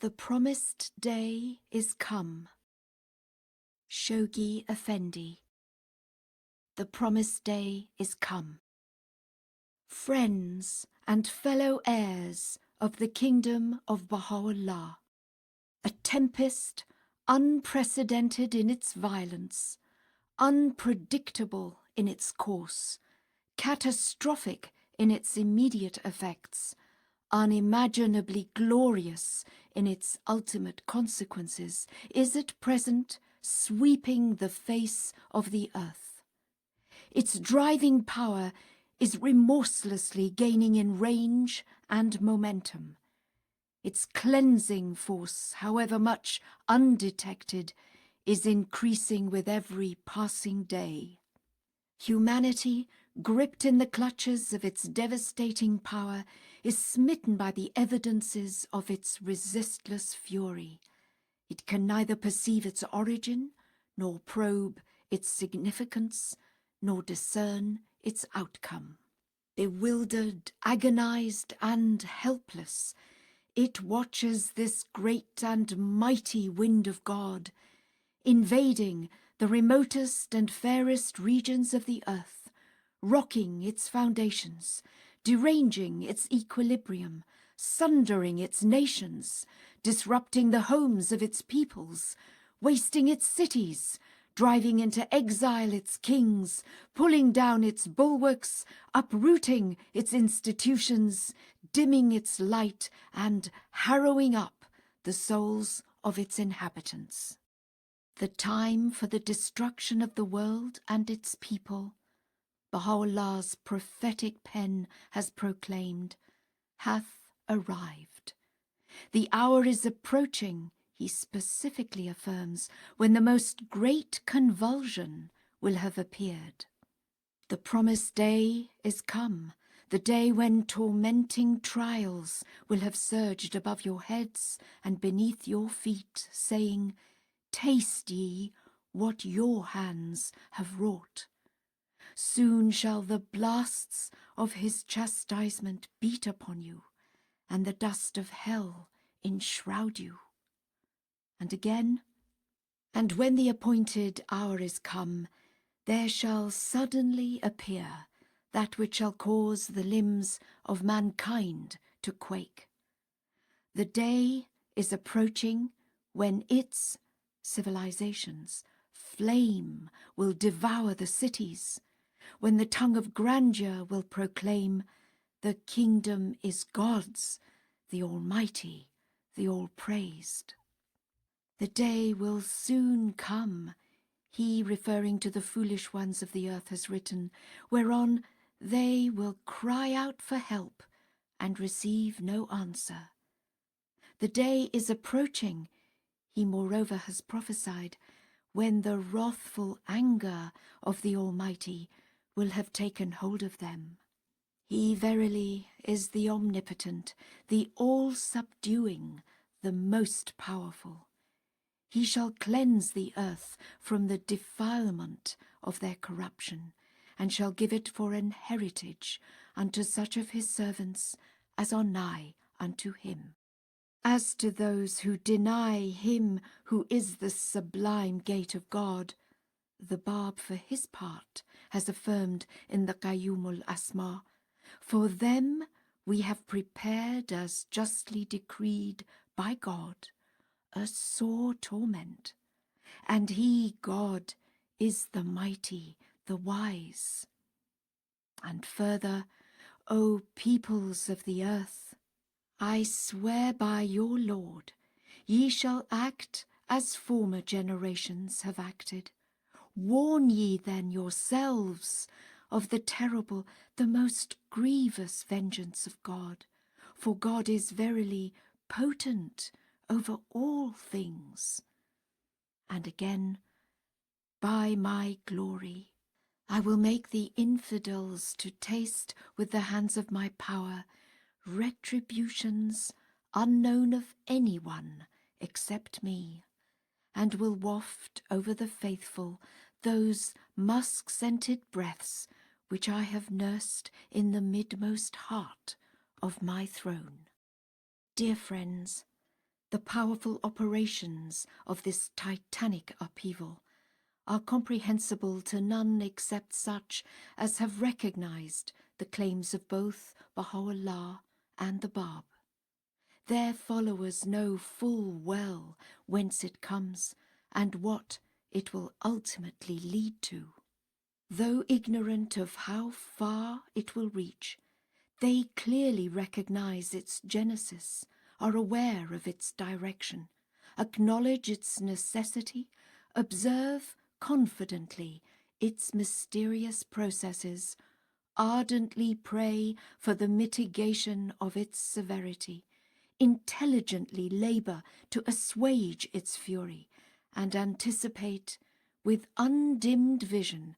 The promised day is come. Shoghi Effendi. The promised day is come. Friends and fellow heirs of the kingdom of Bahá'u'lláh, a tempest unprecedented in its violence, unpredictable in its course, catastrophic in its immediate effects, unimaginably glorious in its ultimate consequences, is at present sweeping the face of the earth. Its driving power is remorselessly gaining in range and momentum. Its cleansing force, however much undetected, is increasing with every passing day. Humanity, gripped in the clutches of its devastating power, is smitten by the evidences of its resistless fury. It can neither perceive its origin, nor probe its significance, nor discern its outcome. Bewildered, agonized, and helpless, it watches this great and mighty wind of God, invading the remotest and fairest regions of the earth, rocking its foundations, deranging its equilibrium, sundering its nations, disrupting the homes of its peoples, wasting its cities, driving into exile its kings, pulling down its bulwarks, uprooting its institutions, dimming its light, and harrowing up the souls of its inhabitants. The time for the destruction of the world and its people, Baha'u'llah's prophetic pen has proclaimed, hath arrived. The hour is approaching, he specifically affirms, when the most great convulsion will have appeared. The promised day is come, the day when tormenting trials will have surged above your heads and beneath your feet, saying, taste ye what your hands have wrought. Soon shall the blasts of his chastisement beat upon you, and the dust of hell enshroud you. And again, and when the appointed hour is come, there shall suddenly appear that which shall cause the limbs of mankind to quake. The day is approaching when its civilizations, flame will devour the cities, when the tongue of grandeur will proclaim, the kingdom is God's, the Almighty, the All-Praised. The day will soon come, he referring to the foolish ones of the earth has written, whereon they will cry out for help and receive no answer. The day is approaching, he moreover has prophesied, when the wrathful anger of the Almighty will have taken hold of them. He verily is the omnipotent, the all-subduing, the most powerful. He shall cleanse the earth from the defilement of their corruption, and shall give it for an heritage unto such of his servants as are nigh unto him. As to those who deny him who is the sublime gate of God, the Bab for his part has affirmed in the Qayyumul Asma, for them we have prepared as justly decreed by God a sore torment, and he, God, is the mighty, the wise. And further, O peoples of the earth, I swear by your Lord, ye shall act as former generations have acted. Warn ye then yourselves of the terrible, the most grievous vengeance of God, for God is verily potent over all things. And again, by my glory, I will make the infidels to taste with the hands of my power retributions unknown of anyone except me, and will waft over the faithful those musk-scented breaths which I have nursed in the midmost heart of my throne. Dear friends, The powerful operations of this titanic upheaval are comprehensible to none except such as have recognized the claims of both Bahá'u'lláh and the Bab. Their followers know full well whence it comes and what it will ultimately lead to. Though ignorant of how far it will reach, they clearly recognize its genesis, are aware of its direction, acknowledge its necessity, observe confidently its mysterious processes, ardently pray for the mitigation of its severity, intelligently labor to assuage its fury, and anticipate, with undimmed vision,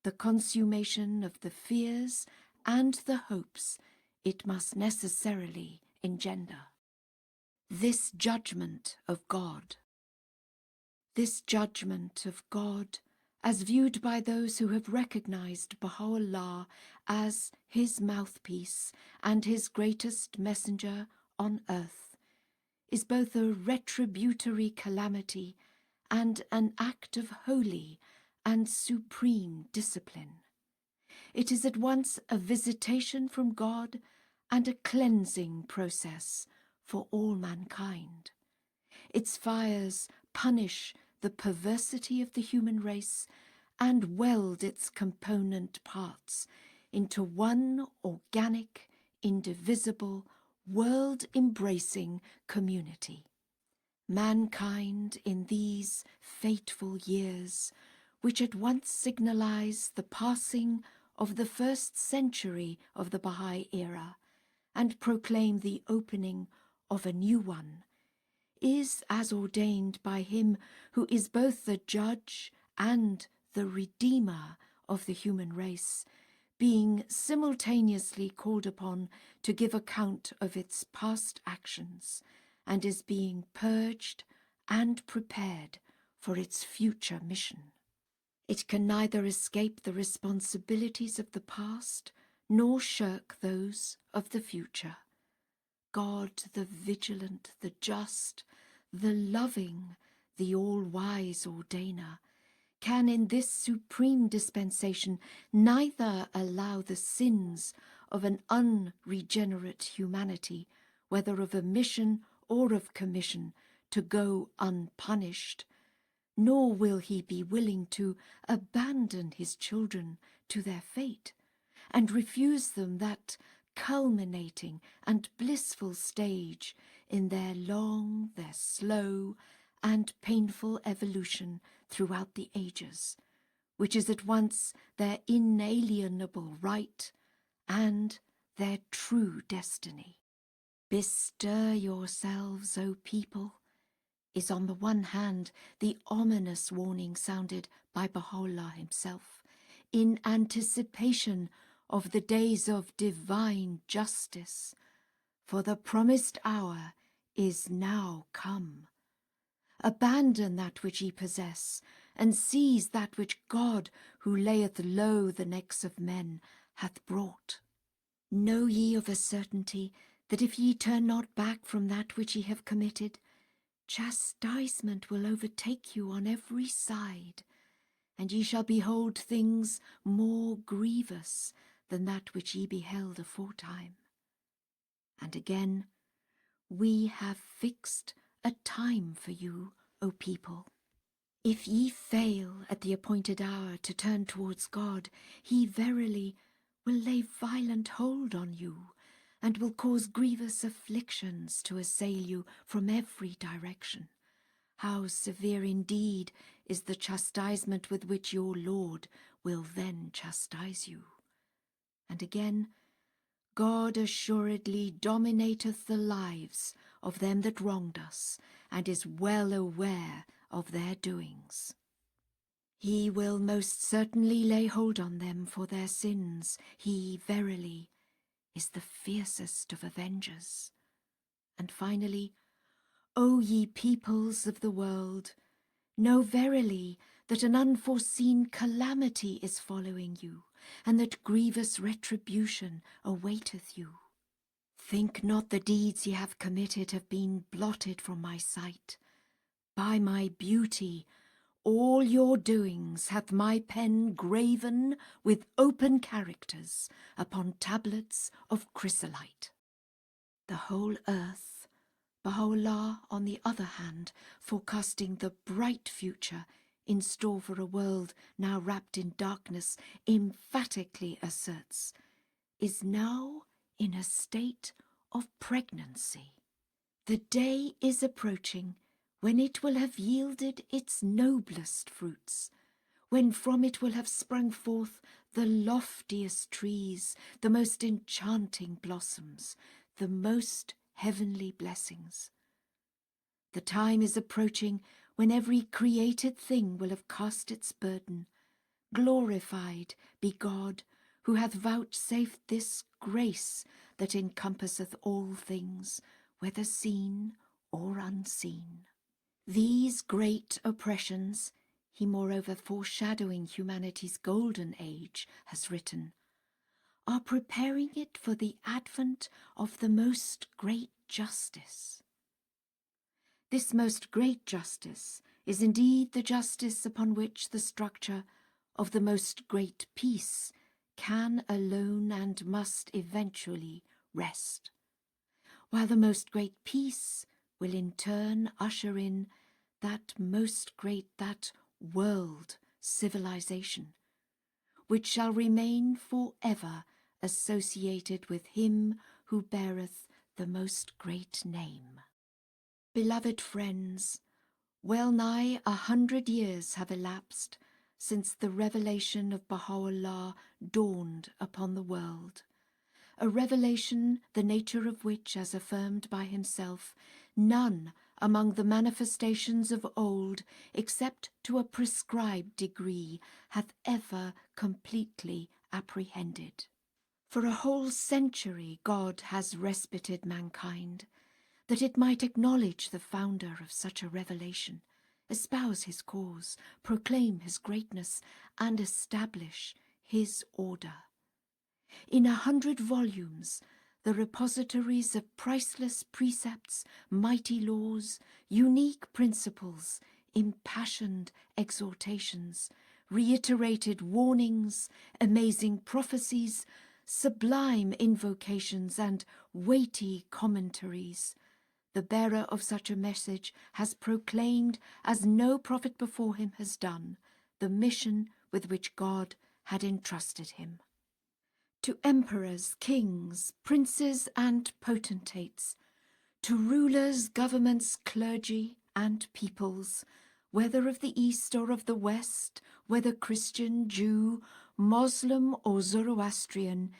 the consummation of the fears and the hopes it must necessarily engender. This judgment of God. This judgment of God, as viewed by those who have recognized Bahá'u'lláh as his mouthpiece and his greatest messenger on earth, is both a retributory calamity and an act of holy and supreme discipline. It is at once a visitation from God and a cleansing process for all mankind. Its fires punish the perversity of the human race and weld its component parts into one organic, indivisible, world-embracing community. Mankind in these fateful years, which at once signalize the passing of the first century of the Bahá'í era and proclaim the opening of a new one, is as ordained by him who is both the judge and the redeemer of the human race, being simultaneously called upon to give account of its past actions, and is being purged and prepared for its future mission. It can neither escape the responsibilities of the past nor shirk those of the future. God, the vigilant, the just, the loving, the all-wise ordainer, can in this supreme dispensation neither allow the sins of an unregenerate humanity, whether of omission or of commission, to go unpunished, nor will he be willing to abandon his children to their fate, and refuse them that culminating and blissful stage in their long, their slow, and painful evolution throughout the ages, which is at once their inalienable right and their true destiny. Bestir yourselves, O people, is on the one hand the ominous warning sounded by Bahá'u'lláh himself, in anticipation of the days of divine justice, for the promised hour is now come. Abandon that which ye possess, and seize that which God, who layeth low the necks of men, hath brought. Know ye of a certainty that if ye turn not back from that which ye have committed, chastisement will overtake you on every side, and ye shall behold things more grievous than that which ye beheld aforetime. And again, we have fixed a time for you, O people. If ye fail at the appointed hour to turn towards God, he verily will lay violent hold on you, and will cause grievous afflictions to assail you from every direction. How severe indeed is the chastisement with which your Lord will then chastise you. And again, God assuredly dominateth the lives of them that wronged us, and is well aware of their doings. He will most certainly lay hold on them for their sins. He verily is the fiercest of avengers. And finally, O ye peoples of the world, know verily that an unforeseen calamity is following you, and that grievous retribution awaiteth you. Think not the deeds ye have committed have been blotted from my sight. By my beauty, all your doings hath my pen graven with open characters upon tablets of chrysolite. The whole earth, Bahá'u'lláh on the other hand, forecasting the bright future in store for a world now wrapped in darkness, emphatically asserts, is now in a state of pregnancy. The day is approaching when it will have yielded its noblest fruits, when from it will have sprung forth the loftiest trees, the most enchanting blossoms, the most heavenly blessings. The time is approaching when every created thing will have cast its burden. Glorified be God, who hath vouchsafed this grace that encompasseth all things, whether seen or unseen. These great oppressions, he moreover foreshadowing humanity's golden age, has written, are preparing it for the advent of the most great justice. This most great justice is indeed the justice upon which the structure of the most great peace can alone and must eventually rest, while the most great peace will in turn usher in that world civilization, which shall remain forever associated with him who beareth the most great name. Beloved friends, well nigh 100 years have elapsed since the revelation of Bahá'u'lláh dawned upon the world, a revelation the nature of which, as affirmed by himself, none among the manifestations of old, except to a prescribed degree, hath ever completely apprehended. For a whole century God has respited mankind, that it might acknowledge the founder of such a revelation, espouse his cause, proclaim his greatness, and establish his order. In 100 volumes, the repositories of priceless precepts, mighty laws, unique principles, impassioned exhortations, reiterated warnings, amazing prophecies, sublime invocations, and weighty commentaries, the bearer of such a message has proclaimed, as no prophet before him has done, the mission with which God had entrusted him. To emperors, kings, princes, and potentates, to rulers, governments, clergy, and peoples, whether of the East or of the West, whether Christian, Jew, Moslem, or Zoroastrian,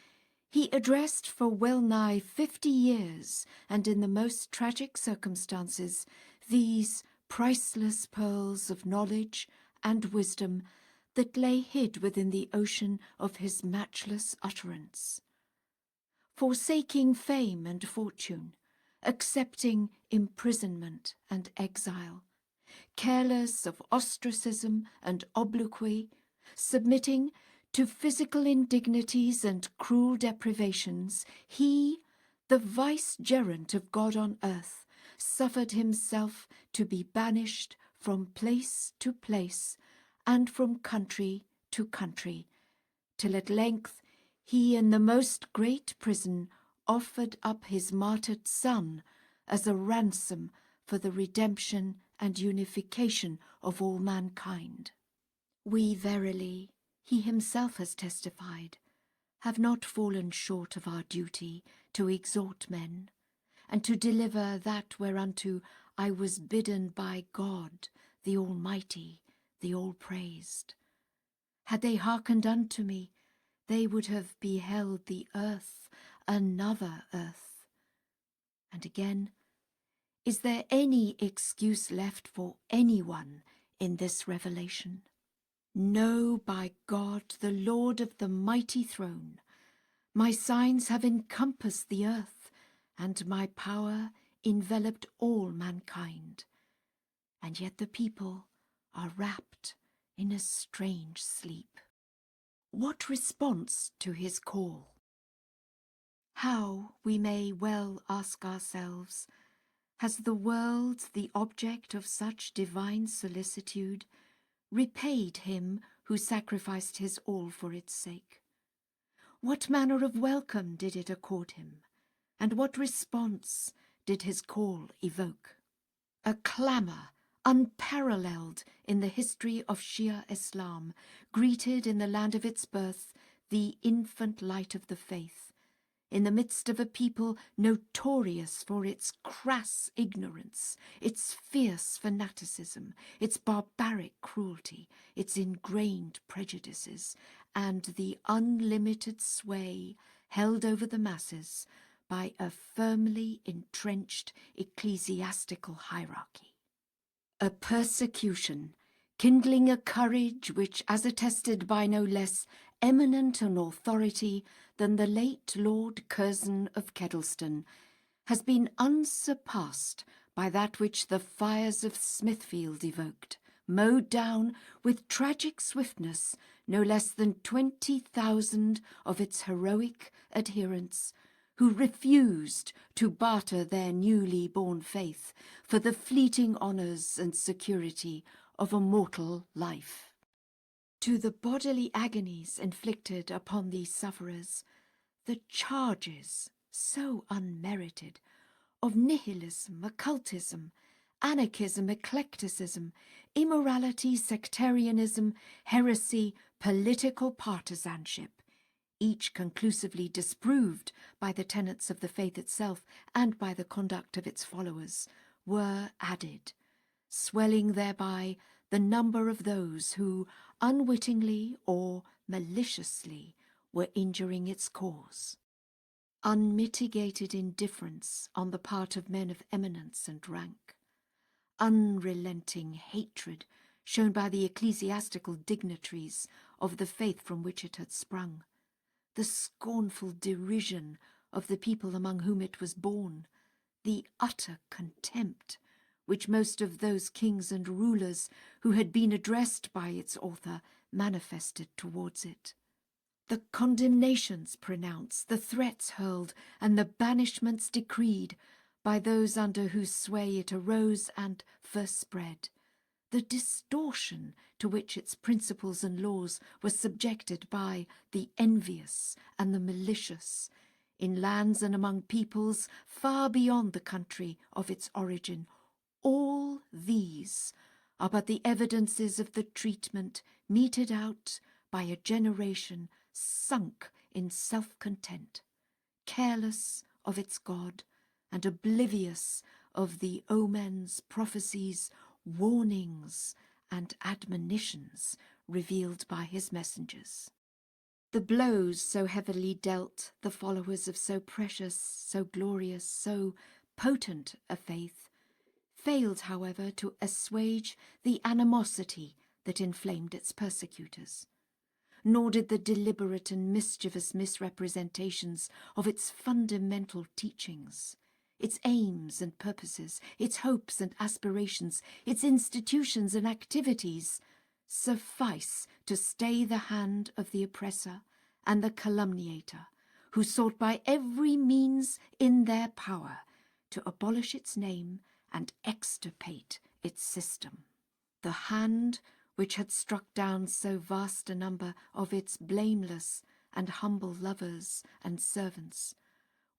he addressed for well nigh 50 years, and in the most tragic circumstances, these priceless pearls of knowledge and wisdom that lay hid within the ocean of his matchless utterance. Forsaking fame and fortune, accepting imprisonment and exile, careless of ostracism and obloquy, submitting to physical indignities and cruel deprivations, he, the vicegerent of God on earth, suffered himself to be banished from place to place and from country to country, till at length he in the most great prison offered up his martyred son as a ransom for the redemption and unification of all mankind. We verily, he himself has testified, have not fallen short of our duty to exhort men, and to deliver that whereunto I was bidden by God, the Almighty, the All-Praised. Had they hearkened unto me, they would have beheld the earth, another earth. And again, is there any excuse left for anyone in this revelation? No, by God, the Lord of the mighty throne, my signs have encompassed the earth, and my power enveloped all mankind, and yet the people are wrapped in a strange sleep. What response to his call? How, we may well ask ourselves, has the world, the object of such divine solicitude, repaid him who sacrificed his all for its sake? What manner of welcome did it accord him, and what response did his call evoke? A clamour unparalleled in the history of Shia Islam greeted in the land of its birth the infant light of the faith, in the midst of a people notorious for its crass ignorance, its fierce fanaticism, its barbaric cruelty, its ingrained prejudices, and the unlimited sway held over the masses by a firmly entrenched ecclesiastical hierarchy. A persecution kindling a courage which, as attested by no less eminent an authority than the late Lord Curzon of Kedleston, has been unsurpassed by that which the fires of Smithfield evoked, mowed down with tragic swiftness no less than 20,000 of its heroic adherents, who refused to barter their newly born faith for the fleeting honours and security of a mortal life. To the bodily agonies inflicted upon these sufferers, the charges, so unmerited, of nihilism, occultism, anarchism, eclecticism, immorality, sectarianism, heresy, political partisanship, each conclusively disproved by the tenets of the faith itself and by the conduct of its followers, were added, swelling thereby the number of those who, unwittingly or maliciously, were injuring its cause. Unmitigated indifference on the part of men of eminence and rank, unrelenting hatred shown by the ecclesiastical dignitaries of the faith from which it had sprung, the scornful derision of the people among whom it was born, the utter contempt which most of those kings and rulers who had been addressed by its author manifested towards it, the condemnations pronounced, the threats hurled, and the banishments decreed by those under whose sway it arose and first spread, the distortion to which its principles and laws were subjected by the envious and the malicious, in lands and among peoples far beyond the country of its origin, all these are but the evidences of the treatment meted out by a generation sunk in self-content, careless of its God, and oblivious of the omens, prophecies, warnings, and admonitions revealed by his messengers. The blows so heavily dealt the followers of so precious, so glorious, so potent a faith failed, however, to assuage the animosity that inflamed its persecutors. Nor did the deliberate and mischievous misrepresentations of its fundamental teachings, its aims and purposes, its hopes and aspirations, its institutions and activities, suffice to stay the hand of the oppressor and the calumniator, who sought by every means in their power to abolish its name and extirpate its system. The hand which had struck down so vast a number of its blameless and humble lovers and servants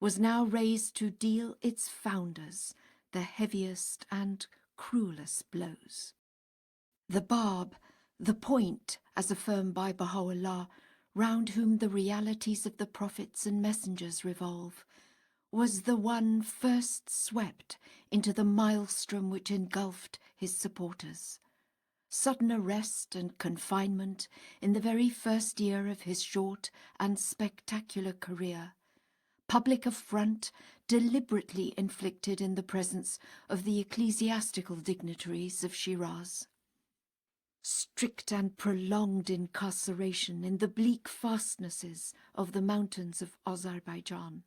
was now raised to deal its founders the heaviest and cruelest blows. The barb, the point, as affirmed by Bahá'u'lláh, round whom the realities of the prophets and messengers revolve, was the one first swept into the maelstrom which engulfed his supporters. Sudden arrest and confinement in the very first year of his short and spectacular career, public affront deliberately inflicted in the presence of the ecclesiastical dignitaries of Shiraz, strict and prolonged incarceration in the bleak fastnesses of the mountains of Azerbaijan,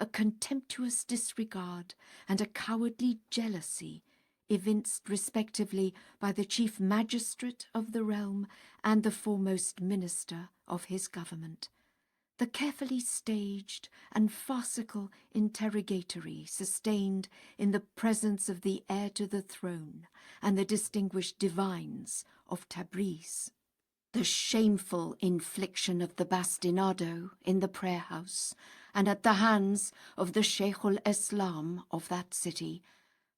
a contemptuous disregard and a cowardly jealousy evinced respectively by the chief magistrate of the realm and the foremost minister of his government, the carefully staged and farcical interrogatory sustained in the presence of the heir to the throne and the distinguished divines of Tabriz, the shameful infliction of the bastinado in the prayer house and at the hands of the Sheikhul Islam of that city,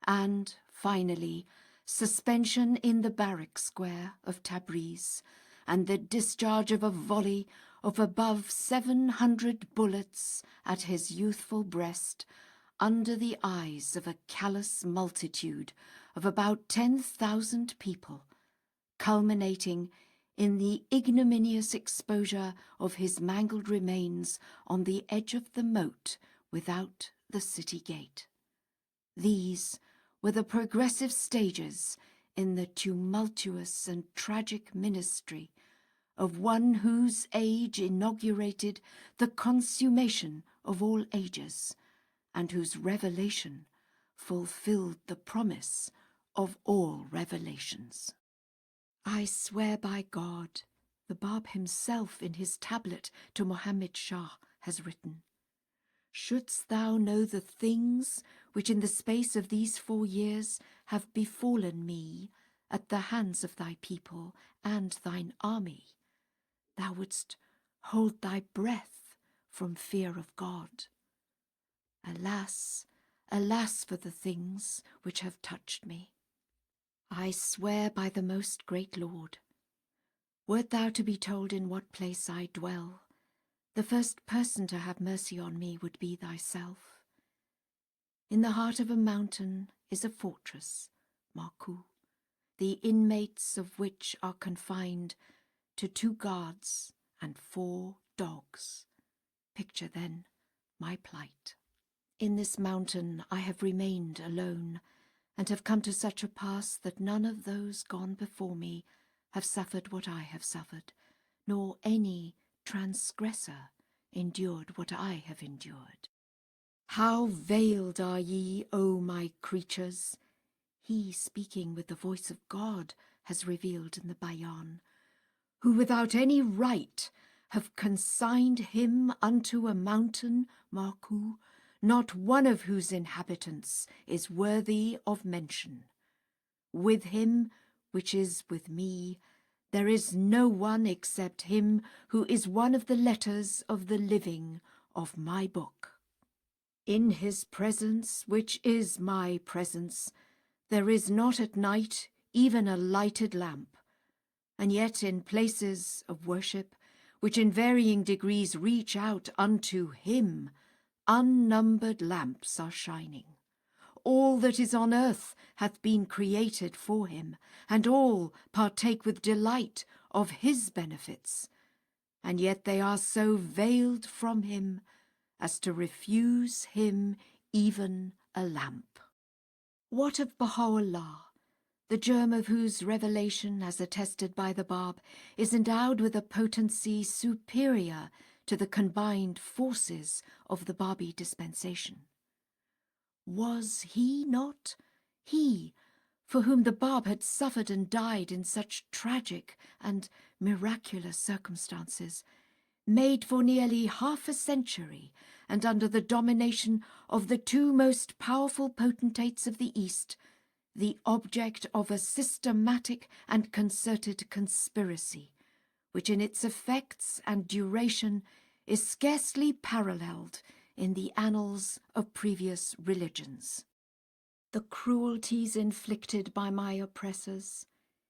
and, finally, suspension in the barrack square of Tabriz, and the discharge of a volley of above 700 bullets at his youthful breast, under the eyes of a callous multitude of about 10,000 people, culminating in the ignominious exposure of his mangled remains on the edge of the moat without the city gate. These were the progressive stages in the tumultuous and tragic ministry of one whose age inaugurated the consummation of all ages, and whose revelation fulfilled the promise of all revelations. I swear by God, the Bab himself in his tablet to Mohammed Shah has written, "Shouldst thou know the things which in the space of these 4 years have befallen me at the hands of thy people and thine army, thou wouldst hold thy breath from fear of God. Alas, alas for the things which have touched me. I swear by the most great Lord, wert thou to be told in what place I dwell, the first person to have mercy on me would be thyself. In the heart of a mountain is a fortress, Marku, the inmates of which are confined to 2 guards and 4 dogs. Picture then my plight. In this mountain I have remained alone, and have come to such a pass that none of those gone before me have suffered what I have suffered, nor any transgressor endured what I have endured. How veiled are ye, O my creatures!" He, speaking with the voice of God, has revealed in the Bayan, "who without any right have consigned him unto a mountain, Marku, not one of whose inhabitants is worthy of mention. With him, which is with me, there is no one except him who is one of the letters of the living of my book. In his presence, which is my presence, there is not at night even a lighted lamp, and yet in places of worship, which in varying degrees reach out unto him, unnumbered lamps are shining. All that is on earth hath been created for him, and all partake with delight of his benefits, and yet they are so veiled from him as to refuse him even a lamp. What of Bahá'u'lláh, the germ of whose revelation, as attested by the Bab, is endowed with a potency superior to the combined forces of the Babi dispensation? Was he not, he for whom the Bab had suffered and died in such tragic and miraculous circumstances, made for nearly half a century and under the domination of the 2 most powerful potentates of the East, the object of a systematic and concerted conspiracy, which in its effects and duration is scarcely paralleled in the annals of previous religions? The cruelties inflicted by my oppressors,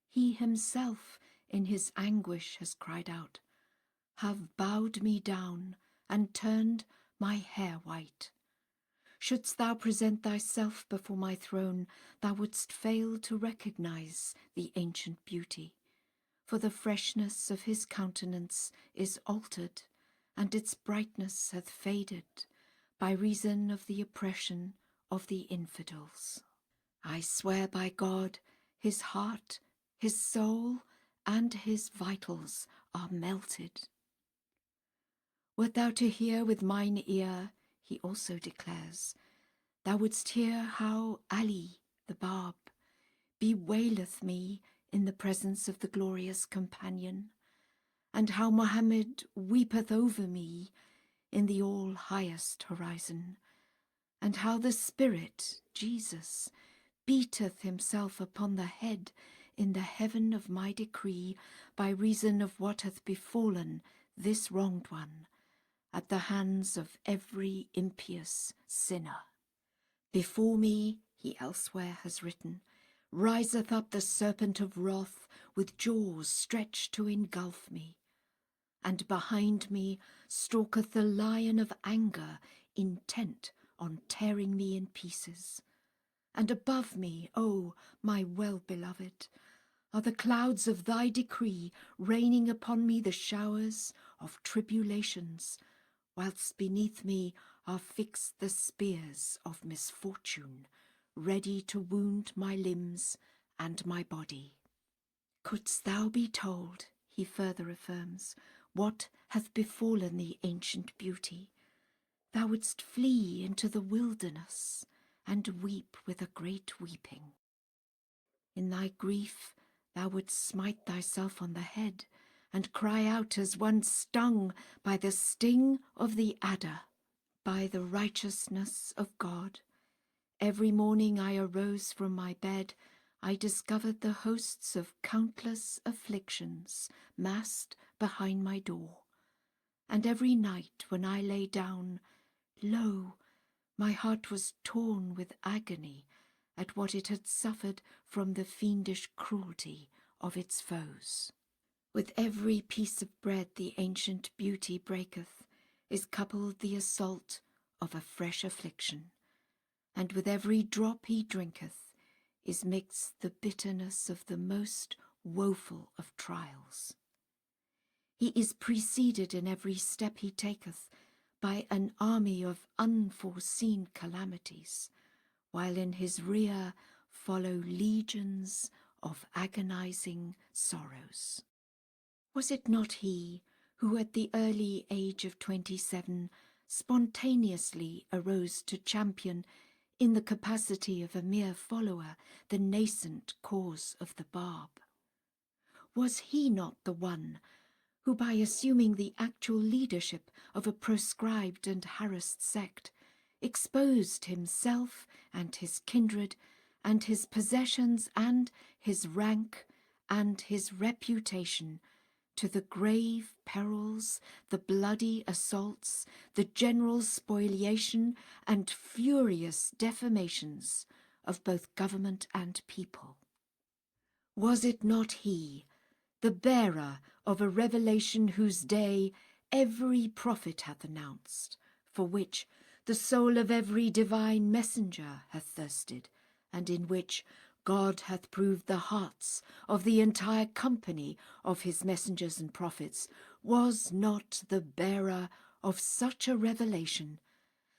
he himself in his anguish has cried out, have bowed me down and turned my hair white. Shouldst thou present thyself before my throne, thou wouldst fail to recognize the ancient beauty, for the freshness of his countenance is altered, and its brightness hath faded, by reason of the oppression of the infidels. I swear by God, his heart, his soul, and his vitals are melted. Wert thou to hear with mine ear, he also declares, thou wouldst hear how Ali, the Bab, bewaileth me in the presence of the glorious companion, and how Mohammed weepeth over me in the all-highest horizon, and how the Spirit, Jesus, beateth himself upon the head in the heaven of my decree by reason of what hath befallen this wronged one at the hands of every impious sinner. Before me, he elsewhere has written, riseth up the serpent of wrath with jaws stretched to engulf me, and behind me stalketh the lion of anger, intent on tearing me in pieces. And above me, O my well-beloved, are the clouds of thy decree, raining upon me the showers of tribulations, whilst beneath me are fixed the spears of misfortune, ready to wound my limbs and my body. Couldst thou be told, he further affirms, what hath befallen the ancient beauty, thou wouldst flee into the wilderness and weep with a great weeping. In thy grief thou wouldst smite thyself on the head and cry out as one stung by the sting of the adder. By the righteousness of God, every morning I arose from my bed, I discovered the hosts of countless afflictions massed behind my door. And every night when I lay down, lo, my heart was torn with agony at what it had suffered from the fiendish cruelty of its foes. With every piece of bread the ancient beauty breaketh is coupled the assault of a fresh affliction, and with every drop he drinketh is mixed the bitterness of the most woeful of trials. He is preceded in every step he taketh by an army of unforeseen calamities, while in his rear follow legions of agonizing sorrows. Was it not he who at the early age of 27 spontaneously arose to champion, in the capacity of a mere follower, the nascent cause of the Bab? Was he not the one who, by assuming the actual leadership of a proscribed and harassed sect, exposed himself and his kindred and his possessions and his rank and his reputation to the grave perils, the bloody assaults, the general spoliation and furious defamations of both government and people? Was it not he, the bearer of a revelation whose day every prophet hath announced, for which the soul of every divine messenger hath thirsted, and in which God hath proved the hearts of the entire company of his messengers and prophets? Was not the bearer of such a revelation,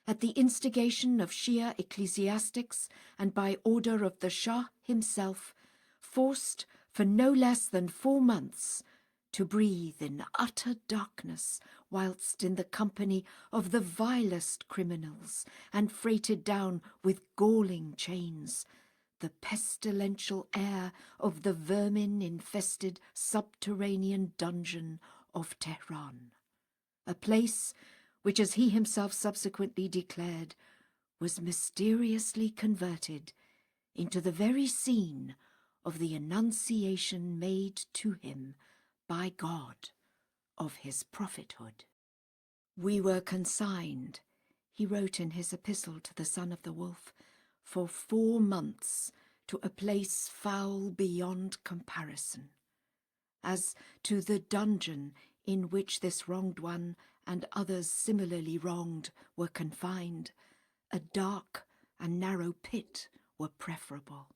at the instigation of Shia ecclesiastics and by order of the Shah himself, forced for no less than 4 months to breathe in utter darkness whilst in the company of the vilest criminals, and freighted down with galling chains the pestilential air of the vermin-infested subterranean dungeon of Tehran, a place which, as he himself subsequently declared, was mysteriously converted into the very scene of the annunciation made to him by God of his prophethood. We were consigned, he wrote in his epistle to the son of the wolf, for 4 months to a place foul beyond comparison. As to the dungeon in which this wronged one and others similarly wronged were confined, a dark and narrow pit were preferable.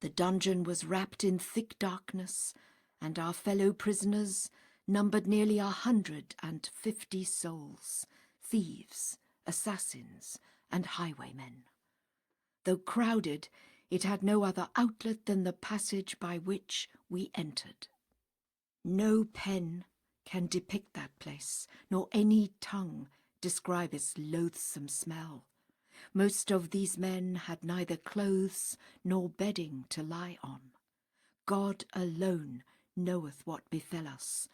The dungeon was wrapped in thick darkness, and our fellow prisoners numbered nearly 150 souls, thieves, assassins, and highwaymen. Though crowded, it had no other outlet than the passage by which we entered. No pen can depict that place, nor any tongue describe its loathsome smell. Most of these men had neither clothes nor bedding to lie on. God alone knoweth what befell us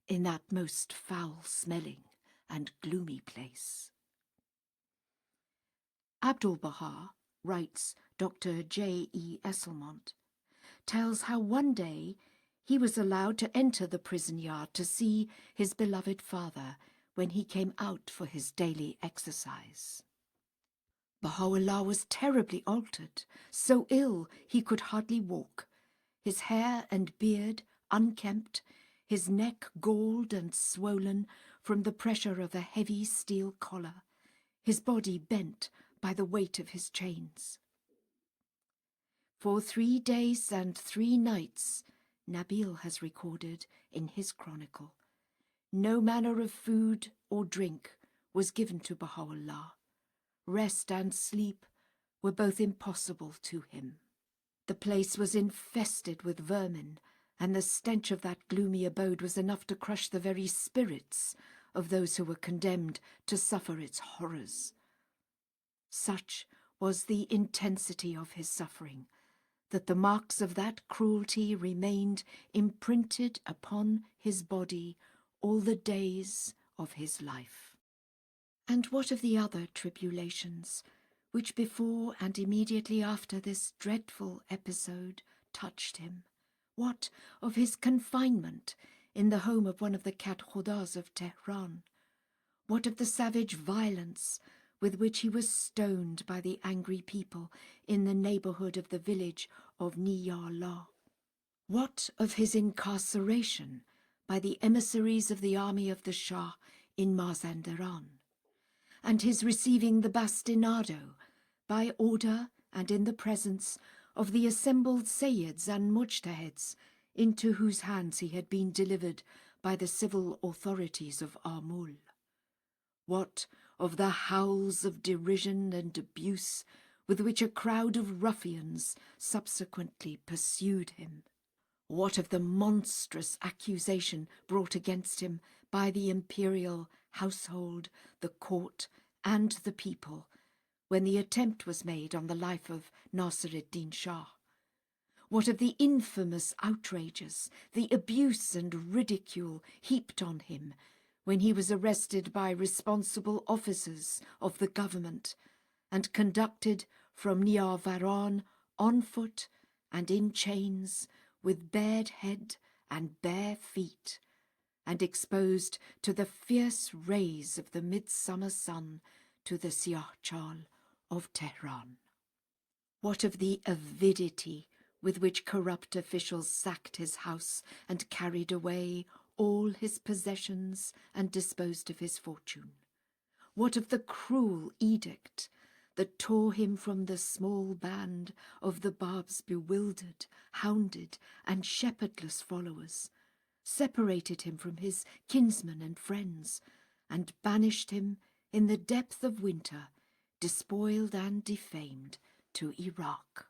in that most foul-smelling and gloomy place. Abdu'l-Baha, writes Dr. J.E. Esselmont, tells how one day he was allowed to enter the prison yard to see his beloved father when he came out for his daily exercise. Baha'u'lláh was terribly altered, so ill he could hardly walk, his hair and beard unkempt, his neck galled and swollen from the pressure of a heavy steel collar, his body bent by the weight of his chains. For 3 days and 3 nights, Nabil has recorded in his chronicle, no manner of food or drink was given to Baha'u'lláh. Rest and sleep were both impossible to him. The place was infested with vermin, and the stench of that gloomy abode was enough to crush the very spirits of those who were condemned to suffer its horrors. Such was the intensity of his suffering, that the marks of that cruelty remained imprinted upon his body all the days of his life. And what of the other tribulations, which before and immediately after this dreadful episode touched him? What of his confinement in the home of one of the Kat Khudas of Tehran? What of the savage violence with which he was stoned by the angry people in the neighbourhood of the village of Niyala? What of his incarceration by the emissaries of the army of the Shah in Mazandaran? And his receiving the bastinado by order and in the presence of the assembled Sayyids and Mujtahids, into whose hands he had been delivered by the civil authorities of Amul? What of the howls of derision and abuse with which a crowd of ruffians subsequently pursued him? What of the monstrous accusation brought against him by the imperial household, the court, and the people, when the attempt was made on the life of Nasir-ed-Din Shah? What of the infamous outrages, the abuse and ridicule heaped on him when he was arrested by responsible officers of the government and conducted from Niavaran on foot and in chains, with bared head and bare feet, and exposed to the fierce rays of the midsummer sun to the Siahchal of Tehran? What of the avidity with which corrupt officials sacked his house and carried away all his possessions and disposed of his fortune? What of the cruel edict that tore him from the small band of the Bab's bewildered, hounded, and shepherdless followers, separated him from his kinsmen and friends, and banished him in the depth of winter, despoiled and defamed, to Iraq?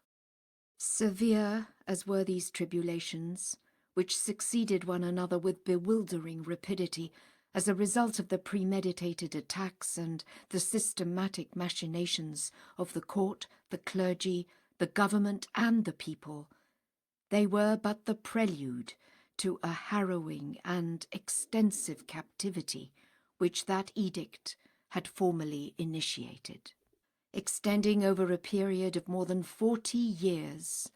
Severe as were these tribulations, which succeeded one another with bewildering rapidity as a result of the premeditated attacks and the systematic machinations of the court, the clergy, the government, and the people, they were but the prelude to a harrowing and extensive captivity which that edict had formally initiated, extending over a period of more than 40 years,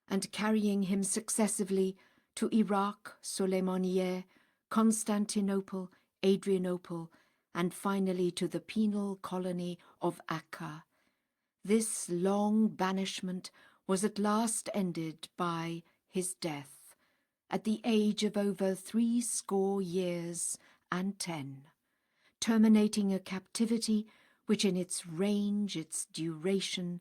and carrying him successively to Iraq, Soleimaniye, Constantinople, Adrianople, and finally to the penal colony of Akka. This long banishment was at last ended by his death, at the age of over 70 years and 10, terminating a captivity which in its range, its duration,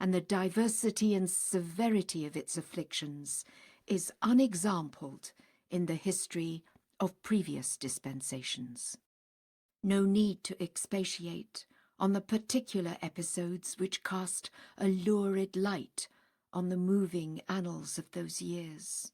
and the diversity and severity of its afflictions is unexampled in the history of previous dispensations. No need to expatiate on the particular episodes which cast a lurid light on the moving annals of those years.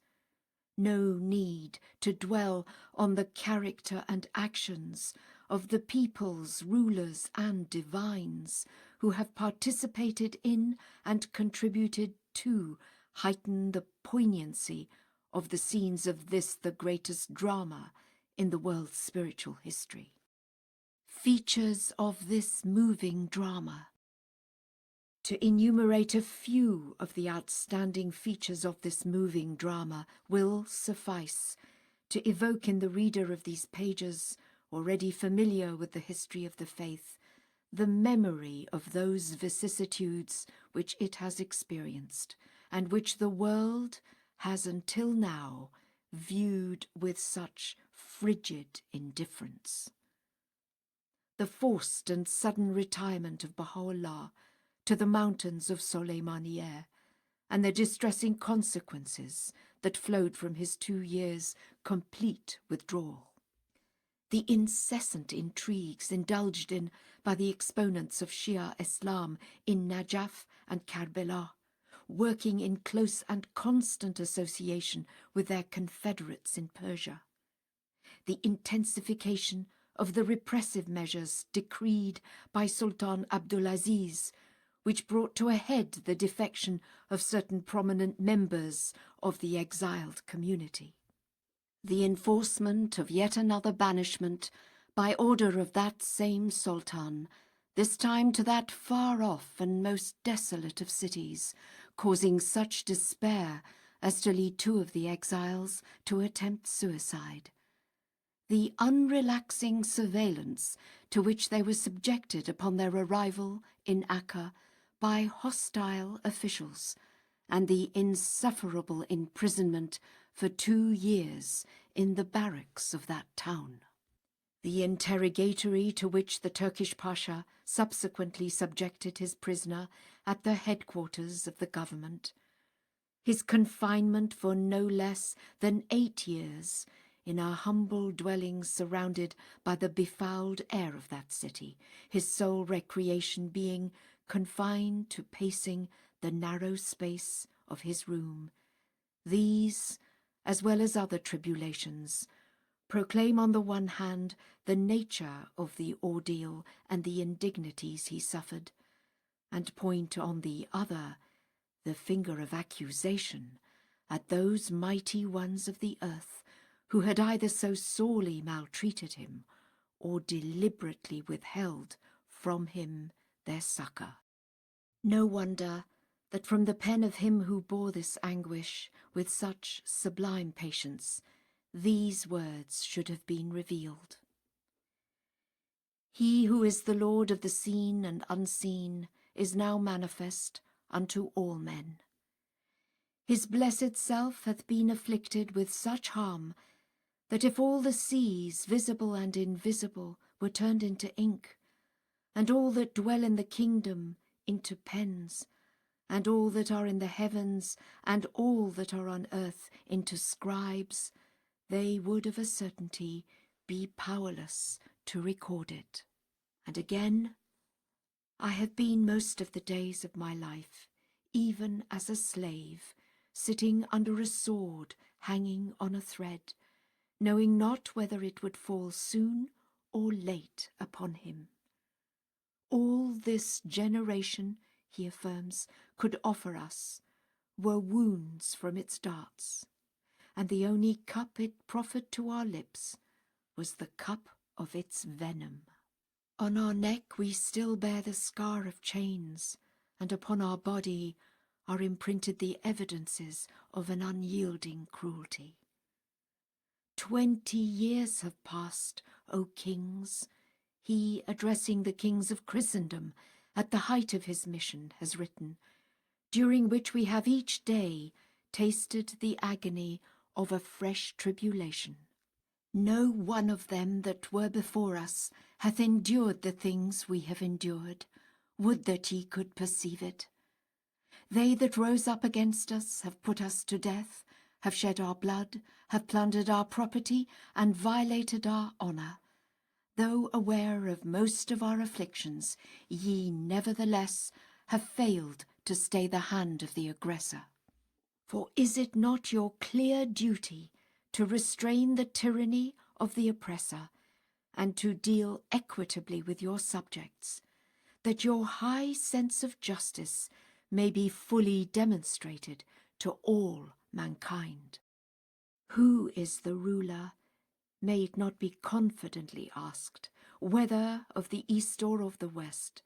No need to dwell on the character and actions of the peoples, rulers, and divines who have participated in and contributed to heighten the poignancy of the scenes of this, the greatest drama in the world's spiritual history. Features of this moving drama. To enumerate a few of the outstanding features of this moving drama will suffice to evoke in the reader of these pages, already familiar with the history of the faith, the memory of those vicissitudes which it has experienced, and which the world has until now viewed with such frigid indifference. The forced and sudden retirement of Bahá'u'lláh to the mountains of Soleimaniye, and the distressing consequences that flowed from his 2 years' complete withdrawal. The incessant intrigues indulged in by the exponents of Shia Islam in Najaf and Karbala, working in close and constant association with their confederates in Persia. The intensification of the repressive measures decreed by Sultan Abdulaziz, which brought to a head the defection of certain prominent members of the exiled community. The enforcement of yet another banishment by order of that same Sultan, this time to that far-off and most desolate of cities, causing such despair as to lead 2 of the exiles to attempt suicide. The unrelaxing surveillance to which they were subjected upon their arrival in Akka by hostile officials, and the insufferable imprisonment for 2 years in the barracks of that town. The interrogatory to which the Turkish Pasha subsequently subjected his prisoner at the headquarters of the government. His confinement for no less than 8 years in a humble dwelling surrounded by the befouled air of that city, his sole recreation being confined to pacing the narrow space of his room. These, as well as other tribulations, proclaim on the one hand the nature of the ordeal and the indignities he suffered, and point on the other the finger of accusation at those mighty ones of the earth who had either so sorely maltreated him or deliberately withheld from him their succour. No wonder that from the pen of him who bore this anguish with such sublime patience, these words should have been revealed. He who is the Lord of the seen and unseen is now manifest unto all men. His blessed self hath been afflicted with such harm that if all the seas, visible and invisible, were turned into ink, and all that dwell in the kingdom into pens, and all that are in the heavens and all that are on earth into scribes, they would of a certainty be powerless to record it. And again, I have been most of the days of my life, even as a slave, sitting under a sword hanging on a thread, knowing not whether it would fall soon or late upon him. All this generation, he affirms, could offer us were wounds from its darts, and the only cup it proffered to our lips was the cup of its venom. On our neck we still bear the scar of chains, and upon our body are imprinted the evidences of an unyielding cruelty. 20 years have passed, O kings. He, addressing the kings of Christendom at the height of his mission, has written, during which we have each day tasted the agony of a fresh tribulation. No one of them that were before us hath endured the things we have endured. Would that ye could perceive it. They that rose up against us have put us to death, have shed our blood, have plundered our property, and violated our honour. Though aware of most of our afflictions, ye nevertheless have failed to stay the hand of the aggressor. For is it not your clear duty to restrain the tyranny of the oppressor, and to deal equitably with your subjects, that your high sense of justice may be fully demonstrated to all mankind? Who is the ruler may it not be confidently asked, whether of the East or of the West,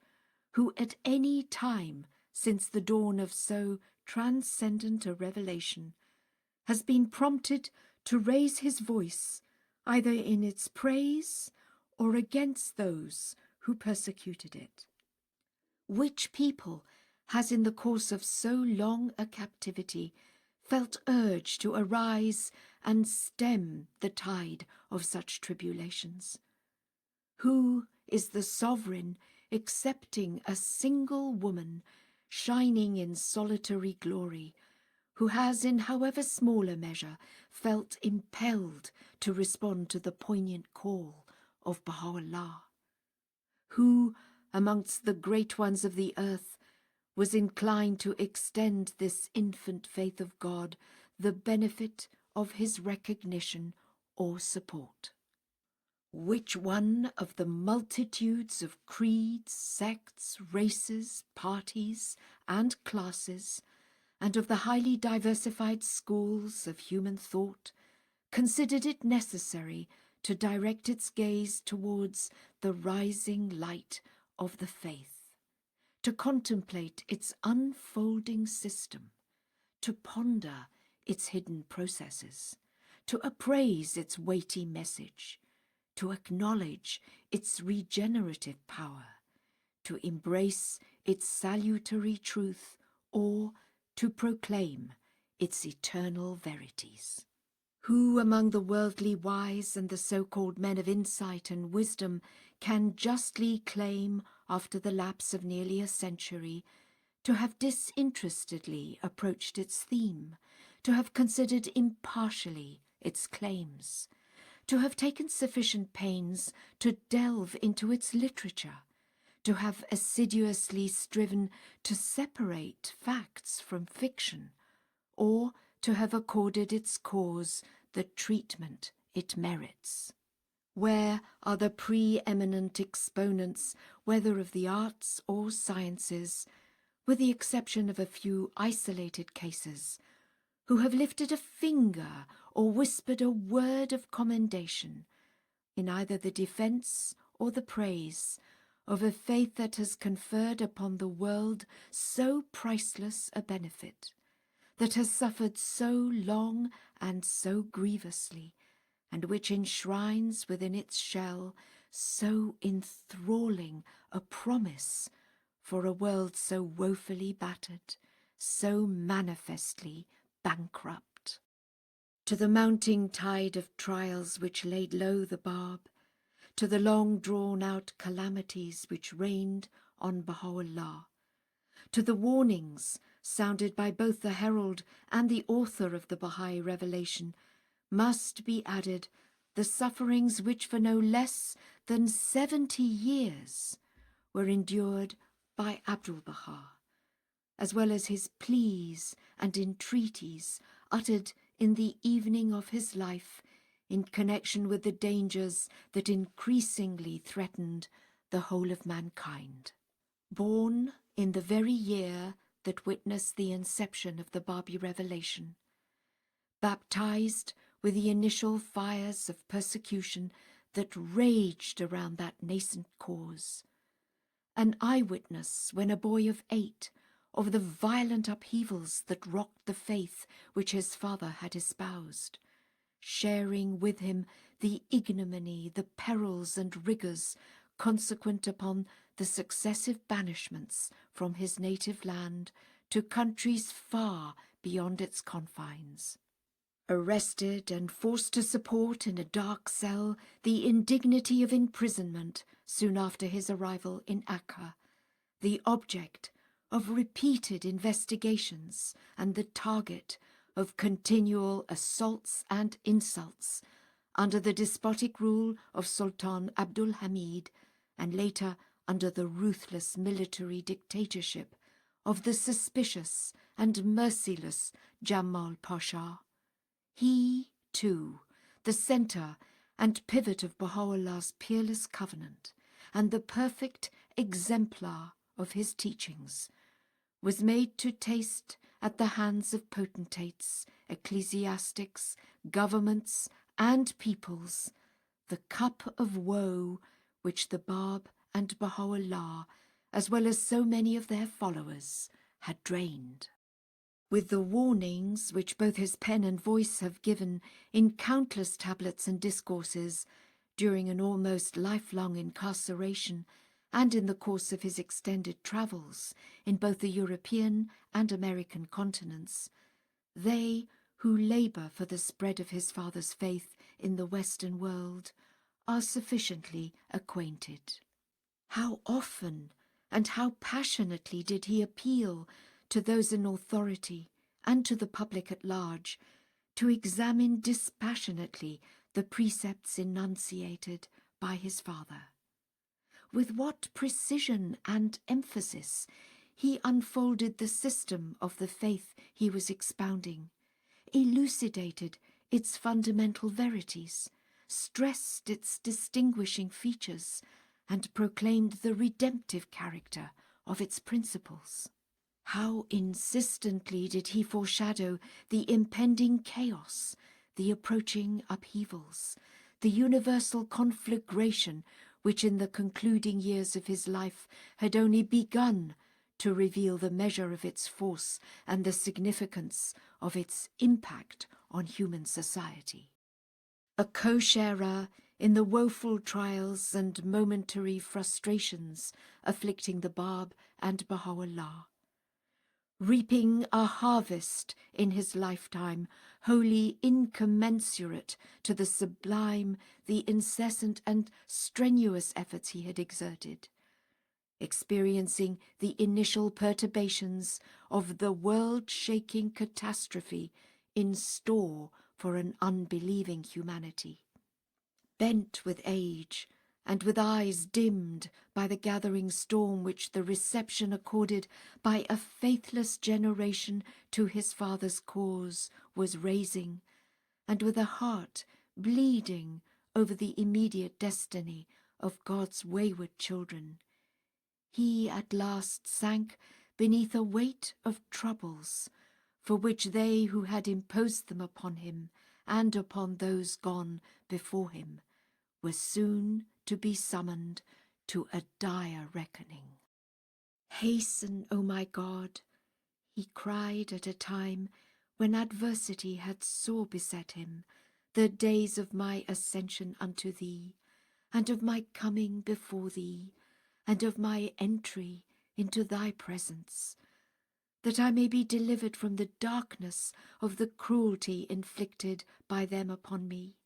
who at any time since the dawn of so transcendent a revelation has been prompted to raise his voice either in its praise or against those who persecuted it? Which people has in the course of so long a captivity felt urge to arise and stem the tide of such tribulations? Who is the sovereign excepting a single woman shining in solitary glory, who has in however small a measure felt impelled to respond to the poignant call of Bahá'u'lláh? Who amongst the great ones of the earth was inclined to extend this infant faith of God the benefit of his recognition or support? Which one of the multitudes of creeds, sects, races, parties, and classes, and of the highly diversified schools of human thought, considered it necessary to direct its gaze towards the rising light of the faith, to contemplate its unfolding system, to ponder its hidden processes, to appraise its weighty message, to acknowledge its regenerative power, to embrace its salutary truth, or to proclaim its eternal verities? Who among the worldly wise and the so-called men of insight and wisdom can justly claim, after the lapse of nearly a century, to have disinterestedly approached its theme, to have considered impartially its claims, to have taken sufficient pains to delve into its literature, to have assiduously striven to separate facts from fiction, or to have accorded its cause the treatment it merits? Where are the preeminent exponents, whether of the arts or sciences, with the exception of a few isolated cases, who have lifted a finger or whispered a word of commendation in either the defence or the praise of a faith that has conferred upon the world so priceless a benefit, that has suffered so long and so grievously, and which enshrines within its shell so enthralling a promise for a world so woefully battered, so manifestly bankrupt? To the mounting tide of trials which laid low the Bab, to the long drawn-out calamities which rained on Bahá'u'lláh, to the warnings sounded by both the herald and the author of the Bahá'í revelation, must be added the sufferings which for no less than 70 years were endured by Abdu'l-Bahá, as well as his pleas and entreaties uttered in the evening of his life in connection with the dangers that increasingly threatened the whole of mankind. Born in the very year that witnessed the inception of the Babi revelation, baptized with the initial fires of persecution that raged around that nascent cause, an eyewitness when a boy of 8 of the violent upheavals that rocked the faith which his father had espoused, sharing with him the ignominy, the perils and rigours consequent upon the successive banishments from his native land to countries far beyond its confines. Arrested and forced to support in a dark cell the indignity of imprisonment soon after his arrival in Akka, the object of repeated investigations and the target of continual assaults and insults under the despotic rule of Sultan Abdul Hamid, and later under the ruthless military dictatorship of the suspicious and merciless Jamal Pasha. He, too, the centre and pivot of Baha'u'llah's peerless covenant, and the perfect exemplar of his teachings, was made to taste at the hands of potentates, ecclesiastics, governments, and peoples the cup of woe which the Bab and Bahá'u'lláh, as well as so many of their followers, had drained. With the warnings which both his pen and voice have given in countless tablets and discourses during an almost lifelong incarceration and in the course of his extended travels in both the European and American continents, they who labour for the spread of his father's faith in the Western world are sufficiently acquainted. How often and how passionately did he appeal to those in authority and to the public at large to examine dispassionately the precepts enunciated by his father. With what precision and emphasis he unfolded the system of the faith he was expounding, elucidated its fundamental verities, stressed its distinguishing features, and proclaimed the redemptive character of its principles. How insistently did he foreshadow the impending chaos, the approaching upheavals, the universal conflagration which in the concluding years of his life had only begun to reveal the measure of its force and the significance of its impact on human society. A co-sharer in the woeful trials and momentary frustrations afflicting the Bab and Bahá'u'lláh, reaping a harvest in his lifetime wholly incommensurate to the sublime, the incessant and strenuous efforts he had exerted, experiencing the initial perturbations of the world-shaking catastrophe in store for an unbelieving humanity. Bent with age, and with eyes dimmed by the gathering storm which the reception accorded by a faithless generation to his father's cause was raising, and with a heart bleeding over the immediate destiny of God's wayward children, he at last sank beneath a weight of troubles for which they who had imposed them upon him and upon those gone before him were soon to be summoned to a dire reckoning. Hasten, O my God, he cried at a time when adversity had sore beset him, the days of my ascension unto thee, and of my coming before thee, and of my entry into thy presence, that I may be delivered from the darkness of the cruelty inflicted by them upon me,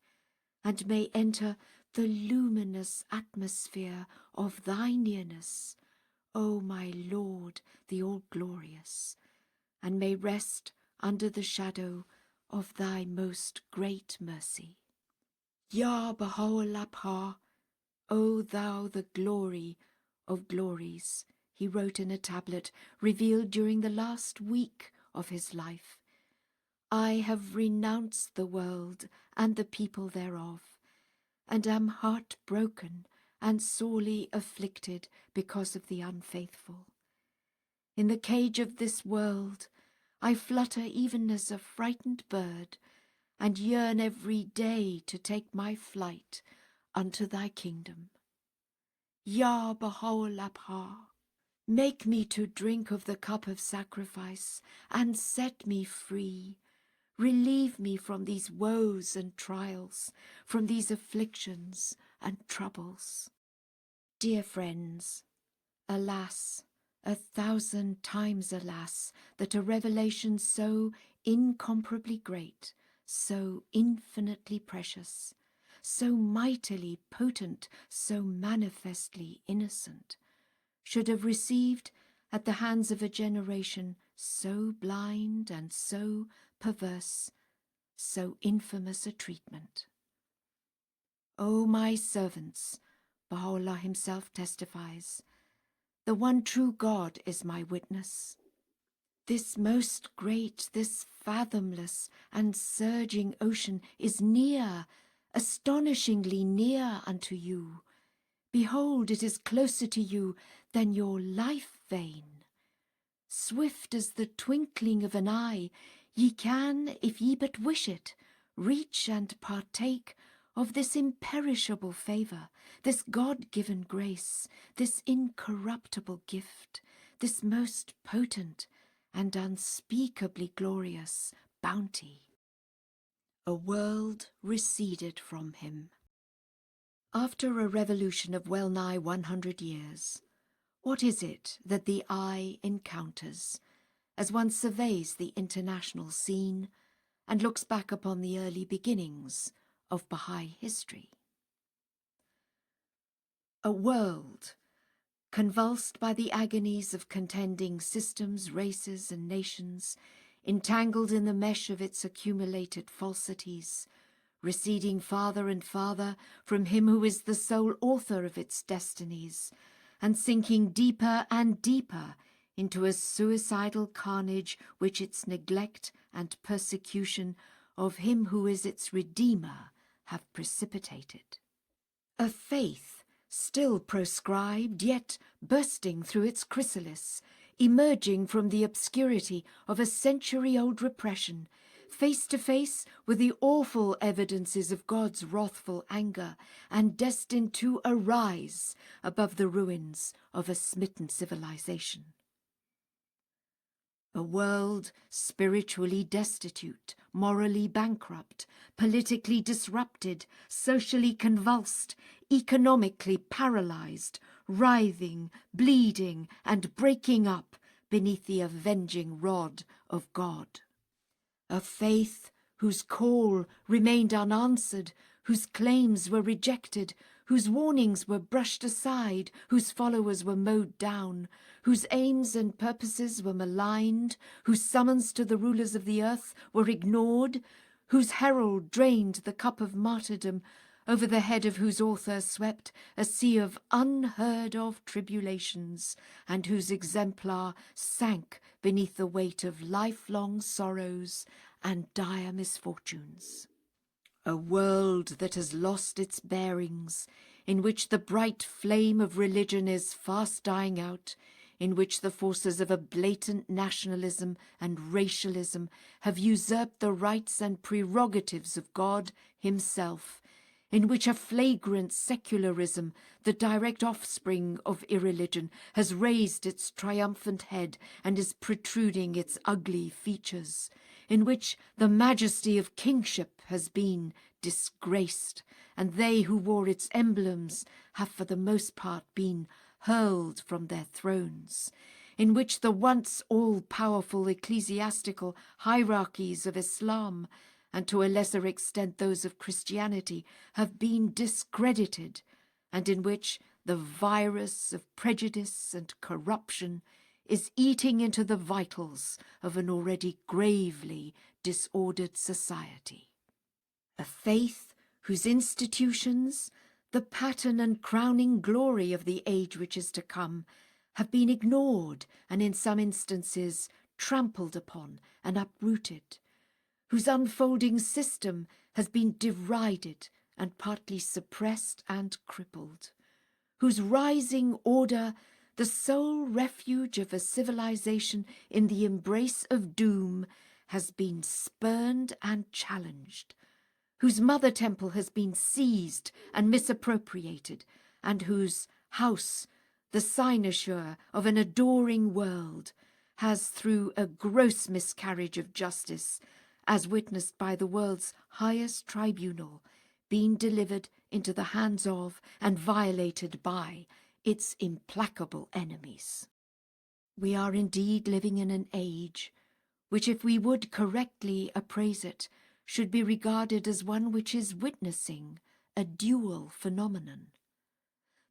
and may enter the luminous atmosphere of thy nearness, O my Lord, the All-Glorious, and may rest under the shadow of thy most great mercy. Ya Bahá'u'lláh, O thou the glory of glories, he wrote in a tablet revealed during the last week of his life, I have renounced the world and the people thereof, and am heartbroken and sorely afflicted because of the unfaithful. In the cage of this world I flutter even as a frightened bird, and yearn every day to take my flight unto thy kingdom. Ya Bahá'u'lláh, make me to drink of the cup of sacrifice, and set me free. Relieve me from these woes and trials, from these afflictions and troubles. Dear friends, alas, 1,000 times alas, that a revelation so incomparably great, so infinitely precious, so mightily potent, so manifestly innocent, should have received at the hands of a generation so blind and so perverse, so infamous a treatment. O my servants, Baha'u'lláh himself testifies, the one true God is my witness. This most great, this fathomless and surging ocean is near, astonishingly near unto you. Behold, it is closer to you than your life vein. Swift as the twinkling of an eye, ye can, if ye but wish it, reach and partake of this imperishable favour, this God-given grace, this incorruptible gift, this most potent and unspeakably glorious bounty. A world receded from him. After a revolution of well nigh 100 years, what is it that the eye encounters as one surveys the international scene and looks back upon the early beginnings of Bahá'í history? A world convulsed by the agonies of contending systems, races, and nations, entangled in the mesh of its accumulated falsities, receding farther and farther from him who is the sole author of its destinies, and sinking deeper and deeper into a suicidal carnage which its neglect and persecution of him who is its Redeemer have precipitated. A faith still proscribed, yet bursting through its chrysalis, emerging from the obscurity of a century-old repression, face to face with the awful evidences of God's wrathful anger, and destined to arise above the ruins of a smitten civilization. A world spiritually destitute, morally bankrupt, politically disrupted, socially convulsed, economically paralyzed, writhing, bleeding, and breaking up beneath the avenging rod of God. A faith whose call remained unanswered, whose claims were rejected, whose warnings were brushed aside, whose followers were mowed down, whose aims and purposes were maligned, whose summons to the rulers of the earth were ignored, whose herald drained the cup of martyrdom, over the head of whose author swept a sea of unheard-of tribulations, and whose exemplar sank beneath the weight of lifelong sorrows and dire misfortunes. A world that has lost its bearings, in which the bright flame of religion is fast dying out, in which the forces of a blatant nationalism and racialism have usurped the rights and prerogatives of God himself, in which a flagrant secularism, the direct offspring of irreligion, has raised its triumphant head and is protruding its ugly features, in which the majesty of kingship has been disgraced, and they who wore its emblems have for the most part been hurled from their thrones, in which the once all-powerful ecclesiastical hierarchies of Islam, and to a lesser extent those of Christianity, have been discredited, and in which the virus of prejudice and corruption is eating into the vitals of an already gravely disordered society. A faith whose institutions, the pattern and crowning glory of the age which is to come, have been ignored and in some instances trampled upon and uprooted, whose unfolding system has been derided and partly suppressed and crippled, whose rising order, the sole refuge of a civilization in the embrace of doom, has been spurned and challenged, whose mother temple has been seized and misappropriated, and whose house, the cynosure of an adoring world, has, through a gross miscarriage of justice, as witnessed by the world's highest tribunal, been delivered into the hands of and violated by its implacable enemies. We are indeed living in an age which, if we would correctly appraise it, should be regarded as one which is witnessing a dual phenomenon.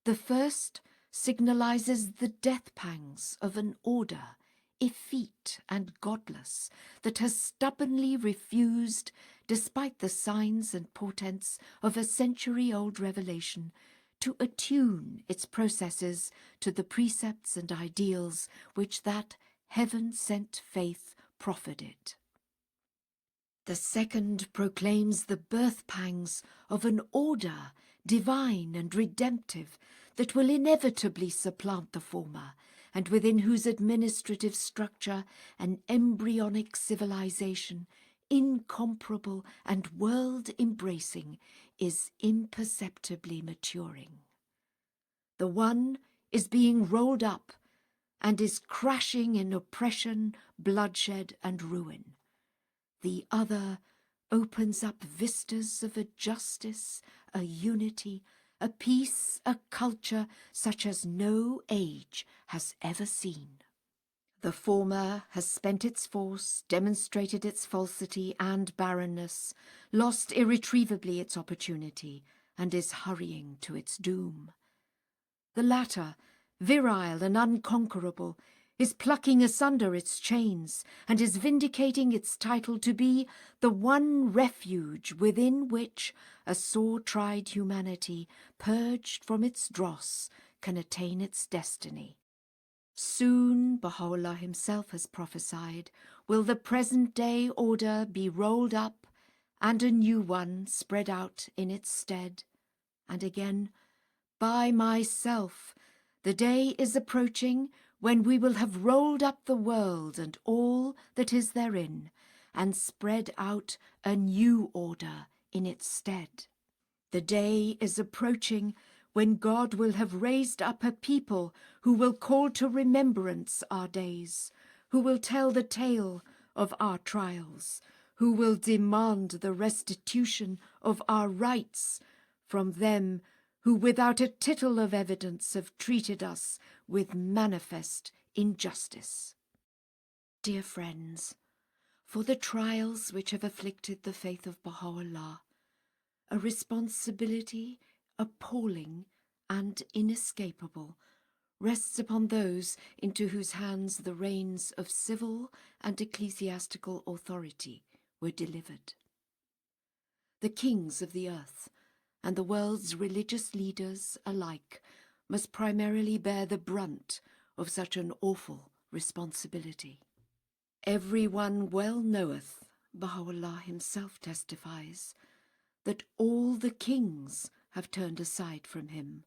The first signalizes the death pangs of an order, effete and godless, that has stubbornly refused, despite the signs and portents of a century-old revelation, to attune its processes to the precepts and ideals which that heaven-sent faith proffered it. The second proclaims the birth pangs of an order, divine and redemptive, that will inevitably supplant the former, and within whose administrative structure an embryonic civilization, incomparable and world-embracing, is imperceptibly maturing. The one is being rolled up and is crashing in oppression, bloodshed, and ruin. The other opens up vistas of a justice, a unity, a peace, a culture such as no age has ever seen. The former has spent its force, demonstrated its falsity and barrenness, lost irretrievably its opportunity, and is hurrying to its doom. The latter, virile and unconquerable, is plucking asunder its chains and is vindicating its title to be the one refuge within which a sore-tried humanity, purged from its dross, can attain its destiny. Soon, Baha'u'lláh himself has prophesied, will the present-day order be rolled up and a new one spread out in its stead. And again, by myself, the day is approaching when we will have rolled up the world and all that is therein, and spread out a new order in its stead. The day is approaching when God will have raised up a people who will call to remembrance our days, who will tell the tale of our trials, who will demand the restitution of our rights from them who without a tittle of evidence have treated us with manifest injustice. Dear friends, for the trials which have afflicted the faith of Baha'u'lláh, a responsibility appalling and inescapable rests upon those into whose hands the reins of civil and ecclesiastical authority were delivered. The kings of the earth and the world's religious leaders alike must primarily bear the brunt of such an awful responsibility. Everyone well knoweth, Baha'u'lláh himself testifies, that all the kings have turned aside from him,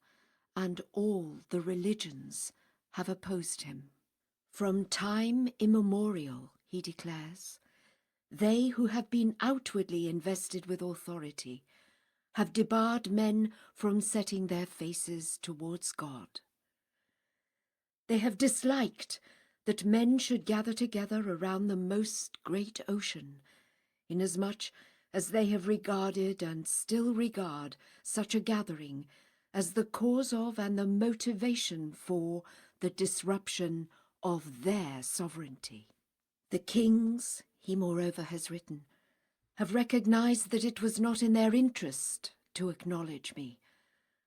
and all the religions have opposed him. From time immemorial, he declares, they who have been outwardly invested with authority have debarred men from setting their faces towards God. They have disliked that men should gather together around the most great ocean, inasmuch as they have regarded and still regard such a gathering as the cause of and the motivation for the disruption of their sovereignty. The kings, he moreover has written, have recognized that it was not in their interest to acknowledge me,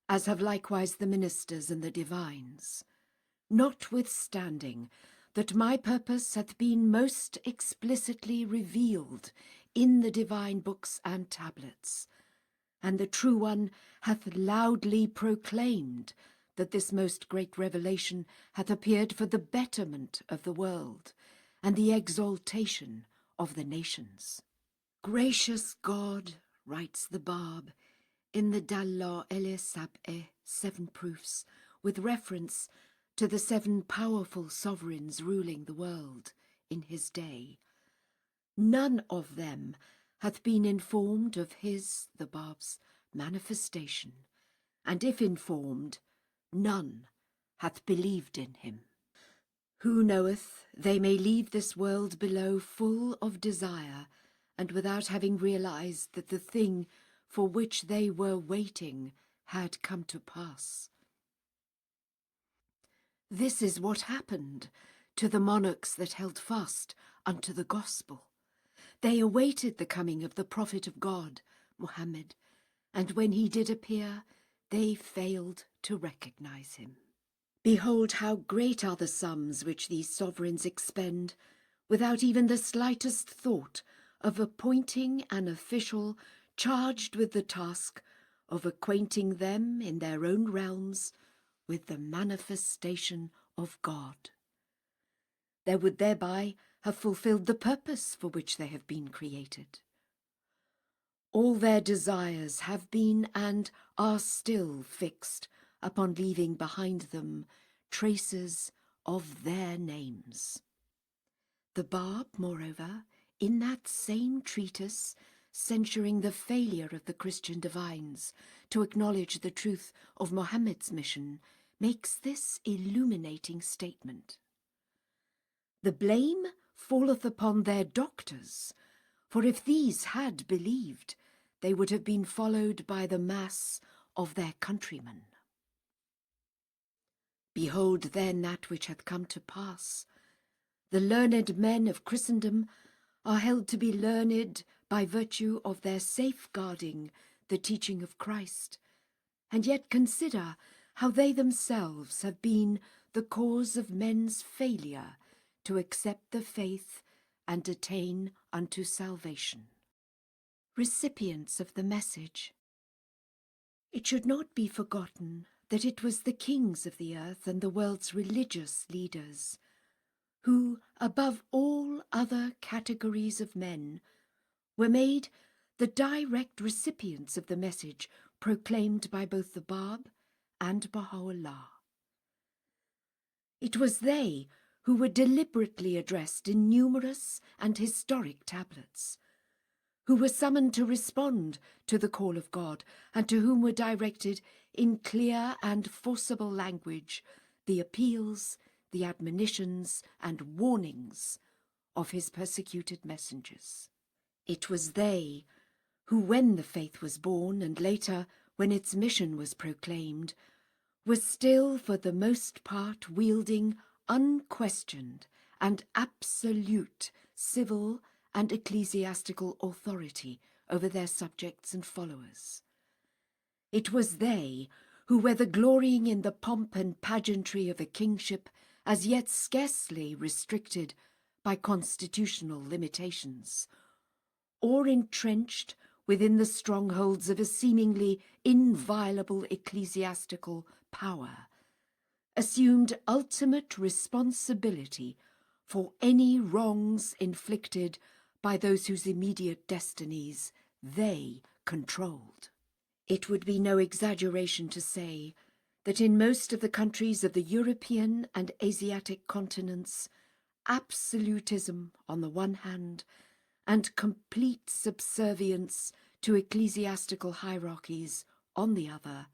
as have likewise the ministers and the divines, notwithstanding that my purpose hath been most explicitly revealed in the divine books and tablets, and the true one hath loudly proclaimed that this most great revelation hath appeared for the betterment of the world and the exaltation of the nations. Gracious God, writes the Bab in the Dalā'il-e-Sab'e, 7 proofs, with reference to the 7 powerful sovereigns ruling the world in his day, none of them hath been informed of his, the Bab's, manifestation, and if informed, none hath believed in him. Who knoweth, they may leave this world below full of desire, and without having realized that the thing for which they were waiting had come to pass. This is what happened to the monarchs that held fast unto the gospel. They awaited the coming of the prophet of God, Muhammad, and when he did appear, they failed to recognize him. Behold how great are the sums which these sovereigns expend, without even the slightest thought of appointing an official charged with the task of acquainting them in their own realms with the manifestation of God. They would thereby have fulfilled the purpose for which they have been created. All their desires have been and are still fixed upon leaving behind them traces of their names. The Bab, moreover, in that same treatise censuring the failure of the Christian divines to acknowledge the truth of Mohammed's mission, makes this illuminating statement. The blame falleth upon their doctors, for if these had believed, they would have been followed by the mass of their countrymen. Behold then that which hath come to pass. The learned men of Christendom are held to be learned by virtue of their safeguarding the teaching of Christ, and yet consider how they themselves have been the cause of men's failure to accept the faith and attain unto salvation. Recipients of the message. It should not be forgotten that it was the kings of the earth and the world's religious leaders who, above all other categories of men, were made the direct recipients of the message proclaimed by both the Bab and Bahá'u'lláh. It was they who were deliberately addressed in numerous and historic tablets, who were summoned to respond to the call of God, and to whom were directed in clear and forcible language the appeals, the admonitions and warnings of his persecuted messengers. It was they who, when the faith was born, and later when its mission was proclaimed, were still for the most part wielding unquestioned and absolute civil and ecclesiastical authority over their subjects and followers. It was they who, whether glorying in the pomp and pageantry of a kingship as yet scarcely restricted by constitutional limitations, or entrenched within the strongholds of a seemingly inviolable ecclesiastical power, assumed ultimate responsibility for any wrongs inflicted by those whose immediate destinies they controlled. It would be no exaggeration to say that in most of the countries of the European and Asiatic continents, absolutism on the one hand, and complete subservience to ecclesiastical hierarchies on the other,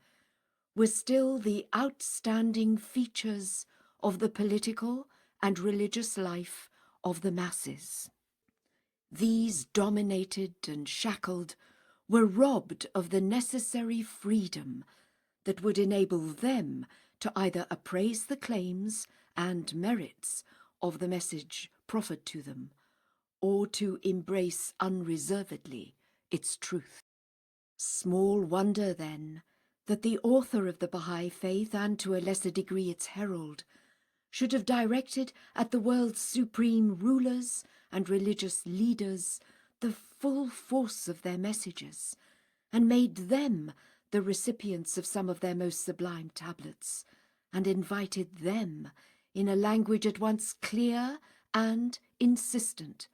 were still the outstanding features of the political and religious life of the masses. These, dominated and shackled, were robbed of the necessary freedom that would enable them to either appraise the claims and merits of the message proffered to them, or to embrace unreservedly its truth. Small wonder, then, that the author of the Baha'i faith, and to a lesser degree its herald, should have directed at the world's supreme rulers and religious leaders the full force of their messages, and made them the recipients of some of their most sublime tablets, and invited them, in a language at once clear and insistent,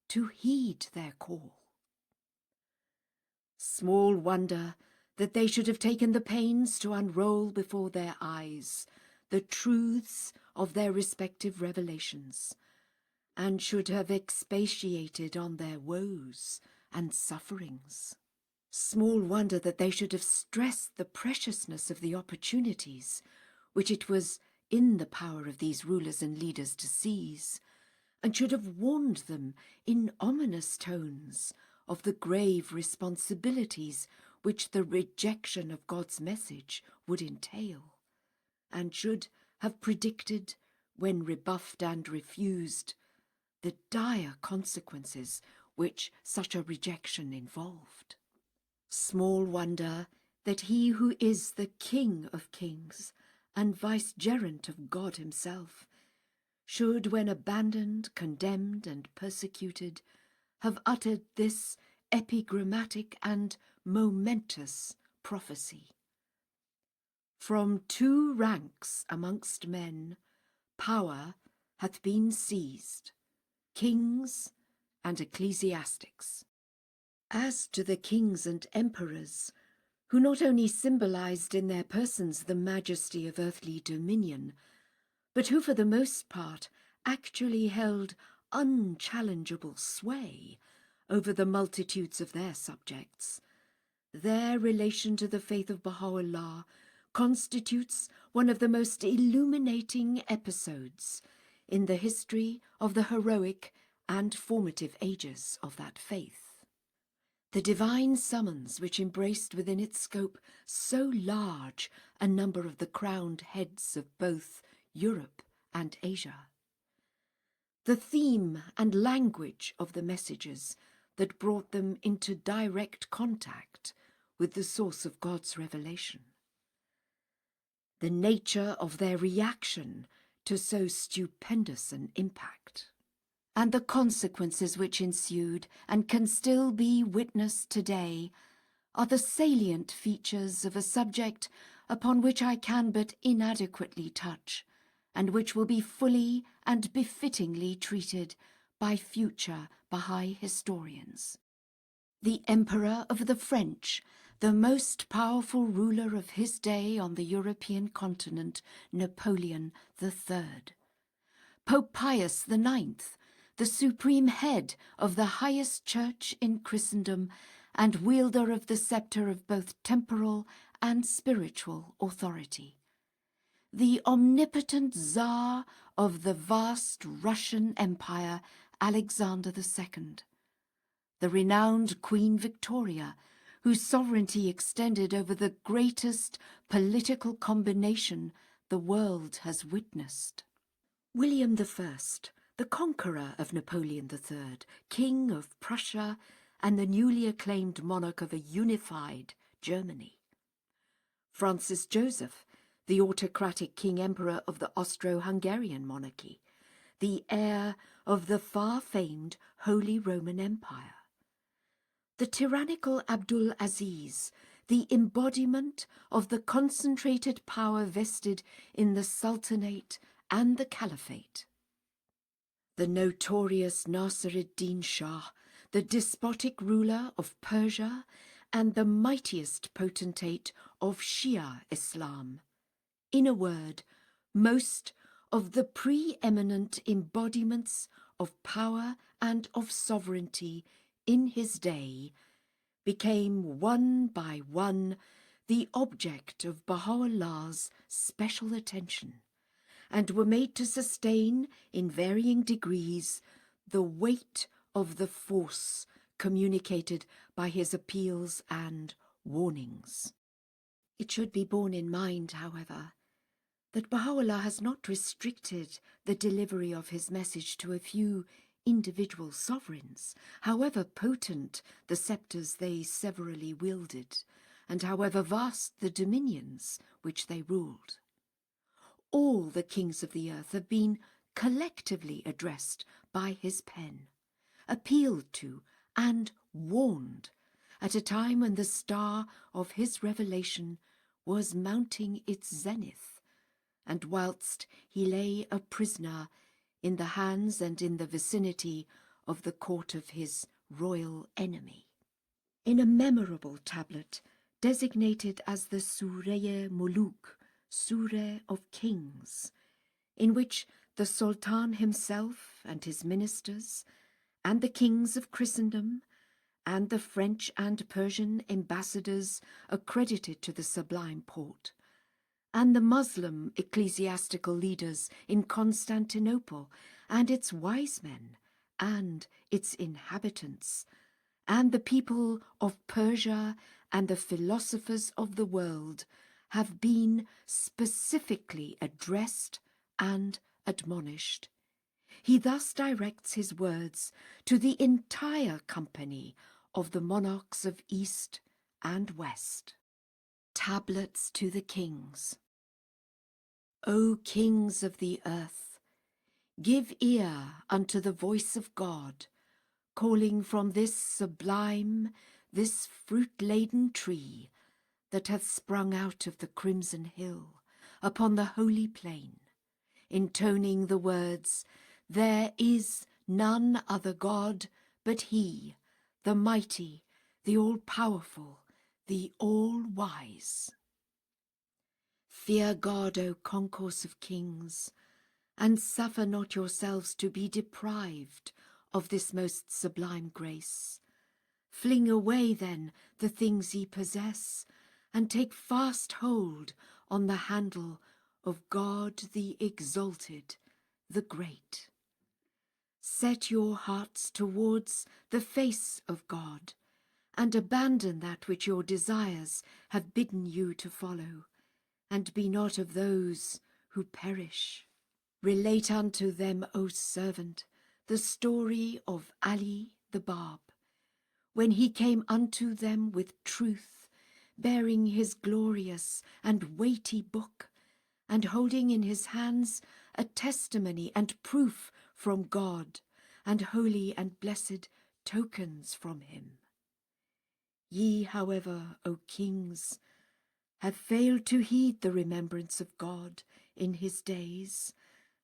to heed their call. Small wonder that they should have taken the pains to unroll before their eyes the truths of their respective revelations, and should have expatiated on their woes and sufferings. Small wonder that they should have stressed the preciousness of the opportunities which it was in the power of these rulers and leaders to seize, and should have warned them in ominous tones of the grave responsibilities which the rejection of God's message would entail, and should have predicted, when rebuffed and refused, the dire consequences which such a rejection involved. Small wonder that he who is the King of Kings and vicegerent of God himself should, when abandoned, condemned, and persecuted, have uttered this epigrammatic and momentous prophecy. From two ranks amongst men, power hath been seized, kings and ecclesiastics. As to the kings and emperors, who not only symbolized in their persons the majesty of earthly dominion, but who for the most part actually held unchallengeable sway over the multitudes of their subjects, their relation to the faith of Baha'u'lláh constitutes one of the most illuminating episodes in the history of the heroic and formative ages of that faith. The divine summons which embraced within its scope so large a number of the crowned heads of both Europe and Asia. The theme and language of the messages that brought them into direct contact with the source of God's revelation. The nature of their reaction to so stupendous an impact, and the consequences which ensued and can still be witnessed today are the salient features of a subject upon which I can but inadequately touch, and which will be fully and befittingly treated by future Bahá'í historians. The Emperor of the French, the most powerful ruler of his day on the European continent, Napoleon III. Pope Pius IX, the supreme head of the highest church in Christendom and wielder of the sceptre of both temporal and spiritual authority. The omnipotent Tsar of the vast Russian Empire, Alexander II. The renowned Queen Victoria, whose sovereignty extended over the greatest political combination the world has witnessed. William I, the conqueror of Napoleon III, King of Prussia and the newly acclaimed monarch of a unified Germany. Francis Joseph, the autocratic King Emperor of the Austro-Hungarian monarchy, the heir of the far-famed Holy Roman Empire. The tyrannical Abdul Aziz, the embodiment of the concentrated power vested in the Sultanate and the Caliphate. The notorious Nasir-ed-Din Shah, the despotic ruler of Persia and the mightiest potentate of Shia Islam. In a word, most of the preeminent embodiments of power and of sovereignty in his day became one by one the object of Baha'u'llah's special attention, and were made to sustain in varying degrees the weight of the force communicated by his appeals and warnings. It should be borne in mind, however, that Baha'u'lláh has not restricted the delivery of his message to a few individual sovereigns, however potent the sceptres they severally wielded, and however vast the dominions which they ruled. All the kings of the earth have been collectively addressed by his pen, appealed to and warned at a time when the star of his revelation was mounting its zenith, and whilst he lay a prisoner in the hands and in the vicinity of the court of his royal enemy. In a memorable tablet designated as the Surah Muluk, Surah of Kings, in which the Sultan himself and his ministers, and the kings of Christendom, and the French and Persian ambassadors accredited to the Sublime Porte, and the Muslim ecclesiastical leaders in Constantinople, and its wise men, and its inhabitants, and the people of Persia and the philosophers of the world have been specifically addressed and admonished. He thus directs his words to the entire company of the monarchs of East and West. Tablets to the Kings. O kings of the earth, give ear unto the voice of God, calling from this sublime, this fruit-laden tree that hath sprung out of the crimson hill upon the holy plain, intoning the words, There is none other God but He, the mighty, the all-powerful, the all-wise. Fear God, O concourse of kings, and suffer not yourselves to be deprived of this most sublime grace. Fling away then the things ye possess, and take fast hold on the handle of God the exalted, the great. Set your hearts towards the face of God, and abandon that which your desires have bidden you to follow, and be not of those who perish. Relate unto them, O servant, the story of Ali the Bab, when he came unto them with truth, bearing his glorious and weighty book, and holding in his hands a testimony and proof from God, and holy and blessed tokens from him. Ye, however, O kings, have failed to heed the remembrance of God in his days,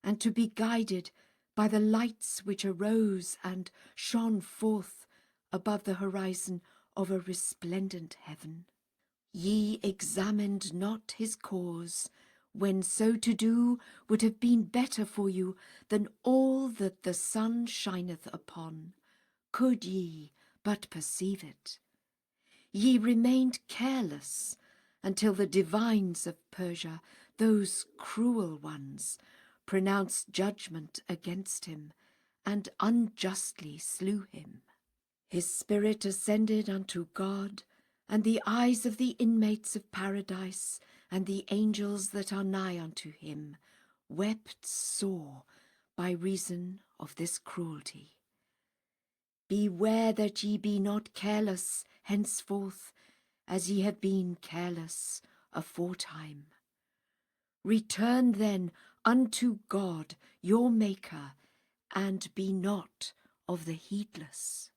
and to be guided by the lights which arose and shone forth above the horizon of a resplendent heaven. Ye examined not his cause, when so to do would have been better for you than all that the sun shineth upon, could ye but perceive it. Ye remained careless until the divines of Persia, those cruel ones, pronounced judgment against him, and unjustly slew him. His spirit ascended unto God, and the eyes of the inmates of paradise, and the angels that are nigh unto him, wept sore by reason of this cruelty. Beware that ye be not careless henceforth, as ye have been careless aforetime. Return then unto God your Maker, and be not of the heedless.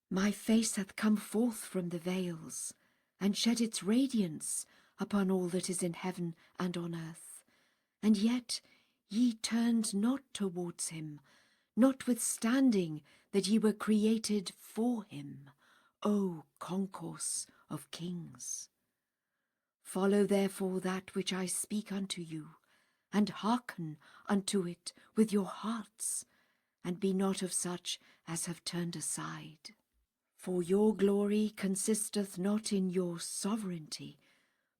My face hath come forth from the veils, and shed its radiance upon all that is in heaven and on earth, and yet ye turned not towards him, notwithstanding that ye were created for him, O concourse of kings. Follow therefore that which I speak unto you, and hearken unto it with your hearts, and be not of such as have turned aside. For your glory consisteth not in your sovereignty,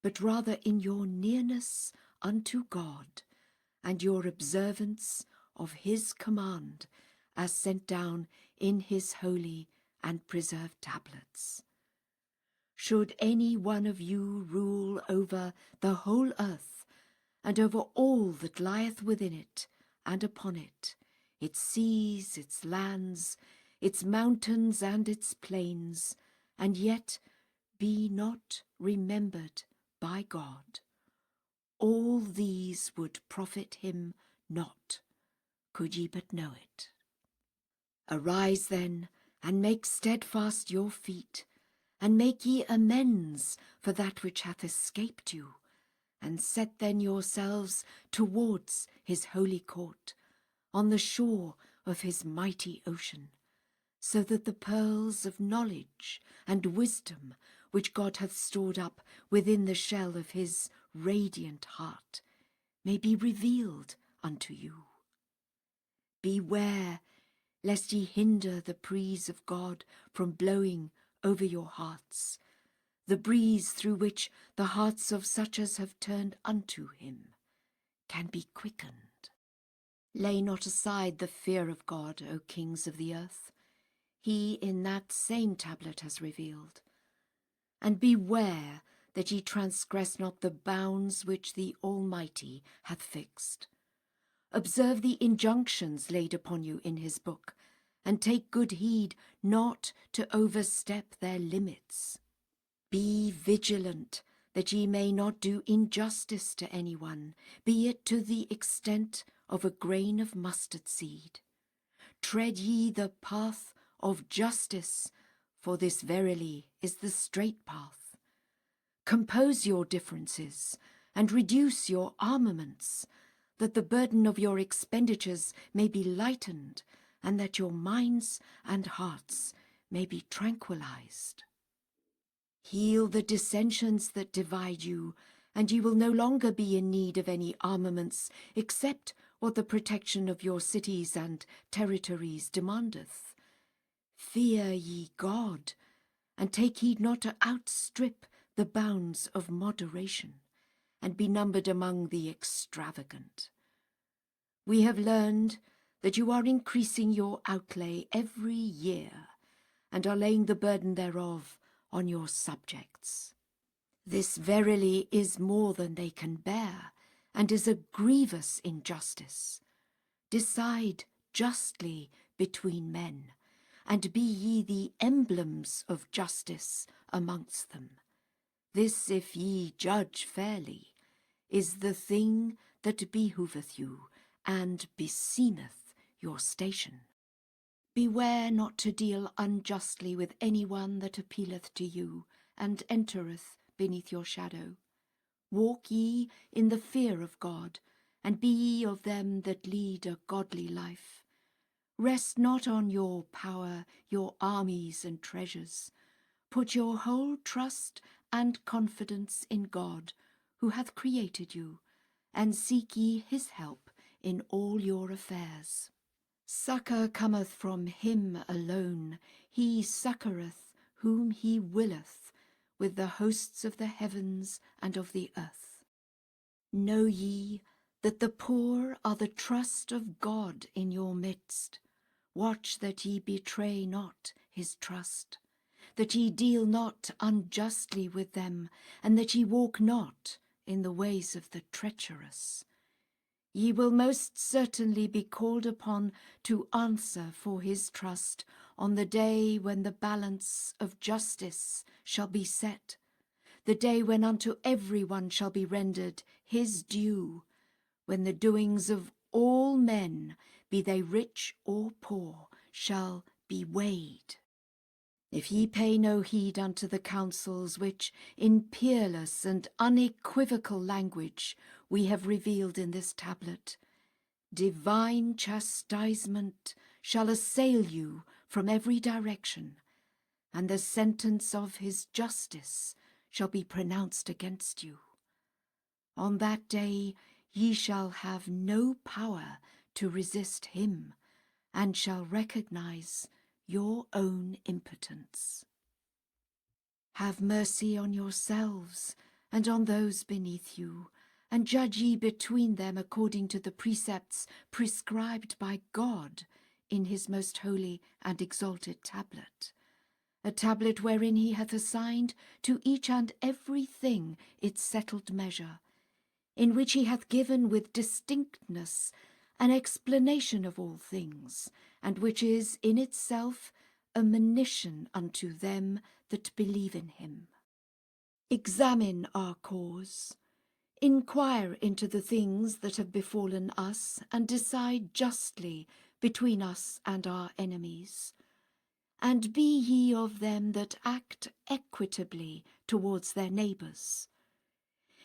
but rather in your nearness unto God, and your observance of his command, as sent down in his holy and preserved tablets. Should any one of you rule over the whole earth, and over all that lieth within it and upon it, its seas, its lands, its mountains and its plains, and yet be not remembered by God, all these would profit him not, could ye but know it. Arise then, and make steadfast your feet, and make ye amends for that which hath escaped you, and set then yourselves towards his holy court, on the shore of his mighty ocean, so that the pearls of knowledge and wisdom which God hath stored up within the shell of his radiant heart may be revealed unto you. Beware lest ye hinder the breeze of God from blowing over your hearts, the breeze through which the hearts of such as have turned unto him can be quickened. Lay not aside the fear of God, O kings of the earth, he in that same tablet has revealed. And beware that ye transgress not the bounds which the Almighty hath fixed. Observe the injunctions laid upon you in his book, and take good heed not to overstep their limits. Be vigilant that ye may not do injustice to anyone, be it to the extent of a grain of mustard seed. Tread ye the path of justice, for this verily is the straight path. Compose your differences, and reduce your armaments, that the burden of your expenditures may be lightened, and that your minds and hearts may be tranquilized. Heal the dissensions that divide you, and ye will no longer be in need of any armaments, except what the protection of your cities and territories demandeth. Fear ye God, and take heed not to outstrip the bounds of moderation, and be numbered among the extravagant. We have learned that you are increasing your outlay every year, and are laying the burden thereof on your subjects. This verily is more than they can bear, and is a grievous injustice. Decide justly between men, and be ye the emblems of justice amongst them. This, if ye judge fairly, is the thing that behoveth you, and beseemeth your station. Beware not to deal unjustly with any one that appealeth to you, and entereth beneath your shadow. Walk ye in the fear of God, and be ye of them that lead a godly life. Rest not on your power, your armies and treasures. Put your whole trust and confidence in God, who hath created you, and seek ye his help in all your affairs. Succour cometh from him alone. He succoureth whom he willeth, with the hosts of the heavens and of the earth. Know ye that the poor are the trust of God in your midst. Watch that ye betray not his trust, that ye deal not unjustly with them, and that ye walk not in the ways of the treacherous. Ye will most certainly be called upon to answer for his trust on the day when the balance of justice shall be set, the day when unto every one shall be rendered his due, when the doings of all men, be they rich or poor, shall be weighed. If ye pay no heed unto the counsels which, in peerless and unequivocal language, we have revealed in this tablet, divine chastisement shall assail you from every direction, and the sentence of his justice shall be pronounced against you. On that day ye shall have no power to resist him, and shall recognize your own impotence. Have mercy on yourselves and on those beneath you, and judge ye between them according to the precepts prescribed by God in his most holy and exalted tablet, a tablet wherein he hath assigned to each and every thing its settled measure, in which he hath given with distinctness an explanation of all things, and which is in itself a monition unto them that believe in him. Examine our cause, inquire into the things that have befallen us, and decide justly between us and our enemies. And be ye of them that act equitably towards their neighbours.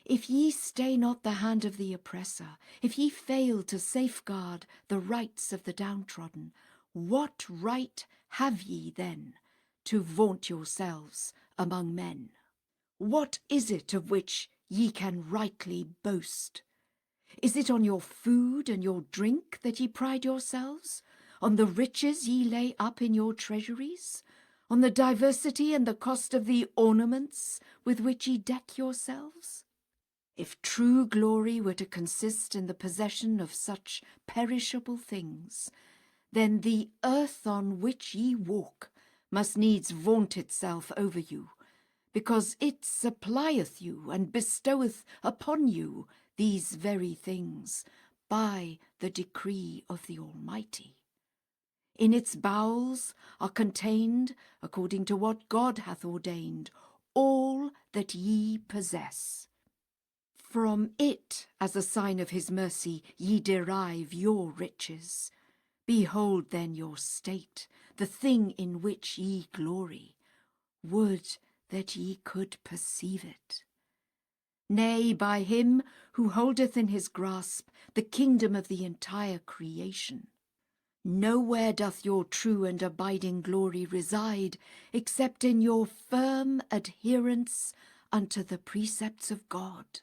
If ye stay not the hand of the oppressor, if ye fail to safeguard the rights of the downtrodden, what right have ye then to vaunt yourselves among men? What is it of which ye can rightly boast? Is it on your food and your drink that ye pride yourselves? On the riches ye lay up in your treasuries? On the diversity and the cost of the ornaments with which ye deck yourselves? If true glory were to consist in the possession of such perishable things, then the earth on which ye walk must needs vaunt itself over you, because it supplieth you and bestoweth upon you these very things by the decree of the Almighty. In its bowels are contained, according to what God hath ordained, all that ye possess. From it, as a sign of his mercy, ye derive your riches. Behold then your state, the thing in which ye glory. Would that ye could perceive it. Nay, by him who holdeth in his grasp the kingdom of the entire creation. Nowhere doth your true and abiding glory reside, except in your firm adherence unto the precepts of God,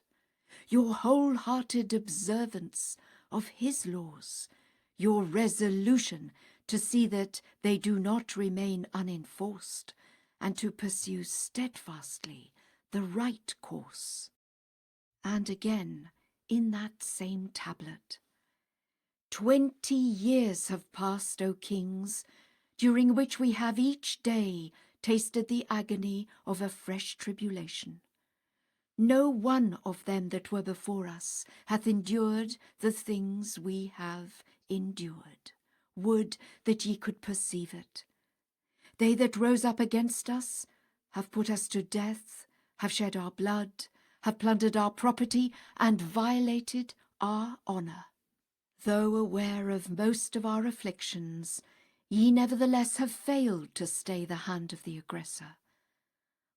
your wholehearted observance of his laws, your resolution to see that they do not remain unenforced, and to pursue steadfastly the right course. And again, in that same tablet, 20 years have passed, O kings, during which we have each day tasted the agony of a fresh tribulation. No one of them that were before us hath endured the things we have endured. Would that ye could perceive it. They that rose up against us have put us to death, have shed our blood, have plundered our property, and violated our honour. Though aware of most of our afflictions, ye nevertheless have failed to stay the hand of the aggressor.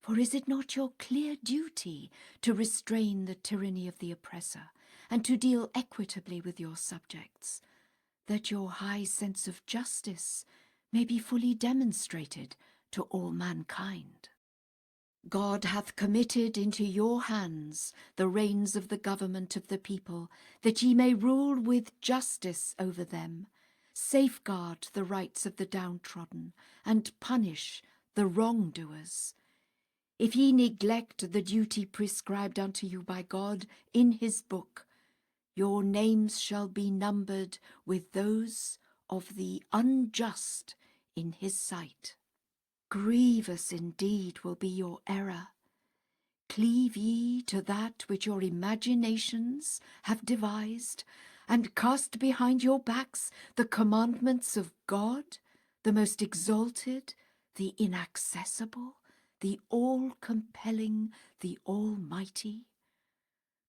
For is it not your clear duty to restrain the tyranny of the oppressor, and to deal equitably with your subjects, that your high sense of justice may be fully demonstrated to all mankind? God hath committed into your hands the reins of the government of the people, that ye may rule with justice over them, safeguard the rights of the downtrodden, and punish the wrongdoers. If ye neglect the duty prescribed unto you by God in his book, your names shall be numbered with those of the unjust in his sight. Grievous indeed will be your error. Cleave ye to that which your imaginations have devised, and cast behind your backs the commandments of God, the most exalted, the inaccessible, the all-compelling, the Almighty.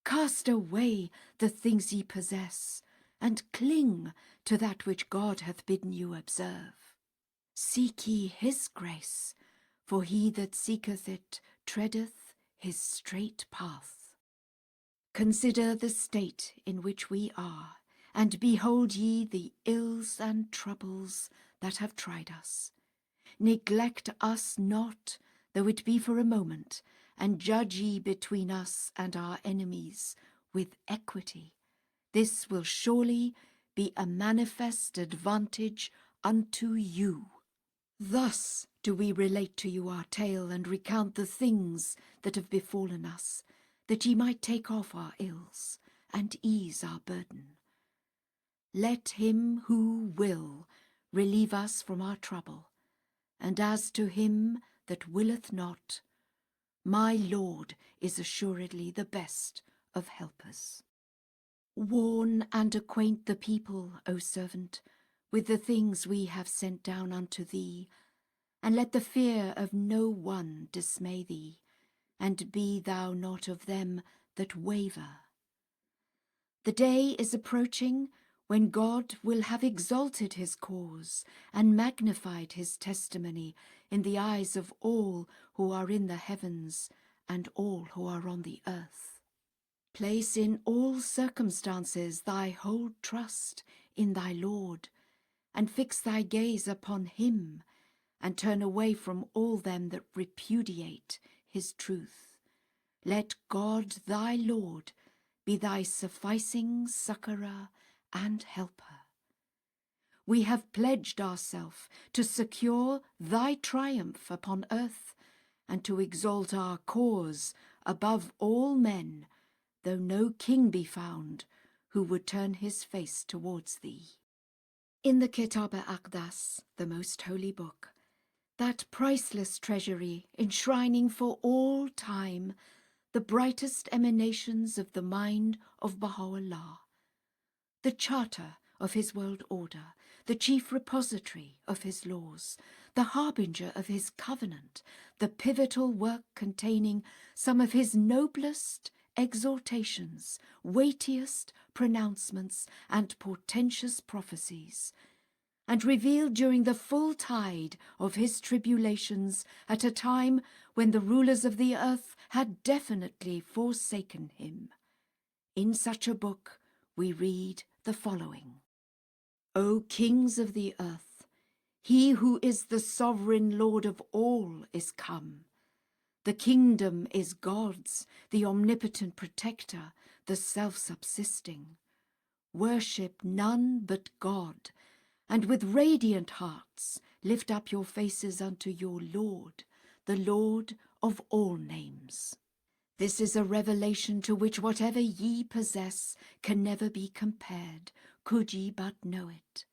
Cast away the things ye possess, and cling to that which God hath bidden you observe. Seek ye his grace, for he that seeketh it treadeth his straight path. Consider the state in which we are, and behold ye the ills and troubles that have tried us. Neglect us not, though it be for a moment, and judge ye between us and our enemies with equity. This will surely be a manifest advantage unto you. Thus do we relate to you our tale, and recount the things that have befallen us, that ye might take off our ills, and ease our burden. Let him who will relieve us from our trouble, and as to him that willeth not, my Lord is assuredly the best of helpers. Warn and acquaint the people, O servant, with the things we have sent down unto thee, and let the fear of no one dismay thee, and be thou not of them that waver. The day is approaching when God will have exalted his cause and magnified his testimony in the eyes of all who are in the heavens and all who are on the earth. Place in all circumstances thy whole trust in thy Lord, and fix thy gaze upon him, and turn away from all them that repudiate his truth. Let God thy Lord be thy sufficing succourer and helper. We have pledged ourselves to secure thy triumph upon earth, and to exalt our cause above all men, though no king be found who would turn his face towards thee. In the Kitab-i-Aqdas, the most holy book, that priceless treasury enshrining for all time the brightest emanations of the mind of Bahá'u'lláh, the charter of his world order, the chief repository of his laws, the harbinger of his covenant, the pivotal work containing some of his noblest exhortations, weightiest pronouncements, and portentous prophecies, and revealed during the full tide of his tribulations at a time when the rulers of the earth had definitely forsaken him. In such a book we read the following: O kings of the earth, he who is the sovereign Lord of all is come. The kingdom is God's, the omnipotent protector, the self-subsisting. Worship none but God, and with radiant hearts lift up your faces unto your Lord, the Lord of all names. This is a revelation to which whatever ye possess can never be compared, could ye but know it.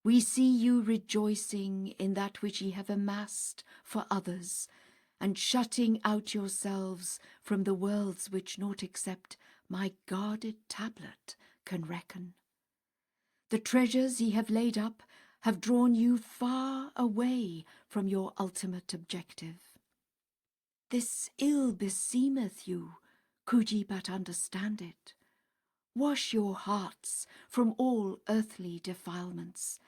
We see you rejoicing in that which ye have amassed for others, and shutting out yourselves from the worlds which naught except my guarded tablet can reckon. The treasures ye have laid up have drawn you far away from your ultimate objective. This ill beseemeth you, could ye but understand it. Wash your hearts from all earthly defilements,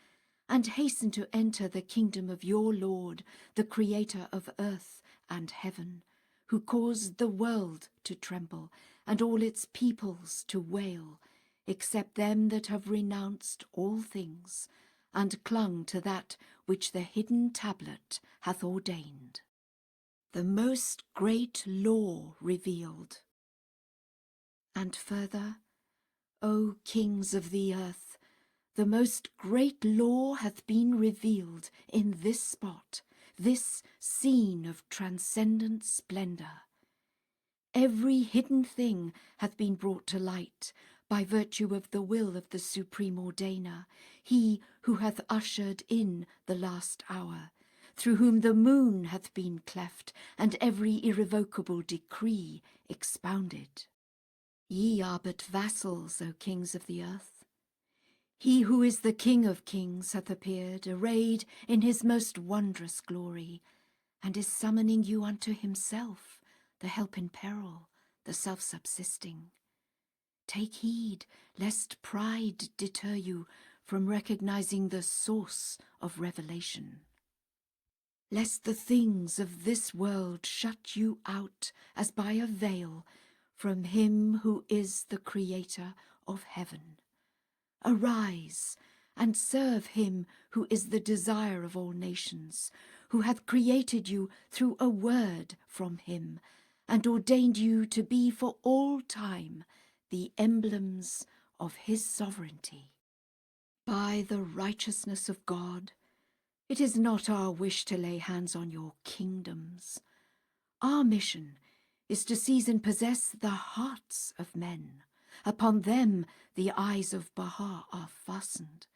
and hasten to enter the kingdom of your Lord, the Creator of earth and heaven, who caused the world to tremble, and all its peoples to wail, except them that have renounced all things, and clung to that which the hidden tablet hath ordained. The most great law revealed. And further, O kings of the earth, the most great law hath been revealed in this spot, this scene of transcendent splendour. Every hidden thing hath been brought to light by virtue of the will of the Supreme Ordainer, he who hath ushered in the last hour, through whom the moon hath been cleft, and every irrevocable decree expounded. Ye are but vassals, O kings of the earth. He who is the King of kings hath appeared, arrayed in his most wondrous glory, and is summoning you unto himself, the help in peril, the self-subsisting. Take heed, lest pride deter you from recognizing the source of revelation. Lest the things of this world shut you out as by a veil from him who is the Creator of heaven. Arise and serve him who is the desire of all nations, who hath created you through a word from him, and ordained you to be for all time the emblems of his sovereignty. By the righteousness of God, it is not our wish to lay hands on your kingdoms. Our mission is to seize and possess the hearts of men. Upon them the eyes of Baha are fastened.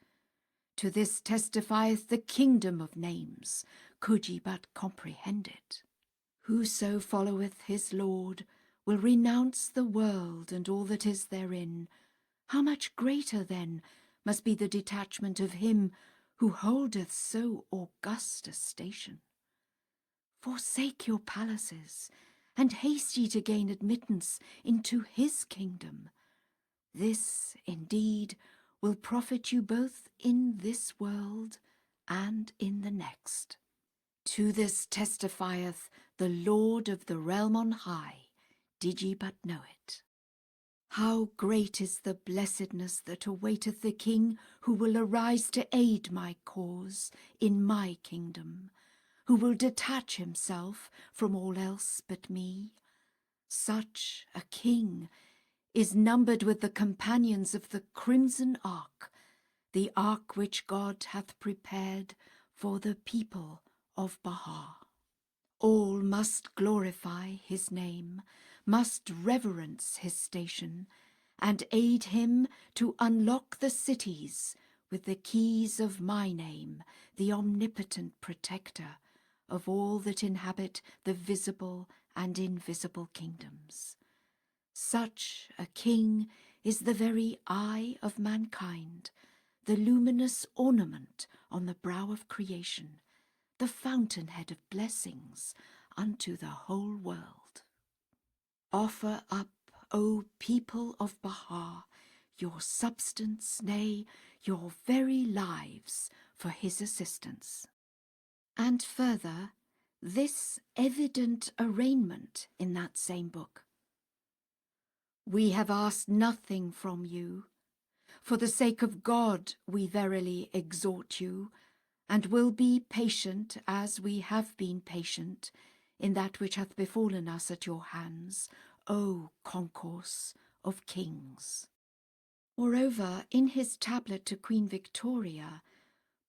To this testifieth the kingdom of names, could ye but comprehend it. Whoso followeth his Lord will renounce the world and all that is therein. How much greater, then, must be the detachment of him who holdeth so august a station. Forsake your palaces, and haste ye to gain admittance into his kingdom. This, indeed, will profit you both in this world and in the next. To this testifieth the Lord of the realm on high, did ye but know it. How great is the blessedness that awaiteth the King who will arise to aid my cause in my kingdom, who will detach himself from all else but me. Such a king is numbered with the companions of the crimson ark, the ark which God hath prepared for the people of Baha. All must glorify his name, must reverence his station, and aid him to unlock the cities with the keys of my name, the omnipotent protector of all that inhabit the visible and invisible kingdoms. Such a king is the very eye of mankind, the luminous ornament on the brow of creation, the fountainhead of blessings unto the whole world. Offer up, O people of Baha, your substance, nay, your very lives for his assistance. And further, this evident arraignment in that same book. We have asked nothing from you. For the sake of God we verily exhort you, and will be patient as we have been patient in that which hath befallen us at your hands, O concourse of kings. Moreover, in his tablet to Queen Victoria,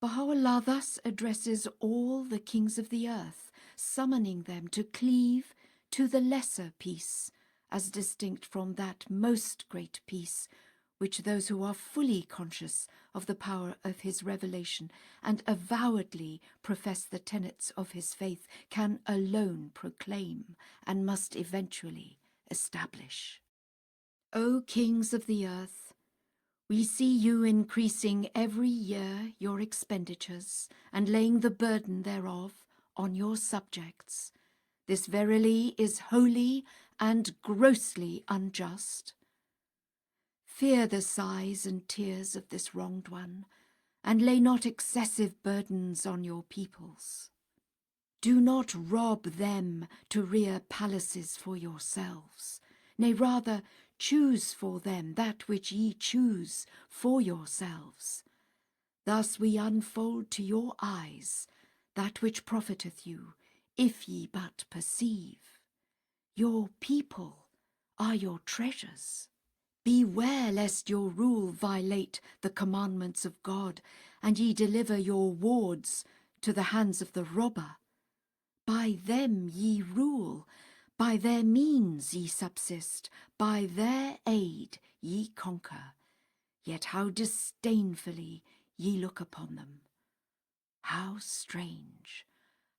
Baha'u'lláh thus addresses all the kings of the earth, summoning them to cleave to the lesser peace, as distinct from that most great peace which those who are fully conscious of the power of his revelation and avowedly profess the tenets of his faith can alone proclaim and must eventually establish. O kings of the earth, we see you increasing every year your expenditures and laying the burden thereof on your subjects. This verily is wholly and grossly unjust. Fear the sighs and tears of this wronged one, and lay not excessive burdens on your peoples. Do not rob them to rear palaces for yourselves, nay, rather choose for them that which ye choose for yourselves. Thus we unfold to your eyes that which profiteth you, if ye but perceive. Your people are your treasures. Beware lest your rule violate the commandments of God, and ye deliver your wards to the hands of the robber. By them ye rule, by their means ye subsist, by their aid ye conquer, yet how disdainfully ye look upon them. How strange,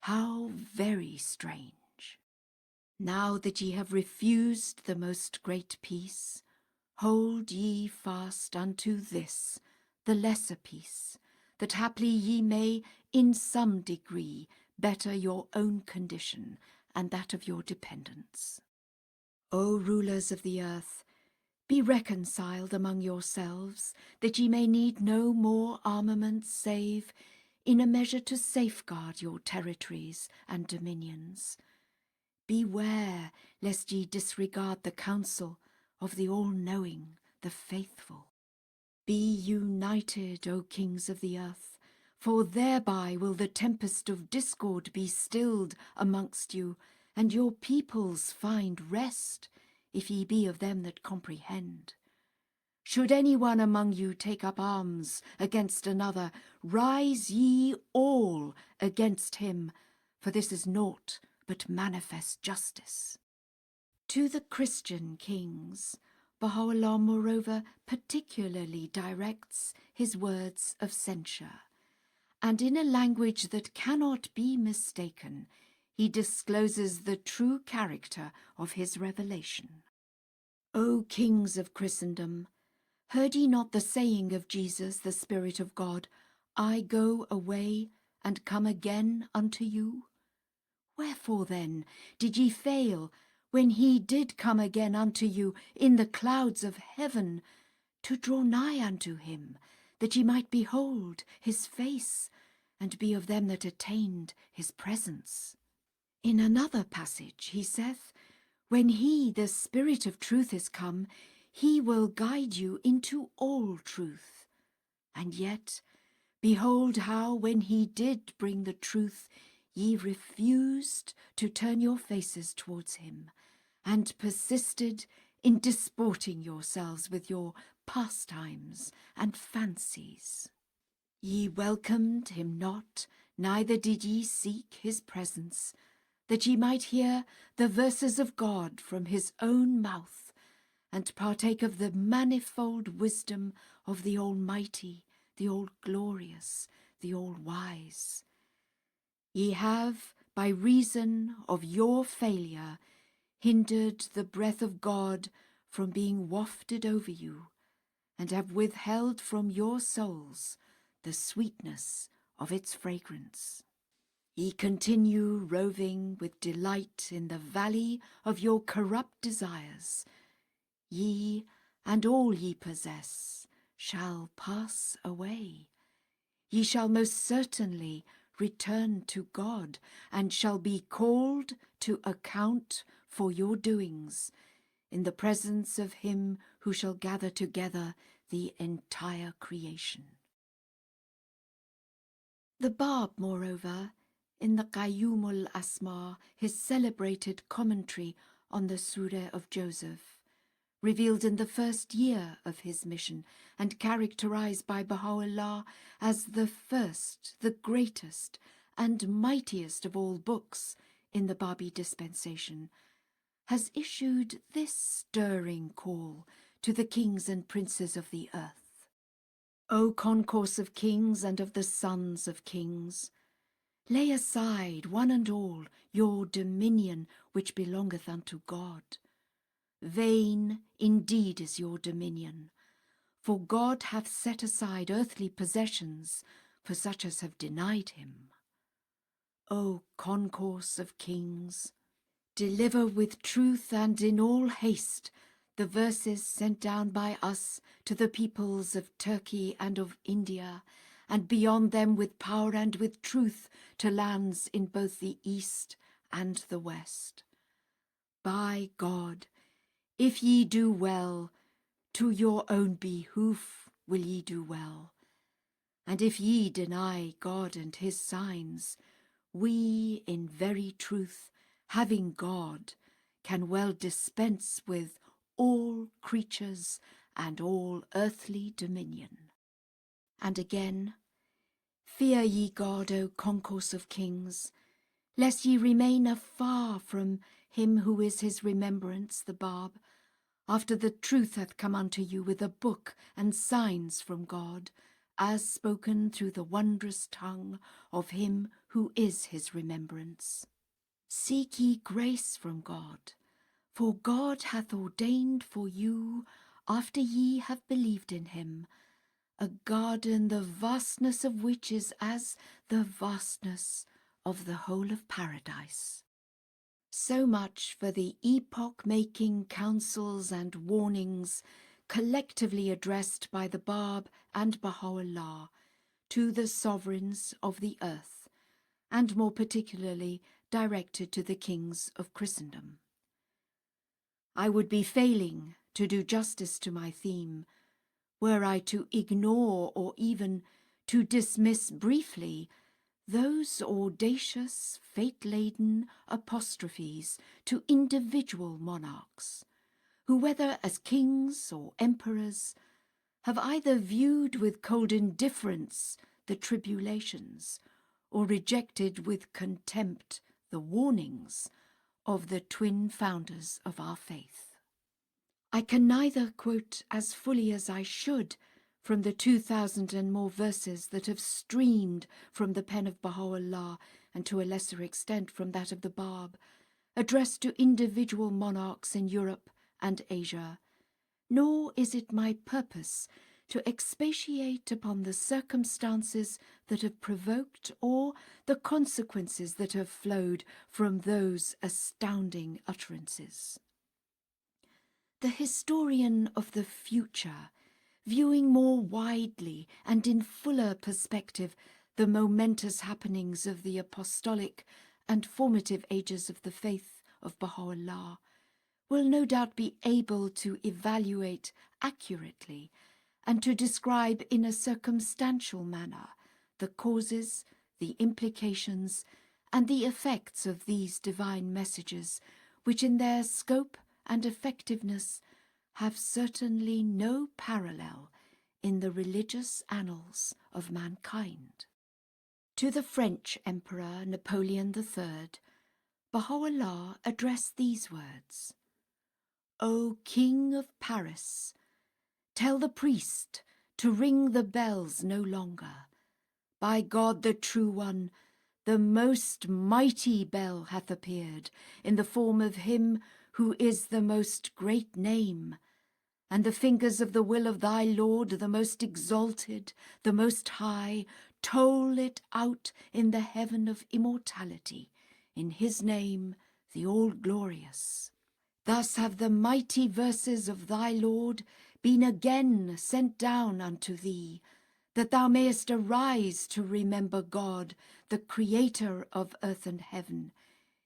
how very strange. Now that ye have refused the most great peace, hold ye fast unto this, the lesser peace, that haply ye may in some degree better your own condition and that of your dependents. O rulers of the earth, be reconciled among yourselves, that ye may need no more armaments save in a measure to safeguard your territories and dominions. Beware lest ye disregard the counsel of the all-knowing, the faithful. Be united, O kings of the earth, for thereby will the tempest of discord be stilled amongst you, and your peoples find rest, if ye be of them that comprehend. Should any one among you take up arms against another, rise ye all against him, for this is naught but manifest justice. To the Christian kings, Baha'u'lláh moreover particularly directs his words of censure, and in a language that cannot be mistaken, he discloses the true character of his revelation. O kings of Christendom, heard ye not the saying of Jesus, the Spirit of God, I go away and come again unto you? Wherefore then did ye fail, when he did come again unto you in the clouds of heaven, to draw nigh unto him, that ye might behold his face, and be of them that attained his presence? In another passage he saith, when he, the Spirit of truth, is come, he will guide you into all truth. And yet, behold how, when he did bring the truth, ye refused to turn your faces towards him, and persisted in disporting yourselves with your pastimes and fancies. Ye welcomed him not, neither did ye seek his presence, that ye might hear the verses of God from his own mouth, and partake of the manifold wisdom of the Almighty, the All-Glorious, the All-Wise. Ye have, by reason of your failure, hindered the breath of God from being wafted over you, and have withheld from your souls the sweetness of its fragrance. Ye continue roving with delight in the valley of your corrupt desires. Ye and all ye possess shall pass away. Ye shall most certainly return to God, and shall be called to account for your doings in the presence of him who shall gather together the entire creation. The Bab, moreover, in the Qayyumul Asma, his celebrated commentary on the Surah of Joseph, revealed in the first year of his mission and characterized by Bahá'u'lláh as the first, the greatest, and mightiest of all books in the Babi dispensation, has issued this stirring call to the kings and princes of the earth. O concourse of kings and of the sons of kings, lay aside, one and all, your dominion which belongeth unto God. Vain indeed is your dominion, for God hath set aside earthly possessions for such as have denied him. O concourse of kings, deliver with truth and in all haste the verses sent down by us to the peoples of Turkey and of India, and beyond them with power and with truth to lands in both the east and the west. By God, if ye do well, to your own behoof will ye do well. And if ye deny God and his signs, we in very truth, having God, can well dispense with all creatures and all earthly dominion. And again, fear ye God, O concourse of kings, lest ye remain afar from him who is his remembrance, the Bab, after the truth hath come unto you with a book and signs from God, as spoken through the wondrous tongue of him who is his remembrance. Seek ye grace from God, for God hath ordained for you, after ye have believed in him, a garden the vastness of which is as the vastness of the whole of paradise. So much for the epoch-making counsels and warnings collectively addressed by the Bab and Bahá'u'lláh to the sovereigns of the earth, and more particularly directed to the kings of Christendom. I would be failing to do justice to my theme were I to ignore or even to dismiss briefly those audacious, fate-laden apostrophes to individual monarchs, who, whether as kings or emperors, have either viewed with cold indifference the tribulations, or rejected with contempt the warnings of the twin founders of our faith. I can neither quote as fully as I should from the 2,000 and more verses that have streamed from the pen of Bahá'u'lláh, and to a lesser extent from that of the Bab, addressed to individual monarchs in Europe and Asia, nor is it my purpose to expatiate upon the circumstances that have provoked or the consequences that have flowed from those astounding utterances. The historian of the future, viewing more widely and in fuller perspective the momentous happenings of the apostolic and formative ages of the faith of Bahá'u'lláh, will no doubt be able to evaluate accurately and to describe in a circumstantial manner the causes, the implications, and the effects of these divine messages, which in their scope and effectiveness have certainly no parallel in the religious annals of mankind. To the French Emperor Napoleon III, Bahá'u'lláh addressed these words: O King of Paris, tell the priest to ring the bells no longer. By God the True One, the most mighty bell hath appeared in the form of him who is the most great name, and the fingers of the will of thy Lord, the most exalted, the most high, toll it out in the heaven of immortality, in his name, the all-glorious. Thus have the mighty verses of thy Lord been again sent down unto thee, that thou mayest arise to remember God, the Creator of earth and heaven,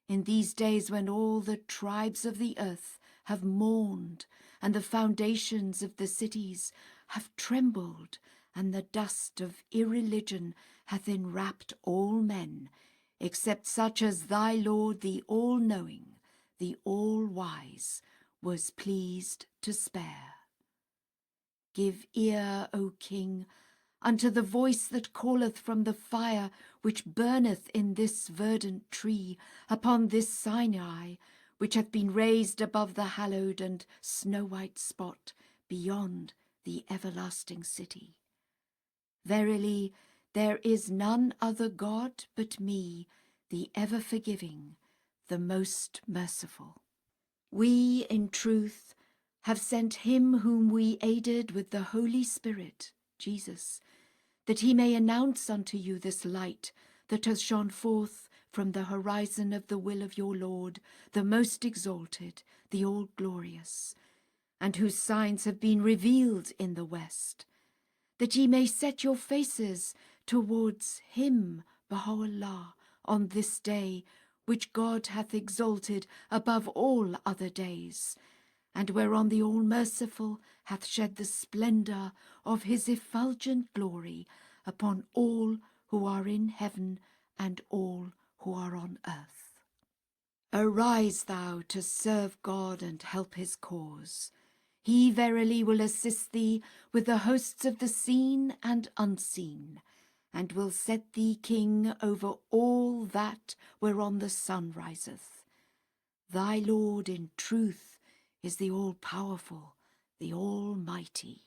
in these days when all the tribes of the earth have mourned, and the foundations of the cities have trembled, and the dust of irreligion hath enwrapped all men, except such as thy Lord, the all-knowing, the all-wise, was pleased to spare. Give ear, O King, unto the voice that calleth from the fire which burneth in this verdant tree, upon this Sinai, which hath been raised above the hallowed and snow-white spot beyond the everlasting city. Verily, there is none other God but me, the ever-forgiving, the most merciful. We, in truth, have sent him whom we aided with the Holy Spirit, Jesus, that he may announce unto you this light that has shone forth from the horizon of the will of your Lord, the most exalted, the all-glorious, and whose signs have been revealed in the west, that ye may set your faces towards him, Bahá'u'lláh, on this day, which God hath exalted above all other days, and whereon the All-Merciful hath shed the splendour of his effulgent glory upon all who are in heaven and all who are on earth. Arise thou to serve God and help his cause. He verily will assist thee with the hosts of the seen and unseen, and will set thee king over all that whereon the sun riseth. Thy Lord in truth is the all-powerful, the almighty.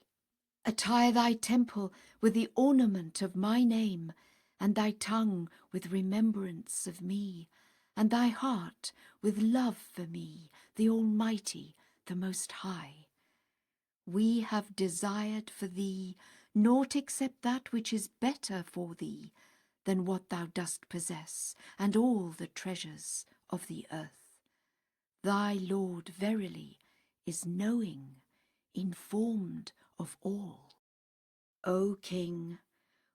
Attire thy temple with the ornament of my name, and thy tongue with remembrance of me, and thy heart with love for me, the Almighty, the Most High. We have desired for thee naught except that which is better for thee than what thou dost possess, and all the treasures of the earth. Thy Lord verily is knowing, informed of all. O King,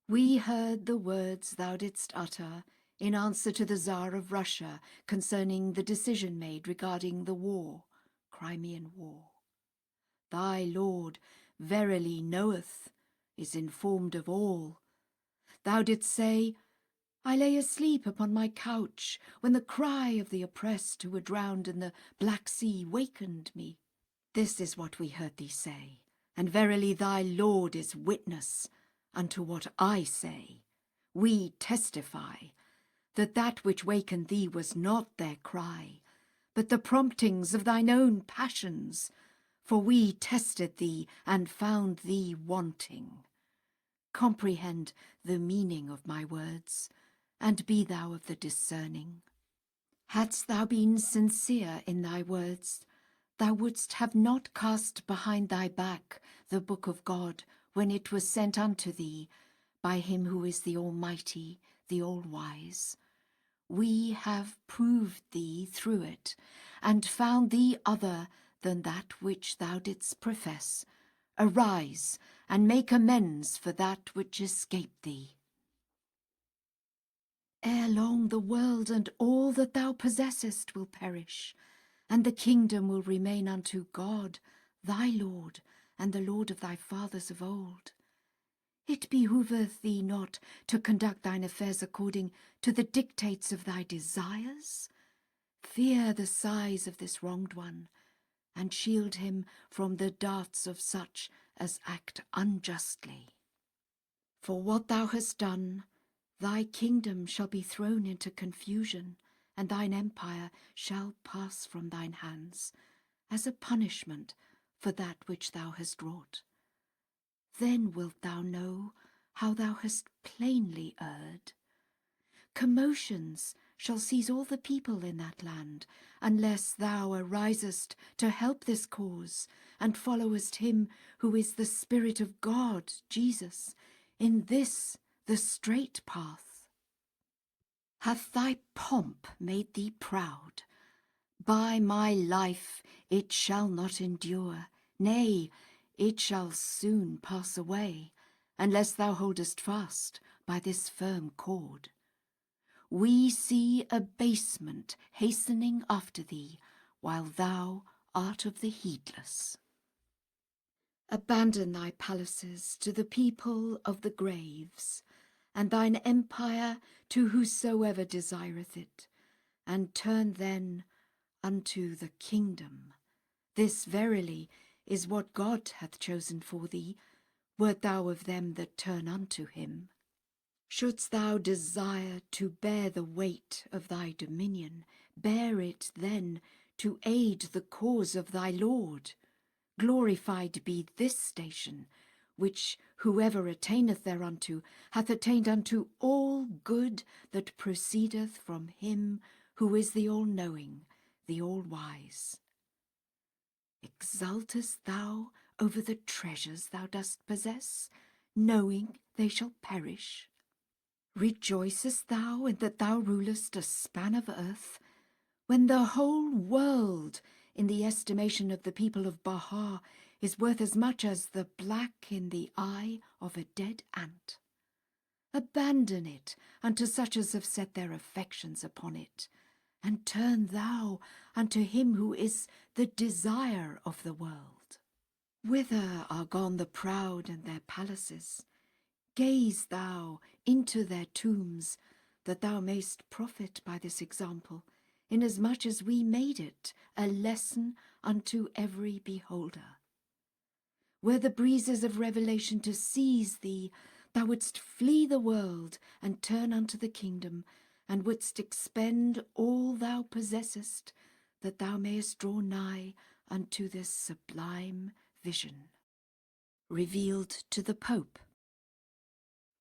we heard the words thou didst utter in answer to the Tsar of Russia concerning the decision made regarding the war, Crimean War. Thy Lord verily knoweth, is informed of all. Thou didst say, I lay asleep upon my couch when the cry of the oppressed who were drowned in the Black Sea wakened me. This is what we heard thee say, and verily thy Lord is witness unto what I say. We testify that that which wakened thee was not their cry, but the promptings of thine own passions, for we tested thee and found thee wanting. Comprehend the meaning of my words, and be thou of the discerning. Hadst thou been sincere in thy words, thou wouldst have not cast behind thy back the book of God when it was sent unto thee by him who is the Almighty, the All-Wise. We have proved thee through it, and found thee other than that which thou didst profess. Arise, and make amends for that which escaped thee. Ere long the world and all that thou possessest will perish, and the kingdom will remain unto God, thy Lord, and the Lord of thy fathers of old. It behoveth thee not to conduct thine affairs according to the dictates of thy desires. Fear the sighs of this wronged one, and shield him from the darts of such as act unjustly. For what thou hast done, thy kingdom shall be thrown into confusion, and thine empire shall pass from thine hands, as a punishment for that which thou hast wrought. Then wilt thou know how thou hast plainly erred. Commotions shall seize all the people in that land, unless thou arisest to help this cause, and followest him who is the Spirit of God, Jesus, in this the straight path. Hath thy pomp made thee proud? By my life it shall not endure, nay, it shall soon pass away, unless thou holdest fast by this firm cord. We see abasement hastening after thee, while thou art of the heedless. Abandon thy palaces to the people of the graves, and thine empire to whosoever desireth it, and turn then unto the kingdom, This verily is what God hath chosen for thee, wert thou of them that turn unto him. Shouldst thou desire to bear the weight of thy dominion, bear it then to aid the cause of thy Lord. Glorified be this station, which whoever attaineth thereunto hath attained unto all good that proceedeth from him who is the all-knowing, the all-wise. Exultest thou over the treasures thou dost possess, knowing they shall perish? Rejoicest thou in that thou rulest a span of earth, when the whole world, in the estimation of the people of Bahá'í, is worth as much as the black in the eye of a dead ant? Abandon it unto such as have set their affections upon it, and turn thou unto him who is the desire of the world. Whither are gone the proud and their palaces? Gaze thou into their tombs, that thou mayst profit by this example, inasmuch as we made it a lesson unto every beholder. Were the breezes of revelation to seize thee, thou wouldst flee the world and turn unto the kingdom, and wouldst expend all thou possessest, that thou mayest draw nigh unto this sublime vision. Revealed to the Pope.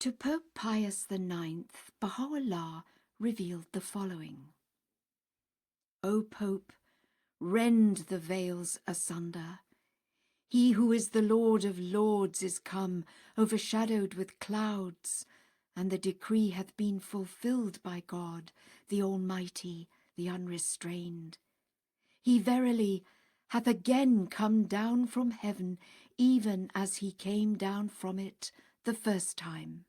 To Pope Pius IX, Bahá'u'lláh revealed the following. O Pope, rend the veils asunder. He who is the Lord of Lords is come, overshadowed with clouds, and the decree hath been fulfilled by God, the Almighty, the Unrestrained. He verily hath again come down from heaven, even as he came down from it the first time.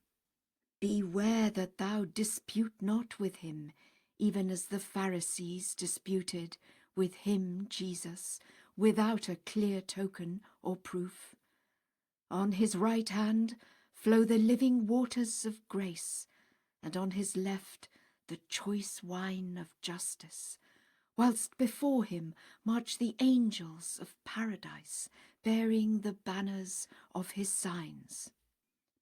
Beware that thou dispute not with him, even as the Pharisees disputed with him, Jesus, without a clear token or proof. On his right hand flow the living waters of grace, and on his left the choice wine of justice, whilst before him march the angels of paradise, bearing the banners of his signs.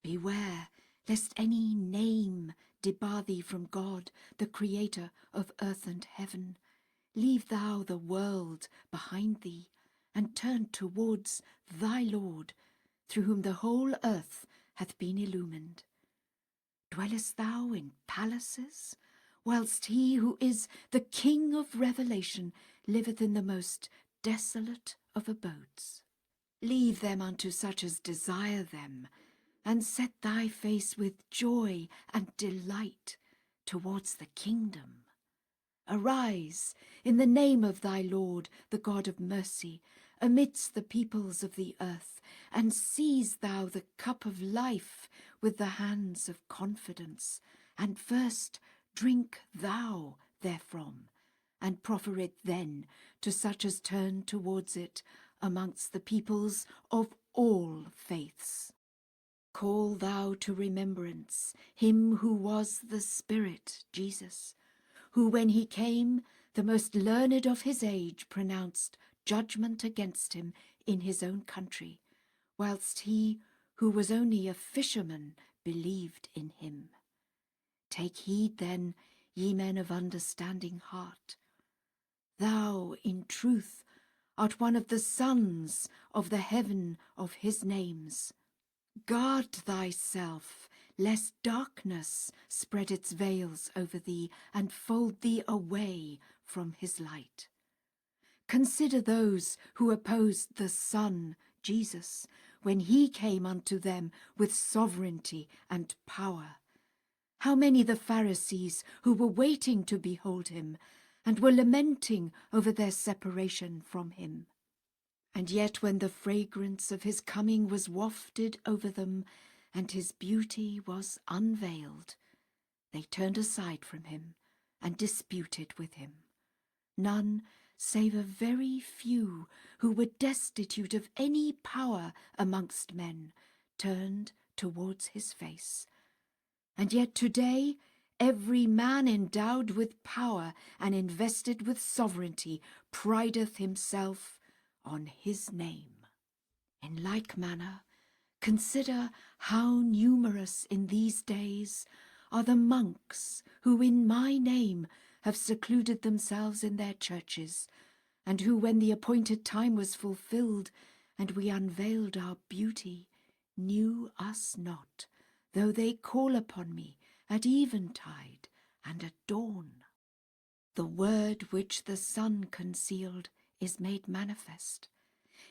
Beware lest any name debar thee from God, the Creator of earth and heaven. Leave thou the world behind thee, and turn towards thy Lord, through whom the whole earth hath been illumined. Dwellest thou in palaces, whilst he who is the King of revelation liveth in the most desolate of abodes? Leave them unto such as desire them, and set thy face with joy and delight towards the kingdom. Arise in the name of thy Lord, the God of mercy, amidst the peoples of the earth, and seize thou the cup of life with the hands of confidence, and first drink thou therefrom, and proffer it then to such as turn towards it amongst the peoples of all faiths. Call thou to remembrance him who was the Spirit, Jesus, who when he came, the most learned of his age pronounced judgment against him in his own country, whilst he who was only a fisherman believed in him. Take heed then, ye men of understanding heart. Thou, in truth, art one of the sons of the heaven of his names. Guard thyself, lest darkness spread its veils over thee and fold thee away from his light. Consider those who opposed the Son, Jesus, when he came unto them with sovereignty and power. How many the Pharisees who were waiting to behold him, and were lamenting over their separation from him. And yet when the fragrance of his coming was wafted over them, and his beauty was unveiled, they turned aside from him, and disputed with him. None, save a very few, who were destitute of any power amongst men, turned towards his face. And yet today every man endowed with power and invested with sovereignty prideth himself on his name. In like manner, consider how numerous in these days are the monks who in my name have secluded themselves in their churches, and who, when the appointed time was fulfilled, and we unveiled our beauty, knew us not, though they call upon me at eventide and at dawn. The word which the Son concealed is made manifest.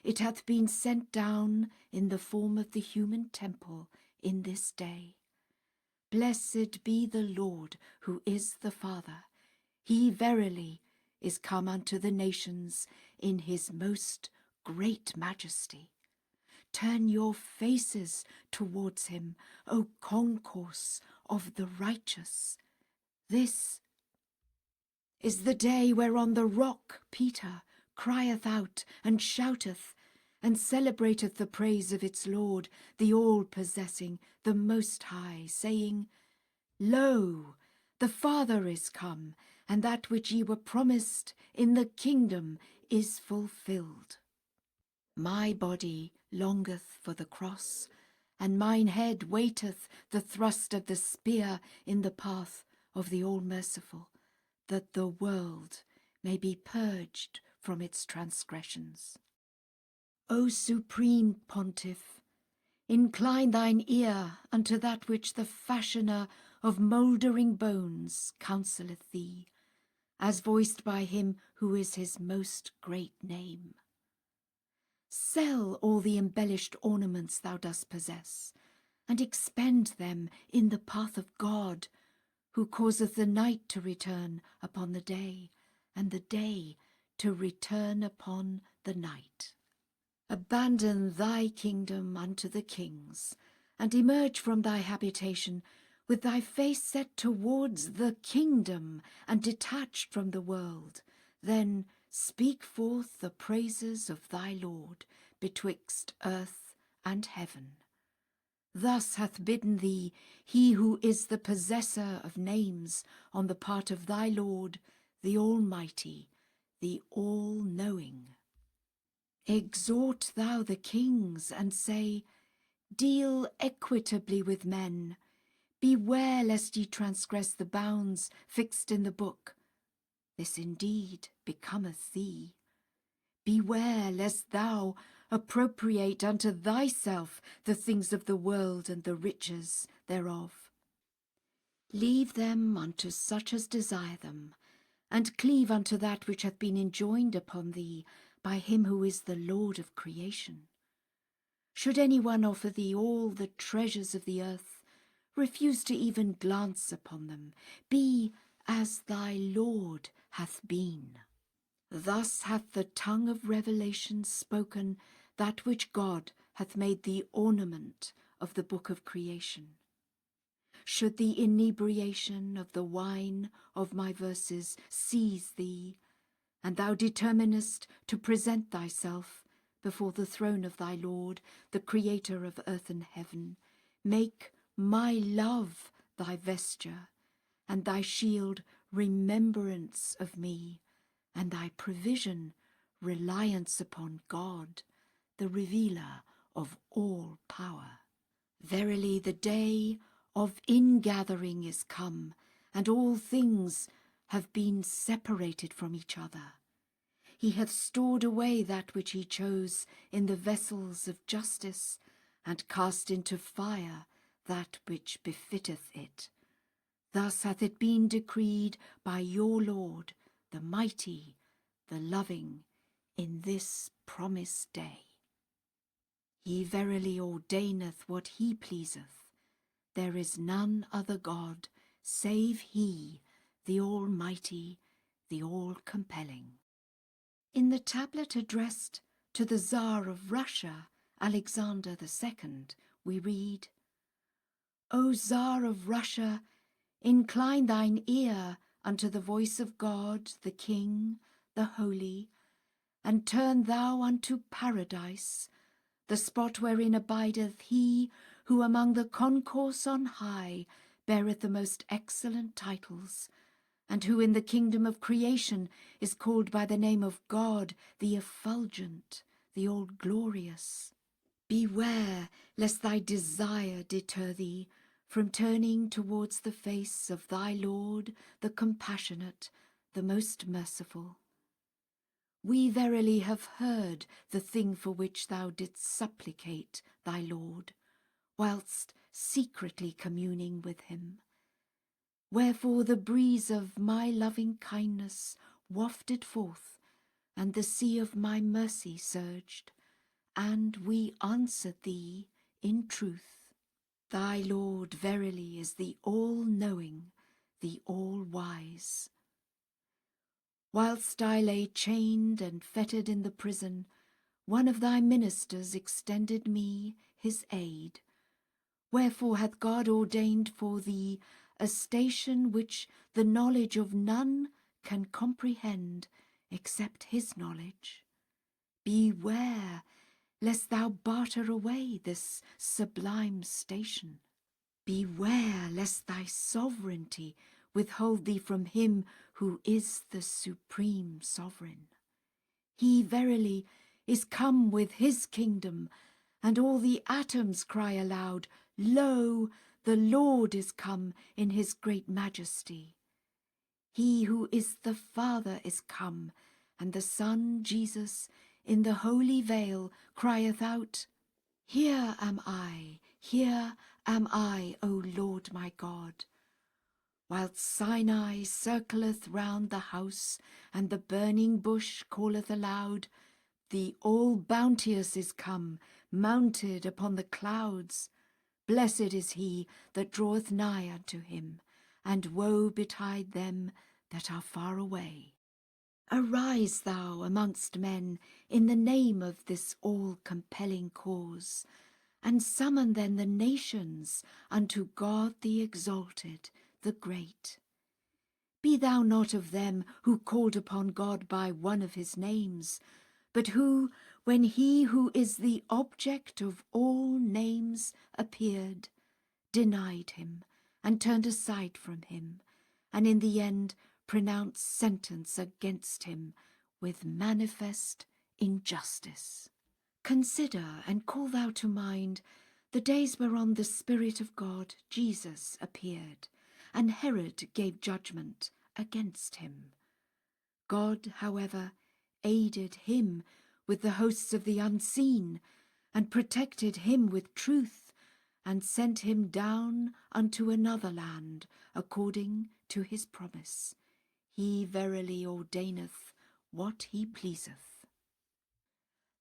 It hath been sent down in the form of the human temple in this day. Blessed be the Lord, who is the Father. He verily is come unto the nations in his most great majesty. Turn your faces towards him, O concourse of the righteous. This is the day whereon the rock Peter crieth out and shouteth, and celebrateth the praise of its Lord, the all-possessing, the Most High, saying, Lo, the Father is come, and that which ye were promised in the kingdom is fulfilled. My body longeth for the cross, and mine head waiteth the thrust of the spear in the path of the All-Merciful, that the world may be purged from its transgressions. O Supreme Pontiff, incline thine ear unto that which the fashioner of mouldering bones counselleth thee, as voiced by him who is his most great name. Sell all the embellished ornaments thou dost possess, and expend them in the path of God, who causeth the night to return upon the day, and the day to return upon the night. Abandon thy kingdom unto the kings, and emerge from thy habitation with thy face set towards the kingdom and detached from the world. Then speak forth the praises of thy Lord betwixt earth and heaven. Thus hath bidden thee he who is the possessor of names on the part of thy Lord, the Almighty, the All-Knowing. Exhort thou the kings, and say, Deal equitably with men. Beware lest ye transgress the bounds fixed in the book. This indeed becometh thee. Beware lest thou appropriate unto thyself the things of the world and the riches thereof. Leave them unto such as desire them, and cleave unto that which hath been enjoined upon thee by him who is the Lord of creation. Should any one offer thee all the treasures of the earth, refuse to even glance upon them. Be as thy Lord hath been. Thus hath the tongue of revelation spoken that which God hath made the ornament of the book of creation. Should the inebriation of the wine of my verses seize thee, and thou determinest to present thyself before the throne of thy Lord, the Creator of earth and heaven, make my love thy vesture, and thy shield remembrance of me, and thy provision reliance upon God, the revealer of all power. Verily the day of ingathering is come, and all things have been separated from each other. He hath stored away that which he chose in the vessels of justice, and cast into fire that which befitteth it. Thus hath it been decreed by your Lord, the mighty, the loving, in this promised day. He verily ordaineth what he pleaseth. There is none other God, save he, the Almighty, the All-Compelling. In the tablet addressed to the Tsar of Russia, Alexander II, we read, O Tsar of Russia, incline thine ear unto the voice of God, the King, the Holy, and turn thou unto paradise, the spot wherein abideth he who among the concourse on high beareth the most excellent titles, and who in the kingdom of creation is called by the name of God, the Effulgent, the all-glorious. Beware lest thy desire deter thee from turning towards the face of thy Lord, the compassionate, the most merciful. We verily have heard the thing for which thou didst supplicate thy Lord, whilst secretly communing with him. Wherefore the breeze of my loving kindness wafted forth, and the sea of my mercy surged, and we answered thee in truth. Thy Lord verily is the all-knowing, the all-wise. Whilst I lay chained and fettered in the prison, one of thy ministers extended me his aid. Wherefore hath God ordained for thee a station which the knowledge of none can comprehend except his knowledge. Beware lest thou barter away this sublime station. Beware lest thy sovereignty withhold thee from him who is the supreme sovereign. He verily is come with his kingdom, and all the atoms cry aloud, Lo, the Lord is come in his great majesty. He who is the Father is come, and the Son, Jesus, in the holy veil crieth out, Here am I, O Lord my God. Whilst Sinai circleth round the house, and the burning bush calleth aloud, The all-bounteous is come, mounted upon the clouds. Blessed is he that draweth nigh unto him, and woe betide them that are far away. Arise thou amongst men in the name of this all-compelling cause, and summon then the nations unto God the exalted, the great. Be thou not of them who called upon God by one of his names, but who, when he who is the object of all names appeared, denied him, and turned aside from him, and in the end pronounced sentence against him with manifest injustice. Consider and call thou to mind the days whereon the Spirit of God, Jesus, appeared, and Herod gave judgment against him. God, however, aided him with the hosts of the unseen, and protected him with truth, and sent him down unto another land, according to his promise. He verily ordaineth what he pleaseth.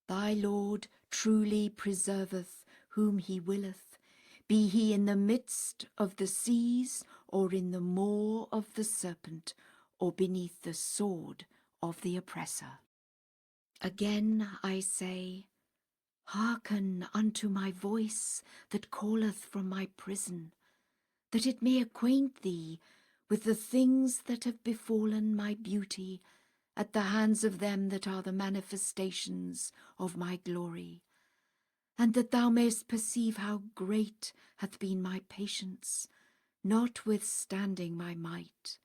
Thy Lord truly preserveth whom he willeth, be he in the midst of the seas, or in the maw of the serpent, or beneath the sword of the oppressor. Again I say, Hearken unto my voice that calleth from my prison, that it may acquaint thee with the things that have befallen my beauty at the hands of them that are the manifestations of my glory, and that thou mayest perceive how great hath been my patience, notwithstanding my might,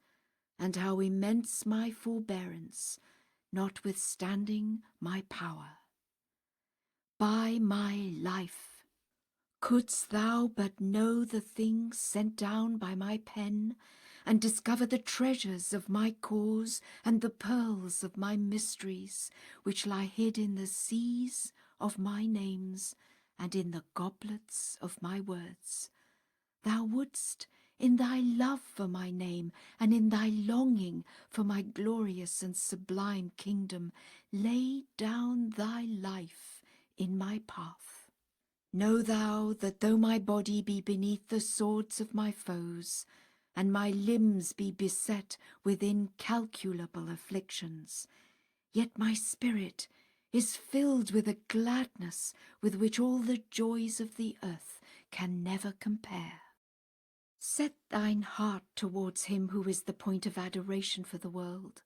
and how immense my forbearance, notwithstanding my power. By my life, couldst thou but know the things sent down by my pen, and discover the treasures of my cause and the pearls of my mysteries, which lie hid in the seas of my names and in the goblets of my words, thou wouldst, in thy love for my name and in thy longing for my glorious and sublime kingdom, lay down thy life in my path. Know thou that though my body be beneath the swords of my foes, and my limbs be beset with incalculable afflictions, yet my spirit is filled with a gladness with which all the joys of the earth can never compare. Set thine heart towards him who is the point of adoration for the world,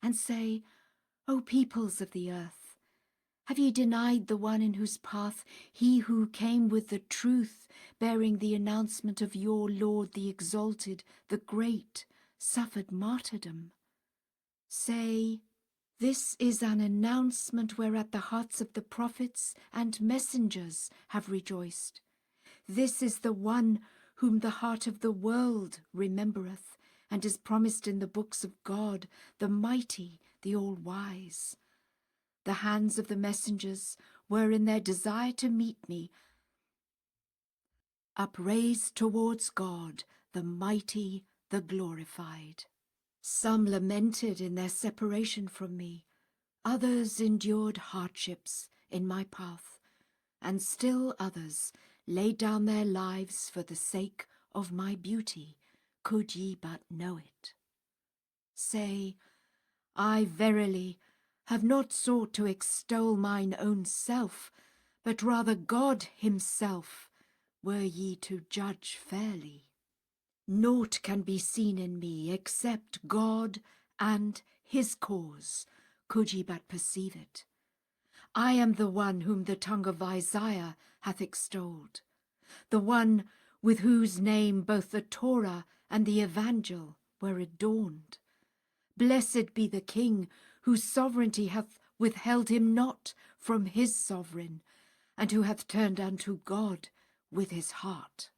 and say, O peoples of the earth, have ye denied the one in whose path he who came with the truth, bearing the announcement of your Lord, the exalted, the great, suffered martyrdom? Say, This is an announcement whereat the hearts of the prophets and messengers have rejoiced. This is the one whom the heart of the world remembereth, and is promised in the books of God, the mighty, the all-wise. The hands of the messengers were in their desire to meet me, upraised towards God, the mighty, the glorified. Some lamented in their separation from me, others endured hardships in my path, and still others laid down their lives for the sake of my beauty, could ye but know it. Say, I verily have not sought to extol mine own self, but rather God himself, were ye to judge fairly. Naught can be seen in me except God and his cause, could ye but perceive it. I am the one whom the tongue of Isaiah hath extolled, the one with whose name both the Torah and the Evangel were adorned. Blessed be the King, whose sovereignty hath withheld him not from his sovereign, and who hath turned unto God with his heart.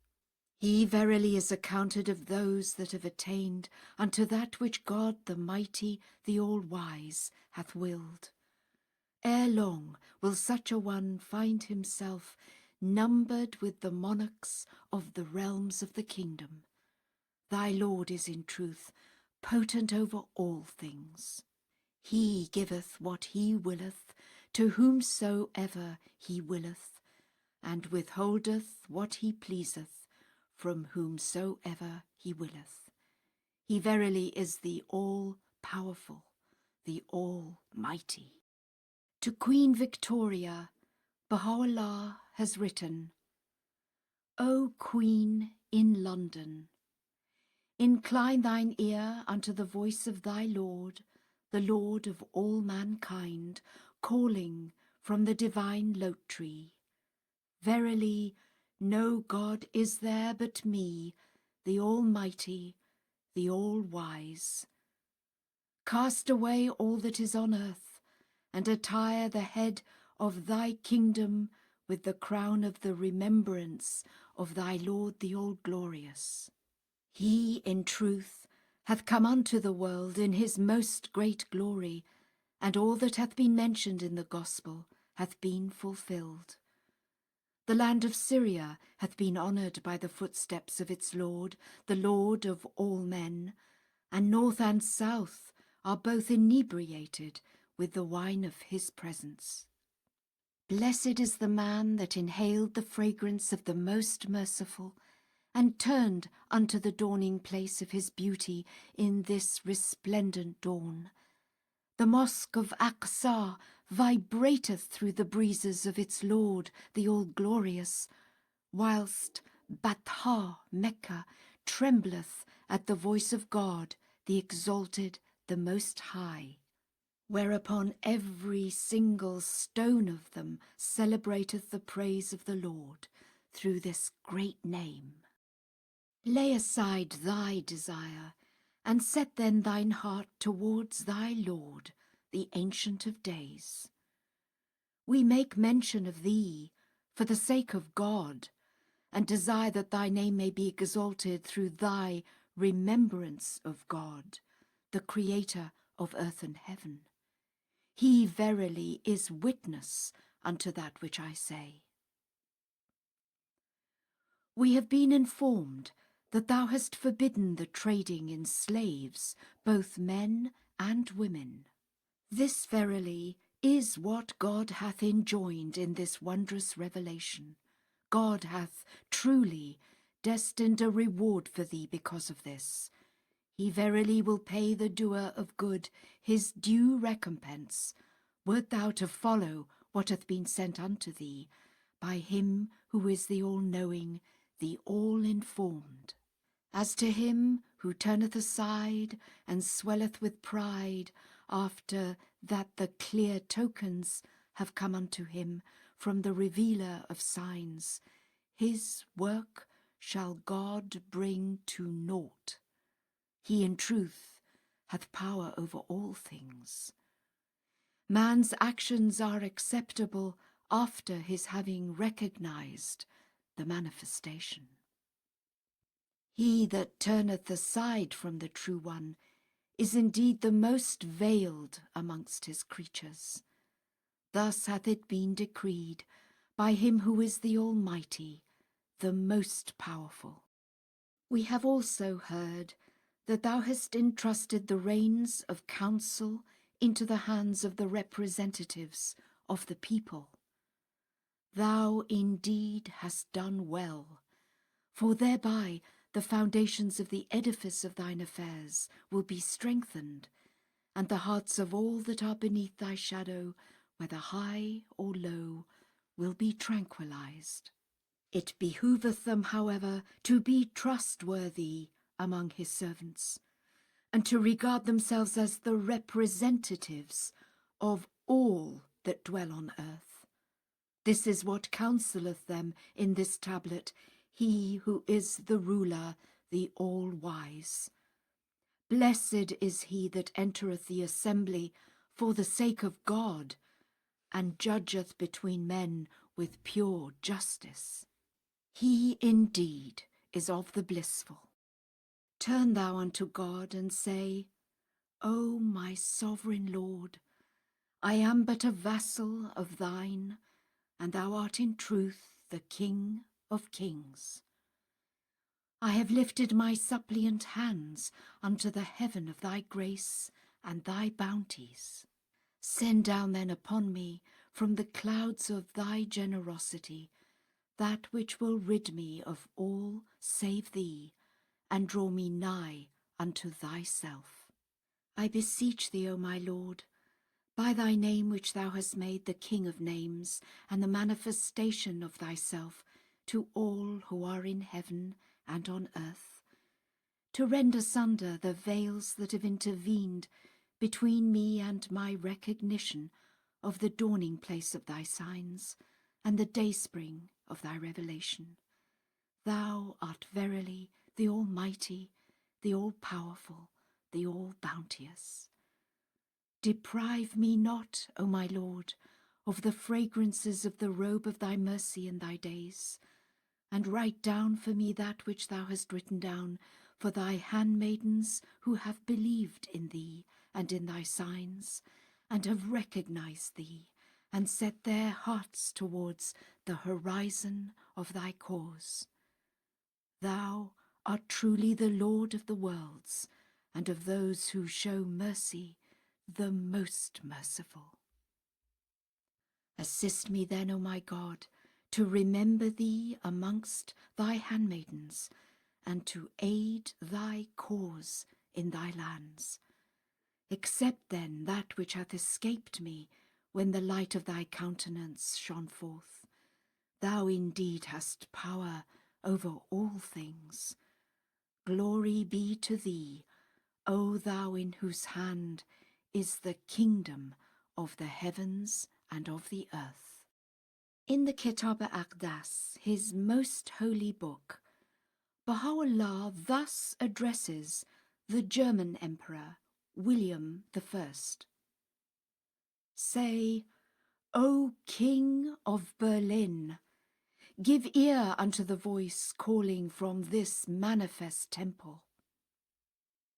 He verily is accounted of those that have attained unto that which God the mighty, the all-wise, hath willed. Ere long will such a one find himself numbered with the monarchs of the realms of the kingdom. Thy Lord is in truth potent over all things. He giveth what he willeth to whomsoever he willeth, and withholdeth what he pleaseth from whomsoever he willeth. He verily is the all-powerful, the almighty. To Queen Victoria, Bahá'u'lláh has written, O Queen in London, incline thine ear unto the voice of thy Lord, the Lord of all mankind, calling from the divine lote tree. Verily, no God is there but me, the Almighty, the All-Wise. Cast away all that is on earth, and attire the head of thy kingdom with the crown of the remembrance of thy Lord the All-Glorious. He, in truth, hath come unto the world in his most great glory, and all that hath been mentioned in the gospel hath been fulfilled. The land of Syria hath been honoured by the footsteps of its Lord, the Lord of all men, and north and south are both inebriated with the wine of his presence. Blessed is the man that inhaled the fragrance of the Most Merciful, and turned unto the dawning place of his beauty in this resplendent dawn. The mosque of Aqsa vibrateth through the breezes of its Lord, the All-Glorious, whilst Batha, Mecca, trembleth at the voice of God, the Exalted, the Most High. Whereupon every single stone of them celebrateth the praise of the Lord through this great name. Lay aside thy desire, and set then thine heart towards thy Lord, the Ancient of Days. We make mention of thee for the sake of God, and desire that thy name may be exalted through thy remembrance of God, the Creator of earth and heaven. He verily is witness unto that which I say. We have been informed that thou hast forbidden the trading in slaves, both men and women. This verily is what God hath enjoined in this wondrous revelation. God hath truly destined a reward for thee because of this. He verily will pay the doer of good his due recompense, wert thou to follow what hath been sent unto thee by him who is the all-knowing, the all-informed. As to him who turneth aside and swelleth with pride, after that the clear tokens have come unto him from the revealer of signs, his work shall God bring to naught. He in truth hath power over all things. Man's actions are acceptable after his having recognized the manifestation. He that turneth aside from the true one is indeed the most veiled amongst his creatures. Thus hath it been decreed by him who is the Almighty, the most powerful. We have also heard that thou hast entrusted the reins of counsel into the hands of the representatives of the people. Thou indeed hast done well, for thereby the foundations of the edifice of thine affairs will be strengthened, and the hearts of all that are beneath thy shadow, whether high or low, will be tranquilized. It behoveth them, however, to be trustworthy among his servants, and to regard themselves as the representatives of all that dwell on earth. This is what counselleth them in this tablet, he who is the ruler, the all-wise. Blessed is he that entereth the assembly for the sake of God, and judgeth between men with pure justice. He indeed is of the blissful. Turn thou unto God and say, O my sovereign Lord, I am but a vassal of thine, and thou art in truth the King of kings. I have lifted my suppliant hands unto the heaven of thy grace and thy bounties. Send down then upon me from the clouds of thy generosity that which will rid me of all save thee, and draw me nigh unto thyself. I beseech thee, O my Lord, by thy name which thou hast made the King of names, and the manifestation of thyself to all who are in heaven and on earth, to rend asunder the veils that have intervened between me and my recognition of the dawning place of thy signs, and the dayspring of thy revelation. Thou art verily the Almighty, the All-Powerful, the All-Bounteous. Deprive me not, O my Lord, of the fragrances of the robe of thy mercy in thy days, and write down for me that which thou hast written down for thy handmaidens who have believed in thee and in thy signs, and have recognized thee, and set their hearts towards the horizon of thy cause. Thou art truly the Lord of the worlds, and of those who show mercy, the most merciful. Assist me then, O my God, to remember thee amongst thy handmaidens, and to aid thy cause in thy lands. Accept then that which hath escaped me when the light of thy countenance shone forth. Thou indeed hast power over all things. Glory be to thee, O thou in whose hand is the kingdom of the heavens and of the earth. In the Kitab-i-Aqdas, his most holy book, Bahá'u'lláh thus addresses the German Emperor, William I. Say, O King of Berlin, give ear unto the voice calling from this manifest temple.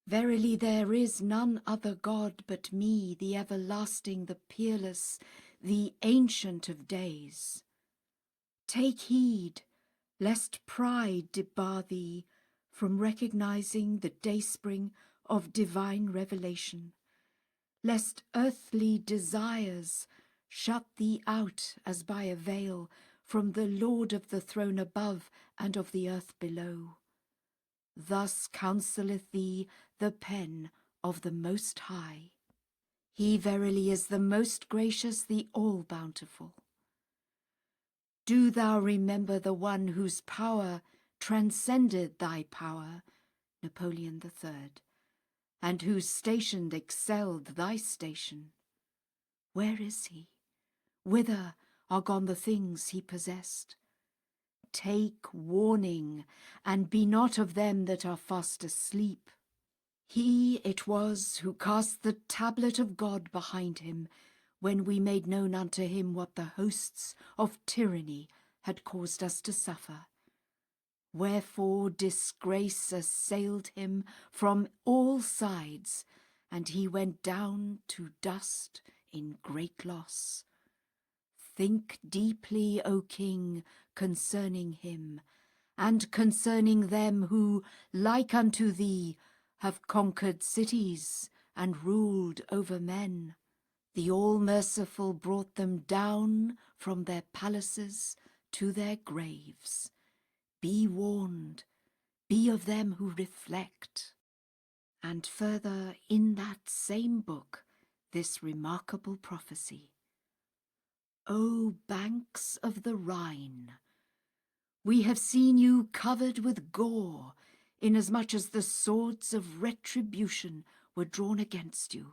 Verily there is none other God but me, the everlasting, the peerless, the ancient of days. Take heed, lest pride debar thee from recognizing the dayspring of divine revelation, lest earthly desires shut thee out as by a veil from the Lord of the throne above and of the earth below. Thus counselleth thee the pen of the Most High. He verily is the most gracious, the all-bountiful. Do thou remember the one whose power transcended thy power, Napoleon III, and whose station excelled thy station. Where is he? Whither are gone the things he possessed? Take warning, and be not of them that are fast asleep. He it was who cast the tablet of God behind him, when we made known unto him what the hosts of tyranny had caused us to suffer. Wherefore disgrace assailed him from all sides, and he went down to dust in great loss. Think deeply, O King, concerning him, and concerning them who, like unto thee, have conquered cities and ruled over men. The All-Merciful brought them down from their palaces to their graves. Be warned, be of them who reflect. And further, in that same book, this remarkable prophecy. O banks of the Rhine, we have seen you covered with gore, inasmuch as the swords of retribution were drawn against you,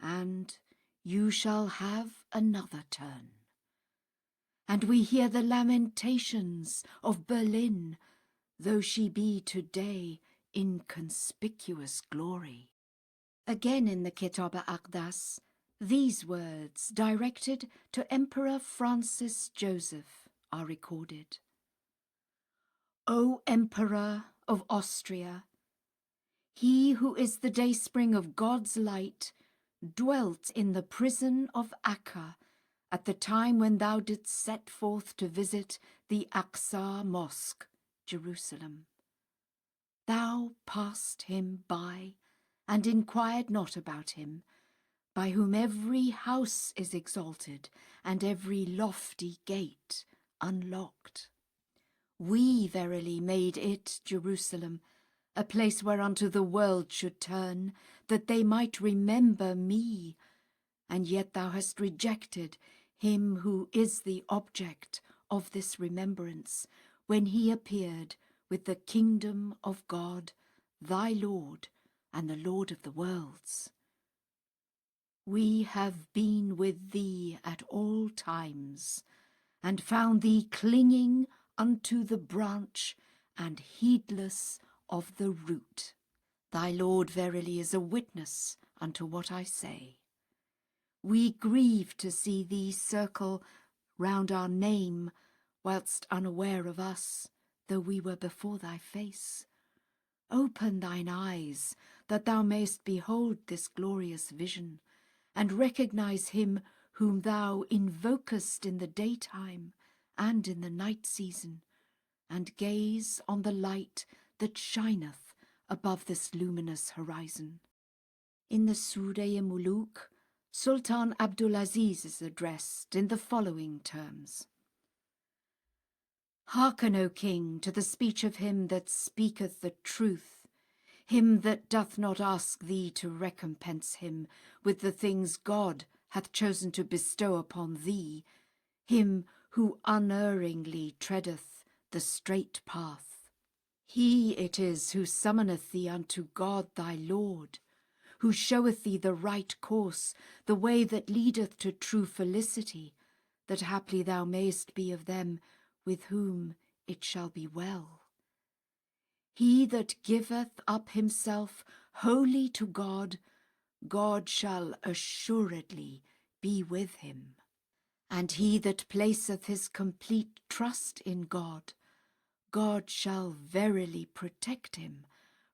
and you shall have another turn. And we hear the lamentations of Berlin, though she be today in conspicuous glory. Again in the Kitab al-Aqdas, these words, directed to Emperor Francis Joseph, are recorded. O Emperor of Austria, he who is the dayspring of God's light dwelt in the prison of Acca at the time when thou didst set forth to visit the Aqsa Mosque, Jerusalem. Thou passed him by, and inquired not about him, by whom every house is exalted, and every lofty gate unlocked. We verily made it, Jerusalem, a place whereunto the world should turn, that they might remember me, and yet thou hast rejected him who is the object of this remembrance, when he appeared with the kingdom of God, thy Lord, and the Lord of the worlds. We have been with thee at all times, and found thee clinging unto the branch, and heedless of the root. Thy Lord verily is a witness unto what I say. We grieve to see thee circle round our name, whilst unaware of us, though we were before thy face. Open thine eyes, that thou mayst behold this glorious vision, and recognize him whom thou invokest in the daytime and in the night season, and gaze on the light that shineth above this luminous horizon. In the Surah-e-Muluk, Sultan Abdulaziz is addressed in the following terms. Hearken, O King, to the speech of him that speaketh the truth, him that doth not ask thee to recompense him with the things God hath chosen to bestow upon thee, him who unerringly treadeth the straight path. He it is who summoneth thee unto God thy Lord, who showeth thee the right course, the way that leadeth to true felicity, that haply thou mayst be of them with whom it shall be well. He that giveth up himself wholly to God, God shall assuredly be with him. And he that placeth his complete trust in God, God shall verily protect him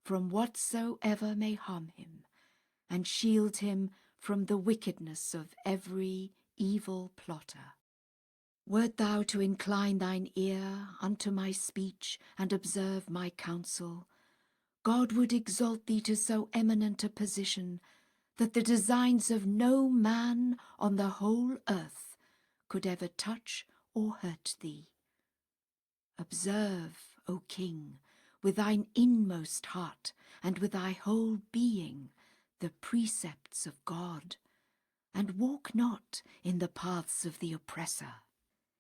from whatsoever may harm him, and shield him from the wickedness of every evil plotter. Wert thou to incline thine ear unto my speech, and observe my counsel, God would exalt thee to so eminent a position, that the designs of no man on the whole earth could ever touch or hurt thee. Observe, O King, with thine inmost heart, and with thy whole being, the precepts of God, and walk not in the paths of the oppressor.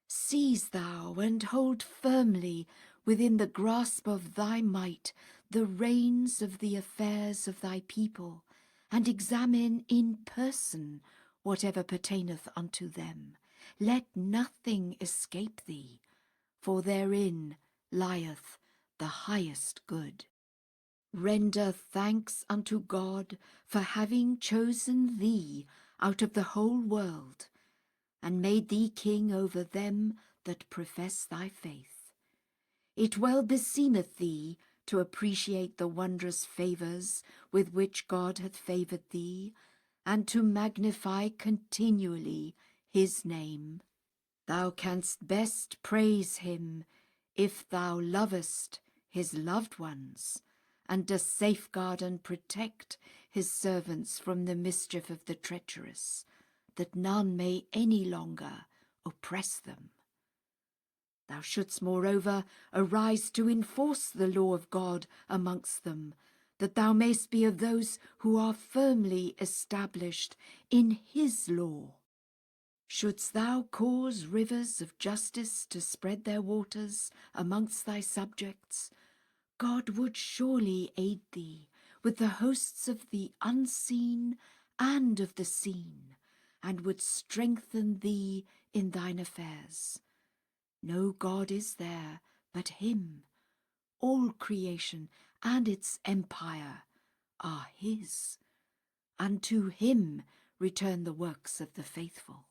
Seize thou and hold firmly within the grasp of thy might the reins of the affairs of thy people, and examine in person whatever pertaineth unto them. Let nothing escape thee, for therein lieth the highest good. Render thanks unto God for having chosen thee out of the whole world, and made thee king over them that profess thy faith. It well beseemeth thee to appreciate the wondrous favours with which God hath favoured thee, and to magnify continually his name. Thou canst best praise him if thou lovest his loved ones, and dost safeguard and protect his servants from the mischief of the treacherous, that none may any longer oppress them. Thou shouldst moreover arise to enforce the law of God amongst them, that thou mayst be of those who are firmly established in his law. Shouldst thou cause rivers of justice to spread their waters amongst thy subjects, God would surely aid thee with the hosts of the unseen and of the seen, and would strengthen thee in thine affairs. No God is there but him. All creation and its empire are his. Unto him return the works of the faithful.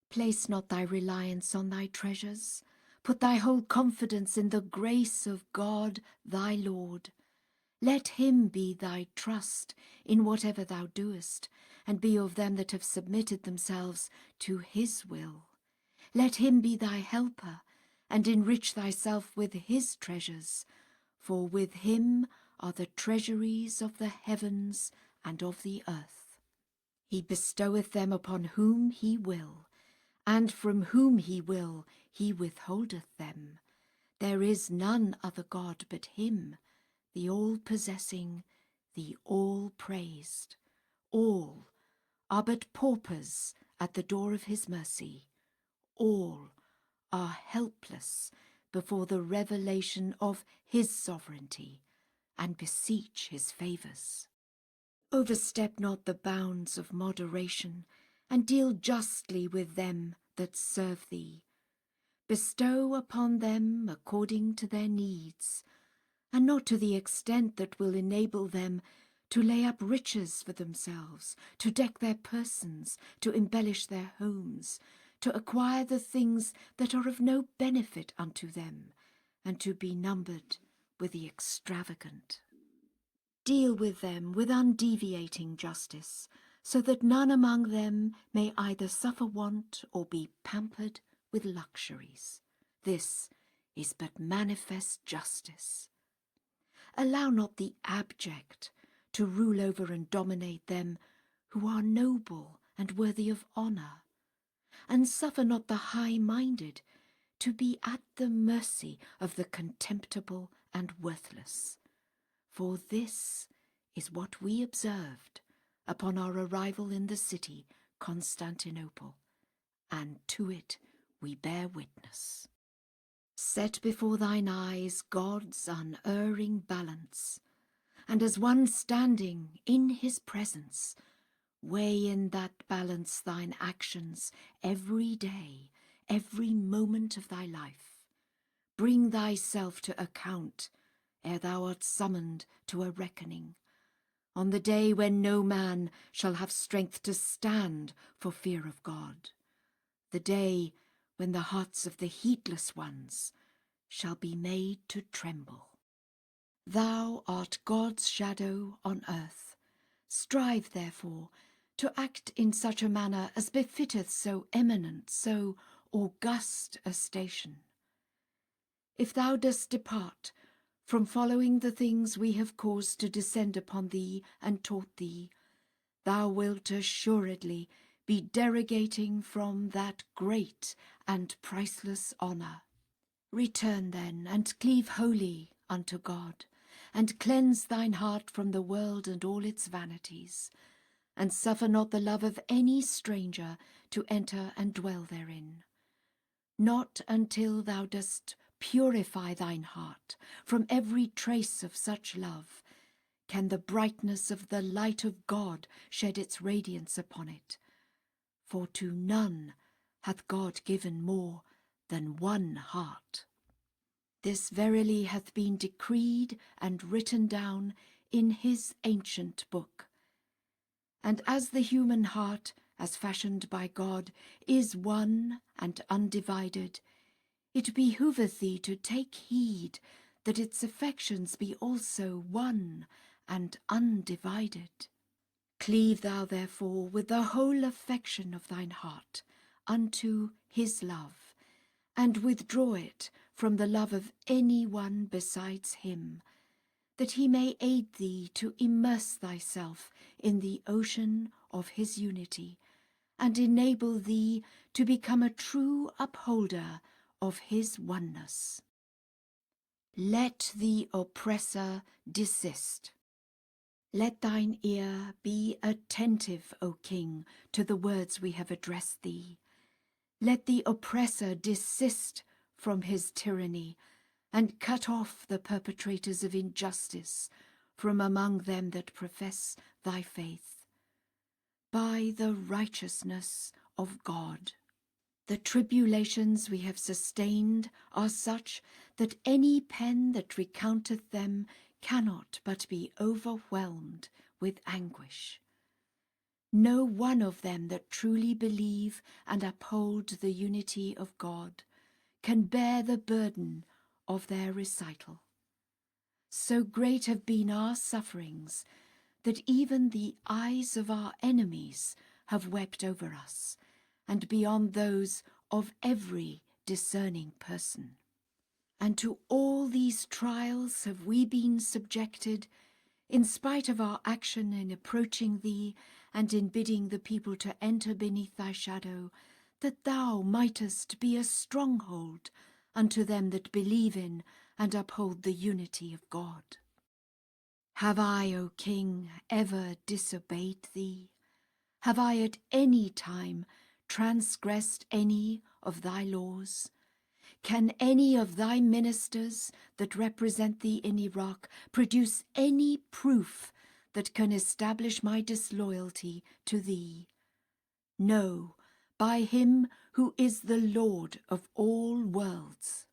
Place not thy reliance on thy treasures. Put thy whole confidence in the grace of God thy Lord. Let him be thy trust in whatever thou doest, and be of them that have submitted themselves to his will. Let him be thy helper, and enrich thyself with his treasures, for with him are the treasuries of the heavens and of the earth. He bestoweth them upon whom he will, and from whom he will he withholdeth them. There is none other God but him, the all-possessing, the all-praised. All are but paupers at the door of his mercy. All are helpless before the revelation of his sovereignty, and beseech his favours. Overstep not the bounds of moderation, and deal justly with them that serve thee. Bestow upon them according to their needs, and not to the extent that will enable them to lay up riches for themselves, to deck their persons, to embellish their homes, to acquire the things that are of no benefit unto them, and to be numbered with the extravagant. Deal with them with undeviating justice, so that none among them may either suffer want or be pampered with luxuries. This is but manifest justice. Allow not the abject to rule over and dominate them who are noble and worthy of honour, and suffer not the high-minded to be at the mercy of the contemptible and worthless. For this is what we observed upon our arrival in the city Constantinople, and to it we bear witness. Set before thine eyes God's unerring balance, and as one standing in his presence, weigh in that balance thine actions every day, every moment of thy life. Bring thyself to account ere thou art summoned to a reckoning, on the day when no man shall have strength to stand for fear of God, the day when the hearts of the heedless ones shall be made to tremble. Thou art God's shadow on earth. Strive, therefore, to act in such a manner as befitteth so eminent, so august a station. If thou dost depart from following the things we have caused to descend upon thee and taught thee, thou wilt assuredly be derogating from that great and priceless honour. Return then, and cleave wholly unto God, and cleanse thine heart from the world and all its vanities, and suffer not the love of any stranger to enter and dwell therein. Not until thou dost purify thine heart from every trace of such love can the brightness of the light of God shed its radiance upon it. For to none hath God given more than one heart. This verily hath been decreed and written down in his ancient book, And as the human heart, as fashioned by God, is one and undivided, it behoveth thee to take heed that its affections be also one and undivided. Cleave thou therefore with the whole affection of thine heart unto his love, and withdraw it from the love of any one besides him, that he may aid thee to immerse thyself in the ocean of his unity, and enable thee to become a true upholder of his oneness. Let the oppressor desist. Let thine ear be attentive, O King, to the words we have addressed thee. Let the oppressor desist from his tyranny, and cut off the perpetrators of injustice from among them that profess thy faith. By the righteousness of God. The tribulations we have sustained are such that any pen that recounteth them cannot but be overwhelmed with anguish. No one of them that truly believe and uphold the unity of God can bear the burden of their recital. So great have been our sufferings that even the eyes of our enemies have wept over us, and beyond those of every discerning person. And to all these trials have we been subjected, in spite of our action in approaching thee and in bidding the people to enter beneath thy shadow, that thou mightest be a stronghold unto them that believe in and uphold the unity of God. Have I, O King, ever disobeyed thee? Have I at any time transgressed any of thy laws? Can any of thy ministers that represent thee in Iraq produce any proof that can establish my disloyalty to thee? No, by him who is the Lord of all worlds.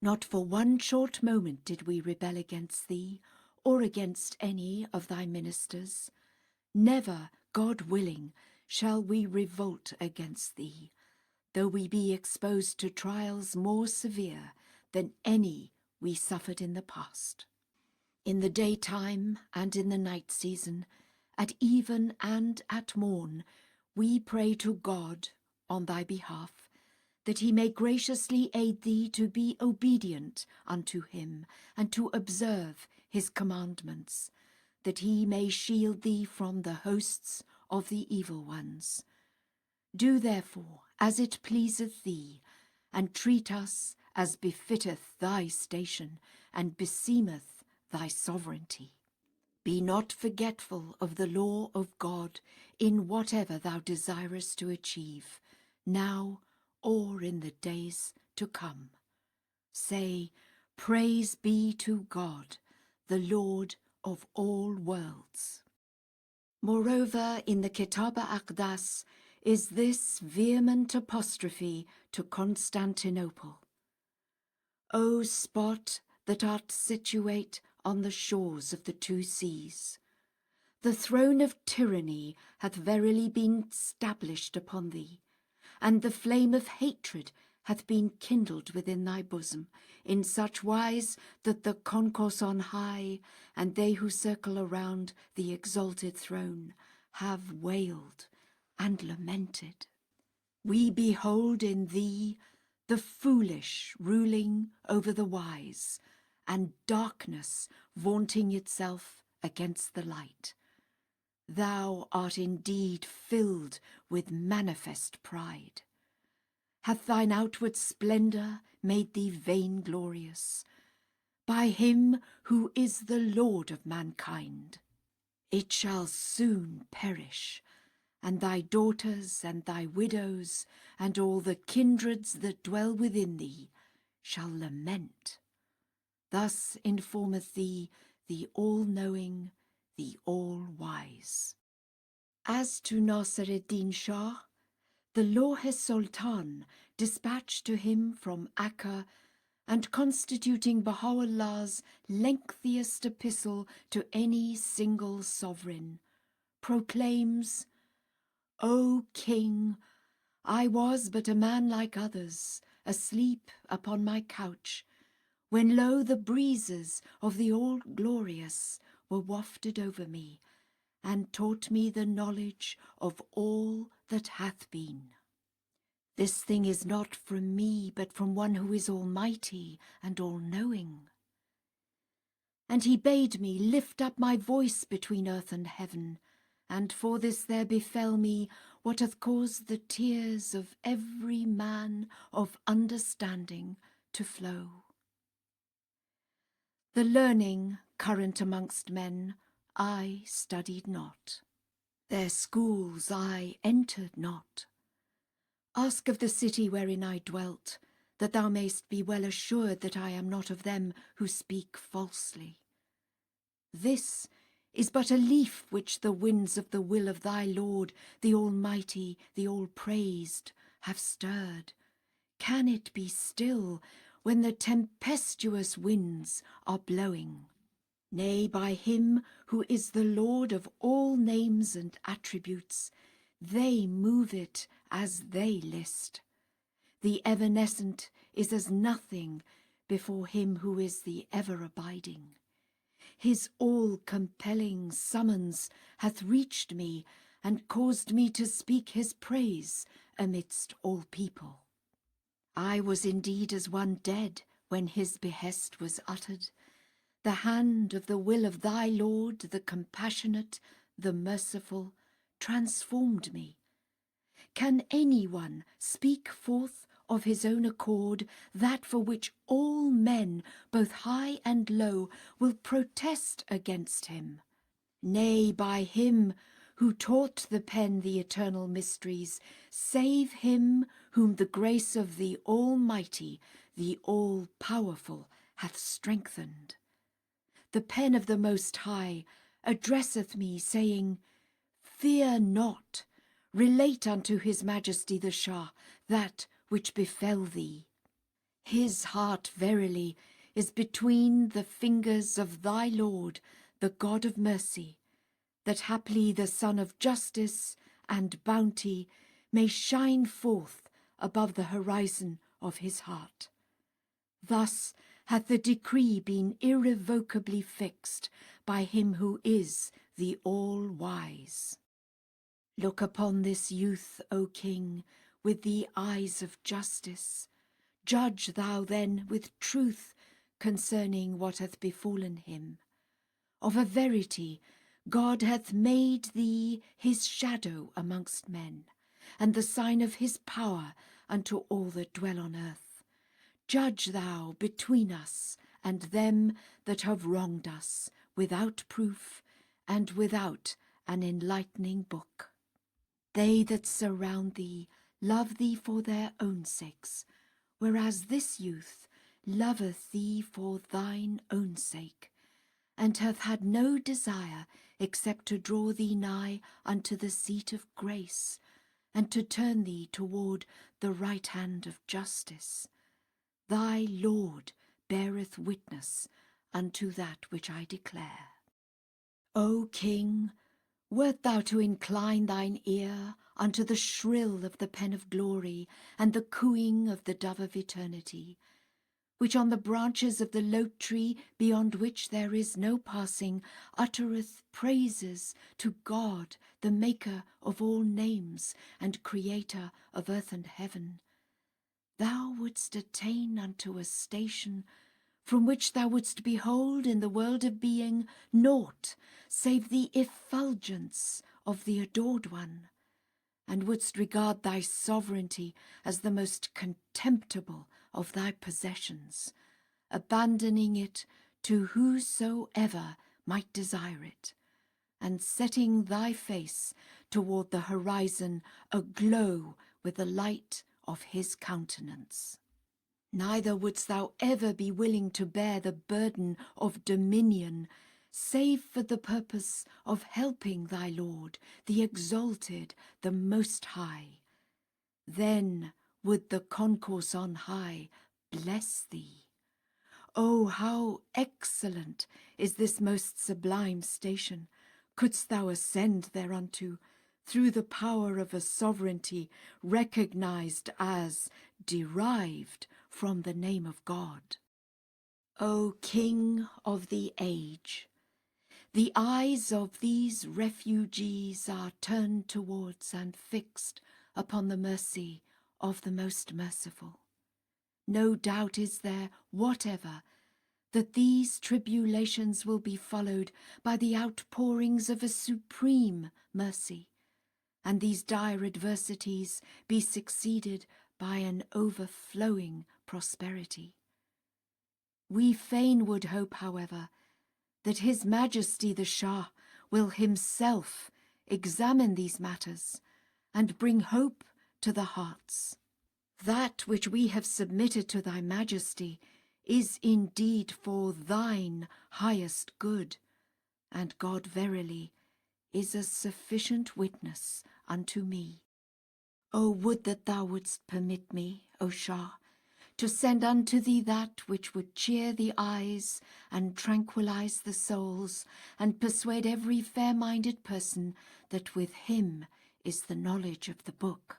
Not for one short moment did we rebel against thee, or against any of thy ministers. Never, God willing, shall we revolt against thee, though we be exposed to trials more severe than any we suffered in the past. In the daytime and in the night season, at even and at morn, we pray to God on thy behalf, that he may graciously aid thee to be obedient unto him, and to observe his commandments, that he may shield thee from the hosts of the evil ones. Do therefore as it pleaseth thee, and treat us as befitteth thy station, and beseemeth thy sovereignty. Be not forgetful of the law of God in whatever thou desirest to achieve, now or in the days to come. Say, Praise be to God, the Lord of all worlds. Moreover, in the Kitab Aqdas is this vehement apostrophe to Constantinople. O spot that art situate on the shores of the two seas, the throne of tyranny hath verily been stablished upon thee, and the flame of hatred hath been kindled within thy bosom, in such wise that the concourse on high, and they who circle around the exalted throne, have wailed and lamented. We behold in thee the foolish ruling over the wise, and darkness vaunting itself against the light. Thou art indeed filled with manifest pride. Hath thine outward splendour made thee vainglorious? By him who is the Lord of mankind. It shall soon perish, and thy daughters and thy widows and all the kindreds that dwell within thee shall lament. Thus informeth thee the all-knowing, the all-wise. As to Nasir-ed-Din Shah, the Lawh Sultan dispatched to him from Akka, and constituting Bahá'u'llah's lengthiest epistle to any single sovereign, proclaims, O King, I was but a man like others, asleep upon my couch, when lo, the breezes of the All-Glorious were wafted over me, and taught me the knowledge of all that hath been. This thing is not from me, but from one who is almighty and all-knowing. And he bade me lift up my voice between earth and heaven, and for this there befell me what hath caused the tears of every man of understanding to flow. The learning current amongst men I studied not, their schools I entered not. Ask of the city wherein I dwelt, that thou mayst be well assured that I am not of them who speak falsely. This is but a leaf which the winds of the will of thy Lord, the Almighty, the All-Praised, have stirred. Can it be still when the tempestuous winds are blowing? Nay, by him who is the Lord of all names and attributes, they move it as they list. The evanescent is as nothing before him who is the ever-abiding. His all-compelling summons hath reached me, and caused me to speak his praise amidst all people. I was indeed as one dead when his behest was uttered. The hand of the will of thy Lord, the compassionate, the merciful, transformed me. Can anyone speak forth of his own accord that for which all men, both high and low, will protest against him? Nay, by him who taught the pen the eternal mysteries, save him whom the grace of the Almighty, the All-Powerful, hath strengthened. The pen of the Most High addresseth me, saying, Fear not, relate unto his Majesty the Shah that which befell thee. His heart verily is between the fingers of thy Lord, the God of mercy, that haply the sun of justice and bounty may shine forth above the horizon of his heart. Thus hath the decree been irrevocably fixed by him who is the all-wise. Look upon this youth, O King, with the eyes of justice. Judge thou then with truth concerning what hath befallen him. Of a verity, God hath made thee his shadow amongst men, and the sign of his power unto all that dwell on earth. Judge thou between us and them that have wronged us, without proof and without an enlightening book. They that surround thee love thee for their own sakes, whereas this youth loveth thee for thine own sake, and hath had no desire except to draw thee nigh unto the seat of grace, and to turn thee toward the right hand of justice. Thy Lord beareth witness unto that which I declare. O King, wert thou to incline thine ear unto the shrill of the pen of glory and the cooing of the dove of eternity, which on the branches of the lote tree beyond which there is no passing uttereth praises to God, the maker of all names and creator of earth and heaven, thou wouldst attain unto a station from which thou wouldst behold in the world of being naught save the effulgence of the adored one, and wouldst regard thy sovereignty as the most contemptible of thy possessions, abandoning it to whosoever might desire it, and setting thy face toward the horizon aglow with the light of his countenance. Neither wouldst thou ever be willing to bear the burden of dominion, save for the purpose of helping thy Lord, the exalted, the Most High. Then would the concourse on high bless thee. Oh, how excellent is this most sublime station, couldst thou ascend thereunto through the power of a sovereignty recognized as derived from the name of God. O King of the age, the eyes of these refugees are turned towards and fixed upon the mercy of the most merciful. No doubt is there whatever that these tribulations will be followed by the outpourings of a supreme mercy, and these dire adversities be succeeded by an overflowing prosperity. We fain would hope, however, that His Majesty the Shah will himself examine these matters and bring hope to the hearts. That which we have submitted to thy Majesty is indeed for thine highest good, and God verily is a sufficient witness unto me. O would that thou wouldst permit me, O Shah, to send unto thee that which would cheer the eyes and tranquilize the souls, and persuade every fair-minded person that with him is the knowledge of the book.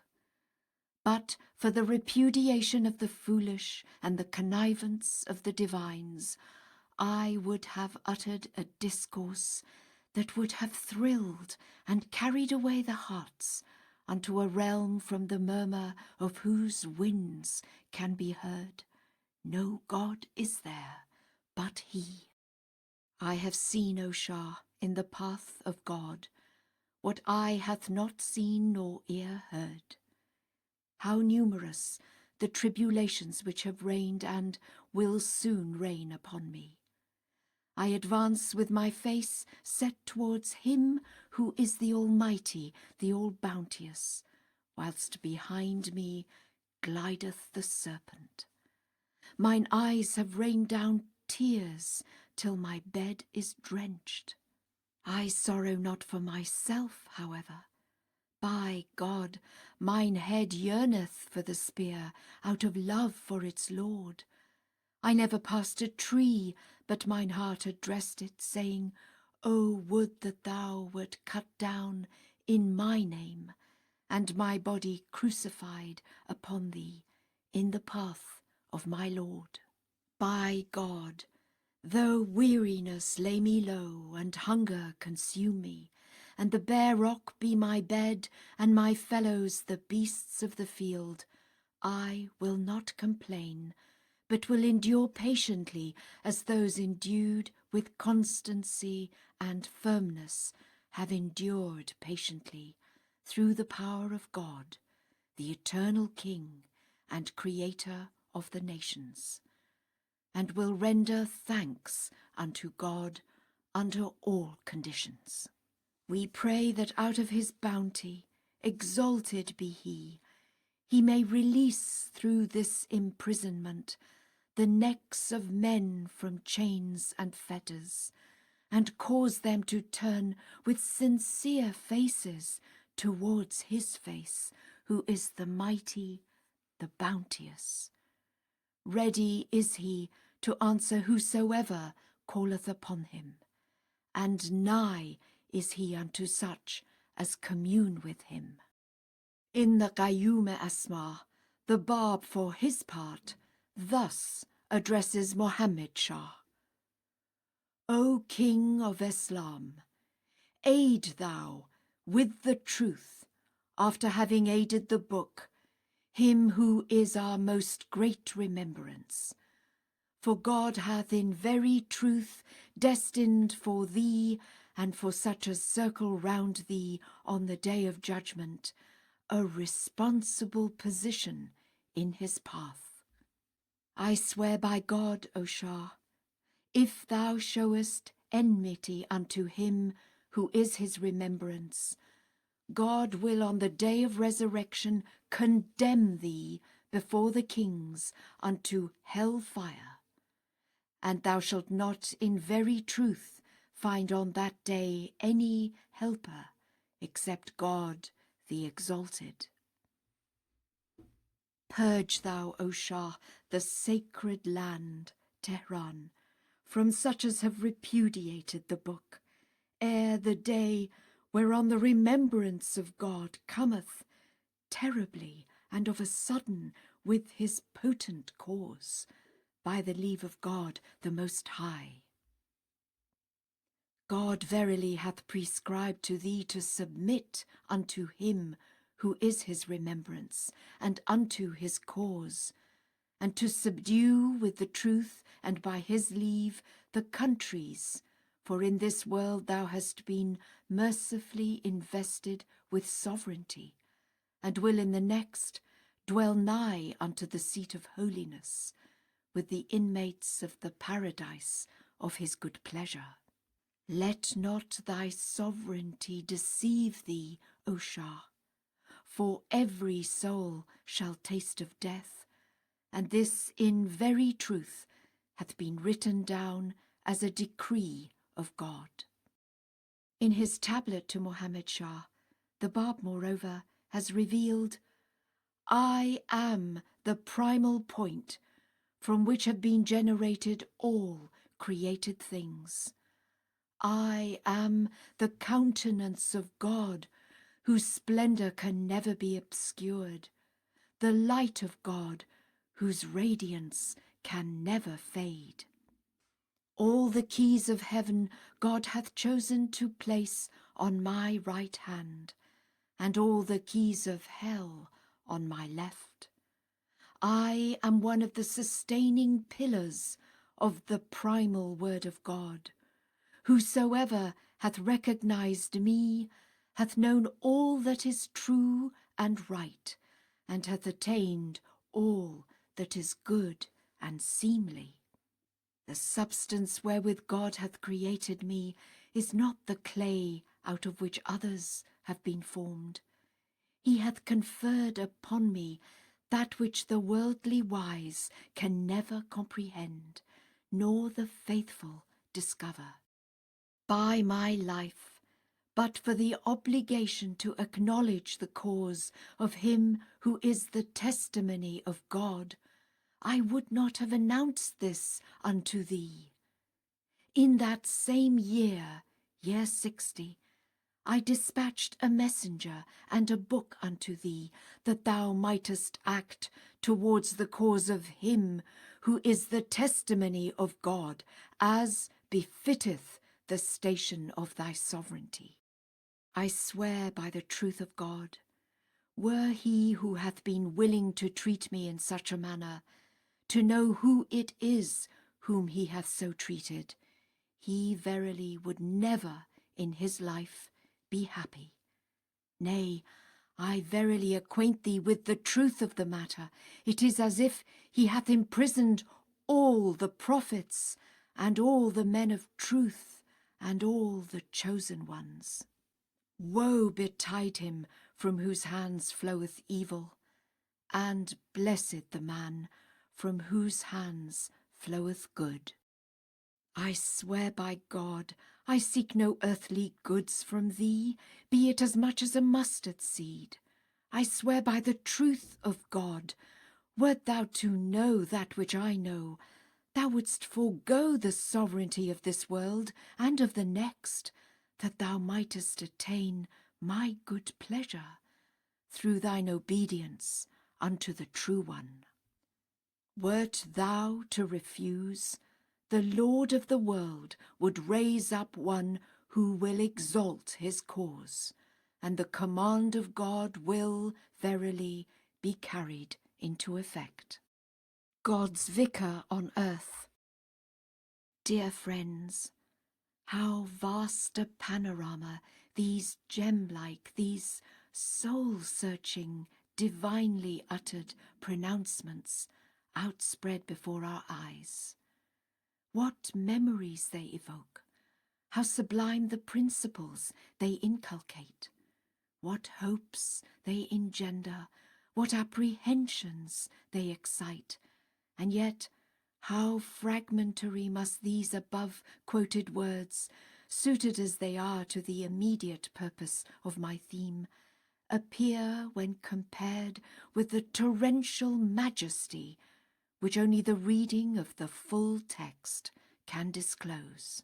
But for the repudiation of the foolish and the connivance of the divines, I would have uttered a discourse that would have thrilled and carried away the hearts unto a realm from the murmur of whose winds can be heard, no God is there but He. I have seen, O Shah, in the path of God, what eye hath not seen nor ear heard. How numerous the tribulations which have reigned and will soon reign upon me. I advance with my face set towards Him who is the Almighty, the All-Bounteous, whilst behind me glideth the serpent. Mine eyes have rained down tears till my bed is drenched. I sorrow not for myself, however. By God, mine head yearneth for the spear out of love for its Lord. I never passed a tree but mine heart addressed it, saying, O would that thou wert cut down in my name, and my body crucified upon thee in the path of my Lord. By God, though weariness lay me low, and hunger consume me, and the bare rock be my bed, and my fellows the beasts of the field, I will not complain, but will endure patiently as those endued with constancy and firmness have endured patiently through the power of God, the eternal King and Creator of the nations, and will render thanks unto God under all conditions. We pray that out of His bounty, exalted be He may release through this imprisonment the necks of men from chains and fetters, and cause them to turn with sincere faces towards His face, who is the mighty, the bounteous. Ready is He to answer whosoever calleth upon Him, and nigh is He unto such as commune with Him. In the Qayyum Asma, the Bab for his part thus addresses Muhammad Shah. O King of Islam, aid thou with the truth, after having aided the book, him who is our most great remembrance. For God hath in very truth destined for thee, and for such as circle round thee on the day of judgment, a responsible position in His path. I swear by God, O Shah, if thou showest enmity unto him who is His remembrance, God will on the day of resurrection condemn thee before the kings unto hell fire, and thou shalt not in very truth find on that day any helper except God the Exalted. Purge thou, O Shah, the sacred land, Tehran, from such as have repudiated the book, ere the day whereon the remembrance of God cometh terribly and of a sudden with his potent cause, by the leave of God the Most High. God verily hath prescribed to thee to submit unto him who is his remembrance, and unto his cause, and to subdue with the truth and by his leave the countries, for in this world thou hast been mercifully invested with sovereignty, and will in the next dwell nigh unto the seat of holiness, with the inmates of the paradise of his good pleasure. Let not thy sovereignty deceive thee, O Shah, for every soul shall taste of death, and this in very truth hath been written down as a decree of God. In his tablet to Muhammad Shah, the Bab, moreover, has revealed, I am the primal point from which have been generated all created things. I am the countenance of God, whose splendour can never be obscured, the light of God, whose radiance can never fade. All the keys of heaven God hath chosen to place on my right hand, and all the keys of hell on my left. I am one of the sustaining pillars of the primal word of God. Whosoever hath recognized me hath known all that is true and right, and hath attained all that is good and seemly. The substance wherewith God hath created me is not the clay out of which others have been formed. He hath conferred upon me that which the worldly wise can never comprehend, nor the faithful discover. By my life, but for the obligation to acknowledge the cause of him who is the testimony of God, I would not have announced this unto thee. In that same year 60, I dispatched a messenger and a book unto thee, that thou mightest act towards the cause of him who is the testimony of God, as befitteth the station of thy sovereignty. I swear by the truth of God, were he who hath been willing to treat me in such a manner, to know who it is whom he hath so treated, he verily would never in his life be happy. Nay, I verily acquaint thee with the truth of the matter. It is as if he hath imprisoned all the prophets, and all the men of truth, and all the chosen ones. Woe betide him from whose hands floweth evil, and blessed the man from whose hands floweth good. I swear by God, I seek no earthly goods from thee, be it as much as a mustard seed. I swear by the truth of God, wert thou to know that which I know, thou wouldst forego the sovereignty of this world and of the next, that thou mightest attain my good pleasure through thine obedience unto the true one. Wert thou to refuse, the Lord of the world would raise up one who will exalt his cause, and the command of God will verily be carried into effect. God's vicar on earth. Dear friends, how vast a panorama these gem-like, these soul-searching, divinely uttered pronouncements outspread before our eyes. What memories they evoke, how sublime the principles they inculcate, what hopes they engender, what apprehensions they excite, and yet how fragmentary must these above-quoted words, suited as they are to the immediate purpose of my theme, appear when compared with the torrential majesty which only the reading of the full text can disclose.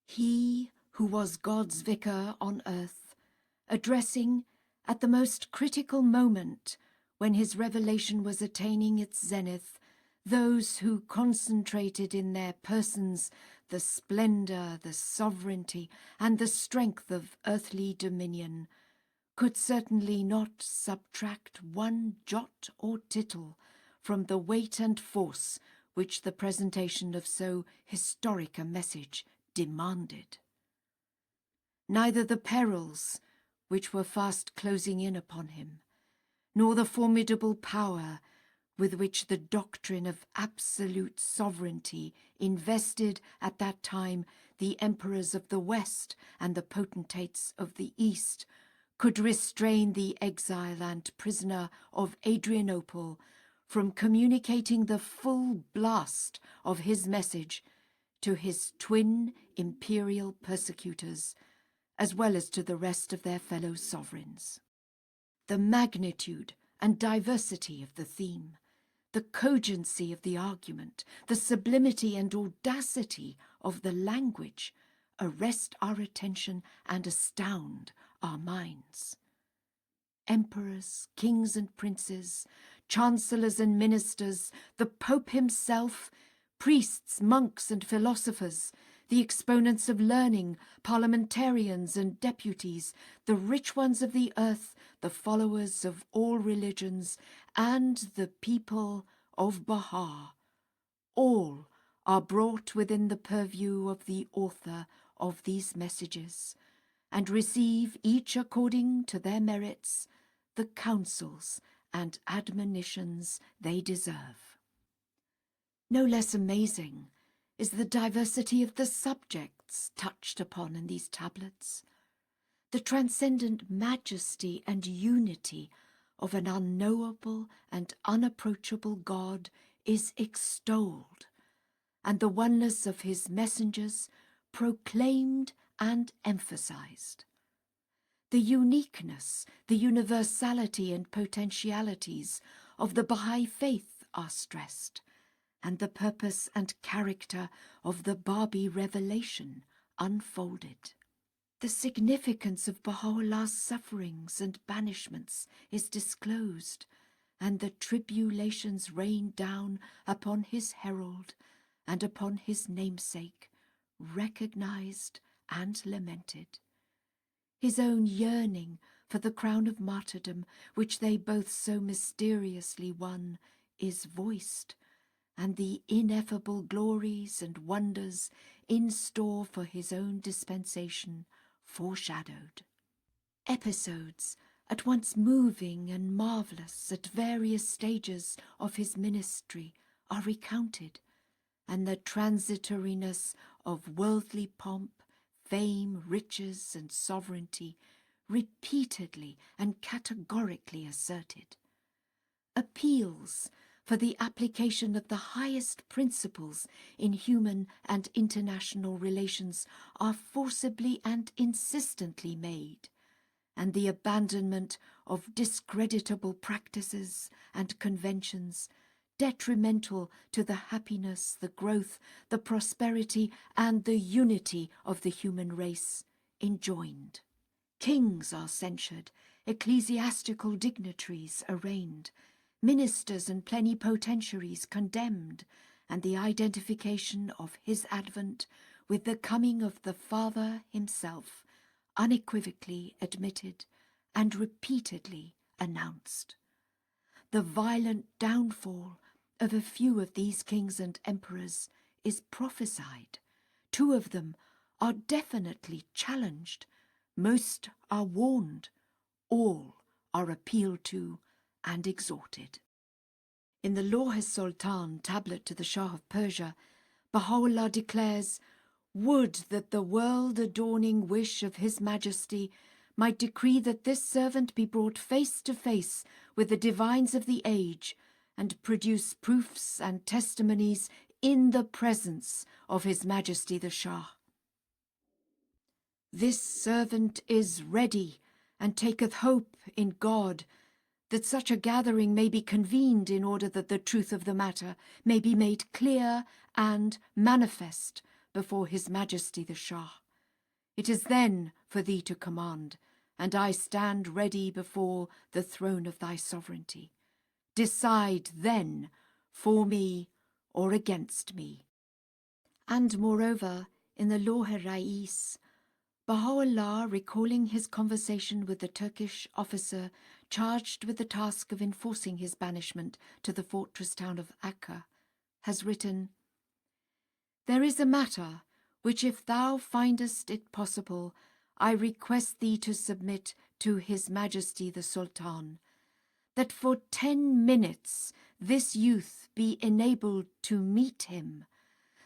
He who was God's vicar on earth, addressing, at the most critical moment when his revelation was attaining its zenith, those who concentrated in their persons the splendour, the sovereignty, and the strength of earthly dominion, could certainly not subtract one jot or tittle from the weight and force which the presentation of so historic a message demanded. Neither the perils which were fast closing in upon him, nor the formidable power with which the doctrine of absolute sovereignty invested at that time the emperors of the West and the potentates of the East, could restrain the exile and prisoner of Adrianople from communicating the full blast of his message to his twin imperial persecutors, as well as to the rest of their fellow sovereigns. The magnitude and diversity of the theme, the cogency of the argument, the sublimity and audacity of the language arrest our attention and astound our minds. Emperors, kings and princes, chancellors and ministers, the Pope himself, priests, monks and philosophers, the exponents of learning, parliamentarians and deputies, the rich ones of the earth, the followers of all religions, and the people of Bahá'í, all are brought within the purview of the author of these messages, and receive, each according to their merits, the counsels and admonitions they deserve. No less amazing is the diversity of the subjects touched upon in these tablets. The transcendent majesty and unity of an unknowable and unapproachable God is extolled, and the oneness of his messengers proclaimed and emphasized. The uniqueness, the universality and potentialities of the Baha'i faith are stressed, and the purpose and character of the Babi revelation unfolded. The significance of Baha'u'llah's sufferings and banishments is disclosed, and the tribulations rained down upon his herald and upon his namesake, recognized and lamented. His own yearning for the crown of martyrdom, which they both so mysteriously won, is voiced, and the ineffable glories and wonders in store for his own dispensation foreshadowed. Episodes at once moving and marvellous at various stages of his ministry are recounted, and the transitoriness of worldly pomp, fame, riches, and sovereignty repeatedly and categorically asserted. Appeals for the application of the highest principles in human and international relations are forcibly and insistently made, and the abandonment of discreditable practices and conventions detrimental to the happiness, the growth, the prosperity, and the unity of the human race enjoined. Kings are censured, ecclesiastical dignitaries arraigned, ministers and plenipotentiaries condemned, and the identification of his advent with the coming of the Father himself unequivocally admitted and repeatedly announced. The violent downfall of a few of these kings and emperors is prophesied. 2 of them are definitely challenged. Most are warned. All are appealed to and exhorted. In the Lawh-e-Sultan tablet to the Shah of Persia, Baha'u'lláh declares, "Would that the world-adorning wish of His Majesty might decree that this servant be brought face to face with the divines of the age, and produce proofs and testimonies in the presence of His Majesty the Shah. This servant is ready, and taketh hope in God, that such a gathering may be convened in order that the truth of the matter may be made clear and manifest before His Majesty the Shah. It is then for thee to command, and I stand ready before the throne of thy sovereignty. Decide then for me or against me. And moreover, in the Lawh-e Rais, Baha'u'lláh, recalling his conversation with the Turkish officer charged with the task of enforcing his banishment to the fortress town of Akka, has written, "There is a matter which, if thou findest it possible, I request thee to submit to His Majesty the Sultan, that for 10 minutes this youth be enabled to meet him,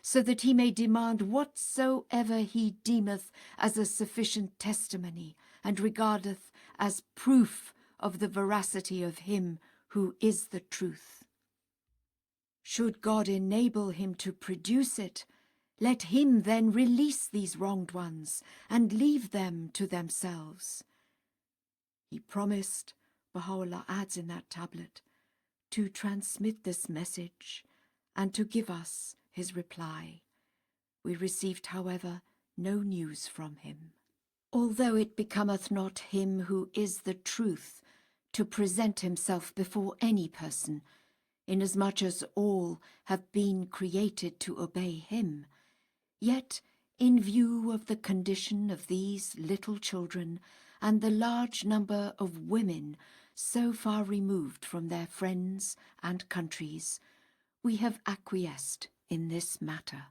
so that he may demand whatsoever he deemeth as a sufficient testimony, and regardeth as proof of the veracity of him who is the truth. Should God enable him to produce it, let him then release these wronged ones, and leave them to themselves." He promised, Baha'u'lláh adds in that tablet, to transmit this message and to give us his reply. We received, however, no news from him. Although it becometh not him who is the truth to present himself before any person, inasmuch as all have been created to obey him, yet, in view of the condition of these little children and the large number of women so far removed from their friends and countries, we have acquiesced in this matter.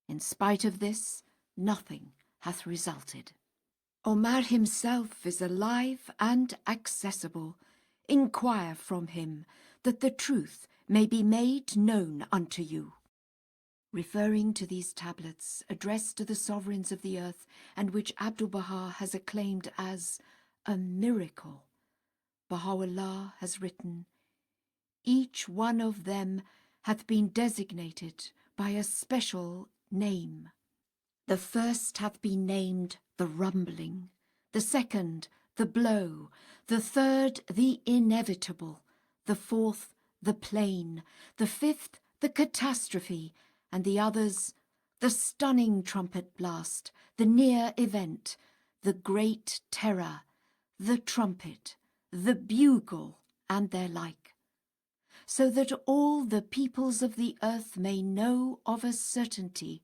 In spite of this, nothing hath resulted. Omar himself is alive and accessible. Inquire from him, that the truth may be made known unto you. Referring to these tablets addressed to the sovereigns of the earth, and which Abdu'l-Baha has acclaimed as a miracle, Baha'u'lláh has written, "Each one of them hath been designated by a special name. The first hath been named the rumbling, the second the blow, the third the inevitable, the fourth the plain, the fifth the catastrophe, and the others the stunning trumpet blast, the near event, the great terror, the trumpet, the bugle, and their like, so that all the peoples of the earth may know of a certainty,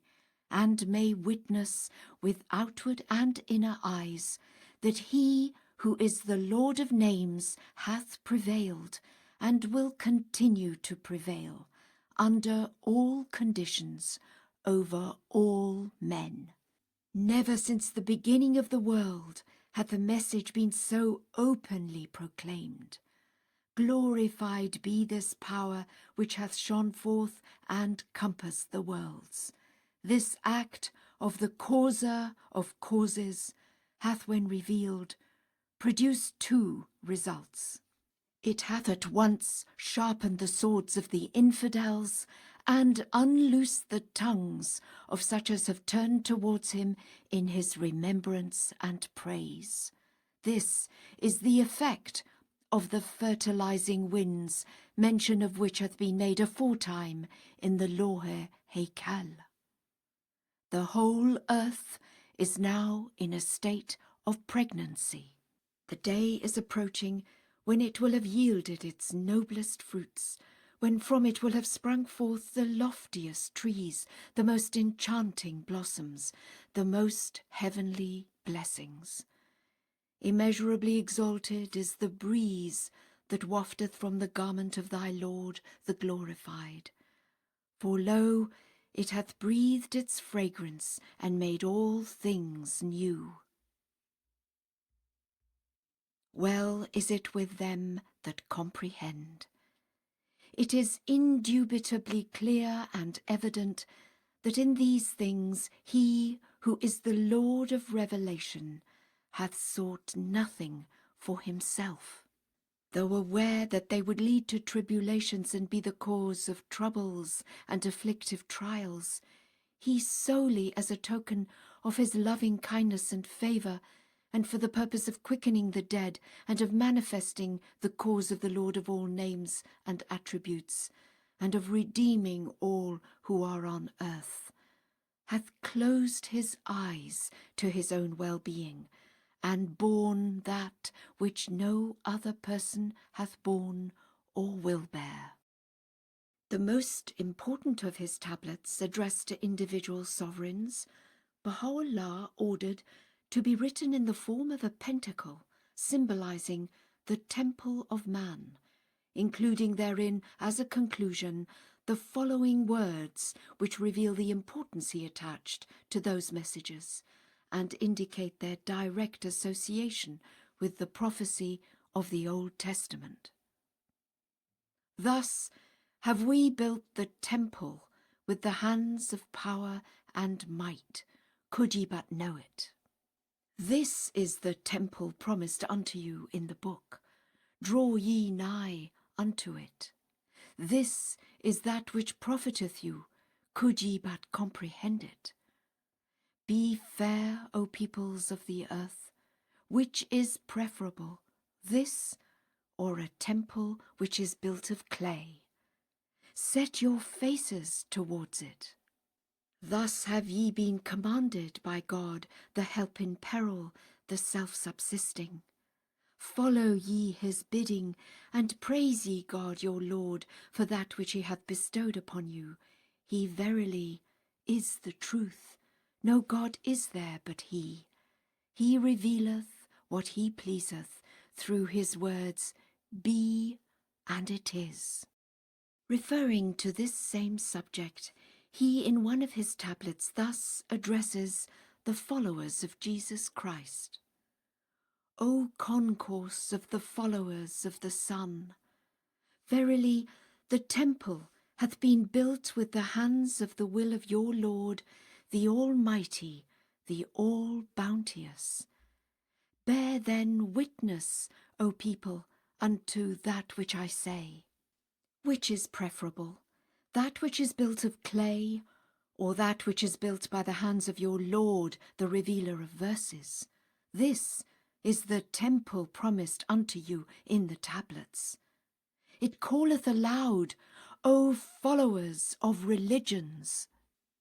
and may witness with outward and inner eyes, that he who is the Lord of names hath prevailed, and will continue to prevail, under all conditions, over all men. Never since the beginning of the world hath the message been so openly proclaimed. Glorified be this power which hath shone forth and compassed the worlds. This act of the causer of causes hath, when revealed, produced 2 results. It hath at once sharpened the swords of the infidels, and unloosed the tongues of such as have turned towards him in his remembrance and praise. This is the effect of the fertilizing winds, mention of which hath been made aforetime in the Lawh-e Haykal. The whole earth is now in a state of pregnancy. The day is approaching when it will have yielded its noblest fruits, when from it will have sprung forth the loftiest trees, the most enchanting blossoms, the most heavenly blessings. Immeasurably exalted is the breeze that wafteth from the garment of thy Lord, the glorified. For lo, it hath breathed its fragrance, and made all things new. Well is it with them that comprehend. It is indubitably clear and evident that in these things he who is the Lord of revelation hath sought nothing for himself. Though aware that they would lead to tribulations and be the cause of troubles and afflictive trials, he solely as a token of his loving kindness and favour, and for the purpose of quickening the dead and of manifesting the cause of the Lord of all names and attributes, and of redeeming all who are on earth, hath closed his eyes to his own well-being, and borne that which no other person hath borne or will bear. The most important of his tablets, addressed to individual sovereigns, Bahá'u'lláh ordered to be written in the form of a pentacle, symbolizing the temple of man, including therein, as a conclusion, the following words which reveal the importance he attached to those messages and indicate their direct association with the prophecy of the Old Testament. Thus have we built the temple with the hands of power and might, could ye but know it. This is the temple promised unto you in the book. Draw ye nigh unto it. This is that which profiteth you, could ye but comprehend it. Be fair, O peoples of the earth, which is preferable, this or a temple which is built of clay? Set your faces towards it. Thus have ye been commanded by God, the help in peril, the self-subsisting. Follow ye his bidding, and praise ye God your Lord for that which he hath bestowed upon you. He verily is the truth. No God is there but he. He revealeth what he pleaseth through his words, be, and it is. Referring to this same subject, he in one of his tablets thus addresses the followers of Jesus Christ. O concourse of the followers of the Son, verily the temple hath been built with the hands of the will of your Lord, the Almighty, the All-Bounteous. Bear then witness, O people, unto that which I say. Which is preferable, that which is built of clay, or that which is built by the hands of your Lord, the revealer of verses? This is the temple promised unto you in the tablets. It calleth aloud, O followers of religions,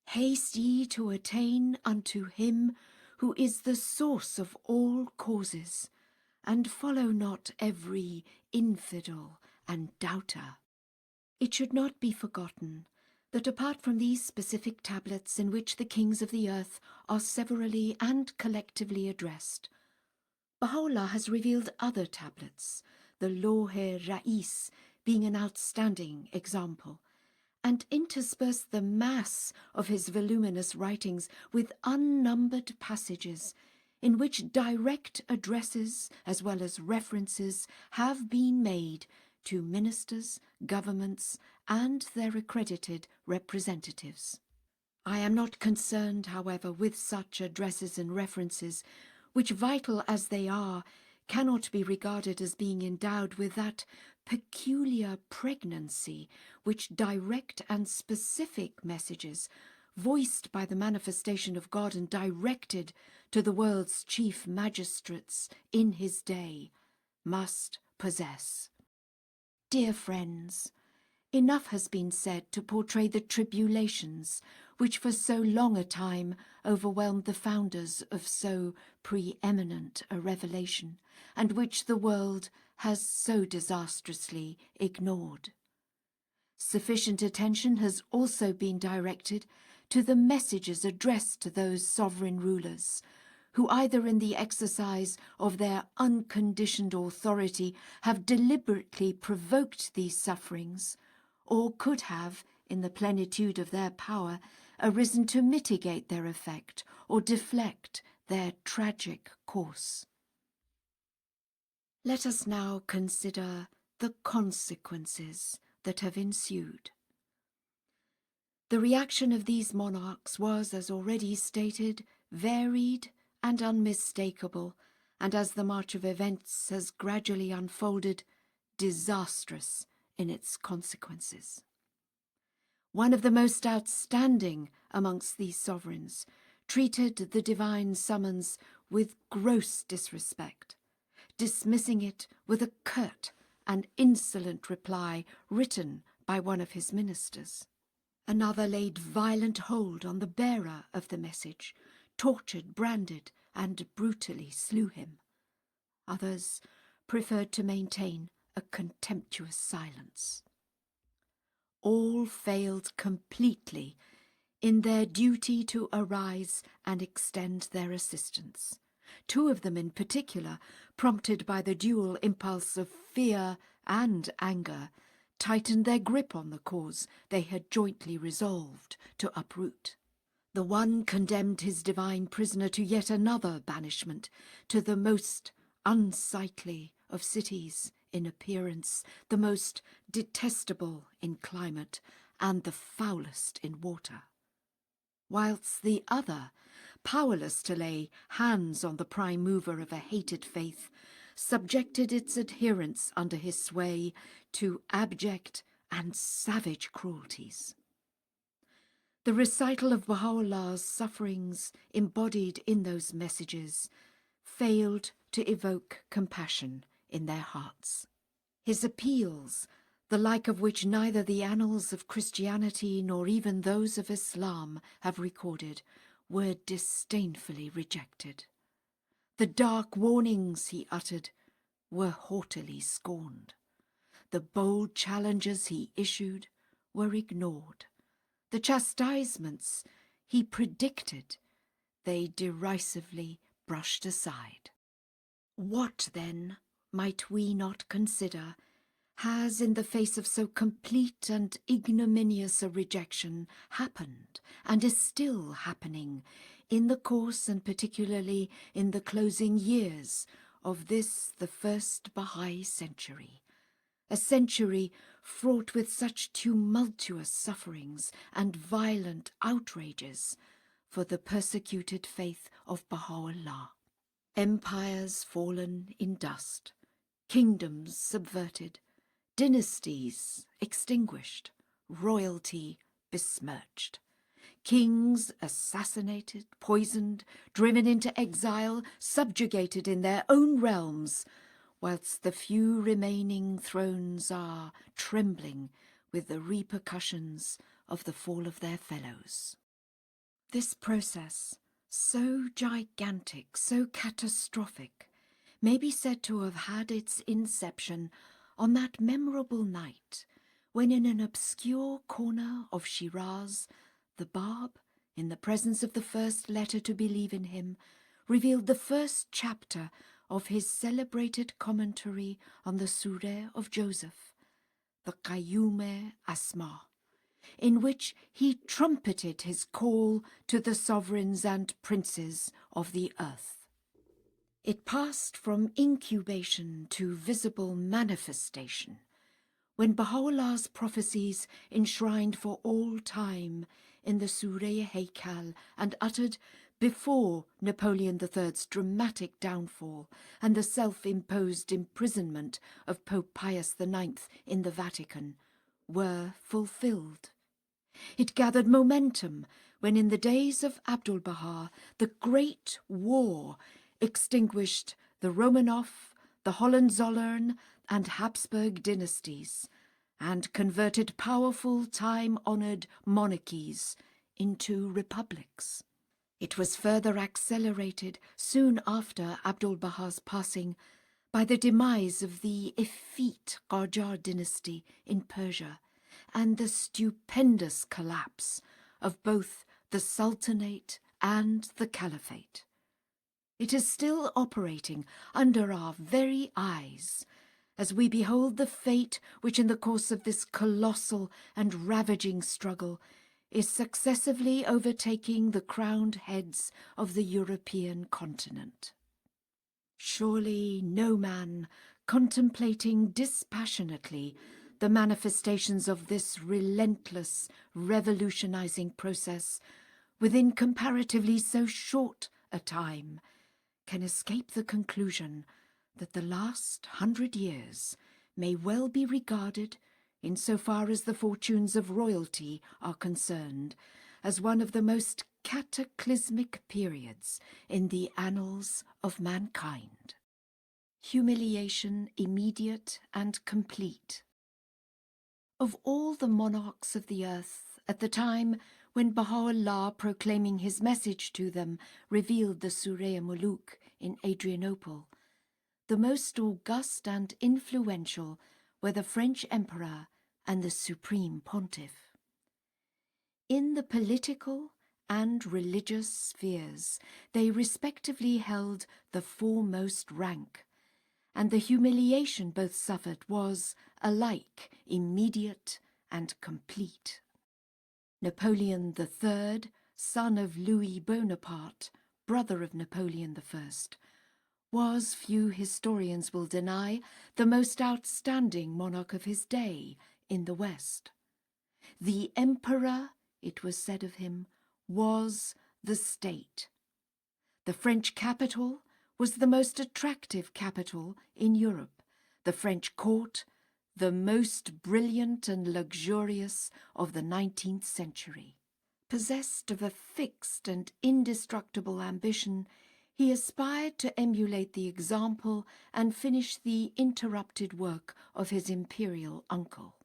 haste ye to attain unto him who is the source of all causes, and follow not every infidel and doubter. It should not be forgotten that apart from these specific tablets in which the kings of the earth are severally and collectively addressed, Bahá'u'lláh has revealed other tablets, the Lawh-e Ra'is being an outstanding example, and interspersed the mass of his voluminous writings with unnumbered passages in which direct addresses as well as references have been made to ministers, governments, and their accredited representatives. I am not concerned, however, with such addresses and references, which, vital as they are, cannot be regarded as being endowed with that peculiar pregnancy which direct and specific messages, voiced by the manifestation of God and directed to the world's chief magistrates in his day, must possess. Dear friends, enough has been said to portray the tribulations which for so long a time overwhelmed the founders of so preeminent a revelation, and which the world has so disastrously ignored. Sufficient attention has also been directed to the messages addressed to those sovereign rulers, who either in the exercise of their unconditioned authority have deliberately provoked these sufferings, or could have, in the plenitude of their power, arisen to mitigate their effect or deflect their tragic course. Let us now consider the consequences that have ensued. The reaction of these monarchs was, as already stated, varied and unmistakable, and as the march of events has gradually unfolded, disastrous in its consequences. One of the most outstanding amongst these sovereigns treated the divine summons with gross disrespect, dismissing it with a curt and insolent reply written by one of his ministers. Another laid violent hold on the bearer of the message, tortured, branded, and brutally slew him. Others preferred to maintain a contemptuous silence. All failed completely in their duty to arise and extend their assistance. Two of them in particular, prompted by the dual impulse of fear and anger, tightened their grip on the cause they had jointly resolved to uproot. The one condemned his divine prisoner to yet another banishment, to the most unsightly of cities in appearance, the most detestable in climate, and the foulest in water. Whilst the other, powerless to lay hands on the prime mover of a hated faith, subjected its adherents under his sway to abject and savage cruelties. The recital of Bahá'u'llah's sufferings embodied in those messages failed to evoke compassion in their hearts. His appeals, the like of which neither the annals of Christianity nor even those of Islam have recorded, were disdainfully rejected. The dark warnings he uttered were haughtily scorned. The bold challenges he issued were ignored. The chastisements he predicted, they derisively brushed aside. What, then, might we not consider has, in the face of so complete and ignominious a rejection, happened, and is still happening, in the course and particularly in the closing years of this, the first Bahá'í century, a century fraught with such tumultuous sufferings and violent outrages for the persecuted faith of Bahá'u'lláh. Empires fallen in dust, kingdoms subverted, dynasties extinguished, royalty besmirched, kings assassinated, poisoned, driven into exile, subjugated in their own realms, whilst the few remaining thrones are trembling with the repercussions of the fall of their fellows. This process, so gigantic, so catastrophic, may be said to have had its inception on that memorable night when in an obscure corner of Shiraz, the Bab, in the presence of the first letter to believe in him, revealed the first chapter of his celebrated commentary on the Surah of Joseph, the Qayyum Asma, in which he trumpeted his call to the sovereigns and princes of the earth. It passed from incubation to visible manifestation, when Baha'u'llah's prophecies enshrined for all time in the Surah Haykal and uttered before Napoleon III's dramatic downfall and the self-imposed imprisonment of Pope Pius IX in the Vatican, were fulfilled. It gathered momentum when in the days of Abdul-Baha the Great War extinguished the Romanov, the Hohenzollern and Habsburg dynasties and converted powerful time-honoured monarchies into republics. It was further accelerated soon after Abdul-Baha's passing by the demise of the effete Qajar dynasty in Persia and the stupendous collapse of both the Sultanate and the Caliphate. It is still operating under our very eyes as we behold the fate which in the course of this colossal and ravaging struggle is successively overtaking the crowned heads of the European continent. Surely no man, contemplating dispassionately the manifestations of this relentless, revolutionizing process within comparatively so short a time, can escape the conclusion that the last 100 years may well be regarded, in so far as the fortunes of royalty are concerned, as one of the most cataclysmic periods in the annals of mankind. Humiliation immediate and complete. Of all the monarchs of the earth, at the time when Bahá'u'lláh, proclaiming his message to them, revealed the Surah Muluk in Adrianople. The most august and influential were the French Emperor and the Supreme Pontiff. In the political and religious spheres, they respectively held the foremost rank, and the humiliation both suffered was alike immediate and complete. Napoleon III, son of Louis Bonaparte, brother of Napoleon I, was, few historians will deny, the most outstanding monarch of his day in the West. The emperor, it was said of him, was the state. The French capital was the most attractive capital in Europe, the French court the most brilliant and luxurious of the 19th century. Possessed of a fixed and indestructible ambition, he aspired to emulate the example and finish the interrupted work of his imperial uncle.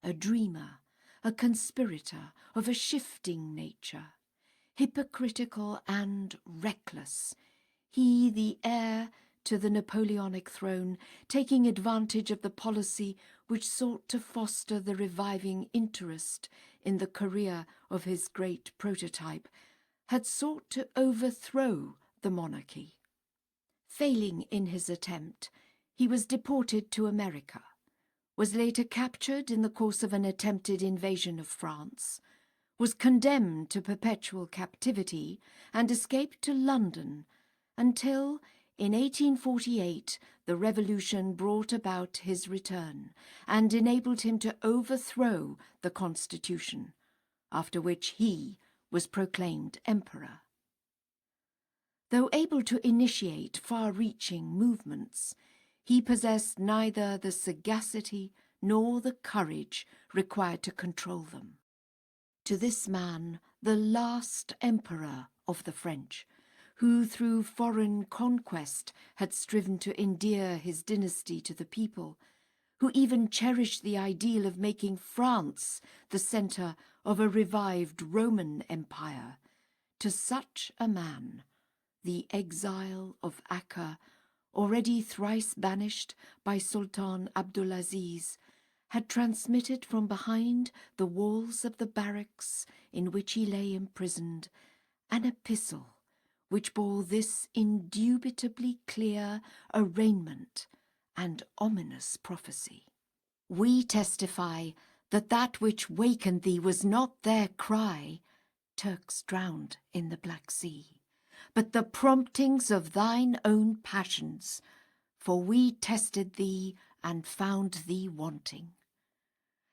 A dreamer, a conspirator of a shifting nature, hypocritical and reckless, he, the heir to the Napoleonic throne, taking advantage of the policy which sought to foster the reviving interest in the career of his great prototype, had sought to overthrow the monarchy. Failing in his attempt, he was deported to America, was later captured in the course of an attempted invasion of France, was condemned to perpetual captivity, and escaped to London until, in 1848, the revolution brought about his return and enabled him to overthrow the constitution, after which he was proclaimed emperor. Though able to initiate far-reaching movements, he possessed neither the sagacity nor the courage required to control them. To this man, the last emperor of the French, who through foreign conquest had striven to endear his dynasty to the people, who even cherished the ideal of making France the centre of a revived Roman Empire, to such a man, the exile of Acre, already thrice banished by Sultan Abdulaziz, had transmitted from behind the walls of the barracks in which he lay imprisoned an epistle which bore this indubitably clear arraignment and ominous prophecy. We testify that that which wakened thee was not their cry, Turks drowned in the Black Sea, but the promptings of thine own passions, for we tested thee and found thee wanting.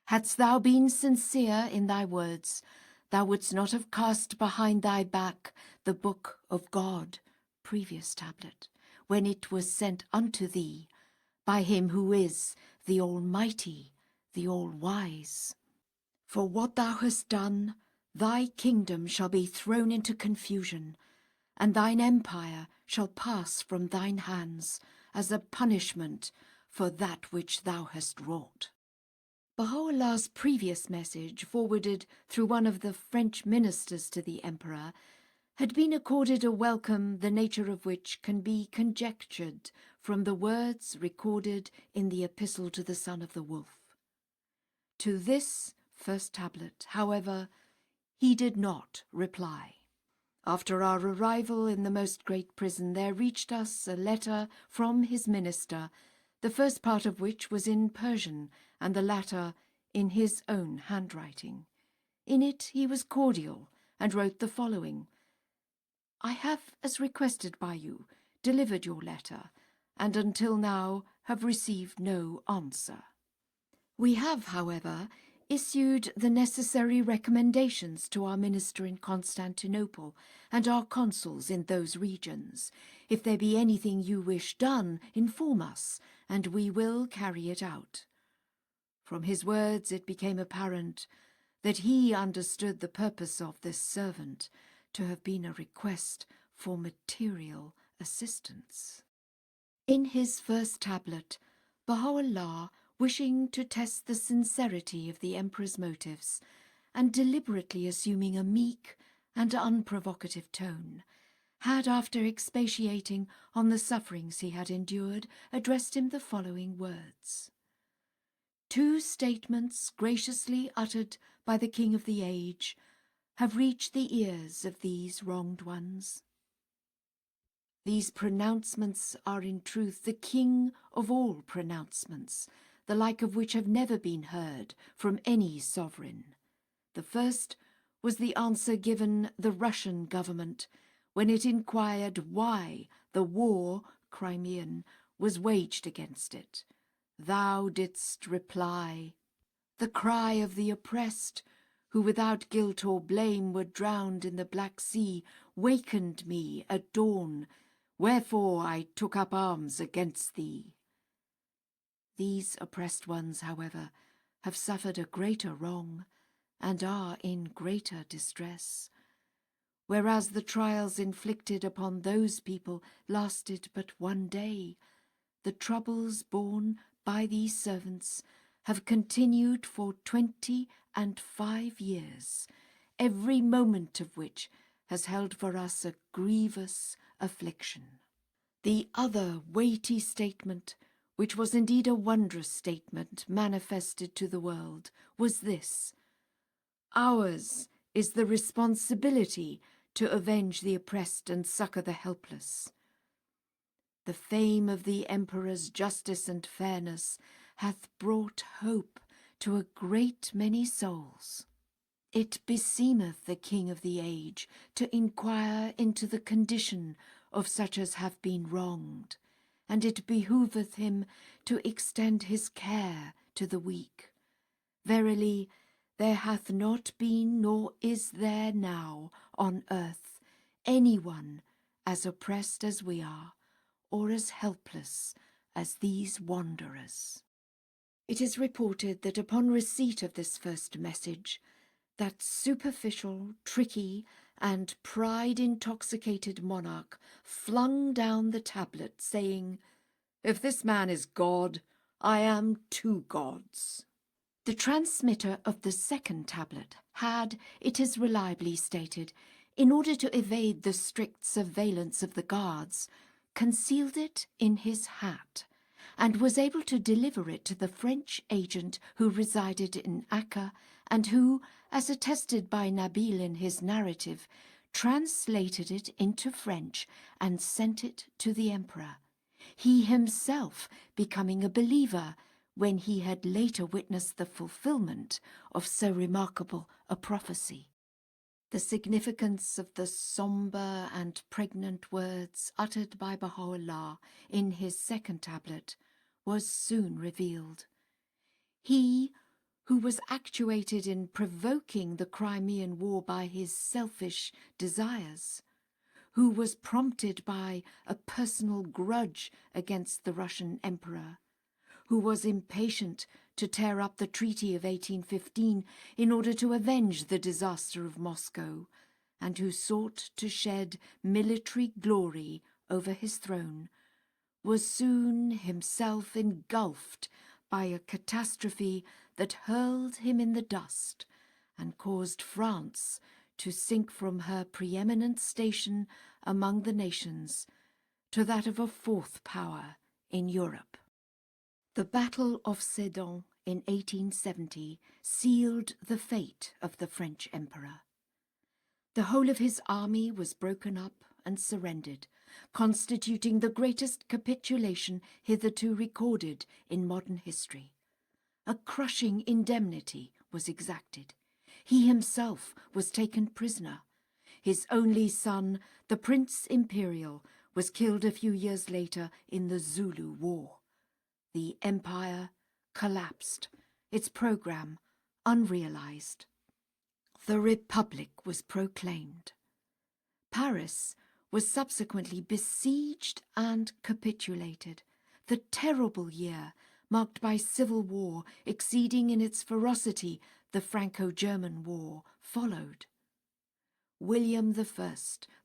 Hadst thou been sincere in thy words, thou wouldst not have cast behind thy back the book of God, previous tablet, when it was sent unto thee by him who is the Almighty, the All-Wise. For what thou hast done, thy kingdom shall be thrown into confusion, and thine empire shall pass from thine hands as a punishment for that which thou hast wrought. Bahá'u'llah's previous message, forwarded through one of the French ministers to the emperor, had been accorded a welcome the nature of which can be conjectured from the words recorded in the epistle to the son of the wolf. To this first tablet, however, he did not reply. After our arrival in the most great prison, there reached us a letter from his minister, the first part of which was in Persian, and the latter in his own handwriting. In it he was cordial, and wrote the following: I have, as requested by you, delivered your letter, and until now have received no answer. We have, however, issued the necessary recommendations to our minister in Constantinople and our consuls in those regions. If there be anything you wish done, inform us, and we will carry it out. From his words it became apparent that he understood the purpose of this servant to have been a request for material assistance. In his first tablet, Bahá'u'lláh, wishing to test the sincerity of the emperor's motives, and deliberately assuming a meek and unprovocative tone, had, after expatiating on the sufferings he had endured, addressed him the following words: "Two statements graciously uttered by the King of the age have reached the ears of these wronged ones. These pronouncements are in truth the king of all pronouncements, the like of which have never been heard from any sovereign. The first was the answer given the Russian government when it inquired why the war, Crimean, was waged against it. Thou didst reply, 'The cry of the oppressed, who without guilt or blame were drowned in the Black Sea, wakened me at dawn, wherefore I took up arms against thee.' These oppressed ones, however, have suffered a greater wrong, and are in greater distress, whereas the trials inflicted upon those people lasted but one day. The troubles borne by these servants have continued for 25 years, every moment of which has held for us a grievous affliction. The other weighty statement, which was indeed a wondrous statement manifested to the world, was this: ours is the responsibility to avenge the oppressed and succour the helpless. The fame of the Emperor's justice and fairness hath brought hope to a great many souls. It beseemeth the King of the age to inquire into the condition of such as have been wronged, and it behoveth him to extend his care to the weak. Verily, there hath not been, nor is there now, on earth, any one as oppressed as we are, or as helpless as these wanderers." It is reported that upon receipt of this first message, that superficial, tricky, and pride-intoxicated monarch flung down the tablet, saying, "If this man is God, I am two gods." The transmitter of the second tablet had, it is reliably stated, in order to evade the strict surveillance of the guards, concealed it in his hat, and was able to deliver it to the French agent who resided in Acre, and who, as attested by Nabil in his narrative, translated it into French and sent it to the emperor, he himself becoming a believer when he had later witnessed the fulfillment of so remarkable a prophecy. The significance of the sombre and pregnant words uttered by Bahá'u'lláh in his second tablet was soon revealed. He, who was actuated in provoking the Crimean War by his selfish desires, who was prompted by a personal grudge against the Russian Emperor, who was impatient to tear up the Treaty of 1815 in order to avenge the disaster of Moscow, and who sought to shed military glory over his throne, was soon himself engulfed by a catastrophe that hurled him in the dust and caused France to sink from her preeminent station among the nations to that of a fourth power in Europe. The Battle of Sedan in 1870 sealed the fate of the French Emperor. The whole of his army was broken up and surrendered, constituting the greatest capitulation hitherto recorded in modern history. A crushing indemnity was exacted. He himself was taken prisoner. His only son, the Prince Imperial, was killed a few years later in the Zulu War. The empire collapsed, its program unrealized. The Republic was proclaimed. Paris was subsequently besieged and capitulated. The terrible year, marked by civil war exceeding in its ferocity the Franco-German War, followed. William I,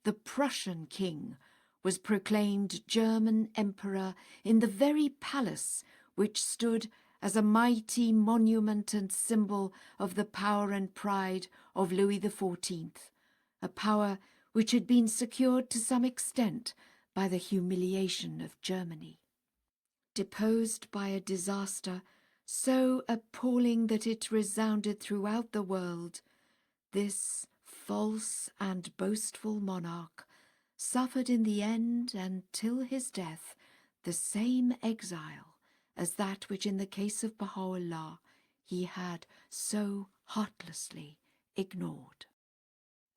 the Prussian king, was proclaimed German emperor in the very palace which stood as a mighty monument and symbol of the power and pride of Louis XIV, a power which had been secured to some extent by the humiliation of Germany. Deposed by a disaster so appalling that it resounded throughout the world, this false and boastful monarch suffered in the end and till his death the same exile as that which in the case of Bahá'u'lláh he had so heartlessly ignored.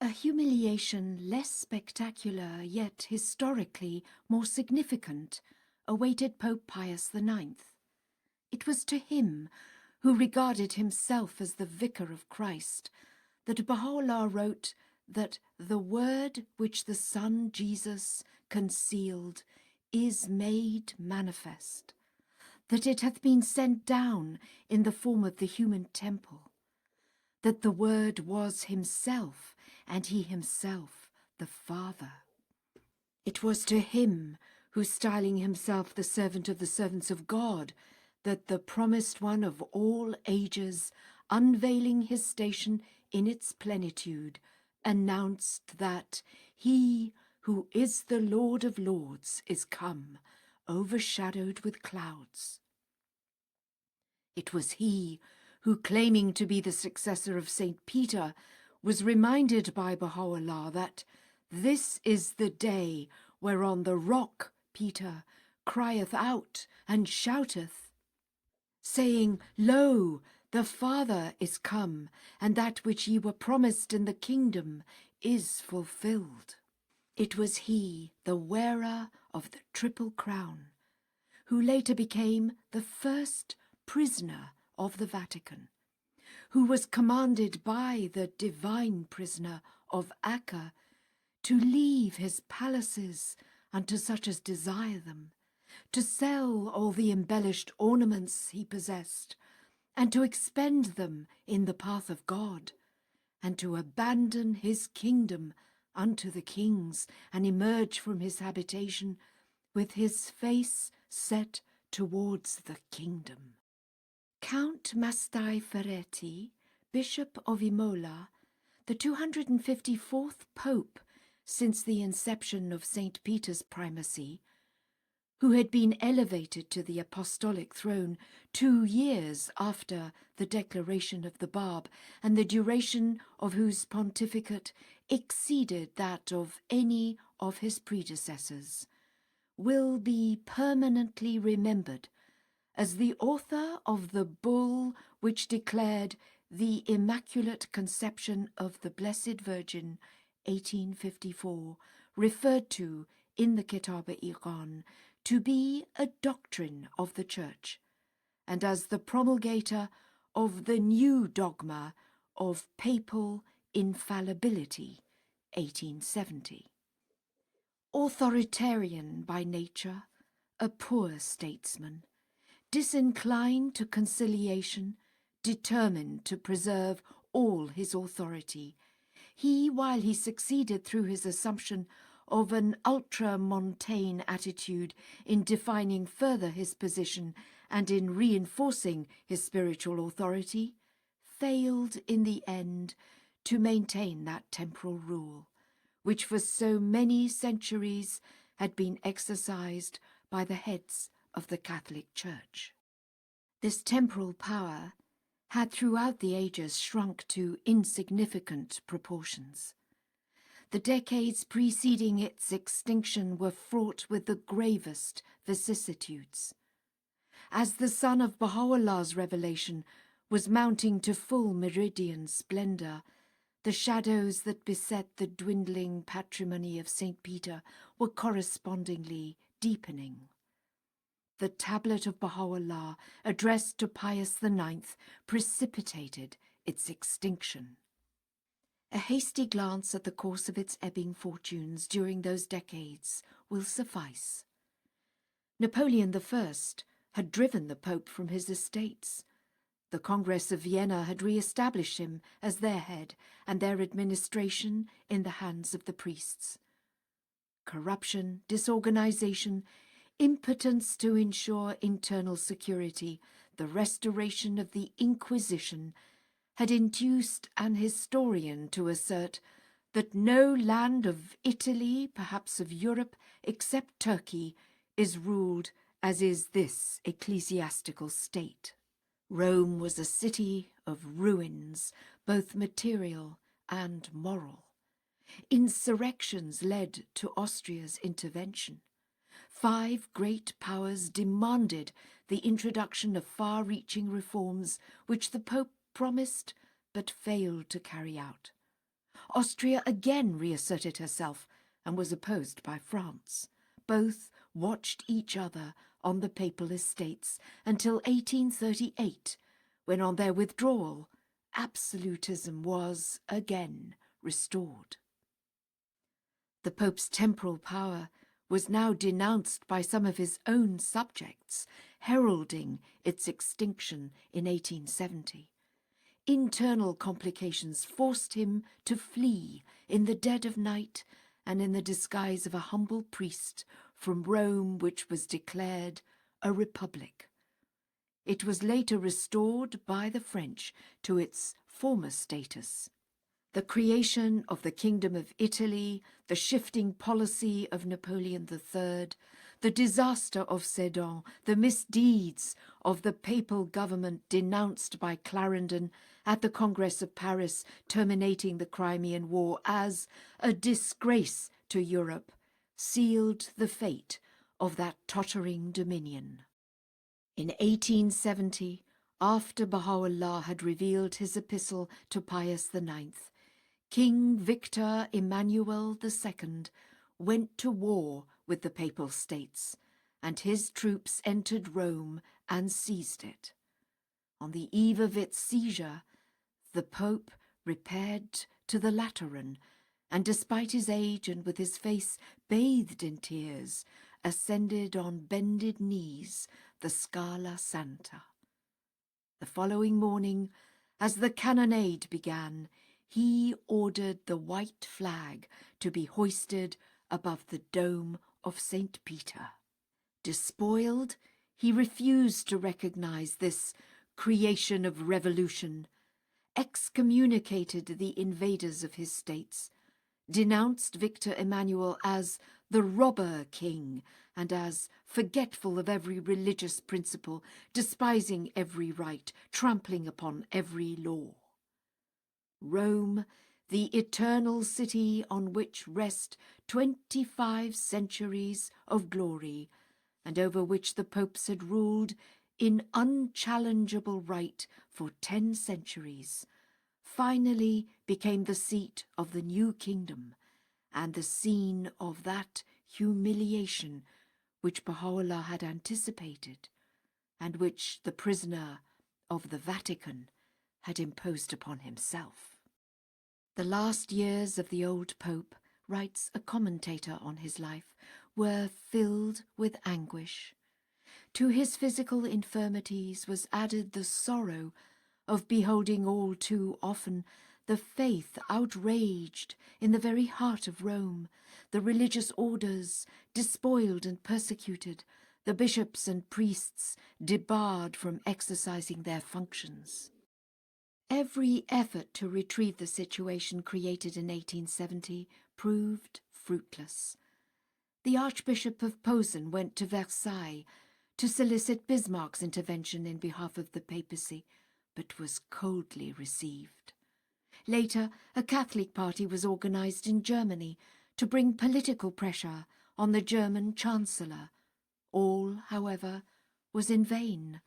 A humiliation less spectacular, yet historically more significant, awaited Pope Pius IX. It was to him, who regarded himself as the vicar of Christ, that Bahá'u'lláh wrote that the word which the Son Jesus concealed is made manifest, that it hath been sent down in the form of the human temple, that the Word was himself, and he himself the Father. It was to him, who styling himself the servant of the servants of God, that the promised one of all ages, unveiling his station in its plenitude, announced that he who is the Lord of Lords is come, overshadowed with clouds. It was he who, claiming to be the successor of St. Peter, was reminded by Bahá'u'lláh that this is the day whereon the rock, Peter, crieth out and shouteth, saying, Lo, the Father is come, and that which ye were promised in the kingdom is fulfilled. It was he, the wearer of the triple crown, who later became the first prisoner of the Vatican, who was commanded by the divine prisoner of Acca to leave his palaces unto such as desire them, to sell all the embellished ornaments he possessed, and to expend them in the path of God, and to abandon his kingdom unto the kings, and emerge from his habitation with his face set towards the kingdom. Count Mastai Ferretti, Bishop of Imola, the 254th Pope since the inception of St. Peter's primacy, who had been elevated to the apostolic throne 2 years after the declaration of the Bab, and the duration of whose pontificate exceeded that of any of his predecessors, will be permanently remembered as the author of the bull which declared the Immaculate Conception of the Blessed Virgin, 1854, referred to in the Kitab-i-Iqan, to be a doctrine of the Church, and as the promulgator of the new dogma of papal infallibility, 1870. Authoritarian by nature, a poor statesman, disinclined to conciliation, determined to preserve all his authority, he, while he succeeded through his assumption of an ultramontane attitude in defining further his position and in reinforcing his spiritual authority, failed in the end to maintain that temporal rule, which for so many centuries had been exercised by the heads of the Catholic Church. This temporal power had throughout the ages shrunk to insignificant proportions. The decades preceding its extinction were fraught with the gravest vicissitudes. As the sun of Bahá'u'llah's revelation was mounting to full meridian splendour, the shadows that beset the dwindling patrimony of St. Peter were correspondingly deepening. The tablet of Bahá'u'lláh, addressed to Pius IX, precipitated its extinction. A hasty glance at the course of its ebbing fortunes during those decades will suffice. Napoleon I had driven the Pope from his estates. The Congress of Vienna had re-established him as their head and their administration in the hands of the priests. Corruption, disorganization, impotence to ensure internal security, the restoration of the Inquisition had induced an historian to assert that no land of Italy, perhaps of Europe, except Turkey, is ruled as is this ecclesiastical state. Rome was a city of ruins, both material and moral. Insurrections led to Austria's intervention. 5 great powers demanded the introduction of far-reaching reforms which the Pope promised but failed to carry out. Austria again reasserted herself and was opposed by France. Both watched each other on the papal estates until 1838, when on their withdrawal, absolutism was again restored. The Pope's temporal power was now denounced by some of his own subjects, heralding its extinction in 1870. Internal complications forced him to flee in the dead of night and in the disguise of a humble priest from Rome, which was declared a republic. It was later restored by the French to its former status. The creation of the Kingdom of Italy, the shifting policy of Napoleon III, the disaster of Sedan, the misdeeds of the papal government denounced by Clarendon at the Congress of Paris, terminating the Crimean War as a disgrace to Europe, sealed the fate of that tottering dominion. In 1870, after Bahá'u'lláh had revealed his epistle to Pius IX, King Victor Emmanuel II went to war with the Papal States, and his troops entered Rome and seized it. On the eve of its seizure, the Pope repaired to the Lateran, and despite his age and with his face bathed in tears, ascended on bended knees the Scala Santa. The following morning, as the cannonade began, he ordered the white flag to be hoisted above the dome of St. Peter. Despoiled, he refused to recognize this creation of revolution, excommunicated the invaders of his states, denounced Victor Emmanuel as the robber king and as forgetful of every religious principle, despising every right, trampling upon every law. Rome, the eternal city on which rest 25 centuries of glory, and over which the popes had ruled in unchallengeable right for 10 centuries, finally became the seat of the new kingdom and the scene of that humiliation which Bahá'u'lláh had anticipated and which the prisoner of the Vatican had imposed upon himself. The last years of the old Pope, writes a commentator on his life, were filled with anguish. To his physical infirmities was added the sorrow of beholding all too often the faith outraged in the very heart of Rome, the religious orders despoiled and persecuted, the bishops and priests debarred from exercising their functions. Every effort to retrieve the situation created in 1870 proved fruitless. The Archbishop of Posen went to Versailles to solicit Bismarck's intervention in behalf of the papacy, but was coldly received. Later, a Catholic party was organized in Germany to bring political pressure on the German Chancellor. All, however, was in vain.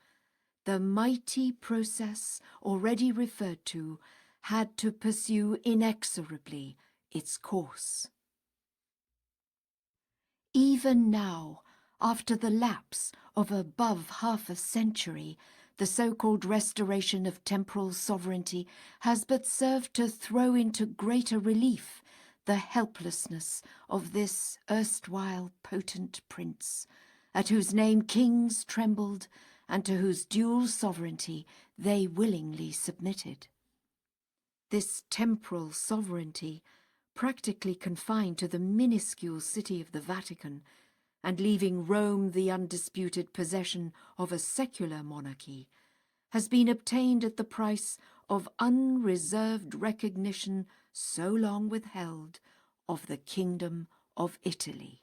The mighty process already referred to had to pursue inexorably its course. Even now, after the lapse of above half a century, the so-called restoration of temporal sovereignty has but served to throw into greater relief the helplessness of this erstwhile potent prince, at whose name kings trembled and to whose dual sovereignty they willingly submitted. This temporal sovereignty, practically confined to the minuscule city of the Vatican, and leaving Rome the undisputed possession of a secular monarchy, has been obtained at the price of unreserved recognition so long withheld of the Kingdom of Italy.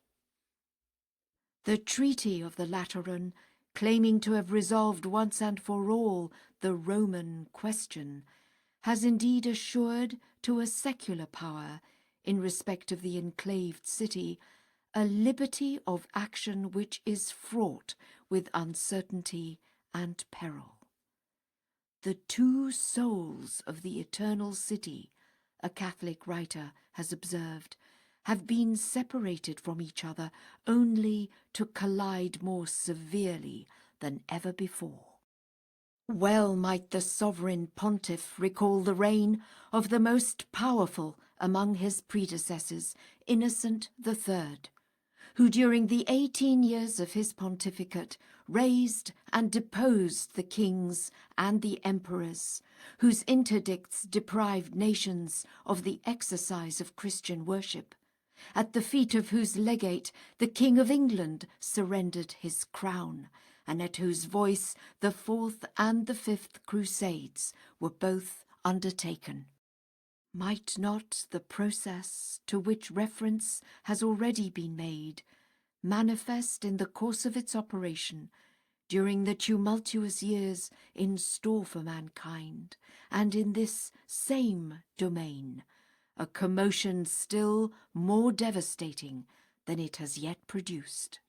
The Treaty of the Lateran, claiming to have resolved once and for all the Roman question, has indeed assured to a secular power, in respect of the enclaved city, a liberty of action which is fraught with uncertainty and peril. The two souls of the eternal city, a Catholic writer has observed, have been separated from each other only to collide more severely than ever before. Well might the sovereign pontiff recall the reign of the most powerful among his predecessors, Innocent III, who during the 18 years of his pontificate raised and deposed the kings and the emperors, whose interdicts deprived nations of the exercise of Christian worship, at the feet of whose legate the King of England surrendered his crown, and at whose voice the Fourth and the Fifth Crusades were both undertaken. Might not the process to which reference has already been made manifest in the course of its operation during the tumultuous years in store for mankind, and in this same domain, a commotion still more devastating than it has yet produced?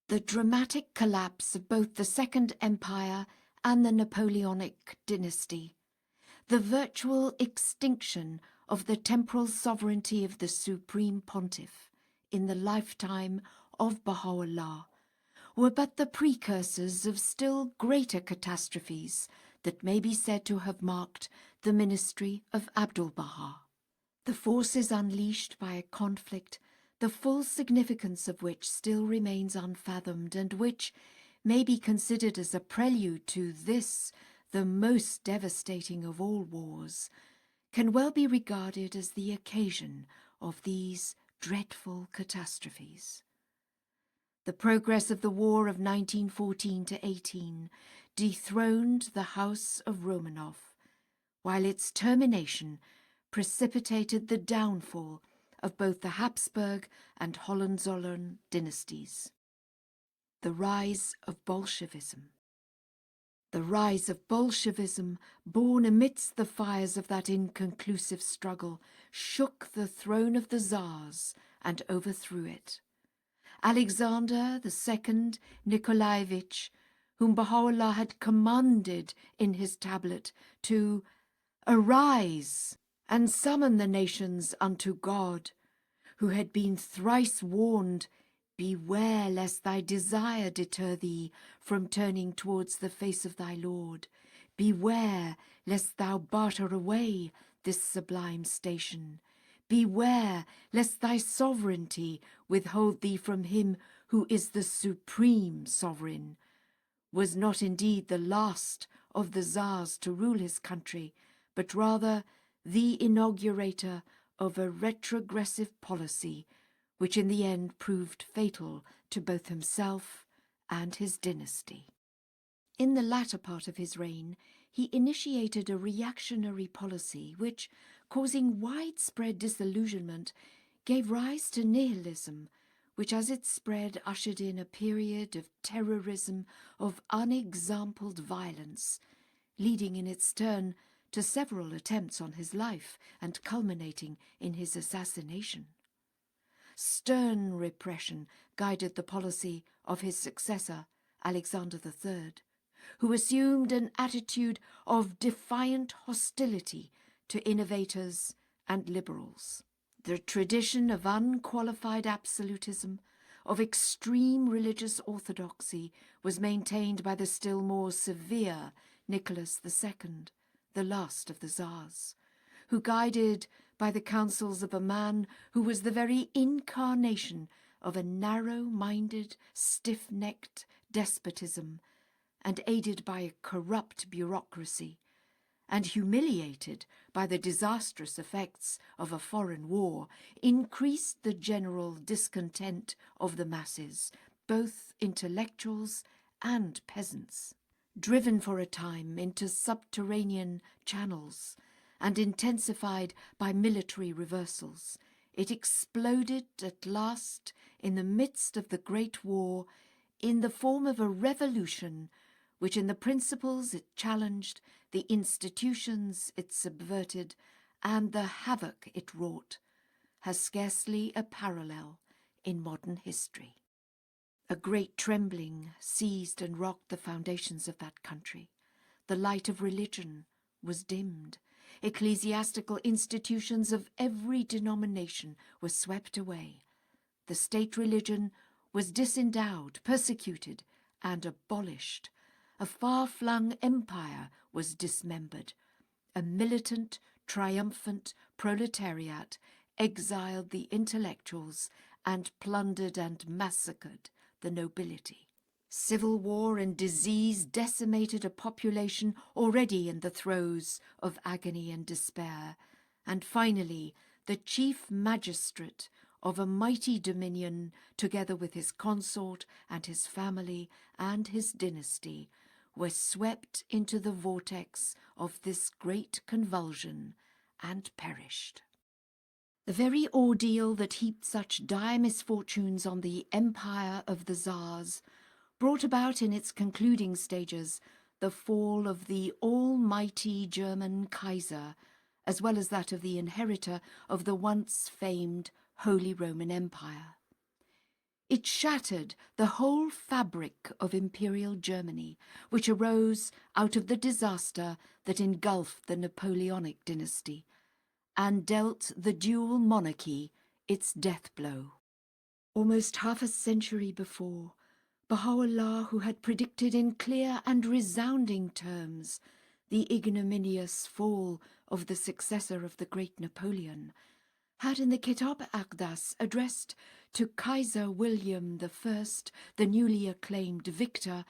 The dramatic collapse of both the Second Empire and the Napoleonic dynasty, the virtual extinction of the temporal sovereignty of the Supreme Pontiff in the lifetime of Bahá'u'lláh, were but the precursors of still greater catastrophes that may be said to have marked the ministry of Abdu'l-Bahá. The forces unleashed by a conflict, the full significance of which still remains unfathomed, and which may be considered as a prelude to this, the most devastating of all wars, can well be regarded as the occasion of these dreadful catastrophes. The progress of the war of 1914 to 18 dethroned the House of Romanov, while its termination precipitated the downfall of both the Habsburg and Hohenzollern dynasties. The rise of Bolshevism. The rise of Bolshevism, born amidst the fires of that inconclusive struggle, shook the throne of the Tsars and overthrew it. Alexander II Nikolaevich, whom Baha'u'lláh had commanded in his tablet to arise and summon the nations unto God, who had been thrice warned, beware lest thy desire deter thee from turning towards the face of thy Lord. Beware lest thou barter away this sublime station. Beware lest thy sovereignty withhold thee from him who is the supreme sovereign, was not indeed the last of the Tsars to rule his country, but rather the inaugurator of a retrogressive policy, which in the end proved fatal to both himself and his dynasty. In the latter part of his reign, he initiated a reactionary policy which, causing widespread disillusionment, gave rise to nihilism, which as it spread ushered in a period of terrorism, of unexampled violence, leading in its turn to several attempts on his life and culminating in his assassination. Stern repression guided the policy of his successor, Alexander III, who assumed an attitude of defiant hostility to innovators and liberals. The tradition of unqualified absolutism, of extreme religious orthodoxy, was maintained by the still more severe Nicholas II, the last of the Tsars, who, guided by the counsels of a man who was the very incarnation of a narrow-minded, stiff-necked despotism, and aided by a corrupt bureaucracy, and humiliated by the disastrous effects of a foreign war, increased the general discontent of the masses, both intellectuals and peasants. driven for a time into subterranean channels and intensified by military reversals, it exploded at last in the midst of the Great War in the form of a revolution which in the principles it challenged, the institutions it subverted, and the havoc it wrought, has scarcely a parallel in modern history. A great trembling seized and rocked the foundations of that country. The light of religion was dimmed. Ecclesiastical institutions of every denomination were swept away. The state religion was disendowed, persecuted, and abolished. A far-flung empire was dismembered. A militant, triumphant proletariat exiled the intellectuals and plundered and massacred the nobility. Civil war and disease decimated a population already in the throes of agony and despair, and finally the chief magistrate of a mighty dominion, together with his consort and his family and his dynasty, were swept into the vortex of this great convulsion and perished. The very ordeal that heaped such dire misfortunes on the empire of the Tsars brought about in its concluding stages the fall of the almighty German Kaiser, as well as that of the inheritor of the once famed Holy Roman Empire. It shattered the whole fabric of imperial Germany, which arose out of the disaster that engulfed the Napoleonic dynasty, and dealt the dual monarchy its death blow. Almost half a century before, Bahá'u'lláh, who had predicted in clear and resounding terms the ignominious fall of the successor of the great Napoleon, had in the Kitab Aqdas addressed to Kaiser William I, the newly acclaimed victor,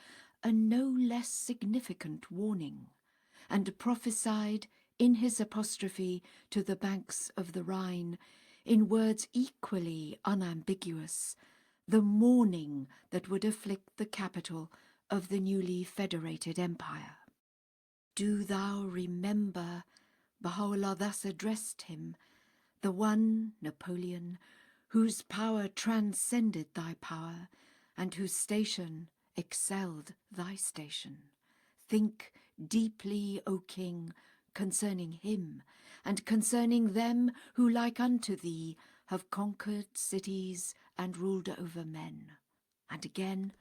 a no less significant warning, and prophesied in his apostrophe to the banks of the Rhine, in words equally unambiguous, the mourning that would afflict the capital of the newly federated empire. Do thou remember, Bahá'u'lláh thus addressed him, the one, Napoleon, whose power transcended thy power, and whose station excelled thy station. Think deeply, O king, concerning him, and concerning them who like unto thee have conquered cities and ruled over men. And again,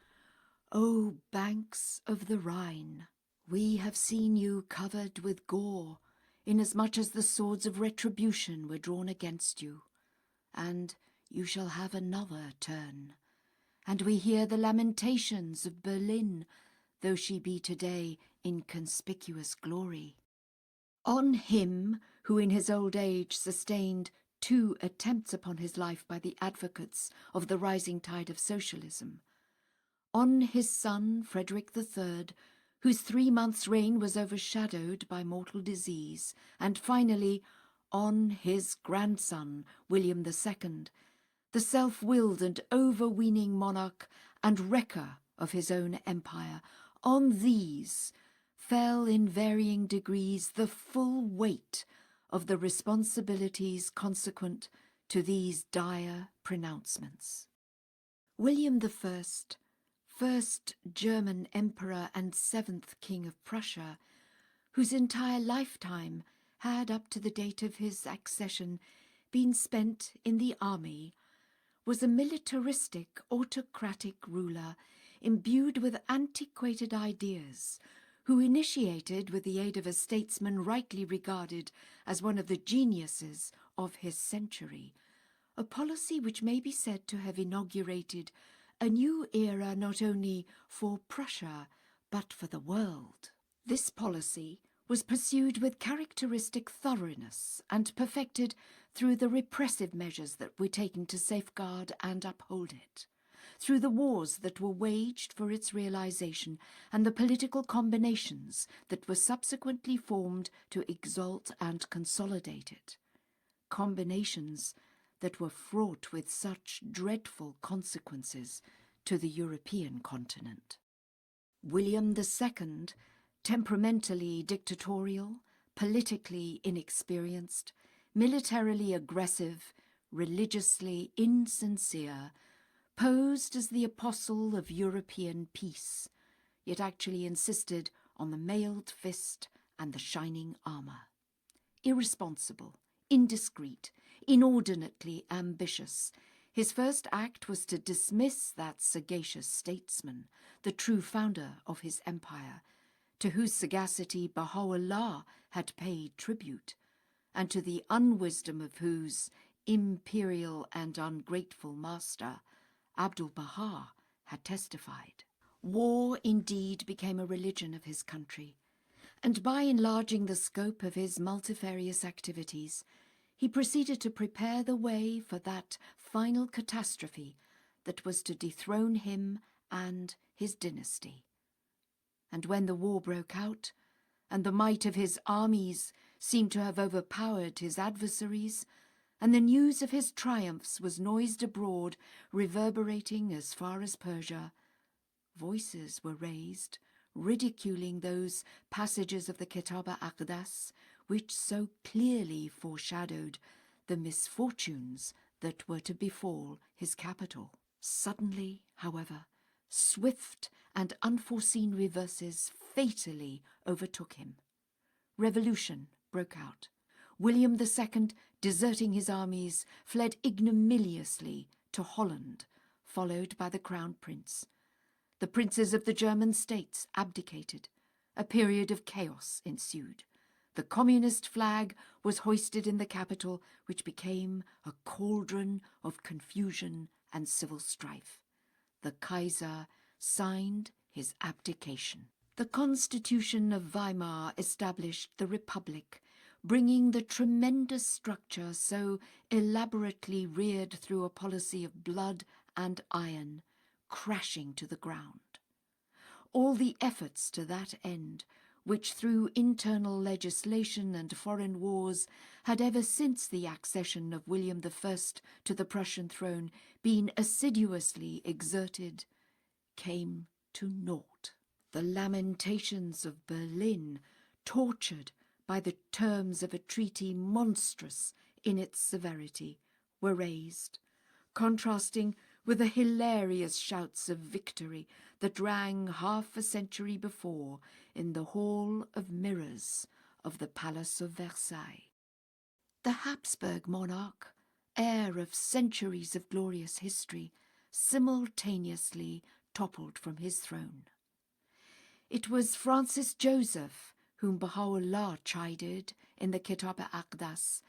O banks of the Rhine, we have seen you covered with gore, inasmuch as the swords of retribution were drawn against you, and you shall have another turn. And we hear the lamentations of Berlin, though she be today in conspicuous glory. On him, who in his old age sustained 2 attempts upon his life by the advocates of the rising tide of socialism, on his son Frederick III, whose 3 months' reign was overshadowed by mortal disease, and finally on his grandson William II, the self-willed and overweening monarch and wrecker of his own empire, on these fell in varying degrees the full weight of the responsibilities consequent to these dire pronouncements. William I, first German emperor and 7th king of Prussia, whose entire lifetime had up to the date of his accession been spent in the army, was a militaristic, autocratic ruler imbued with antiquated ideas, who initiated, with the aid of a statesman rightly regarded as one of the geniuses of his century, a policy which may be said to have inaugurated a new era not only for Prussia, but for the world. This policy was pursued with characteristic thoroughness and perfected through the repressive measures that were taken to safeguard and uphold it, through the wars that were waged for its realization and the political combinations that were subsequently formed to exalt and consolidate it, combinations that were fraught with such dreadful consequences to the European continent. William II, temperamentally dictatorial, politically inexperienced, militarily aggressive, religiously insincere, posed as the apostle of European peace, yet actually insisted on the mailed fist and the shining armour. Irresponsible, indiscreet, inordinately ambitious, his first act was to dismiss that sagacious statesman, the true founder of his empire, to whose sagacity Bahá'u'lláh had paid tribute, and to the unwisdom of whose imperial and ungrateful master, Abdu'l-Bahá, had testified. War indeed became a religion of his country, and by enlarging the scope of his multifarious activities, he proceeded to prepare the way for that final catastrophe that was to dethrone him and his dynasty. And when the war broke out, and the might of his armies seemed to have overpowered his adversaries, and the news of his triumphs was noised abroad, reverberating as far as Persia, voices were raised, ridiculing those passages of the Kitab al-Aqdas which so clearly foreshadowed the misfortunes that were to befall his capital. Suddenly, however, swift and unforeseen reverses fatally overtook him. Revolution broke out. William II, deserting his armies, fled ignominiously to Holland, followed by the Crown Prince. The princes of the German states abdicated. A period of chaos ensued. The communist flag was hoisted in the capital, which became a cauldron of confusion and civil strife. The Kaiser signed his abdication. The Constitution of Weimar established the Republic, bringing the tremendous structure so elaborately reared through a policy of blood and iron crashing to the ground. All the efforts to that end, which through internal legislation and foreign wars had ever since the accession of William I to the Prussian throne been assiduously exerted, came to naught. The lamentations of Berlin, tortured by the terms of a treaty monstrous in its severity, were raised, contrasting with the hilarious shouts of victory that rang half a century before in the Hall of Mirrors of the Palace of Versailles. The Habsburg monarch, heir of centuries of glorious history, simultaneously toppled from his throne. It was Francis Joseph whom Bahá'u'lláh chided in the Kitab al-Aqdas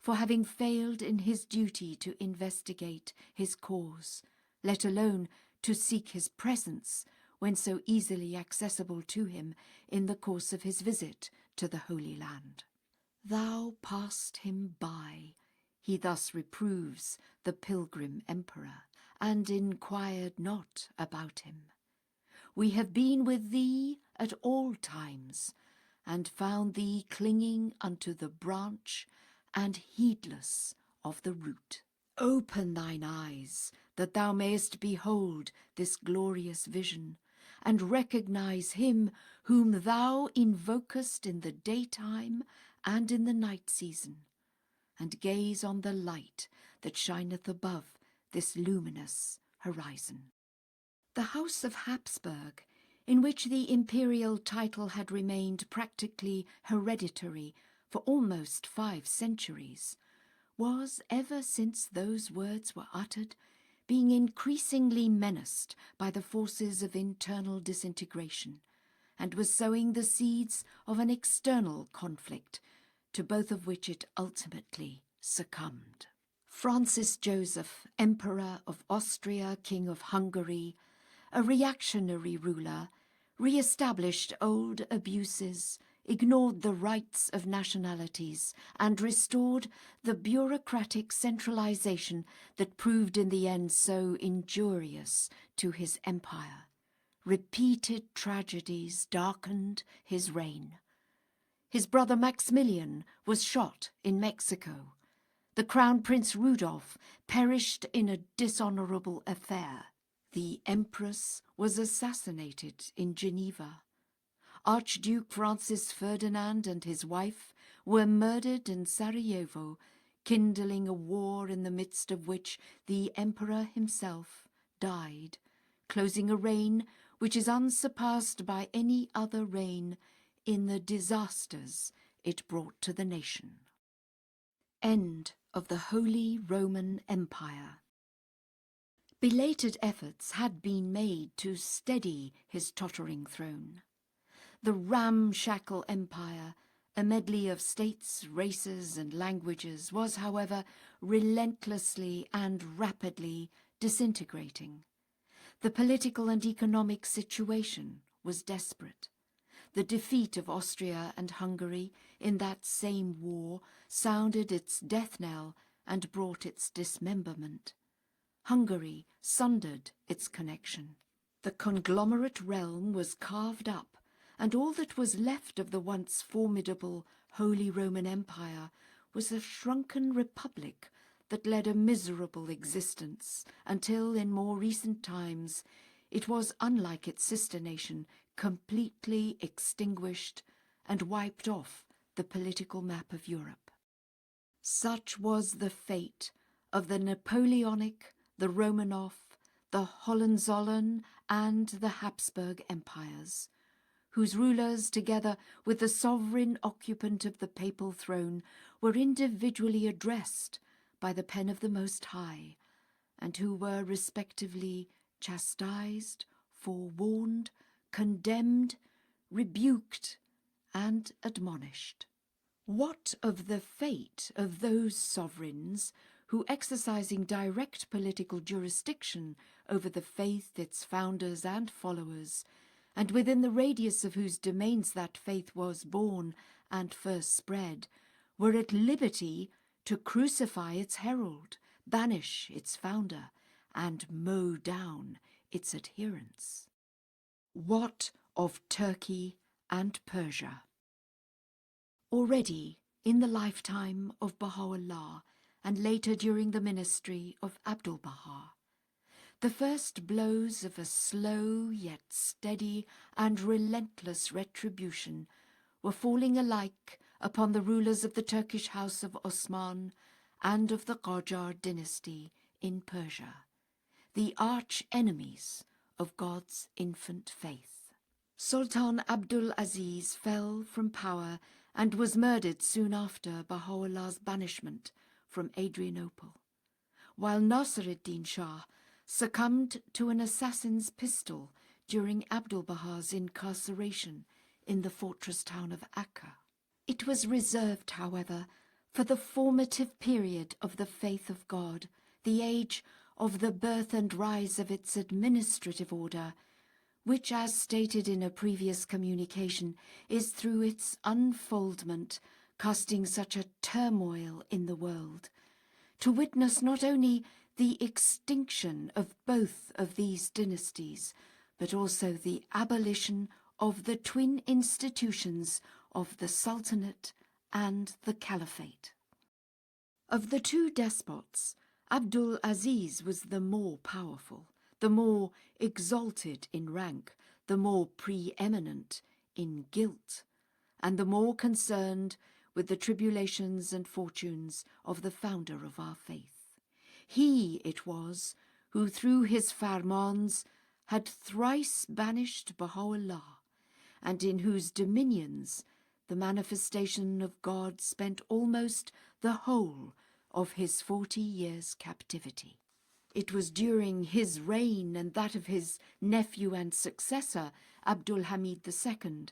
for having failed in his duty to investigate his cause, let alone to seek his presence when so easily accessible to him in the course of his visit to the Holy Land. Thou passed him by, he thus reproves the pilgrim emperor, and inquired not about him. We have been with thee at all times, and found thee clinging unto the branch and heedless of the root. Open thine eyes, that thou mayest behold this glorious vision, and recognize him whom thou invokest in the daytime and in the night season, and gaze on the light that shineth above this luminous horizon. The House of Habsburg, in which the imperial title had remained practically hereditary for almost 5 centuries, was, ever since those words were uttered, being increasingly menaced by the forces of internal disintegration, and was sowing the seeds of an external conflict, to both of which it ultimately succumbed. Francis Joseph, Emperor of Austria, King of Hungary, a reactionary ruler, re-established old abuses, ignored the rights of nationalities, and restored the bureaucratic centralization that proved in the end so injurious to his empire. Repeated tragedies darkened his reign. His brother Maximilian was shot in Mexico. The Crown Prince Rudolph perished in a dishonorable affair. The Empress was assassinated in Geneva. Archduke Francis Ferdinand and his wife were murdered in Sarajevo, kindling a war in the midst of which the Emperor himself died, closing a reign which is unsurpassed by any other reign in the disasters it brought to the nation. End of the Holy Roman Empire. Belated efforts had been made to steady his tottering throne. The ramshackle empire, a medley of states, races and languages, was, however, relentlessly and rapidly disintegrating. The political and economic situation was desperate. The defeat of Austria and Hungary in that same war sounded its death knell and brought its dismemberment. Hungary sundered its connection. The conglomerate realm was carved up, and all that was left of the once formidable Holy Roman Empire was a shrunken republic that led a miserable existence until, in more recent times, it was, unlike its sister nation, completely extinguished and wiped off the political map of Europe. Such was the fate of the Napoleonic, the Romanov, the Hohenzollern and the Habsburg empires, whose rulers, together with the sovereign occupant of the papal throne, were individually addressed by the pen of the Most High, and who were respectively chastised, forewarned, condemned, rebuked, and admonished. What of the fate of those sovereigns who, exercising direct political jurisdiction over the faith, its founders and followers, and within the radius of whose domains that faith was born and first spread, were at liberty to crucify its herald, banish its founder, and mow down its adherents? What of Turkey and Persia? Already, in the lifetime of Bahá'u'lláh, and later during the ministry of Abdu'l-Bahá, the first blows of a slow yet steady and relentless retribution were falling alike upon the rulers of the Turkish house of Osman and of the Qajar dynasty in Persia, the arch-enemies of God's infant faith. Sultan Abdul Aziz fell from power and was murdered soon after Baha'u'llah's banishment from Adrianople, while Nasir-ed-Din Shah succumbed to an assassin's pistol during Abdu'l-Bahá's incarceration in the fortress town of Akka. It was reserved, however, for the formative period of the faith of God, the age of the birth and rise of its administrative order, which, as stated in a previous communication, is through its unfoldment casting such a turmoil in the world, to witness not only the extinction of both of these dynasties, but also the abolition of the twin institutions of the Sultanate and the Caliphate. Of the two despots, Abdul Aziz was the more powerful, the more exalted in rank, the more preeminent in guilt, and the more concerned with the tribulations and fortunes of the founder of our faith. He it was who, through his farmans, had thrice banished Baha'u'lláh, and in whose dominions the manifestation of God spent almost the whole of his 40 years' captivity. It was during his reign and that of his nephew and successor, Abdul Hamid II,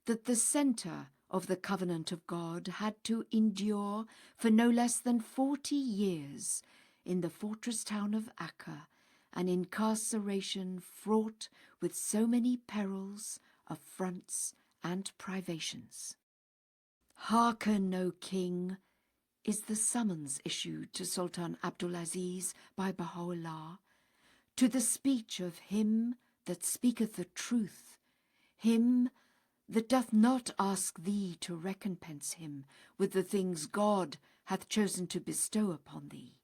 that the centre of the covenant of God had to endure for no less than 40 years in the fortress town of Akka, an incarceration fraught with so many perils, affronts, and privations. Hearken, O King, is the summons issued to Sultan Abdul Aziz by Baha'u'lláh, to the speech of him that speaketh the truth, him that doth not ask thee to recompense him with the things God hath chosen to bestow upon thee,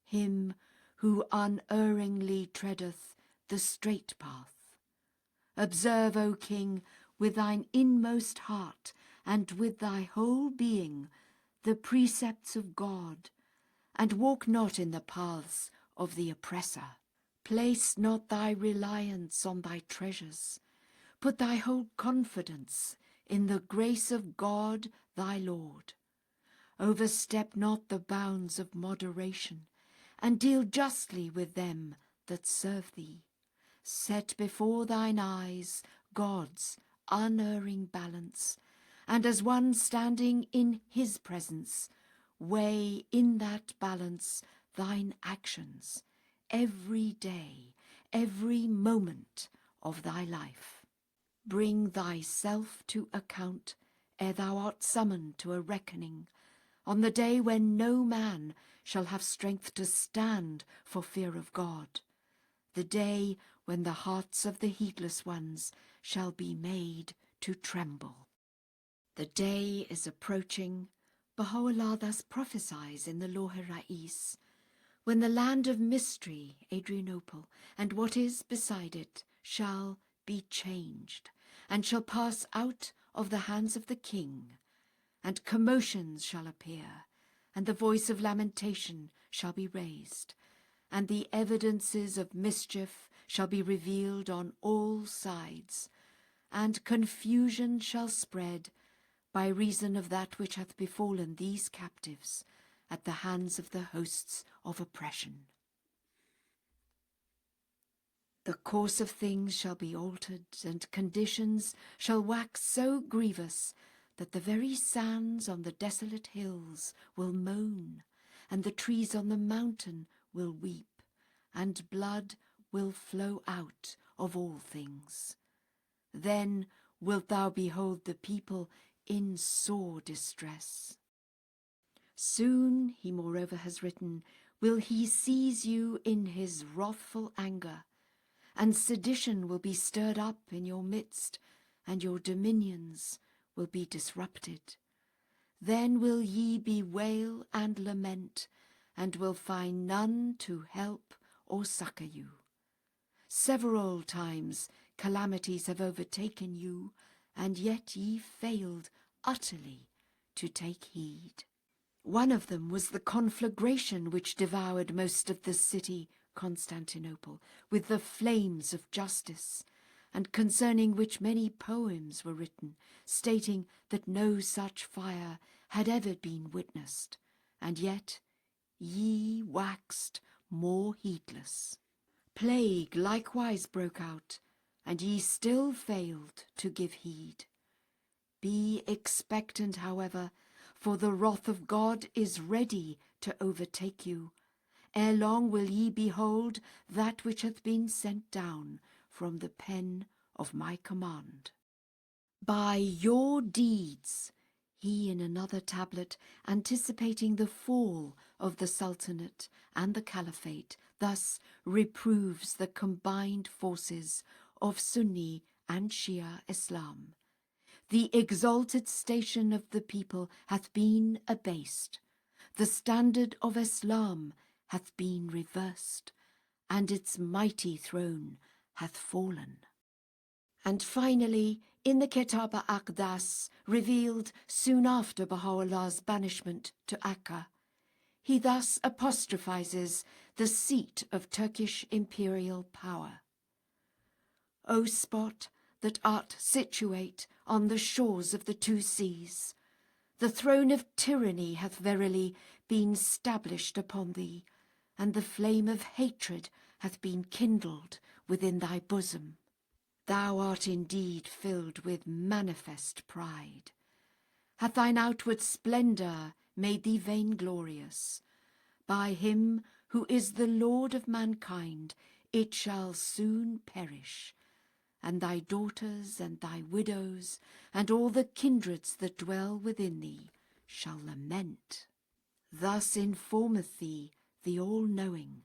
him who unerringly treadeth the straight path. Observe, O King, with thine inmost heart and with thy whole being the precepts of God, and walk not in the paths of the oppressor. Place not thy reliance on thy treasures. Put thy whole confidence in the grace of God thy Lord. Overstep not the bounds of moderation, and deal justly with them that serve thee. Set before thine eyes God's unerring balance, and as one standing in his presence, weigh in that balance thine actions, every day, every moment of thy life. Bring thyself to account ere thou art summoned to a reckoning, on the day when no man shall have strength to stand for fear of God, the day when the hearts of the heedless ones shall be made to tremble. The day is approaching, Bahá'u'lláh thus prophesies in the Lawh-e Ra'is, when the land of mystery, Adrianople, and what is beside it, shall be changed, and shall pass out of the hands of the king, and commotions shall appear, and the voice of lamentation shall be raised, and the evidences of mischief shall be revealed on all sides, and confusion shall spread by reason of that which hath befallen these captives at the hands of the hosts of oppression. The course of things shall be altered, and conditions shall wax so grievous that the very sands on the desolate hills will moan, and the trees on the mountain will weep, and blood will flow out of all things. Then wilt thou behold the people in sore distress. Soon, he moreover has written, will he seize you in his wrathful anger, and sedition will be stirred up in your midst, and your dominions will be disrupted. Then will ye bewail and lament, and will find none to help or succour you. Several times calamities have overtaken you, and yet ye failed utterly to take heed. One of them was the conflagration which devoured most of the city, Constantinople, with the flames of justice, and concerning which many poems were written, stating that no such fire had ever been witnessed, and yet ye waxed more heedless. Plague likewise broke out, and ye still failed to give heed. Be expectant, however, for the wrath of God is ready to overtake you. Ere long will ye behold that which hath been sent down from the pen of my command. By your deeds, he in another tablet, anticipating the fall of the Sultanate and the Caliphate, thus reproves the combined forces of Sunni and Shia Islam. The exalted station of the people hath been abased, the standard of Islam hath been reversed, and its mighty throne hath fallen. And finally, in the Kitab al-Aqdas, revealed soon after Baha'u'llah's banishment to Akka, he thus apostrophizes the seat of Turkish imperial power. O spot that art situate on the shores of the two seas, the throne of tyranny hath verily been stablished upon thee, and the flame of hatred hath been kindled within thy bosom. Thou art indeed filled with manifest pride. Hath thine outward splendour made thee vainglorious? By him who is the Lord of mankind, it shall soon perish, and thy daughters and thy widows, and all the kindreds that dwell within thee, shall lament. Thus informeth thee the all-knowing,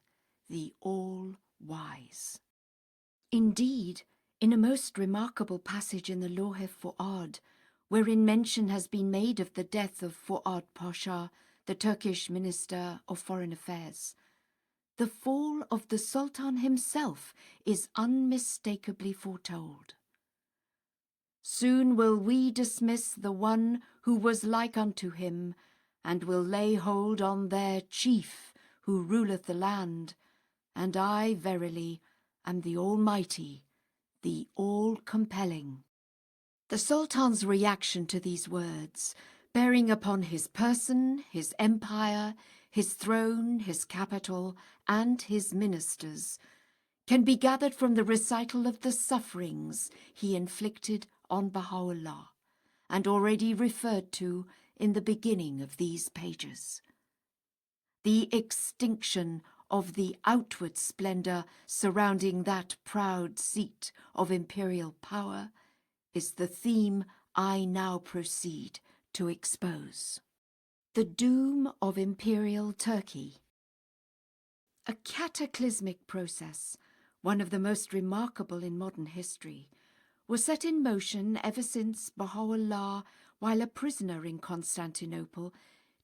the all-wise. Indeed, in a most remarkable passage in the Lawh-e Fu'ad, wherein mention has been made of the death of Fu'ad Pasha, the Turkish Minister of Foreign Affairs, the fall of the Sultan himself is unmistakably foretold. Soon will we dismiss the one who was like unto him, and will lay hold on their chief who ruleth the land, and I verily am the Almighty, the all-compelling. The Sultan's reaction to these words, bearing upon his person, his empire, his throne, his capital, and his ministers, can be gathered from the recital of the sufferings he inflicted on Bahá'u'lláh, and already referred to in the beginning of these pages. The extinction of the outward splendour surrounding that proud seat of imperial power is the theme I now proceed to expose. The doom of imperial Turkey. A cataclysmic process, one of the most remarkable in modern history, was set in motion ever since Bahá'u'lláh, while a prisoner in Constantinople,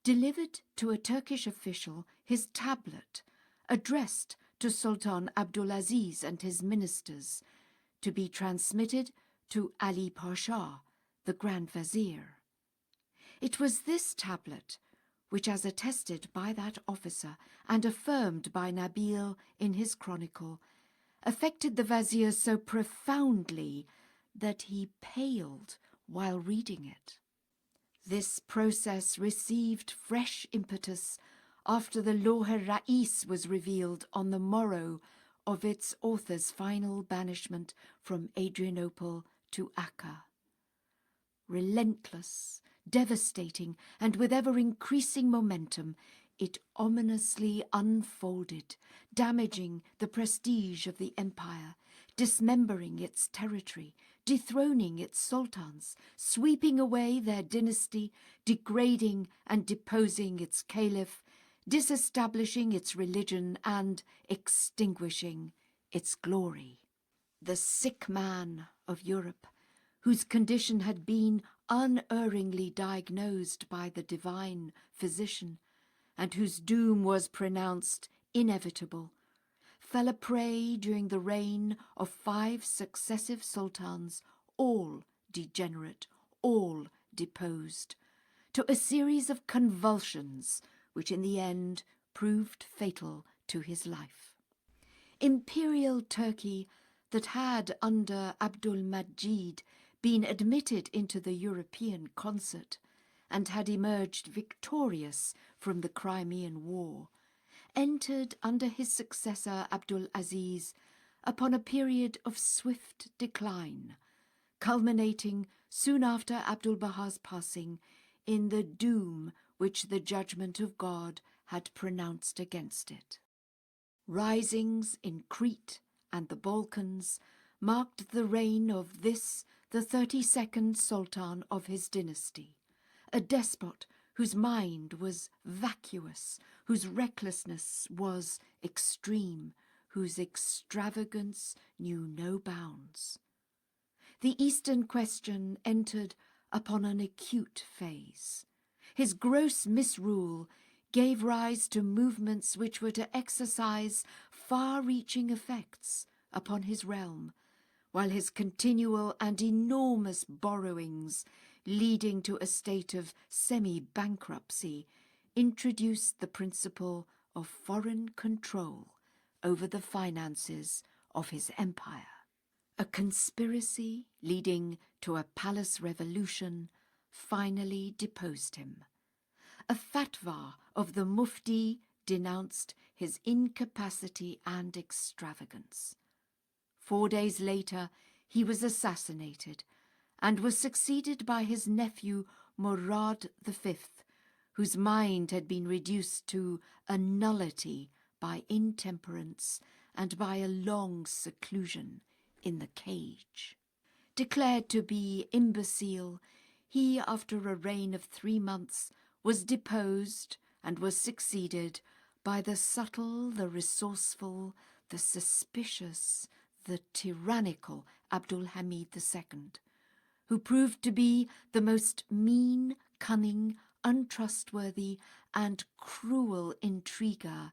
delivered to a Turkish official his tablet, addressed to Sultan Abdulaziz and his ministers, to be transmitted to Ali Pasha, the Grand Vizier. It was this tablet which, as attested by that officer and affirmed by Nabil in his chronicle, affected the Vizier so profoundly that he paled while reading it. This process received fresh impetus after the Lawh-e-Rais was revealed on the morrow of its author's final banishment from Adrianople to Akka. Relentless, devastating, and with ever-increasing momentum, it ominously unfolded, damaging the prestige of the empire, dismembering its territory, dethroning its sultans, sweeping away their dynasty, degrading and deposing its caliph, disestablishing its religion, and extinguishing its glory. The sick man of Europe, whose condition had been unerringly diagnosed by the divine physician, and whose doom was pronounced inevitable, fell a prey during the reign of 5 successive sultans, all degenerate, all deposed, to a series of convulsions which in the end proved fatal to his life. Imperial Turkey, that had under Abdul-Majid been admitted into the European concert and had emerged victorious from the Crimean War, entered under his successor Abdul-Aziz upon a period of swift decline, culminating soon after Abdul-Bahá's passing in the doom which the judgment of God had pronounced against it. Risings in Crete and the Balkans marked the reign of this, the 32nd Sultan of his dynasty, a despot whose mind was vacuous, whose recklessness was extreme, whose extravagance knew no bounds. The Eastern question entered upon an acute phase. His gross misrule gave rise to movements which were to exercise far-reaching effects upon his realm, while his continual and enormous borrowings, leading to a state of semi-bankruptcy, introduced the principle of foreign control over the finances of his empire. A conspiracy leading to a palace revolution finally deposed him. A fatwa of the Mufti denounced his incapacity and extravagance. 4 days later, he was assassinated and was succeeded by his nephew Murad V, whose mind had been reduced to a nullity by intemperance and by a long seclusion in the cage. Declared to be imbecile, he, after a reign of 3 months, was deposed and was succeeded by the subtle, the resourceful, the suspicious, the tyrannical Abdul-Hamid II, who proved to be the most mean, cunning, untrustworthy, and cruel intriguer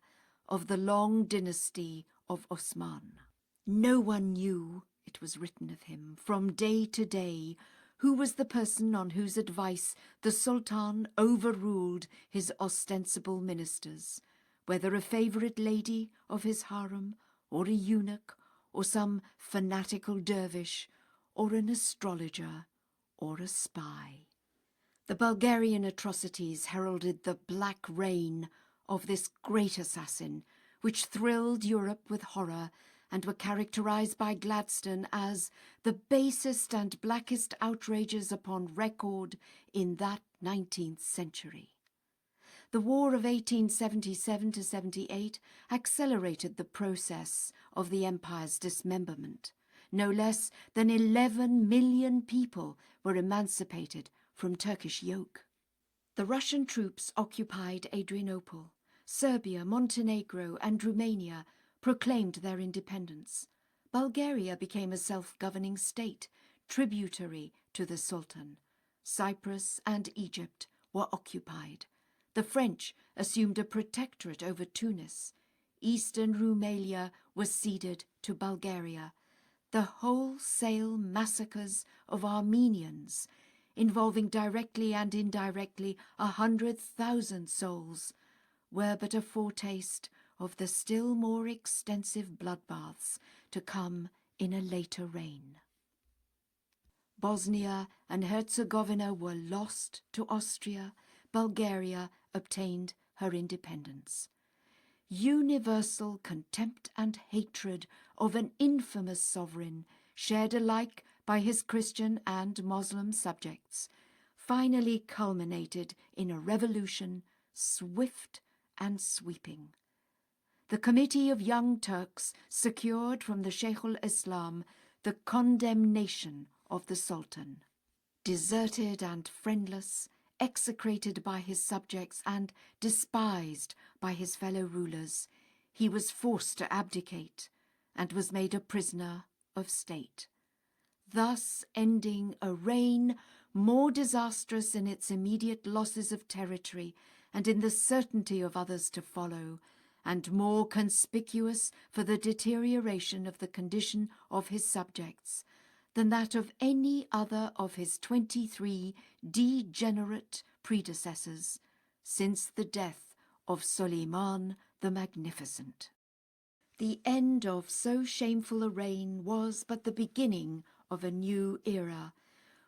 of the long dynasty of Osman. No one knew, it was written of him, from day to day, who was the person on whose advice the Sultan overruled his ostensible ministers, whether a favourite lady of his harem, or a eunuch, or some fanatical dervish, or an astrologer, or a spy. The Bulgarian atrocities heralded the black reign of this great assassin, which thrilled Europe with horror and were characterised by Gladstone as the basest and blackest outrages upon record in that 19th century. The War of 1877–78 accelerated the process of the empire's dismemberment. No less than 11 million people were emancipated from Turkish yoke. The Russian troops occupied Adrianople. Serbia, Montenegro and Romania proclaimed their independence. Bulgaria became a self-governing state, tributary to the Sultan. Cyprus and Egypt were occupied. The French assumed a protectorate over Tunis. Eastern Rumelia was ceded to Bulgaria. The wholesale massacres of Armenians, involving directly and indirectly 100,000 souls, were but a foretaste of the still more extensive bloodbaths to come in a later reign. Bosnia and Herzegovina were lost to Austria. Bulgaria obtained her independence. Universal contempt and hatred of an infamous sovereign, shared alike by his Christian and Muslim subjects, finally culminated in a revolution swift and sweeping. The Committee of Young Turks secured from the Sheikhul-Islam the condemnation of the Sultan. Deserted and friendless, execrated by his subjects and despised by his fellow rulers, he was forced to abdicate and was made a prisoner of state, thus ending a reign more disastrous in its immediate losses of territory and in the certainty of others to follow, and more conspicuous for the deterioration of the condition of his subjects than that of any other of his 23 degenerate predecessors since the death of Suleiman the Magnificent. The end of so shameful a reign was but the beginning of a new era,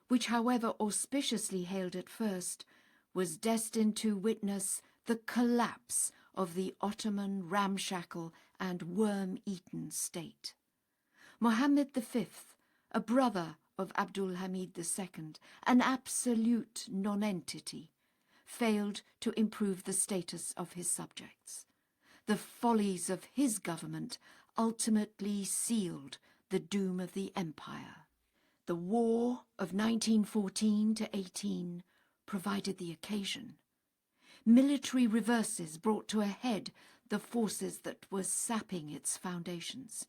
which, however auspiciously hailed at first, was destined to witness the collapse of the Ottoman ramshackle and worm-eaten state. Mohammed V, a brother of Abdul Hamid II, an absolute nonentity, failed to improve the status of his subjects. The follies of his government ultimately sealed the doom of the empire. The war of 1914–18 provided the occasion. Military reverses brought to a head the forces that were sapping its foundations.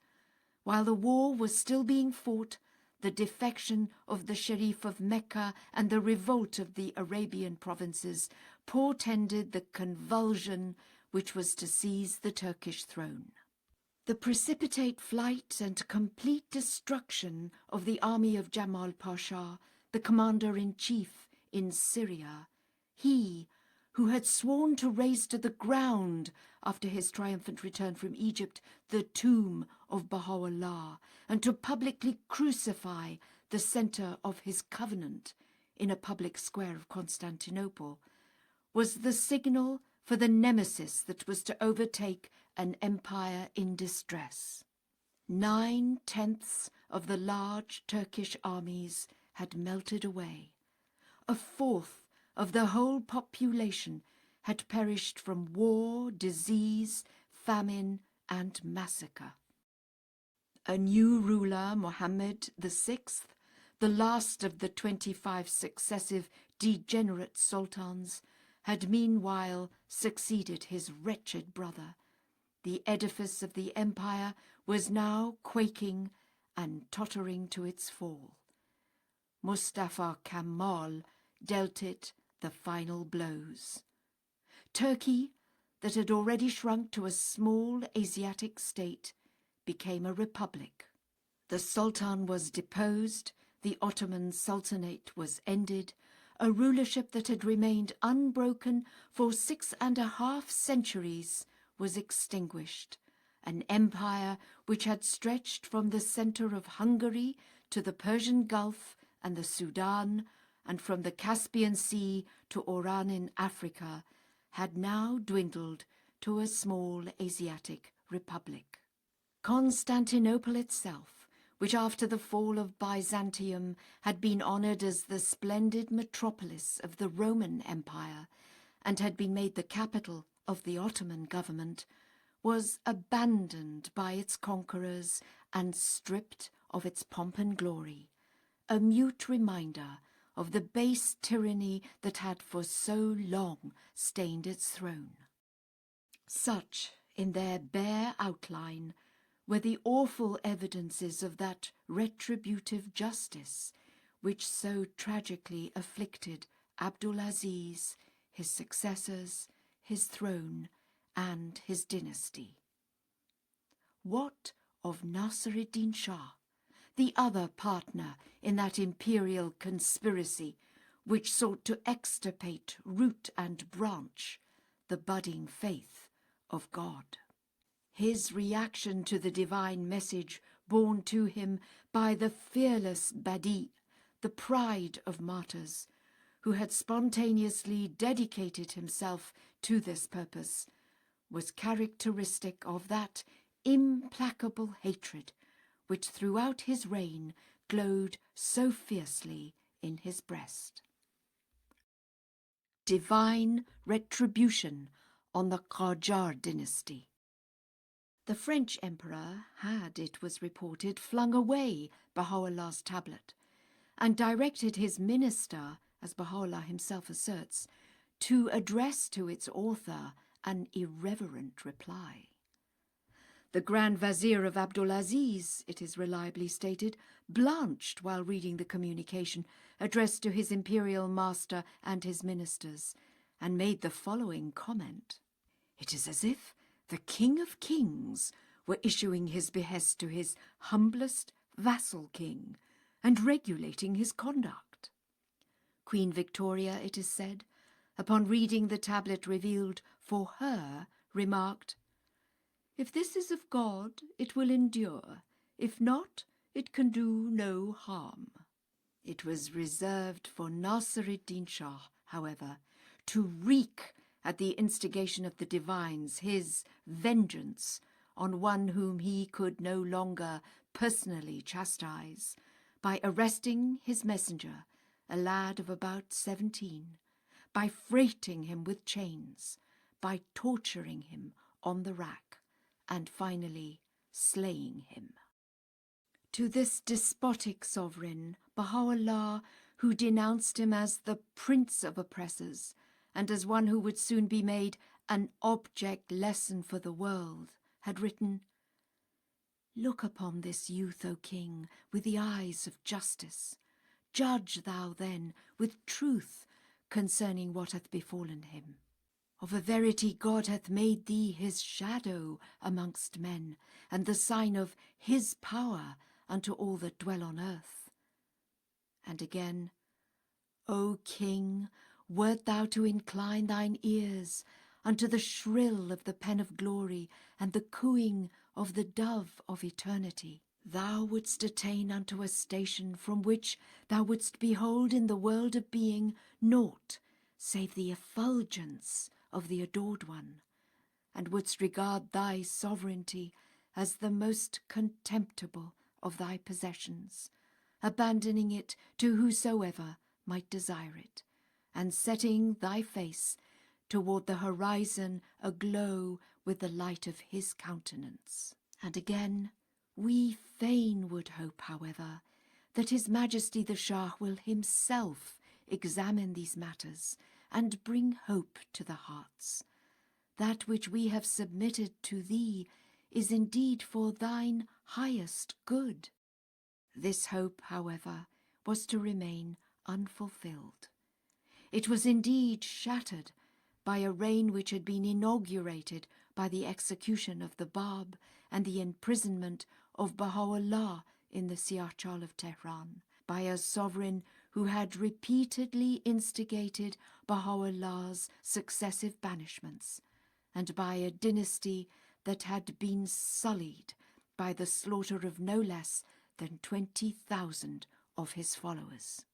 While the war was still being fought, the defection of the Sharif of Mecca and the revolt of the Arabian provinces portended the convulsion which was to seize the Turkish throne. The precipitate flight and complete destruction of the army of Jamal Pasha, the commander-in-chief in Syria, he who had sworn to raze to the ground after his triumphant return from Egypt the tomb of Bahá'u'lláh, and to publicly crucify the centre of his covenant in a public square of Constantinople, was the signal for the nemesis that was to overtake an empire in distress. 9/10 of the large Turkish armies had melted away. A fourth of the whole population had perished from war, disease, famine, and massacre. A new ruler, Mohammed VI, the last of the 25 successive degenerate sultans, had meanwhile succeeded his wretched brother. The edifice of the empire was now quaking and tottering to its fall. Mustafa Kemal dealt it the final blows. Turkey, that had already shrunk to a small Asiatic state, became a republic. The Sultan was deposed, the Ottoman Sultanate was ended, a rulership that had remained unbroken for 6.5 centuries was extinguished. An empire which had stretched from the centre of Hungary to the Persian Gulf and the Sudan, and from the Caspian Sea to Oran in Africa, had now dwindled to a small Asiatic republic. Constantinople itself, which after the fall of Byzantium had been honoured as the splendid metropolis of the Roman Empire, and had been made the capital of the Ottoman government, was abandoned by its conquerors and stripped of its pomp and glory, a mute reminder of the base tyranny that had for so long stained its throne. Such, in their bare outline, were the awful evidences of that retributive justice which so tragically afflicted Abdulaziz, his successors, his throne, and his dynasty. What of Nasr-ed-Din Shah, the other partner in that imperial conspiracy which sought to extirpate root and branch the budding faith of God? His reaction to the divine message borne to him by the fearless Bahá'í, the pride of martyrs, who had spontaneously dedicated himself to this purpose, was characteristic of that implacable hatred which throughout his reign glowed so fiercely in his breast. Divine retribution on the Qajar dynasty. The French emperor had, it was reported, flung away Baha'u'llah's tablet, and directed his minister, as Baha'u'llah himself asserts, to address to its author an irreverent reply. The Grand Vizier of Abdulaziz, it is reliably stated, blanched while reading the communication addressed to his imperial master and his ministers, and made the following comment: "It is as if the King of Kings were issuing his behest to his humblest vassal king and regulating his conduct." Queen Victoria, it is said, upon reading the tablet revealed for her, remarked, "If this is of God, it will endure. If not, it can do no harm." It was reserved for Nasr-ed-Din Shah, however, to wreak at the instigation of the divines his vengeance on one whom he could no longer personally chastise, by arresting his messenger, a lad of about 17, by freighting him with chains, by torturing him on the rack, and finally slaying him. To this despotic sovereign, Baha'u'llah, who denounced him as the prince of oppressors, and as one who would soon be made an object lesson for the world, had written, "Look upon this youth, O king, with the eyes of justice. Judge thou then with truth concerning what hath befallen him. Of a verity God hath made thee his shadow amongst men, and the sign of his power unto all that dwell on earth." And again, "O king, wert thou to incline thine ears unto the shrill of the pen of glory and the cooing of the dove of eternity, thou wouldst attain unto a station from which thou wouldst behold in the world of being naught save the effulgence of the adored one, and wouldst regard thy sovereignty as the most contemptible of thy possessions, abandoning it to whosoever might desire it, and setting thy face toward the horizon aglow with the light of his countenance." And again, "We fain would hope, however, that His Majesty the Shah will himself examine these matters and bring hope to the hearts. That which we have submitted to thee is indeed for thine highest good." This hope, however, was to remain unfulfilled. It was indeed shattered by a reign which had been inaugurated by the execution of the Bab and the imprisonment of Bahá'u'lláh in the Siarchal of Tehran, by a sovereign who had repeatedly instigated Bahá'u'llah's successive banishments, and by a dynasty that had been sullied by the slaughter of no less than 20,000 of his followers.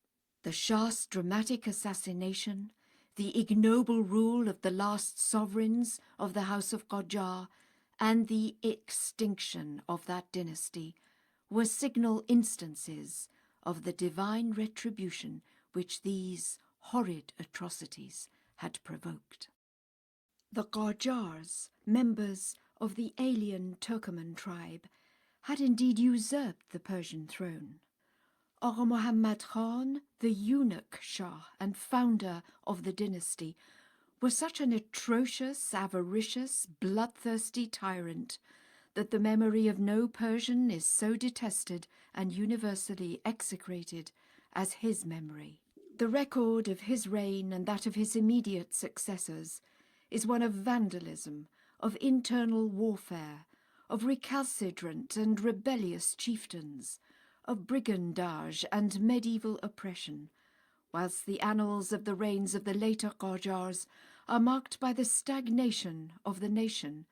The Shah's dramatic assassination, the ignoble rule of the last sovereigns of the House of Qajar, and the extinction of that dynasty were signal instances of the divine retribution which these horrid atrocities had provoked. The Qajars, members of the alien Turkoman tribe, had indeed usurped the Persian throne. Agha Muhammad Khan, the eunuch Shah and founder of the dynasty, was such an atrocious, avaricious, bloodthirsty tyrant that the memory of no Persian is so detested and universally execrated as his memory. The record of his reign and that of his immediate successors is one of vandalism, of internal warfare, of recalcitrant and rebellious chieftains, of brigandage and medieval oppression, whilst the annals of the reigns of the later Qajars are marked by the stagnation of the nation,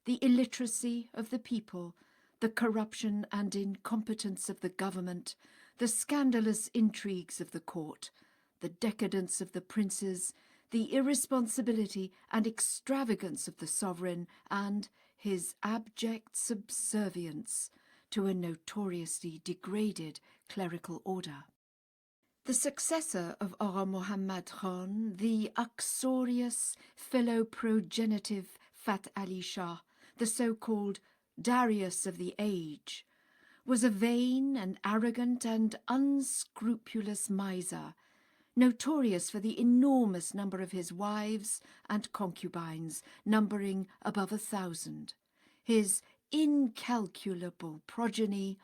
the illiteracy of the people, the corruption and incompetence of the government, the scandalous intrigues of the court, the decadence of the princes, the irresponsibility and extravagance of the sovereign, and his abject subservience to a notoriously degraded clerical order. The successor of Agha Muhammad Khan, the uxorious, philoprogenitive Fath Ali Shah, the so-called Darius of the age, was a vain and arrogant and unscrupulous miser, notorious for the enormous number of his wives and concubines, numbering above 1,000, his incalculable progeny,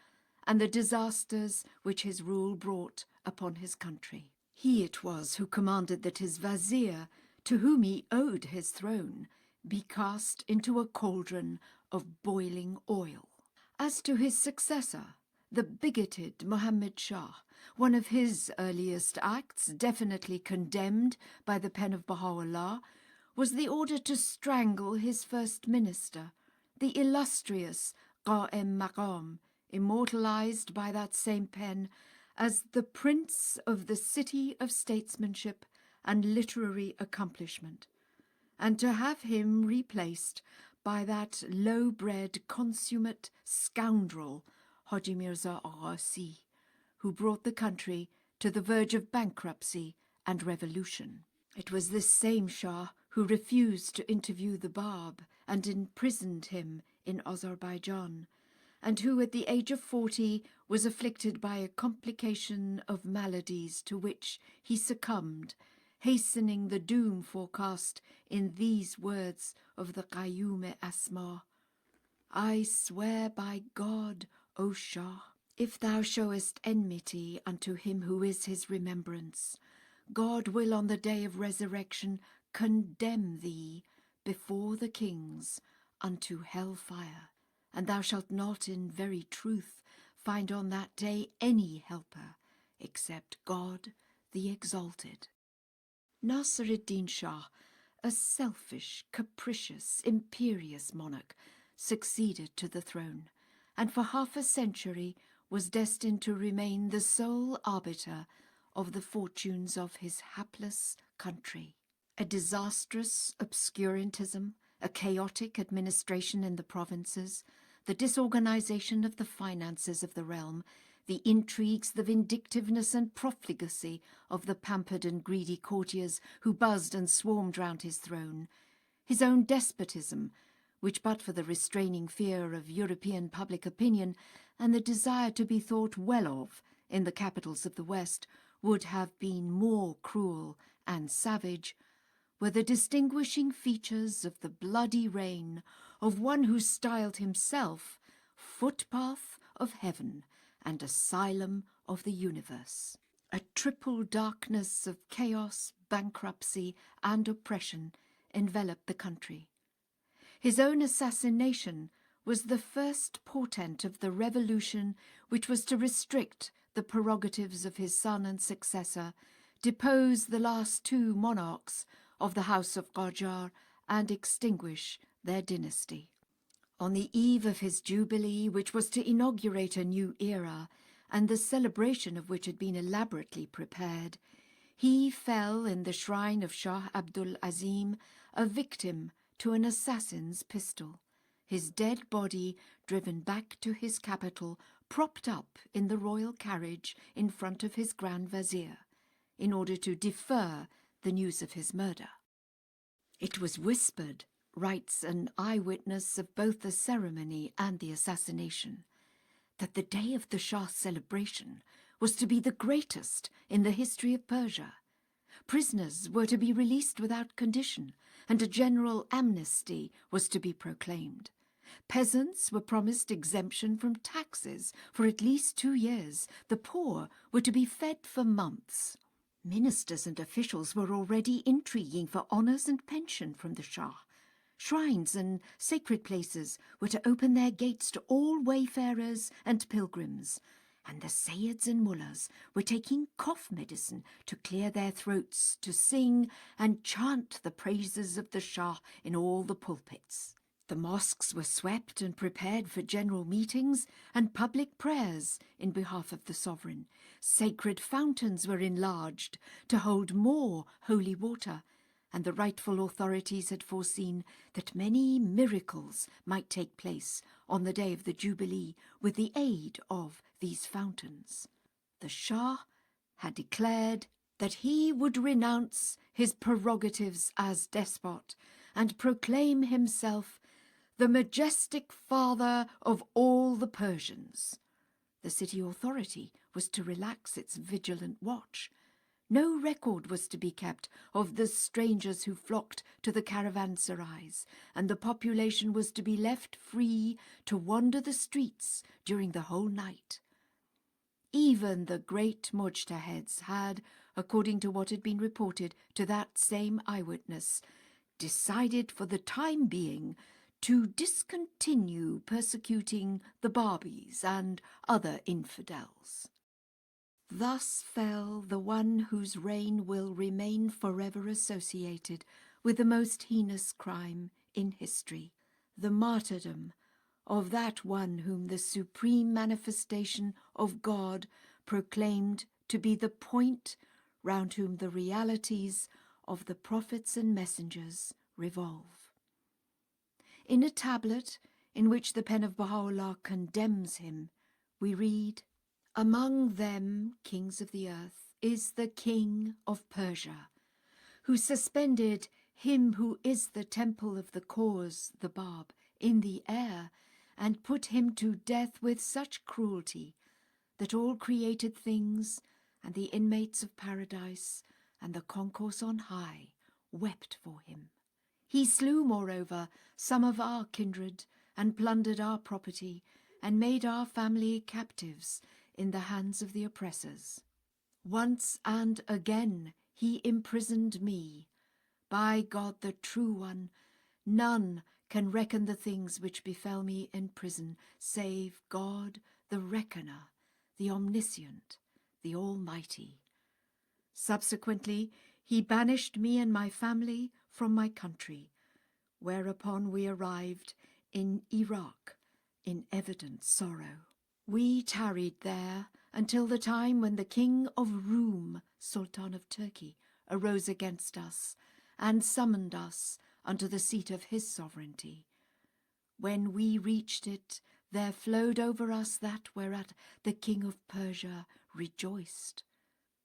and the disasters which his rule brought upon his country. He it was who commanded that his vizier, to whom he owed his throne, be cast into a cauldron of boiling oil. As to his successor, the bigoted Muhammad Shah, one of his earliest acts, definitely condemned by the pen of Bahá'u'lláh, was the order to strangle his first minister, the illustrious Qa'im Maqam, immortalized by that same pen as the prince of the city of statesmanship and literary accomplishment, and to have him replaced by that low-bred, consummate scoundrel, Haji Mirza Aghasi, who brought the country to the verge of bankruptcy and revolution. It was this same Shah who refused to interview the Bab and imprisoned him in Azerbaijan, and who at the age of 40 was afflicted by a complication of maladies to which he succumbed, hastening the doom forecast in these words of the Qayyum Asma: I swear by God, O Shah, if thou showest enmity unto him who is his remembrance, God will on the day of resurrection condemn thee before the kings unto hell fire, and thou shalt not in very truth find on that day any helper except God the Exalted. Nasir-ed-Din Shah, a selfish, capricious, imperious monarch, succeeded to the throne, and for half a century was destined to remain the sole arbiter of the fortunes of his hapless country. A disastrous obscurantism, a chaotic administration in the provinces, the disorganization of the finances of the realm, the intrigues, the vindictiveness and profligacy of the pampered and greedy courtiers who buzzed and swarmed round his throne, his own despotism, which but for the restraining fear of European public opinion and the desire to be thought well of in the capitals of the West would have been more cruel and savage, were the distinguishing features of the bloody reign of one who styled himself footpath of heaven and asylum of the universe. A triple darkness of chaos, bankruptcy, and oppression enveloped the country. His own assassination was the first portent of the revolution which was to restrict the prerogatives of his son and successor, depose the last two monarchs of the House of Qajar, and extinguish their dynasty. On the eve of his jubilee, which was to inaugurate a new era, and the celebration of which had been elaborately prepared, he fell in the shrine of Shah Abdul Azim, a victim to an assassin's pistol, his dead body driven back to his capital, propped up in the royal carriage in front of his Grand Vizier, in order to defer the news of his murder. It was whispered, writes an eyewitness of both the ceremony and the assassination, that the day of the Shah's celebration was to be the greatest in the history of Persia. Prisoners were to be released without condition, and a general amnesty was to be proclaimed. Peasants were promised exemption from taxes for at least 2 years. The poor were to be fed for months. Ministers and officials were already intriguing for honours and pension from the Shah. Shrines and sacred places were to open their gates to all wayfarers and pilgrims, and the sayyids and mullahs were taking cough medicine to clear their throats, to sing and chant the praises of the Shah in all the pulpits. The mosques were swept and prepared for general meetings and public prayers in behalf of the sovereign. Sacred fountains were enlarged to hold more holy water, and the rightful authorities had foreseen that many miracles might take place on the day of the Jubilee with the aid of these fountains. The Shah had declared that he would renounce his prerogatives as despot and proclaim himself the majestic father of all the Persians. The city authority was to relax its vigilant watch. No record was to be kept of the strangers who flocked to the caravanserais, and the population was to be left free to wander the streets during the whole night. Even the great mujtahids had, according to what had been reported to that same eyewitness, decided for the time being to discontinue persecuting the Babis and other infidels. Thus fell the one whose reign will remain forever associated with the most heinous crime in history, the martyrdom of that one whom the supreme manifestation of God proclaimed to be the point round whom the realities of the prophets and messengers revolve. In a tablet in which the pen of Bahá'u'lláh condemns him, we read, "Among them, kings of the earth, is the king of Persia, who suspended him who is the temple of the cause, the Bab, in the air, and put him to death with such cruelty that all created things and the inmates of paradise and the concourse on high wept for him. He slew, moreover, some of our kindred and plundered our property and made our family captives in the hands of the oppressors. Once and again he imprisoned me. By God the True One, none can reckon the things which befell me in prison, save God the Reckoner, the Omniscient, the Almighty. Subsequently, he banished me and my family from my country, whereupon we arrived in Iraq in evident sorrow. We tarried there until the time when the King of Roum, Sultan of Turkey, arose against us and summoned us unto the seat of his sovereignty. When we reached it, there flowed over us that whereat the King of Persia rejoiced.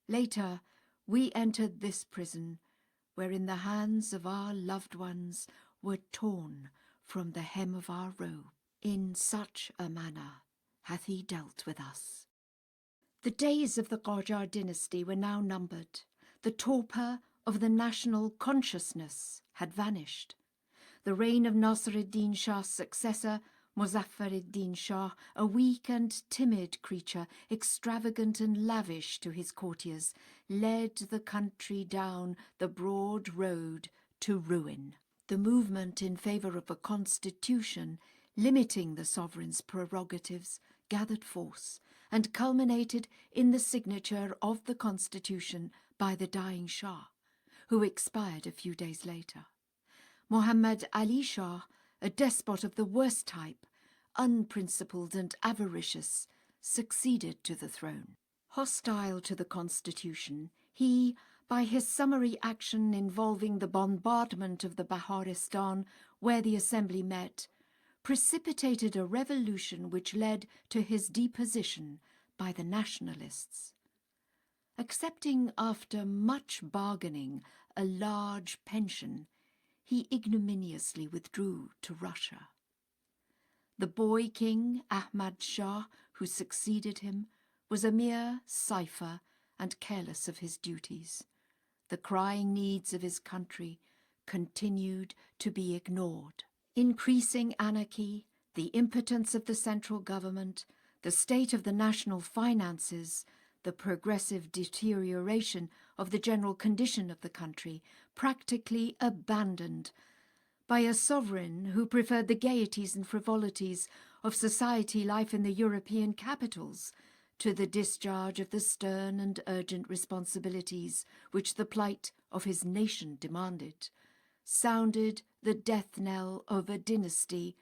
Later, we entered this prison, wherein the hands of our loved ones were torn from the hem of our robe. In such a manner hath he dealt with us." The days of the Qajar dynasty were now numbered. The torpor of the national consciousness had vanished. The reign of Nasr-ed-Din Shah's successor, Muzaffar-ed-Din Shah, a weak and timid creature, extravagant and lavish to his courtiers, led the country down the broad road to ruin. The movement in favour of a constitution limiting the sovereign's prerogatives gathered force and culminated in the signature of the constitution by the dying Shah, who expired a few days later. Muhammad Ali Shah, a despot of the worst type, unprincipled and avaricious, succeeded to the throne. Hostile to the constitution, he, by his summary action involving the bombardment of the Bahá'istan where the assembly met, precipitated a revolution which led to his deposition by the nationalists. Accepting after much bargaining a large pension, he ignominiously withdrew to Russia. The boy king, Ahmad Shah, who succeeded him, was a mere cipher and careless of his duties. The crying needs of his country continued to be ignored. Increasing anarchy, the impotence of the central government, the state of the national finances, the progressive deterioration of the general condition of the country, practically abandoned by a sovereign who preferred the gaieties and frivolities of society life in the European capitals to the discharge of the stern and urgent responsibilities which the plight of his nation demanded, sounded the death knell of a dynasty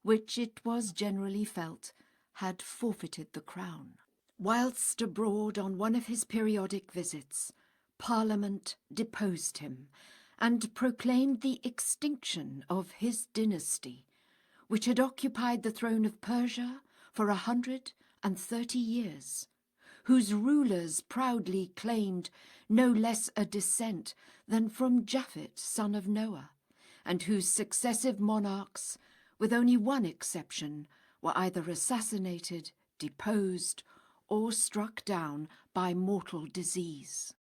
which it was generally felt had forfeited the crown. Whilst abroad on one of his periodic visits, Parliament deposed him and proclaimed the extinction of his dynasty, which had occupied the throne of Persia for 130 years, whose rulers proudly claimed no less a descent than from Japhet, son of Noah, and whose successive monarchs, with only one exception, were either assassinated, deposed, or struck down by mortal disease.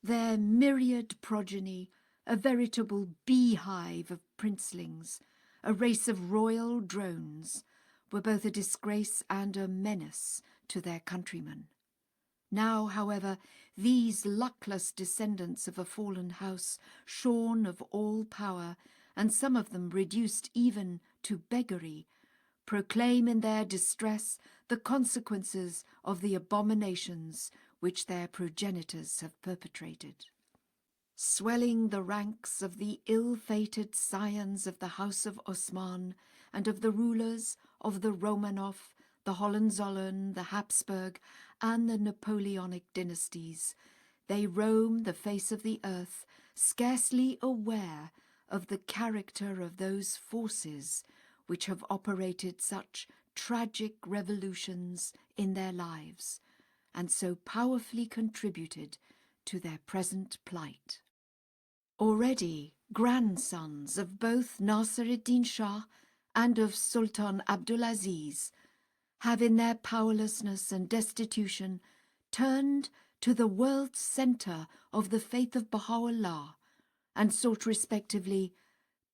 Their myriad progeny, a veritable beehive of princelings, a race of royal drones, were both a disgrace and a menace to their countrymen. Now, however, these luckless descendants of a fallen house, shorn of all power, and some of them reduced even to beggary, proclaim in their distress the consequences of the abominations which their progenitors have perpetrated. Swelling the ranks of the ill-fated scions of the House of Osman and of the rulers of the Romanov, the Hohenzollern, the Habsburg, and the Napoleonic dynasties, they roam the face of the earth, scarcely aware of the character of those forces which have operated such tragic revolutions in their lives, and so powerfully contributed to their present plight. Already grandsons of both Nasir-ed-Din Shah and of Sultan Abdulaziz have in their powerlessness and destitution turned to the world's centre of the faith of Bahá'u'lláh and sought respectively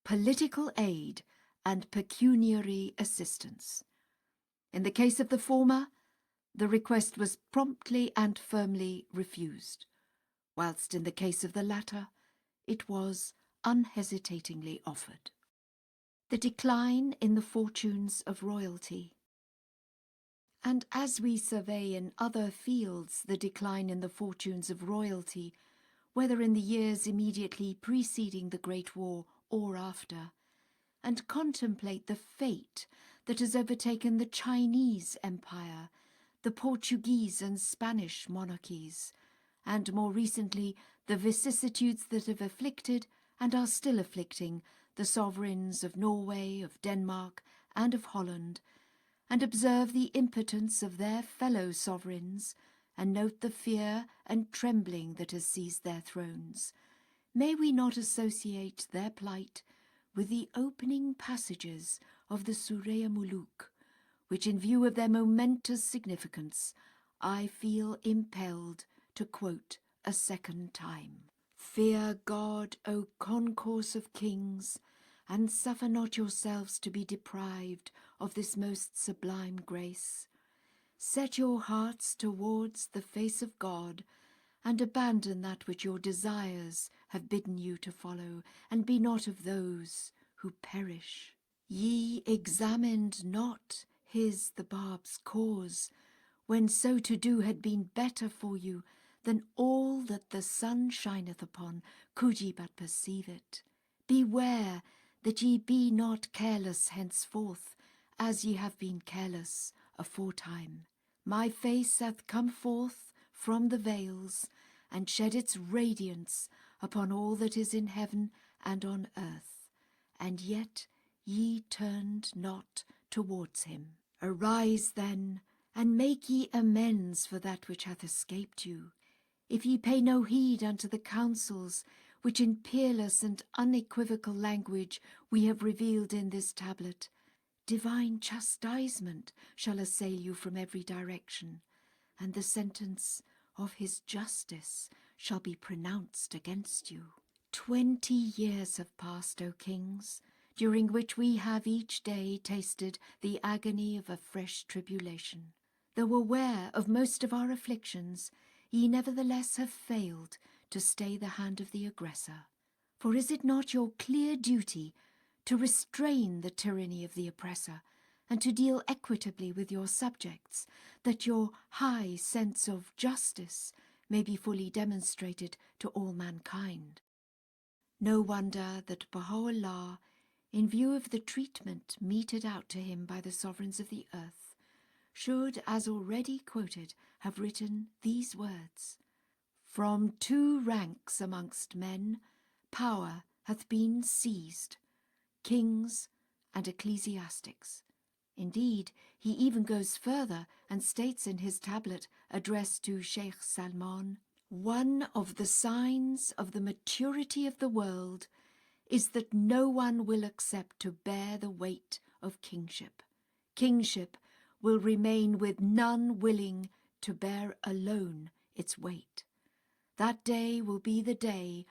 political aid and pecuniary assistance. In the case of the former, the request was promptly and firmly refused, whilst in the case of the latter, it was unhesitatingly offered. The decline in the fortunes of royalty. And as we survey in other fields the decline in the fortunes of royalty, whether in the years immediately preceding the Great War or after, and contemplate the fate that has overtaken the Chinese Empire, the Portuguese and Spanish monarchies, and more recently the vicissitudes that have afflicted and are still afflicting the sovereigns of Norway, of Denmark, and of Holland, and observe the impotence of their fellow sovereigns, and note the fear and trembling that has seized their thrones, may we not associate their plight with the opening passages of the Surah Muluk, which in view of their momentous significance, I feel impelled to quote a second time. Fear God, O concourse of kings, and suffer not yourselves to be deprived of this most sublime grace. Set your hearts towards the face of God, and abandon that which your desires have bidden you to follow, and be not of those who perish. Ye examined not his the Barb's cause, when so to do had been better for you than all that the sun shineth upon, could ye but perceive it. Beware that ye be not careless henceforth, as ye have been careless aforetime. My face hath come forth from the veils, and shed its radiance upon all that is in heaven and on earth, and yet ye turned not towards him. Arise then, and make ye amends for that which hath escaped you, if ye pay no heed unto the counsels which in peerless and unequivocal language we have revealed in this tablet. Divine chastisement shall assail you from every direction, and the sentence of his justice shall be pronounced against you. 20 years have passed, O kings, during which we have each day tasted the agony of a fresh tribulation. Though aware of most of our afflictions, ye nevertheless have failed to stay the hand of the aggressor. For is it not your clear duty to restrain the tyranny of the oppressor, and to deal equitably with your subjects, that your high sense of justice may be fully demonstrated to all mankind? No wonder that Bahá'u'lláh, in view of the treatment meted out to him by the sovereigns of the earth, should, as already quoted, have written these words: From 2 ranks amongst men power hath been seized, kings and ecclesiastics. Indeed, he even goes further and states in his tablet addressed to Sheikh Salman, one of the signs of the maturity of the world is that no one will accept to bear the weight of kingship. Kingship will remain with none willing to bear alone its weight. That day will be the day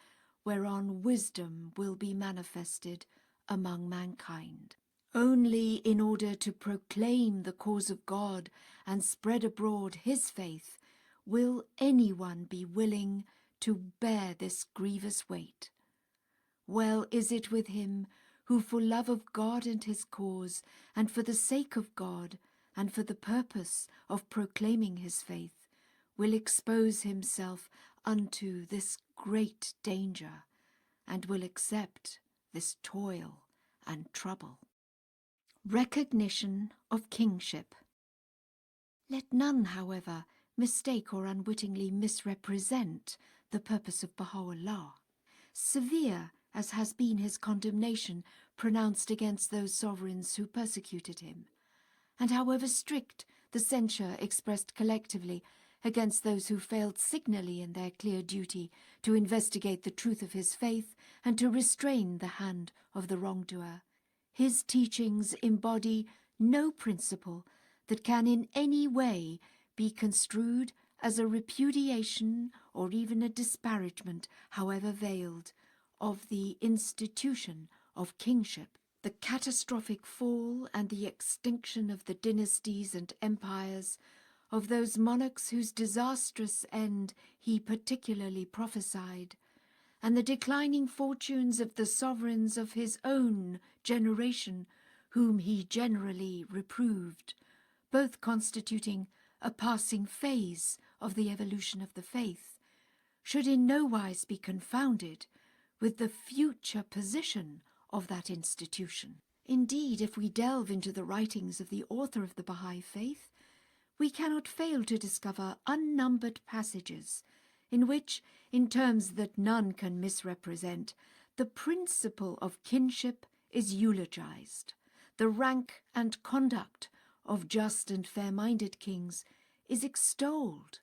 whereon wisdom will be manifested among mankind. Only in order to proclaim the cause of God and spread abroad his faith will anyone be willing to bear this grievous weight. Well is it with him who for love of God and his cause, and for the sake of God, and for the purpose of proclaiming his faith, will expose himself unto this great danger, and will accept this toil and trouble. Recognition of kingship. Let none, however, mistake or unwittingly misrepresent the purpose of Bahá'u'lláh. Severe as has been his condemnation pronounced against those sovereigns who persecuted him, and however strict the censure expressed collectively against those who failed signally in their clear duty to investigate the truth of his faith and to restrain the hand of the wrongdoer, his teachings embody no principle that can in any way be construed as a repudiation or even a disparagement, however veiled, of the institution of kingship. The catastrophic fall and the extinction of the dynasties and empires of those monarchs whose disastrous end he particularly prophesied, and the declining fortunes of the sovereigns of his own generation, whom he generally reproved, both constituting a passing phase of the evolution of the faith, should in no wise be confounded with the future position of that institution. Indeed, if we delve into the writings of the author of the Bahá'í faith, we cannot fail to discover unnumbered passages in which, in terms that none can misrepresent, the principle of kinship is eulogized. The rank and conduct of just and fair-minded kings is extolled.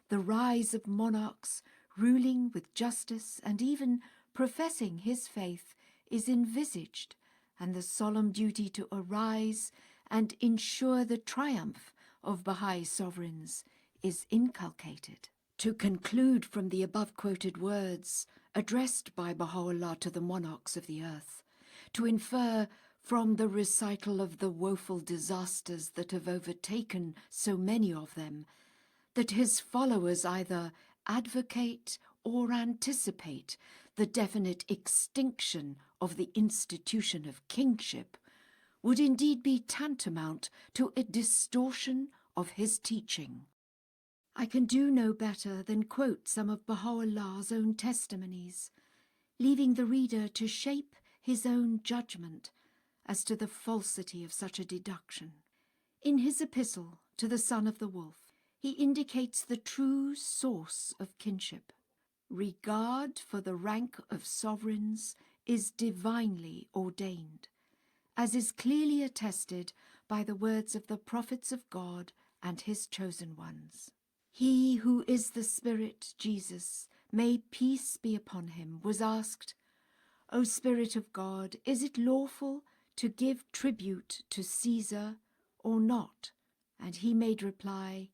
The rise of monarchs ruling with justice and even professing his faith is envisaged, and the solemn duty to arise and ensure the triumph of Bahá'í sovereigns is inculcated. To conclude from the above-quoted words addressed by Bahá'u'lláh to the monarchs of the earth, to infer from the recital of the woeful disasters that have overtaken so many of them, that his followers either advocate or anticipate the definite extinction of the institution of kingship would indeed be tantamount to a distortion of his teaching. I can do no better than quote some of Bahá'u'llah's own testimonies, leaving the reader to shape his own judgment as to the falsity of such a deduction. In his epistle to the Son of the Wolf, he indicates the true source of kinship. Regard for the rank of sovereigns is divinely ordained, as is clearly attested by the words of the prophets of God and his chosen ones. He who is the Spirit, Jesus, may peace be upon him, was asked, O Spirit of God, is it lawful to give tribute to Caesar or not? And he made reply,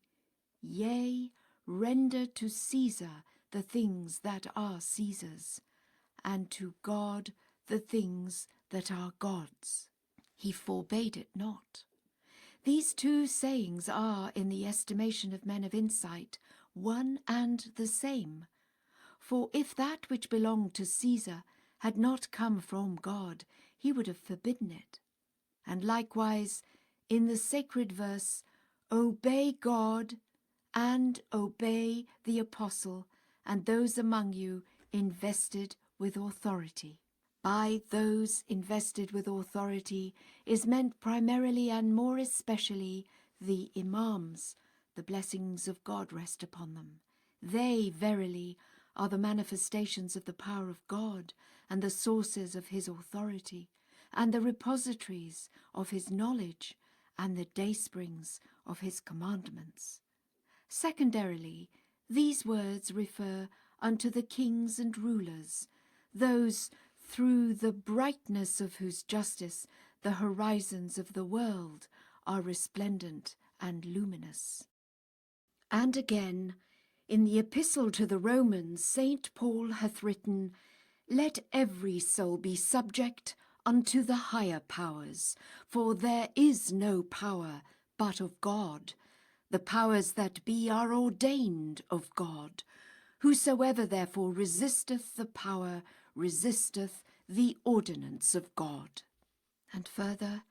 Yea, render to Caesar the things that are Caesar's, and to God the things that are God's. He forbade it not. These two sayings are, in the estimation of men of insight, one and the same. For if that which belonged to Caesar had not come from God, he would have forbidden it. And likewise, in the sacred verse, Obey God and obey the apostle and those among you invested with authority. By those invested with authority is meant primarily and more especially the imams, the blessings of God rest upon them. They, verily, are the manifestations of the power of God and the sources of his authority, and the repositories of his knowledge and the daysprings of his commandments. Secondarily, these words refer unto the kings and rulers, those through the brightness of whose justice the horizons of the world are resplendent and luminous. And again, in the Epistle to the Romans, St. Paul hath written, Let every soul be subject unto the higher powers, for there is no power but of God. The powers that be are ordained of God. Whosoever therefore resisteth the power resisteth the ordinance of God. And further,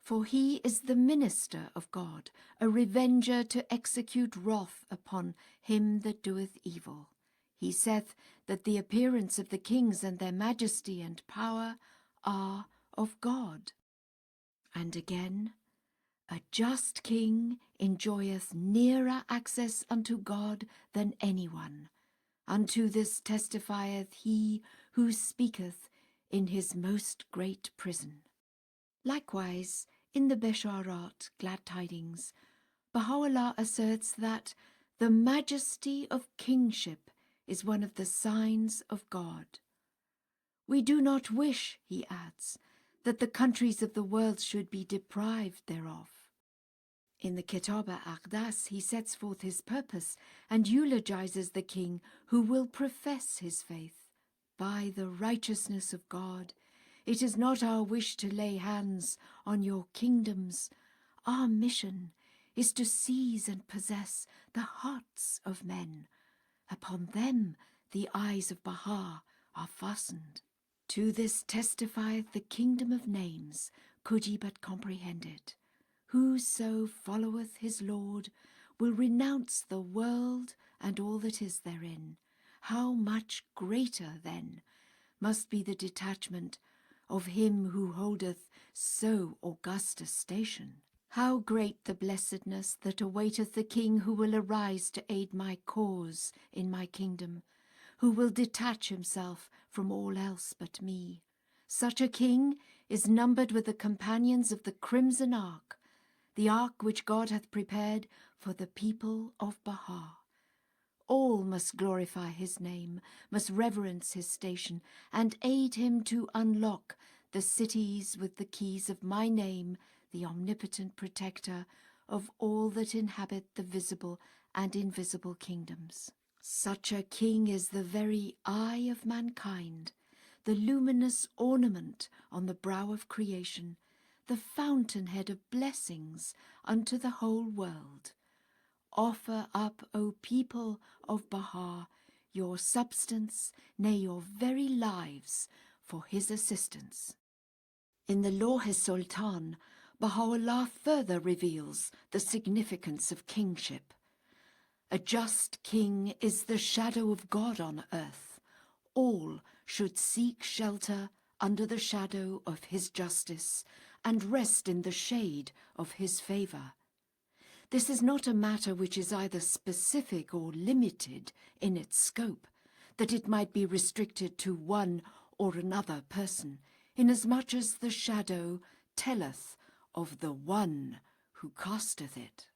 for he is the minister of God, a revenger to execute wrath upon him that doeth evil. He saith that the appearance of the kings and their majesty and power are of God. And again, a just king enjoyeth nearer access unto God than anyone. Unto this testifieth he who speaketh in his most great prison. Likewise, in the Besharat, Glad Tidings, Baha'u'lláh asserts that the majesty of kingship is one of the signs of God. We do not wish, he adds, that the countries of the world should be deprived thereof. In the Kitab al-Aqdas, he sets forth his purpose and eulogizes the king who will profess his faith. By the righteousness of God, it is not our wish to lay hands on your kingdoms. Our mission is to seize and possess the hearts of men. Upon them the eyes of Baha are fastened. To this testifieth the kingdom of names, could ye but comprehend it. Whoso followeth his Lord will renounce the world and all that is therein. How much greater, then, must be the detachment of him who holdeth so august a station. How great the blessedness that awaiteth the king who will arise to aid my cause in my kingdom, who will detach himself from all else but me. Such a king is numbered with the companions of the crimson ark, the ark which God hath prepared for the people of Baha. All must glorify his name, must reverence his station, and aid him to unlock the cities with the keys of my name, the omnipotent protector of all that inhabit the visible and invisible kingdoms. Such a king is the very eye of mankind, the luminous ornament on the brow of creation, the fountainhead of blessings unto the whole world. offer up, O people of Baha, your substance, nay, your very lives, for his assistance. In the Lawh-e-Sultan, Baha'u'lláh further reveals the significance of kingship. A just king is the shadow of God on earth. All should seek shelter under the shadow of his justice and rest in the shade of his favour. This is not a matter which is either specific or limited in its scope, that it might be restricted to one or another person, inasmuch as the shadow telleth of the One who casteth it.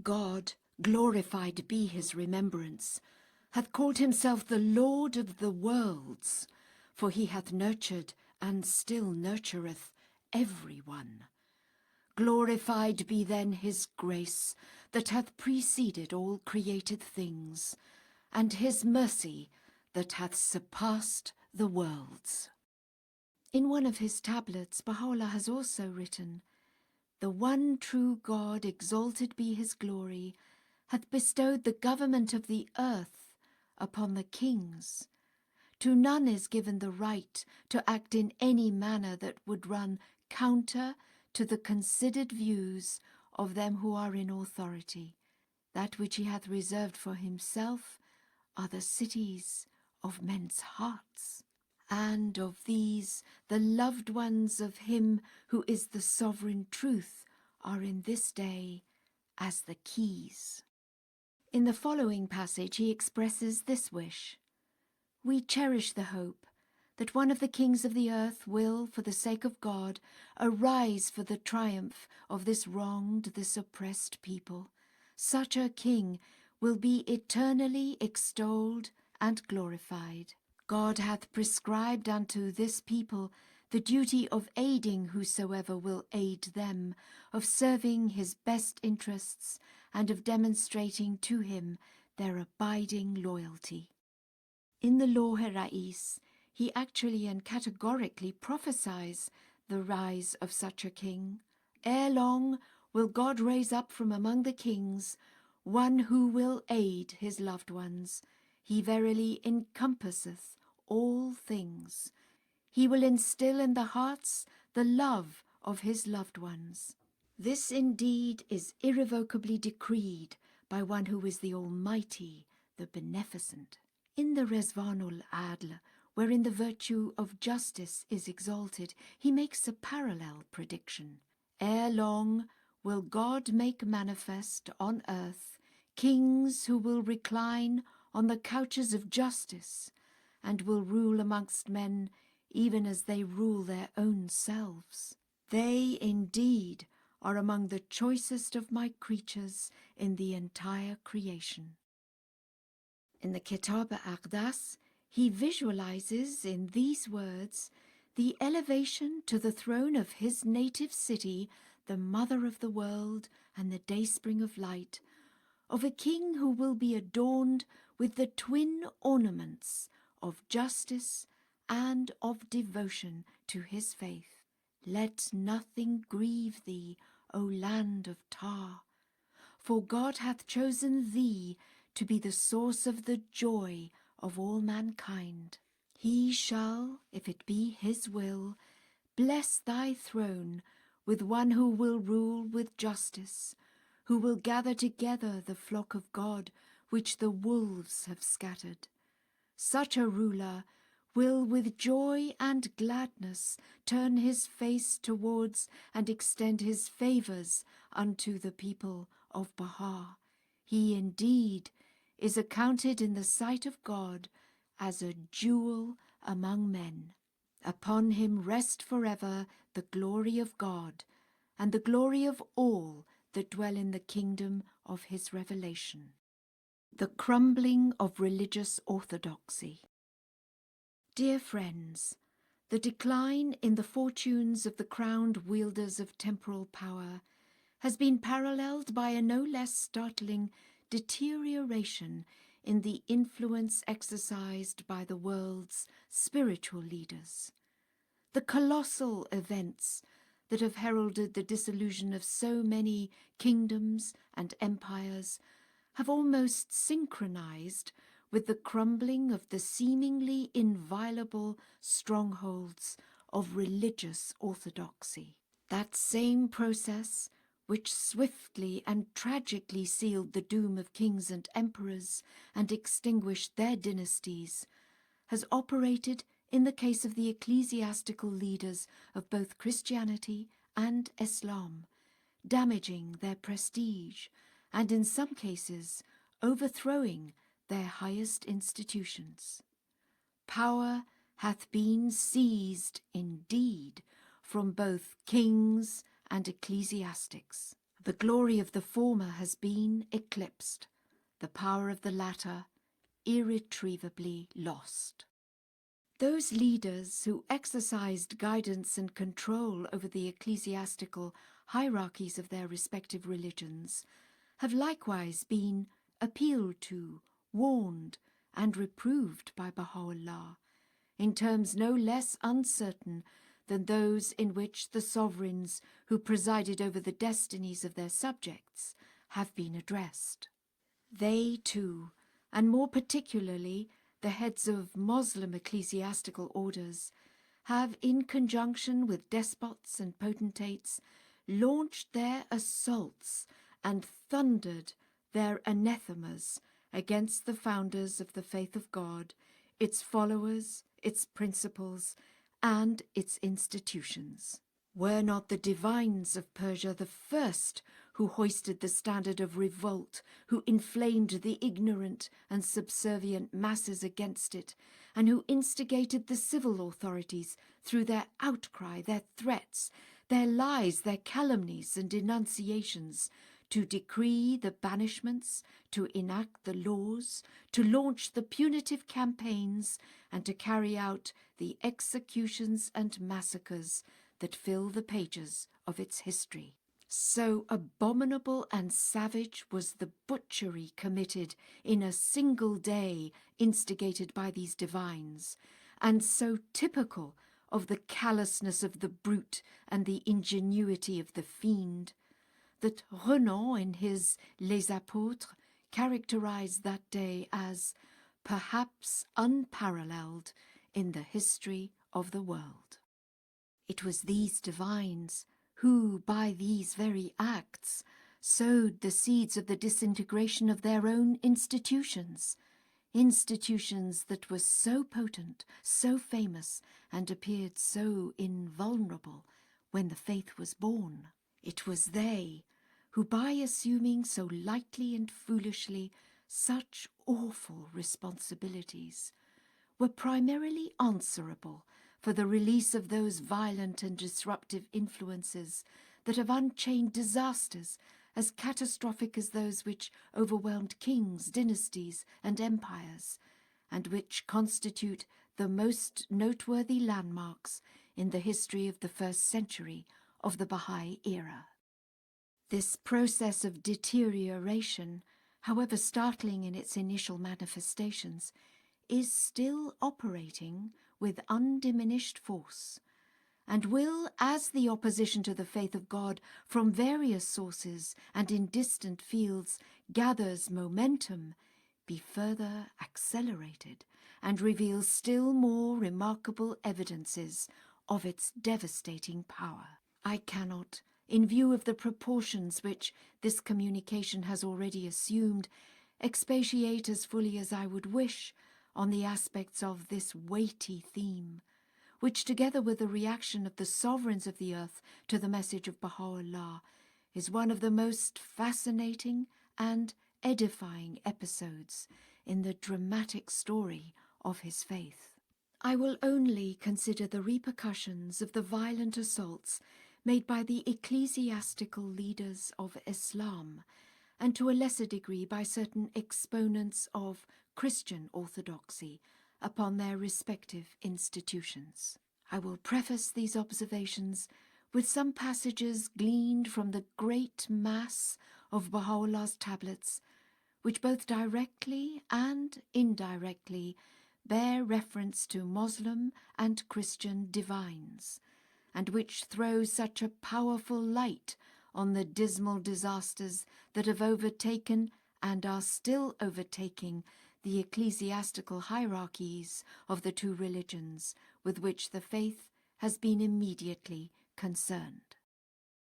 God, glorified be his remembrance, hath called himself the Lord of the worlds, for he hath nurtured and still nurtureth every one. Glorified be then his grace that hath preceded all created things, and his mercy that hath surpassed the worlds. In one of his tablets, Baha'u'lláh has also written, "The one true God, exalted be his glory, hath bestowed the government of the earth upon the kings. To none is given the right to act in any manner that would run counter to the considered views of them who are in authority. That which he hath reserved for himself are the cities of men's hearts, and of these the loved ones of him who is the sovereign truth are in this day as the keys." In the following passage he expresses this wish: "We cherish the hope that one of the kings of the earth will, for the sake of God, arise for the triumph of this wronged, this oppressed people. Such a king will be eternally extolled and glorified. God hath prescribed unto this people the duty of aiding whosoever will aid them, of serving his best interests, and of demonstrating to him their abiding loyalty." In the Lawh-e-Rais, he actually and categorically prophesies the rise of such a king. "Ere long will God raise up from among the kings one who will aid his loved ones. He verily encompasseth all things. He will instill in the hearts the love of his loved ones." This indeed is irrevocably decreed by one who is the Almighty, the Beneficent. In the Rizwanul-Adl, wherein the virtue of justice is exalted, he makes a parallel prediction. "Ere long will God make manifest on earth kings who will recline on the couches of justice, and will rule amongst men even as they rule their own selves. They indeed are among the choicest of my creatures in the entire creation." In the Kitab-e-Aqdas, he visualizes in these words the elevation to the throne of his native city, the mother of the world and the dayspring of light, of a king who will be adorned with the twin ornaments of justice and of devotion to his faith. "Let nothing grieve thee, O land of Tar, for God hath chosen thee to be the source of the joy of all mankind. He shall, if it be his will, bless thy throne with one who will rule with justice, who will gather together the flock of God which the wolves have scattered. Such a ruler will with joy and gladness turn his face towards and extend his favours unto the people of Baha. He indeed is accounted in the sight of God as a jewel among men. Upon him rest forever the glory of God, and the glory of all that dwell in the kingdom of his revelation." The crumbling of religious orthodoxy. Dear friends, the decline in the fortunes of the crowned wielders of temporal power has been paralleled by a no less startling deterioration in the influence exercised by the world's spiritual leaders. The colossal events that have heralded the dissolution of so many kingdoms and empires have almost synchronized with the crumbling of the seemingly inviolable strongholds of religious orthodoxy. That same process, which swiftly and tragically sealed the doom of kings and emperors and extinguished their dynasties, has operated in the case of the ecclesiastical leaders of both Christianity and Islam, damaging their prestige and in some cases overthrowing their highest institutions. Power hath been seized indeed from both kings and ecclesiastics. The glory of the former has been eclipsed, the power of the latter irretrievably lost. Those leaders who exercised guidance and control over the ecclesiastical hierarchies of their respective religions have likewise been appealed to, warned, and reproved by Bahá'u'lláh, in terms no less uncertain than those in which the sovereigns who presided over the destinies of their subjects have been addressed. They too, and more particularly the heads of Moslem ecclesiastical orders, have, in conjunction with despots and potentates, launched their assaults and thundered their anathemas against the founders of the faith of God, its followers, its principles, and its institutions. Were not the divines of Persia the first who hoisted the standard of revolt, who inflamed the ignorant and subservient masses against it, and who instigated the civil authorities through their outcry, their threats, their lies, their calumnies and denunciations, to decree the banishments, to enact the laws, to launch the punitive campaigns, and to carry out the executions and massacres that fill the pages of its history? So abominable and savage was the butchery committed in a single day instigated by these divines, and so typical of the callousness of the brute and the ingenuity of the fiend, that Renan in his Les Apôtres characterized that day as perhaps unparalleled in the history of the world. It was these divines who, by these very acts, sowed the seeds of the disintegration of their own institutions, institutions that were so potent, so famous, and appeared so invulnerable when the faith was born. It was they who, by assuming so lightly and foolishly such awful responsibilities, were primarily answerable for the release of those violent and disruptive influences that have unchained disasters as catastrophic as those which overwhelmed kings, dynasties, and empires, and which constitute the most noteworthy landmarks in the history of the first century of the Bahá'í era. This process of deterioration, however startling in its initial manifestations, is still operating with undiminished force, and will, as the opposition to the faith of God from various sources and in distant fields gathers momentum, be further accelerated and reveal still more remarkable evidences of its devastating power. I cannot, in view of the proportions which this communication has already assumed, expatiate as fully as I would wish on the aspects of this weighty theme, which, together with the reaction of the sovereigns of the earth to the message of Bahá'u'lláh, is one of the most fascinating and edifying episodes in the dramatic story of his faith. I will only consider the repercussions of the violent assaults made by the ecclesiastical leaders of Islam, and to a lesser degree by certain exponents of Christian orthodoxy, upon their respective institutions. I will preface these observations with some passages gleaned from the great mass of Baha'u'llah's tablets, which both directly and indirectly bear reference to Muslim and Christian divines, and which throw such a powerful light on the dismal disasters that have overtaken and are still overtaking the ecclesiastical hierarchies of the two religions with which the faith has been immediately concerned.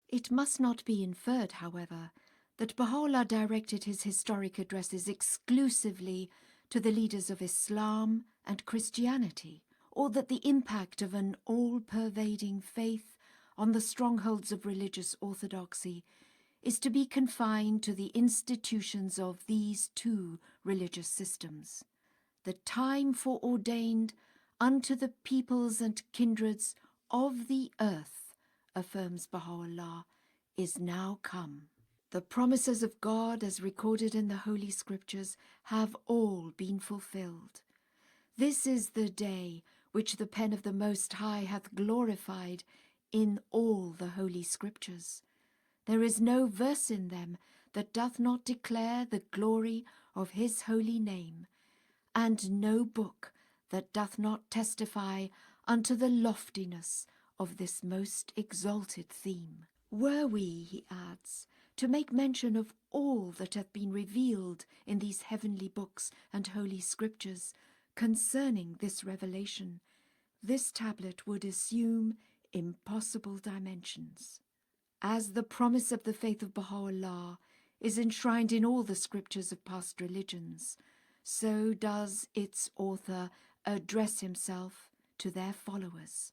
It must not be inferred, however, that Baha'u'lláh directed his historic addresses exclusively to the leaders of Islam and Christianity, or that the impact of an all-pervading faith on the strongholds of religious orthodoxy is to be confined to the institutions of these two religious systems. The time foreordained unto the peoples and kindreds of the earth, affirms Baha'u'lláh, is now come. The promises of God as recorded in the Holy Scriptures have all been fulfilled. This is the day which the pen of the Most High hath glorified in all the Holy Scriptures. There is no verse in them that doth not declare the glory of his holy name, and no book that doth not testify unto the loftiness of this most exalted theme. Were we, he adds, to make mention of all that hath been revealed in these heavenly books and holy scriptures concerning this revelation, this tablet would assume impossible dimensions. As the promise of the faith of Baha'u'lláh is enshrined in all the scriptures of past religions, so does its author address himself to their followers,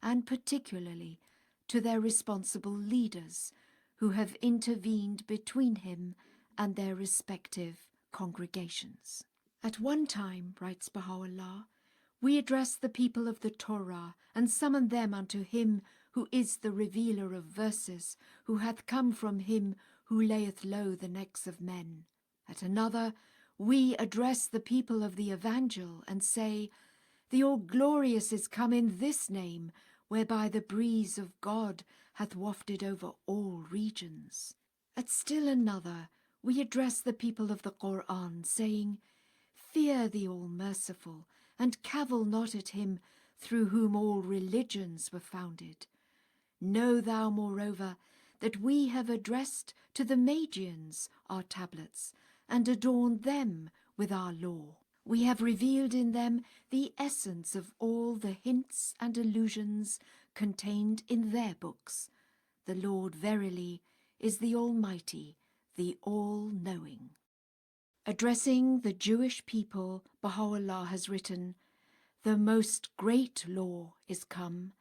and particularly to their responsible leaders who have intervened between him and their respective congregations. At one time, writes Baha'u'lláh, we address the people of the Torah and summon them unto him who is the revealer of verses, who hath come from him who layeth low the necks of men. At another, we address the people of the Evangel and say, the All-Glorious is come in this name, whereby the breeze of God hath wafted over all regions. At still another, we address the people of the Qur'an, saying, fear the All-Merciful, and cavil not at him through whom all religions were founded. Know thou, moreover, that we have addressed to the Magians our tablets, and adorned them with our law. We have revealed in them the essence of all the hints and allusions contained in their books. The Lord verily is the Almighty, the All-Knowing. Addressing the Jewish people, Baha'u'lláh has written, the most great law is come,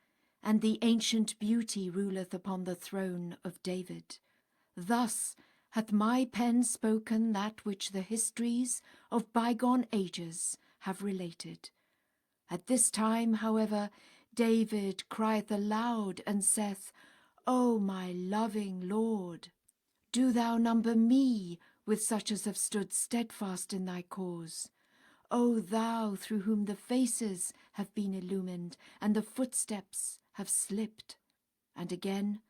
and the ancient beauty ruleth upon the throne of David. Thus hath my pen spoken that which the histories of bygone ages have related. At this time, however, David crieth aloud and saith, O my loving Lord, do thou number me with such as have stood steadfast in thy cause. O thou through whom the faces have been illumined and the footsteps have slipped. And again,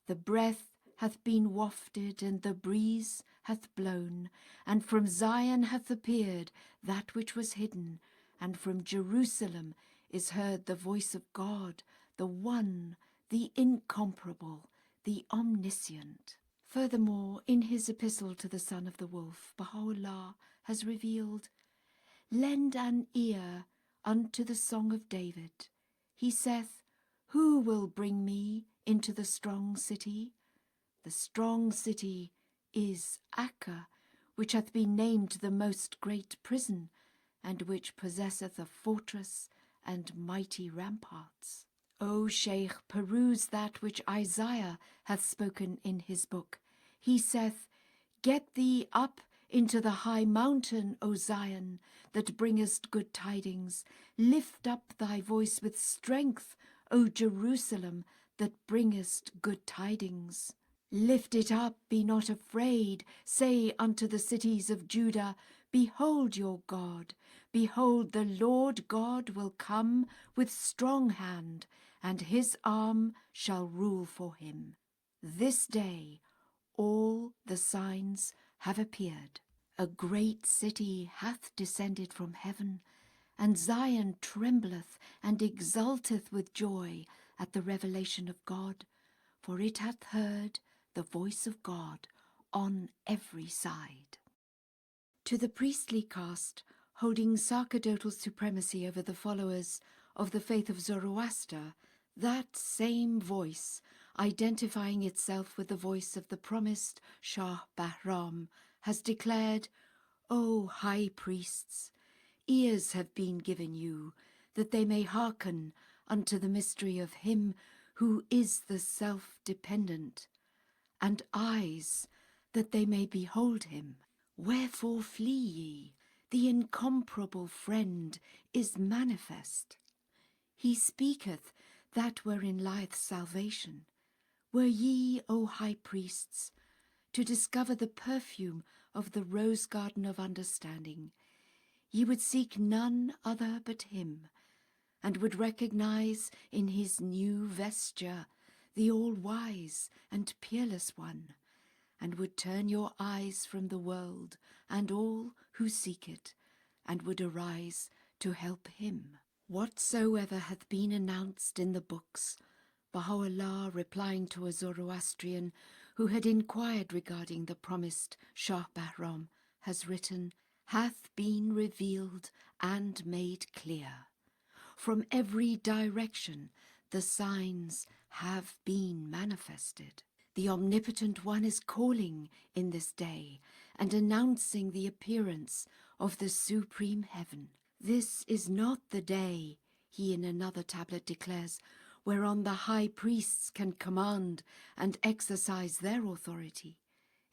the breath hath been wafted and the breeze hath blown, and from Zion hath appeared that which was hidden, and from Jerusalem is heard the voice of God, the one, the incomparable, the omniscient. Furthermore, in his epistle to the Son of the Wolf, Baha'u'lláh has revealed, lend an ear unto the song of David. He saith, who will bring me into the strong city? The strong city is Acca, which hath been named the most great prison, and which possesseth a fortress and mighty ramparts. O Shaykh, peruse that which Isaiah hath spoken in his book. He saith, get thee up into the high mountain, O Zion, that bringest good tidings. Lift up thy voice with strength, O Jerusalem, that bringest good tidings. Lift it up, be not afraid. Say unto the cities of Judah, behold your God. Behold, the Lord God will come with strong hand, and his arm shall rule for him. This day all the signs have appeared. A great city hath descended from heaven, and Zion trembleth and exulteth with joy at the revelation of God, for it hath heard the voice of God on every side. To the priestly caste holding sacerdotal supremacy over the followers of the faith of Zoroaster, that same voice, identifying itself with the voice of the promised Shah Bahram, has declared, O high priests, ears have been given you, that they may hearken unto the mystery of him who is the self-dependent, and eyes, that they may behold him. Wherefore flee ye? The incomparable friend is manifest. He speaketh that wherein lieth salvation. Were ye, O high priests, to discover the perfume of the rose garden of understanding, ye would seek none other but him, and would recognize in his new vesture the all-wise and peerless one, and would turn your eyes from the world and all who seek it, and would arise to help him. Whatsoever hath been announced in the books, Bahá'u'lláh, replying to a Zoroastrian who had inquired regarding the promised Shah Bahram, has written, hath been revealed and made clear. From every direction the signs have been manifested. The Omnipotent One is calling in this day and announcing the appearance of the supreme heaven. This is not the day, he in another tablet declares, whereon the high priests can command and exercise their authority.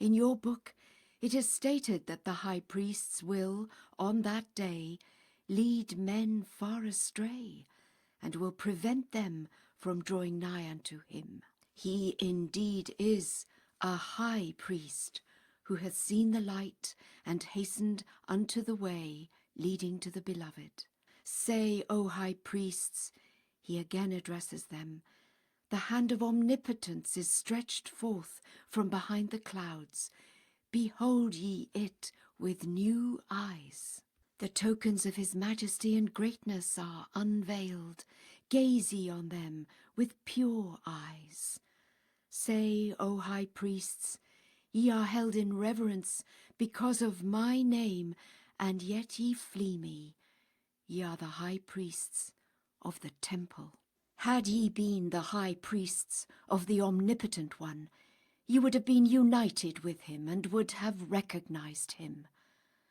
In your book, it is stated that the high priests will, on that day, lead men far astray, and will prevent them from drawing nigh unto him. He indeed is a high priest, who hath seen the light and hastened unto the way leading to the beloved. Say, O high priests, he again addresses them, the hand of omnipotence is stretched forth from behind the clouds. Behold ye it with new eyes. The tokens of his majesty and greatness are unveiled. Gaze ye on them with pure eyes. Say, O high priests, ye are held in reverence because of my name, and yet ye flee me. Ye are the high priests of the temple. Had ye been the high priests of the Omnipotent One, ye would have been united with him and would have recognized him.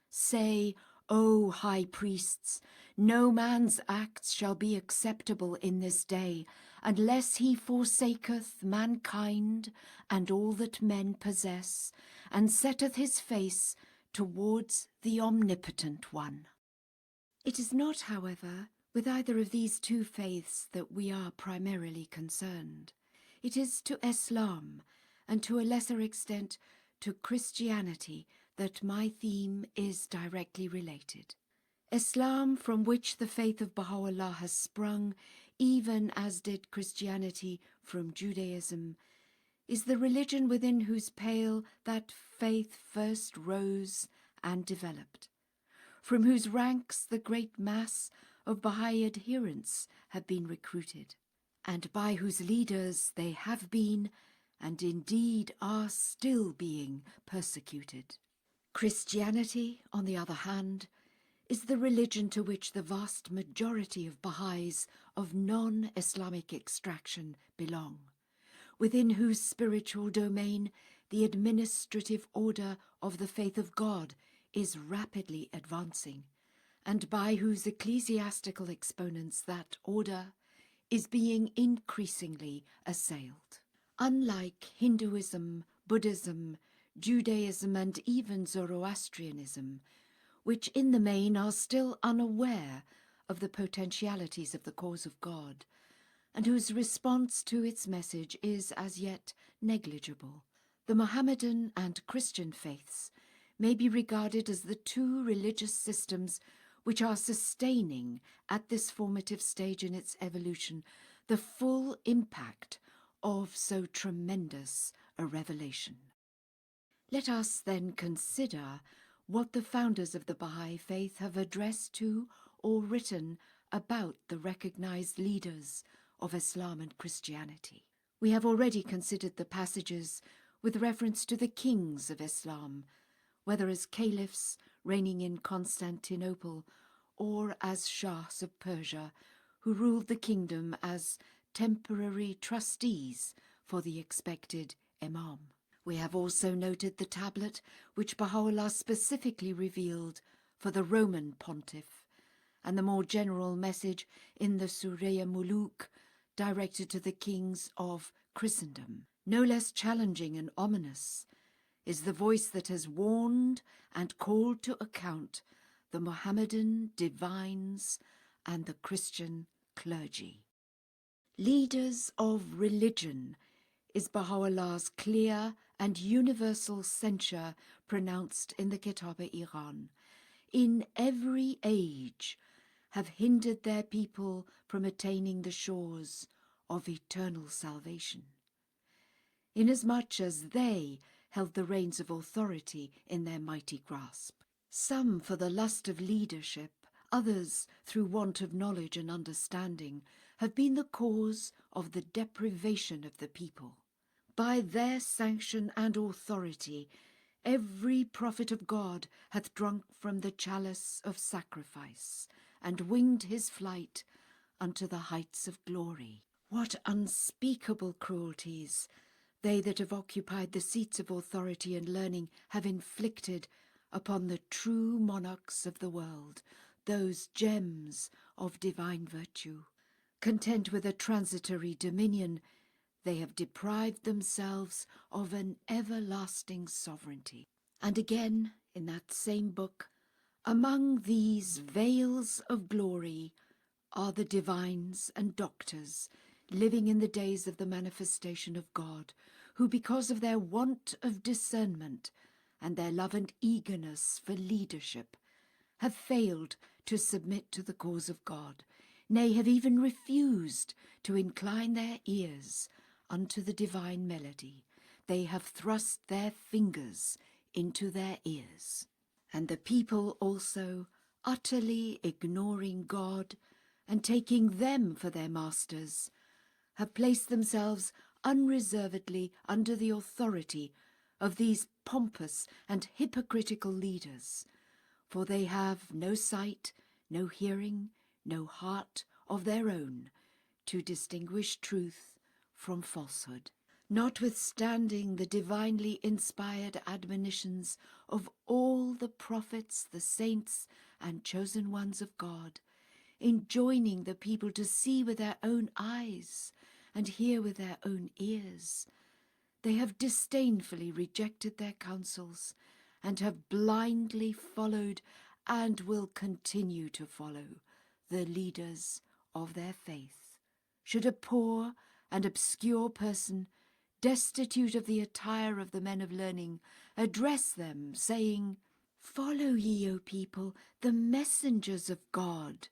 Say, O high priests, no man's acts shall be acceptable in this day, unless he forsaketh mankind and all that men possess, and setteth his face towards the Omnipotent One. It is not, however, with either of these two faiths that we are primarily concerned. It is to Islam, and to a lesser extent to Christianity, that my theme is directly related. Islam, from which the faith of Baha'u'lláh has sprung, even as did Christianity from Judaism, is the religion within whose pale that faith first rose and developed, from whose ranks the great mass of Bahá'í adherents have been recruited, and by whose leaders they have been, and indeed are still being, persecuted. Christianity, on the other hand, is the religion to which the vast majority of Baha'is of non-Islamic extraction belong, within whose spiritual domain the administrative order of the faith of God is rapidly advancing, and by whose ecclesiastical exponents that order is being increasingly assailed. Unlike Hinduism, Buddhism, Judaism, and even Zoroastrianism, which in the main are still unaware of the potentialities of the cause of God, and whose response to its message is as yet negligible, the Mohammedan and Christian faiths may be regarded as the two religious systems which are sustaining, at this formative stage in its evolution, the full impact of so tremendous a revelation. Let us then consider what the founders of the Bahá'í faith have addressed to or written about the recognized leaders of Islam and Christianity. We have already considered the passages with reference to the kings of Islam, whether as caliphs, reigning in Constantinople, or as Shahs of Persia, who ruled the kingdom as temporary trustees for the expected Imam. We have also noted the tablet which Baha'u'lláh specifically revealed for the Roman pontiff, and the more general message in the Surah Muluk directed to the kings of Christendom. No less challenging and ominous is the voice that has warned and called to account the Mohammedan divines and the Christian clergy. Leaders of religion is Baha'u'llah's clear and universal censure pronounced in the Kitab-e-Iran, in every age have hindered their people from attaining the shores of eternal salvation, inasmuch as they held the reins of authority in their mighty grasp. Some for the lust of leadership, others through want of knowledge and understanding, have been the cause of the deprivation of the people. By their sanction and authority, every prophet of God hath drunk from the chalice of sacrifice, and winged his flight unto the heights of glory. What unspeakable cruelties they that have occupied the seats of authority and learning have inflicted upon the true monarchs of the world, those gems of divine virtue. Content with a transitory dominion, they have deprived themselves of an everlasting sovereignty. And again, in that same book, among these veils of glory are the divines and doctors living in the days of the manifestation of God, who because of their want of discernment and their love and eagerness for leadership have failed to submit to the cause of God, nay, have even refused to incline their ears unto the divine melody. They have thrust their fingers into their ears. And the people also, utterly ignoring God and taking them for their masters, have placed themselves unreservedly under the authority of these pompous and hypocritical leaders, for they have no sight, no hearing, no heart of their own to distinguish truth from falsehood. Notwithstanding the divinely inspired admonitions of all the prophets, the saints, and chosen ones of God, enjoining the people to see with their own eyes and hear with their own ears, they have disdainfully rejected their counsels and have blindly followed and will continue to follow the leaders of their faith. Should a poor and obscure person, destitute of the attire of the men of learning, address them, saying, "Follow ye, O people, the messengers of God,"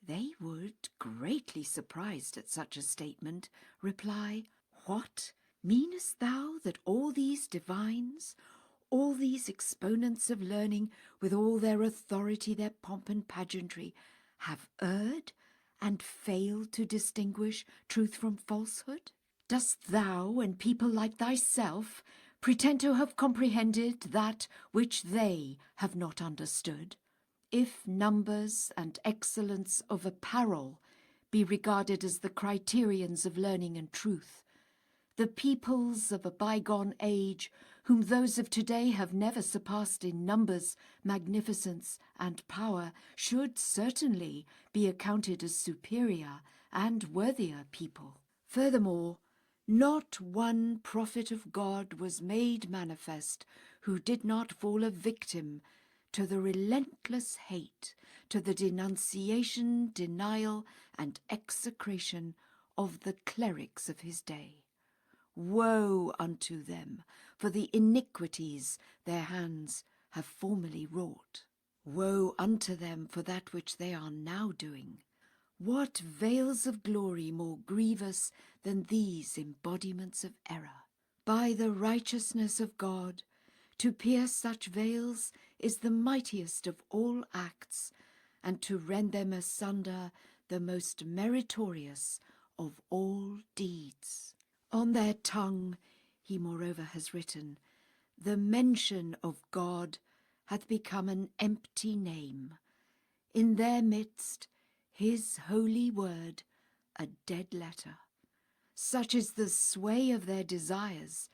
they would, greatly surprised at such a statement, reply, "What? Meanest thou that all these divines, all these exponents of learning, with all their authority, their pomp and pageantry, have erred and failed to distinguish truth from falsehood? Dost thou and people like thyself pretend to have comprehended that which they have not understood? If numbers and excellence of apparel be regarded as the criterions of learning and truth, the peoples of a bygone age, whom those of today have never surpassed in numbers, magnificence, and power, should certainly be accounted as superior and worthier people. Furthermore, not one prophet of God was made manifest who did not fall a victim to the relentless hate, to the denunciation, denial, and execration of the clerics of his day. Woe unto them for the iniquities their hands have formerly wrought. Woe unto them for that which they are now doing. What veils of glory more grievous than these embodiments of error? By the righteousness of God, to pierce such veils is the mightiest of all acts, and to rend them asunder the most meritorious of all deeds. On their tongue, he moreover has written, the mention of God hath become an empty name. In their midst, his holy word, a dead letter. Such is the sway of their desires,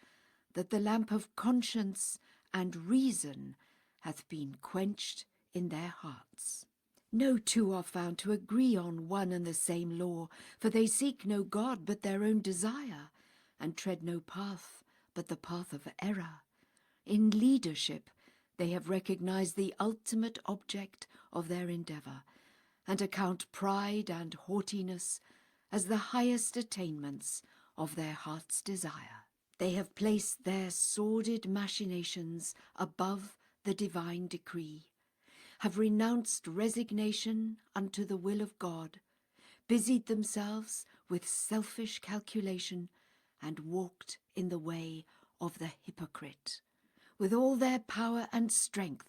that the lamp of conscience and reason hath been quenched in their hearts. No two are found to agree on one and the same law, for they seek no God but their own desire, and tread no path but the path of error. In leadership they have recognized the ultimate object of their endeavor, and account pride and haughtiness as the highest attainments of their heart's desire. They have placed their sordid machinations above the divine decree, have renounced resignation unto the will of God, busied themselves with selfish calculation, and walked in the way of the hypocrite. With all their power and strength,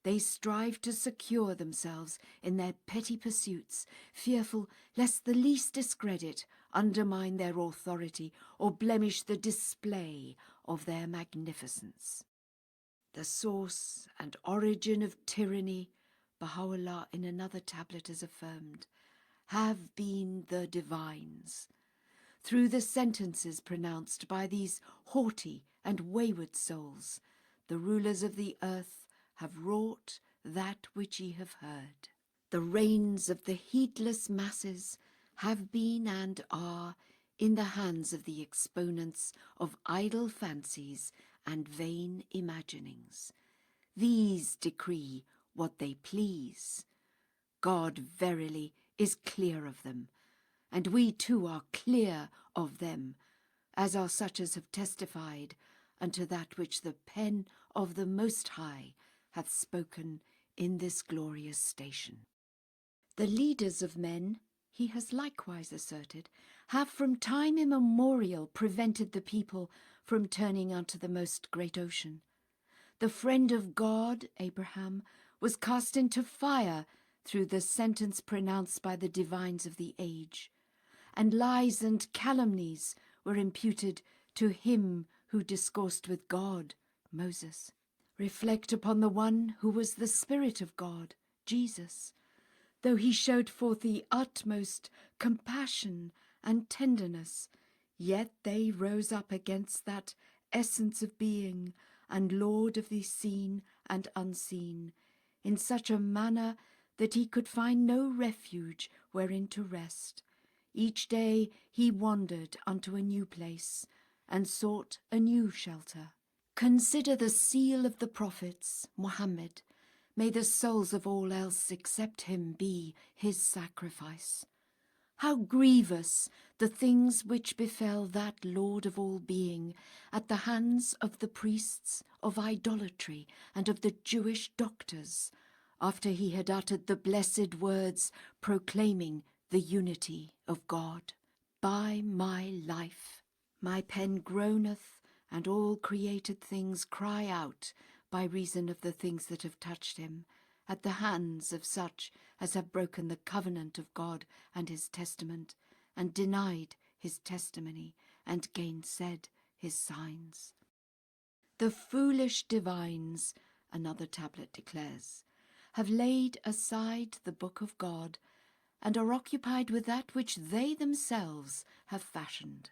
they strive to secure themselves in their petty pursuits, fearful lest the least discredit undermine their authority or blemish the display of their magnificence. The source and origin of tyranny, Bahá'u'lláh in another tablet has affirmed, have been the divines. Through the sentences pronounced by these haughty and wayward souls, the rulers of the earth have wrought that which ye have heard. The reins of the heedless masses have been and are in the hands of the exponents of idle fancies and vain imaginings. These decree what they please. God verily is clear of them, and we too are clear of them, as are such as have testified unto that which the pen of the Most High hath spoken in this glorious station. The leaders of men, he has likewise asserted, have from time immemorial prevented the people from turning unto the most great ocean. The friend of God, Abraham, was cast into fire through the sentence pronounced by the divines of the age, and lies and calumnies were imputed to him who discoursed with God, Moses. Reflect upon the one who was the Spirit of God, Jesus. Though he showed forth the utmost compassion and tenderness, yet they rose up against that essence of being and Lord of the seen and unseen, in such a manner that he could find no refuge wherein to rest. Each day he wandered unto a new place, and sought a new shelter. Consider the seal of the prophets, Muhammad. May the souls of all else except him be his sacrifice. How grievous the things which befell that Lord of all being at the hands of the priests of idolatry and of the Jewish doctors, after he had uttered the blessed words proclaiming the unity of God. By my life, my pen groaneth, and all created things cry out by reason of the things that have touched him, at the hands of such as have broken the covenant of God and his testament, and denied his testimony, and gainsaid his signs. The foolish divines, another tablet declares, have laid aside the book of God, and are occupied with that which they themselves have fashioned.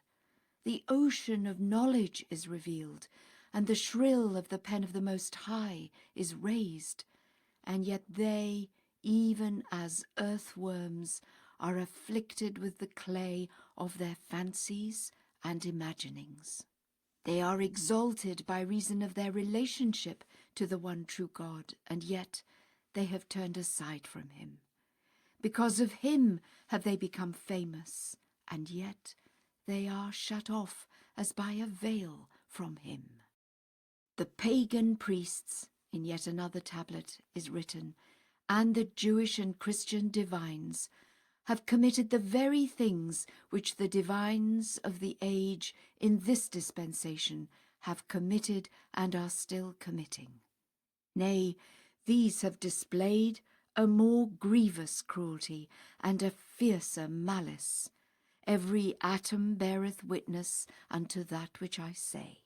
The ocean of knowledge is revealed, and the shrill of the pen of the Most High is raised, and yet they, even as earthworms, are afflicted with the clay of their fancies and imaginings. They are exalted by reason of their relationship to the one true God, and yet they have turned aside from him. Because of him have they become famous, and yet they are shut off as by a veil from him. The pagan priests, in yet another tablet is written, and the Jewish and Christian divines have committed the very things which the divines of the age in this dispensation have committed and are still committing. Nay, these have displayed a more grievous cruelty and a fiercer malice. Every atom beareth witness unto that which I say.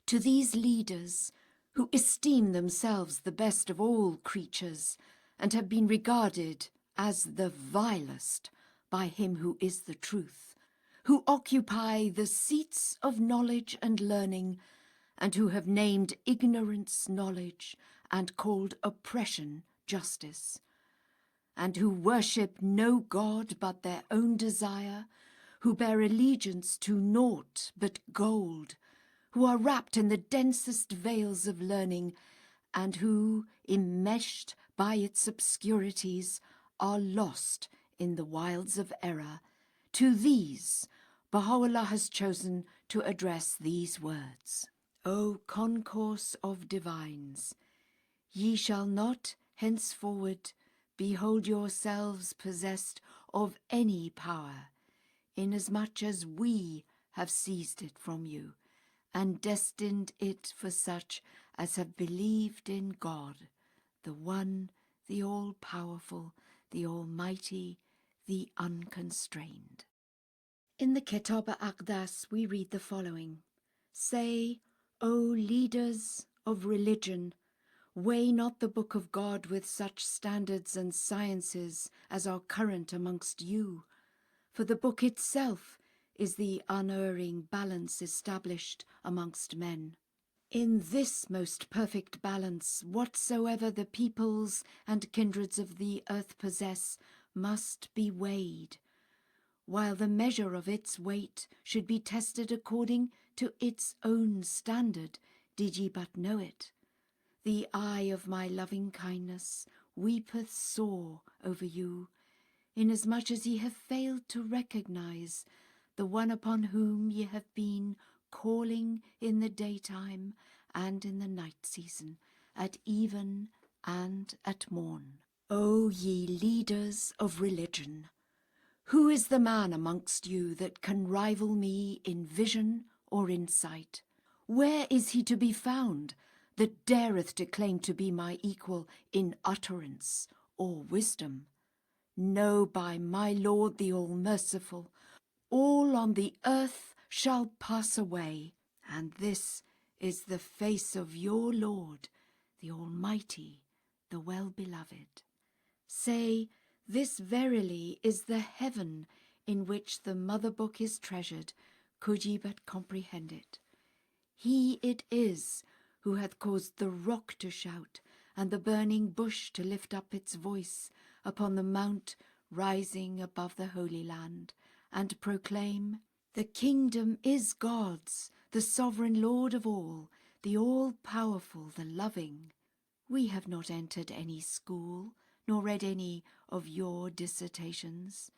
To these leaders, who esteem themselves the best of all creatures, and have been regarded as the vilest by him who is the truth, who occupy the seats of knowledge and learning, and who have named ignorance knowledge, and called oppression justice, and who worship no God but their own desire, who bear allegiance to naught but gold, who are wrapped in the densest veils of learning, and who, enmeshed by its obscurities, are lost in the wilds of error. To these, Baha'u'lláh has chosen to address these words. O concourse of divines, ye shall not henceforward behold yourselves possessed of any power, inasmuch as we have seized it from you, and destined it for such as have believed in God, the One, the All-Powerful, the Almighty, the Unconstrained. In the Kitab al-Aqdas we read the following. Say, O leaders of religion, weigh not the book of God with such standards and sciences as are current amongst you, for the book itself is the unerring balance established amongst men. In this most perfect balance, whatsoever the peoples and kindreds of the earth possess must be weighed, while the measure of its weight should be tested according to its own standard, did ye but know it. The eye of my loving kindness weepeth sore over you, inasmuch as ye have failed to recognize the one upon whom ye have been calling in the daytime and in the night season, at even and at morn. O ye leaders of religion, who is the man amongst you that can rival me in vision or insight? Where is he to be found that dareth to claim to be my equal in utterance or wisdom? No, by my Lord the All-Merciful, all on the earth shall pass away, and this is the face of your Lord, the Almighty, the Well-Beloved. Say, this verily is the heaven in which the mother book is treasured, could ye but comprehend it. He it is who hath caused the rock to shout, and the burning bush to lift up its voice upon the mount rising above the Holy Land, and proclaim, the kingdom is God's, the sovereign Lord of all, the all-powerful, the loving. We have not entered any school, nor read any of your dissertations.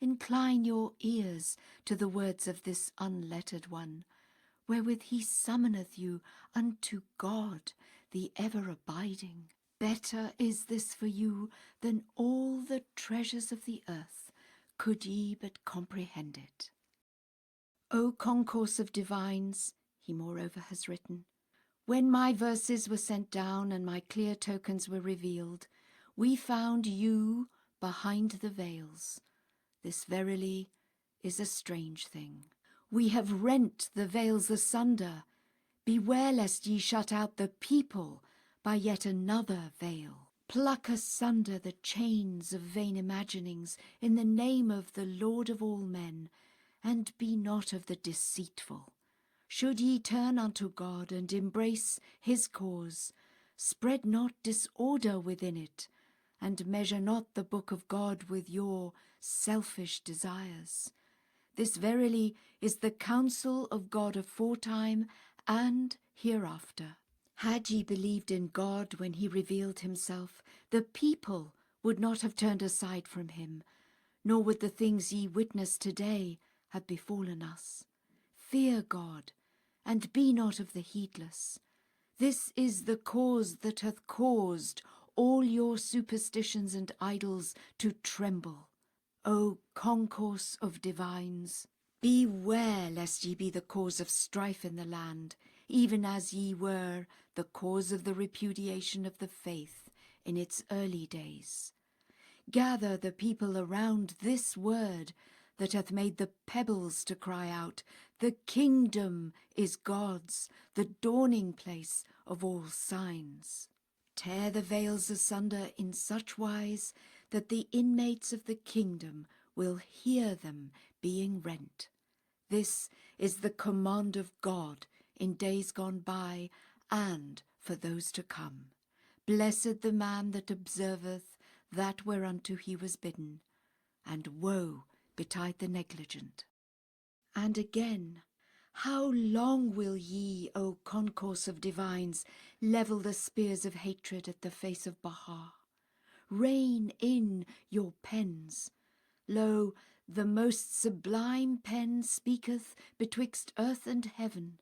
Incline your ears to the words of this unlettered one, wherewith he summoneth you unto God, the ever-abiding. Better is this for you than all the treasures of the earth, could ye but comprehend it. O concourse of divines, he moreover has written, when my verses were sent down and my clear tokens were revealed, we found you behind the veils. This verily is a strange thing. We have rent the veils asunder. Beware lest ye shut out the people by yet another veil. Pluck asunder the chains of vain imaginings in the name of the Lord of all men, and be not of the deceitful. Should ye turn unto God and embrace his cause, spread not disorder within it, and measure not the book of God with your selfish desires. This verily is the counsel of God aforetime and hereafter. Had ye believed in God when he revealed himself, the people would not have turned aside from him, nor would the things ye witness today have befallen us. Fear God, and be not of the heedless. This is the cause that hath caused all your superstitions and idols to tremble. O concourse of divines, beware lest ye be the cause of strife in the land, even as ye were the cause of the repudiation of the faith in its early days. Gather the people around this word that hath made the pebbles to cry out, the kingdom is God's, the dawning place of all signs. Tear the veils asunder in such wise that the inmates of the kingdom will hear them being rent. This is the command of God in days gone by and for those to come. Blessed the man that observeth that whereunto he was bidden, and woe betide the negligent. And again, how long will ye, O concourse of divines, level the spears of hatred at the face of Baha? Rein in your pens. Lo, the most sublime pen speaketh betwixt earth and heaven.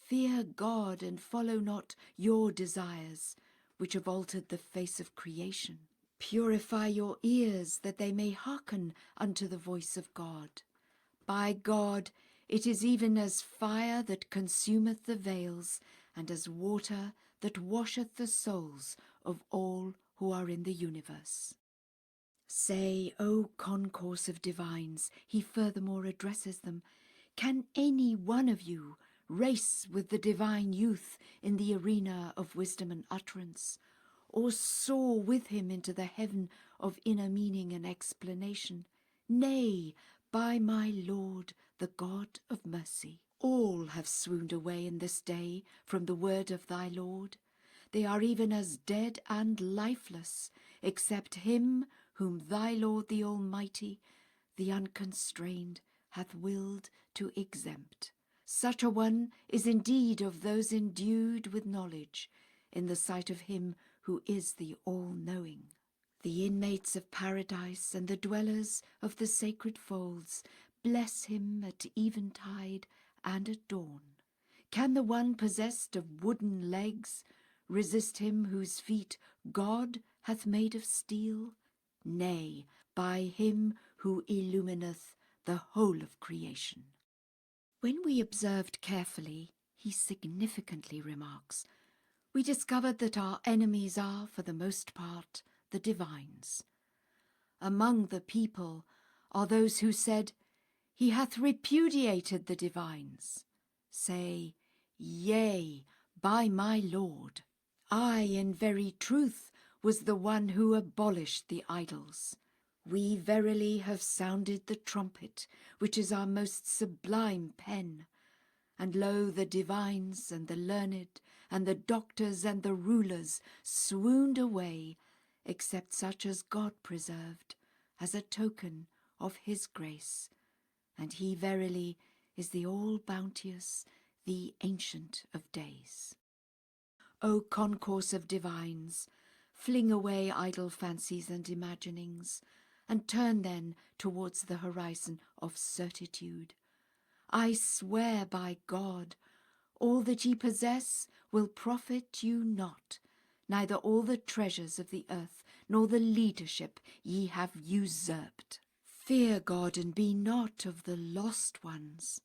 Fear God, and follow not your desires, which have altered the face of creation. Purify your ears, that they may hearken unto the voice of God. By God, it is even as fire that consumeth the veils, and as water that washeth the souls of all who are in the universe. Say, O concourse of divines, he furthermore addresses them, can any one of you race with the divine youth in the arena of wisdom and utterance, or soar with him into the heaven of inner meaning and explanation? Nay, by my Lord, the God of mercy. All have swooned away in this day from the word of thy Lord. They are even as dead and lifeless, except him whom thy Lord the Almighty, the unconstrained, hath willed to exempt. Such a one is indeed of those endued with knowledge, in the sight of him who is the all-knowing. The inmates of paradise and the dwellers of the sacred folds bless him at eventide and at dawn. Can the one possessed of wooden legs resist him whose feet God hath made of steel? Nay, by him who illumineth the whole of creation. When we observed carefully, he significantly remarks, we discovered that our enemies are, for the most part, the divines. Among the people are those who said, he hath repudiated the divines. Say, yea, by my Lord. I, in very truth, was the one who abolished the idols. We verily have sounded the trumpet, which is our most sublime pen. And lo, the divines and the learned and the doctors and the rulers swooned away, except such as God preserved, as a token of his grace. And he verily is the all-bounteous, the Ancient of Days. O concourse of divines, fling away idle fancies and imaginings, and turn then towards the horizon of certitude. I swear by God, all that ye possess will profit you not, neither all the treasures of the earth, nor the leadership ye have usurped. Fear God, and be not of the lost ones.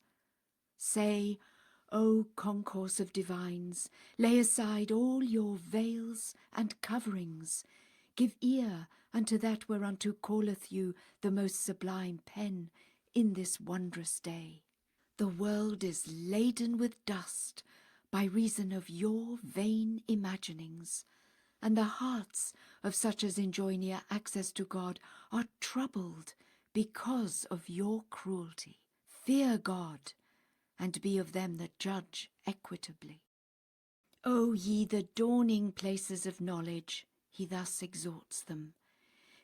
Say, O concourse of divines, lay aside all your veils and coverings. Give ear unto that whereunto calleth you the most sublime pen in this wondrous day. The world is laden with dust by reason of your vain imaginings, and the hearts of such as enjoy near access to God are troubled because of your cruelty. Fear God, and be of them that judge equitably. O ye the dawning places of knowledge, he thus exhorts them,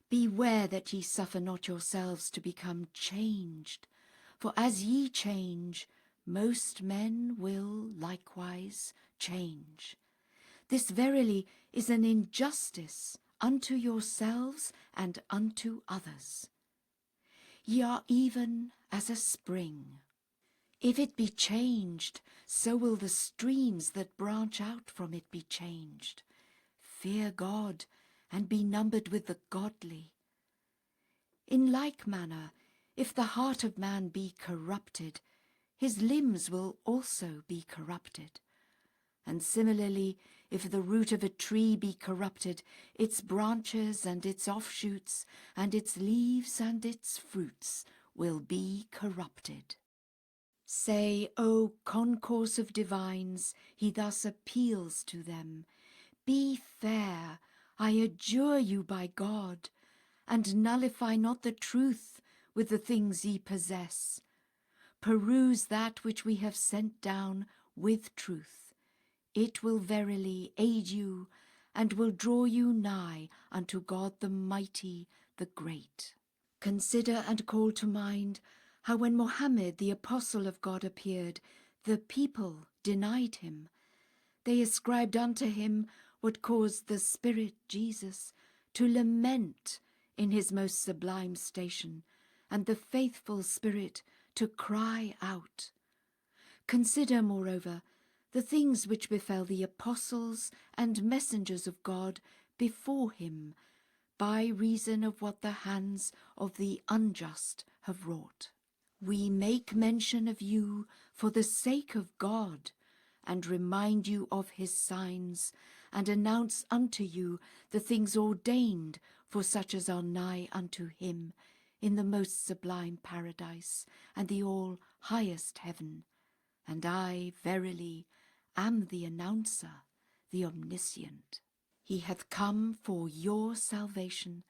beware that ye suffer not yourselves to become changed, for as ye change, most men will likewise change. This verily is an injustice unto yourselves and unto others. Ye are even as a spring. If it be changed, so will the streams that branch out from it be changed. Fear God, and be numbered with the godly. In like manner, if the heart of man be corrupted, his limbs will also be corrupted. And similarly, if the root of a tree be corrupted, its branches and its offshoots, and its leaves and its fruits will be corrupted. Say, O concourse of divines, he thus appeals to them, be fair, I adjure you by God, and nullify not the truth with the things ye possess. Peruse that which we have sent down with truth. It will verily aid you, and will draw you nigh unto God the mighty, the great. Consider and call to mind how when Mohammed, the apostle of God, appeared, the people denied him. They ascribed unto him what caused the Spirit Jesus to lament in his most sublime station, and the faithful Spirit to cry out. Consider, moreover, the things which befell the apostles and messengers of God before him, by reason of what the hands of the unjust have wrought. We make mention of you for the sake of God, and remind you of his signs, and announce unto you the things ordained for such as are nigh unto him, in the most sublime paradise, and the all highest heaven. And I, verily, am the announcer, the omniscient. He hath come for your salvation,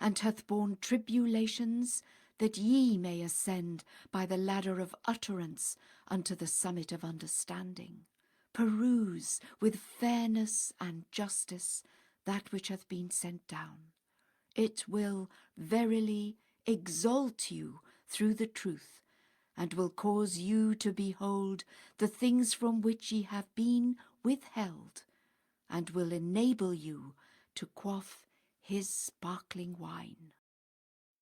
and hath borne tribulations, that ye may ascend by the ladder of utterance unto the summit of understanding. Peruse with fairness and justice that which hath been sent down. It will verily exalt you through the truth, and will cause you to behold the things from which ye have been withheld, and will enable you to quaff his sparkling wine.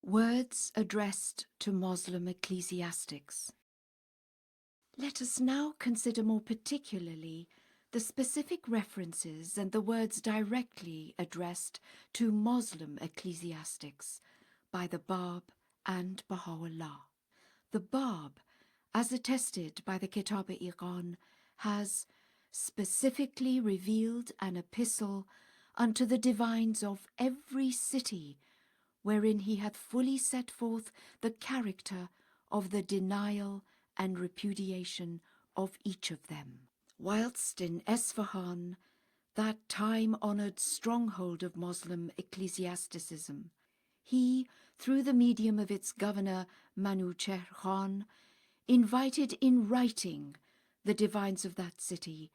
Words addressed to Moslem ecclesiastics. Let us now consider more particularly the specific references and the words directly addressed to Moslem ecclesiastics by the Bab and Bahá'u'lláh. The Bab, as attested by the Kitab-i-Iqan, has specifically revealed an epistle unto the divines of every city, wherein he hath fully set forth the character of the denial and repudiation of each of them. Whilst in Esfahan, that time-honoured stronghold of Moslem ecclesiasticism, he, through the medium of its governor Manuchehr Khan, invited in writing the divines of that city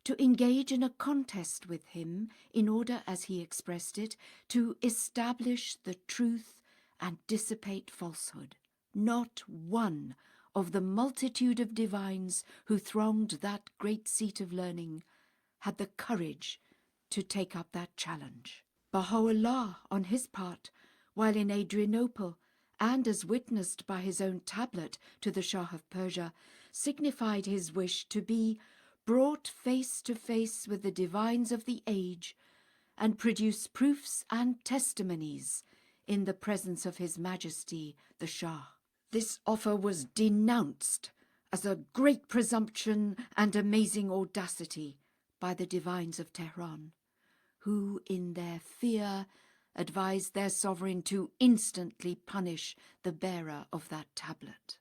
to engage in a contest with him in order, as he expressed it, to establish the truth and dissipate falsehood. Not one of the multitude of divines who thronged that great seat of learning had the courage to take up that challenge. Bahá'u'lláh, on his part, while in Adrianople, and as witnessed by his own tablet to the Shah of Persia, signified his wish to be brought face to face with the divines of the age, and produce proofs and testimonies in the presence of His Majesty the Shah. This offer was denounced as a great presumption and amazing audacity by the divines of Tehran, who in their fear advised their sovereign to instantly punish the bearer of that tablet.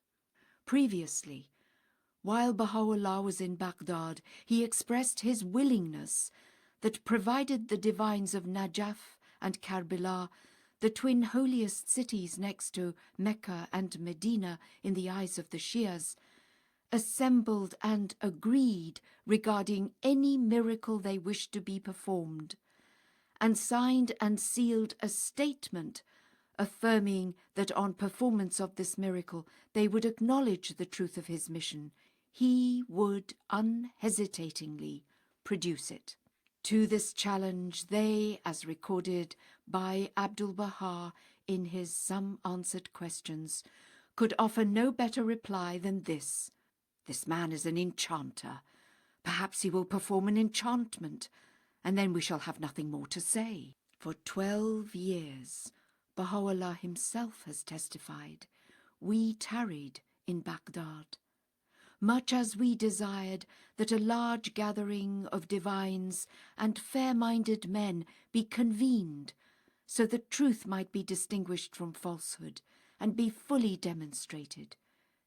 Previously, while Bahá'u'lláh was in Baghdad, he expressed his willingness that, provided the divines of Najaf and Karbala, the twin holiest cities next to Mecca and Medina in the eyes of the Shias, assembled and agreed regarding any miracle they wished to be performed, and signed and sealed a statement affirming that on performance of this miracle they would acknowledge the truth of his mission, he would unhesitatingly produce it. To this challenge they, as recorded by Abdul-Baha in his Some Answered Questions, could offer no better reply than this: "This man is an enchanter. Perhaps he will perform an enchantment, and then we shall have nothing more to say." For 12 years, Bahá'u'lláh himself has testified, we tarried in Baghdad, much as we desired that a large gathering of divines and fair-minded men be convened, so that truth might be distinguished from falsehood and be fully demonstrated,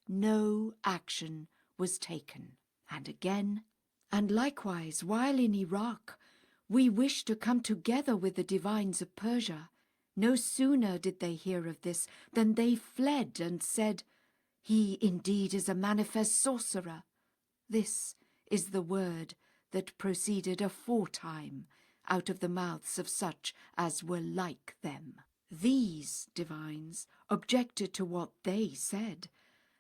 no action was taken. And again, and likewise, while in Iraq we wished to come together with the divines of Persia, no sooner did they hear of this than they fled and said, "He indeed is a manifest sorcerer." This is the word that proceeded aforetime out of the mouths of such as were like them. These divines objected to what they said,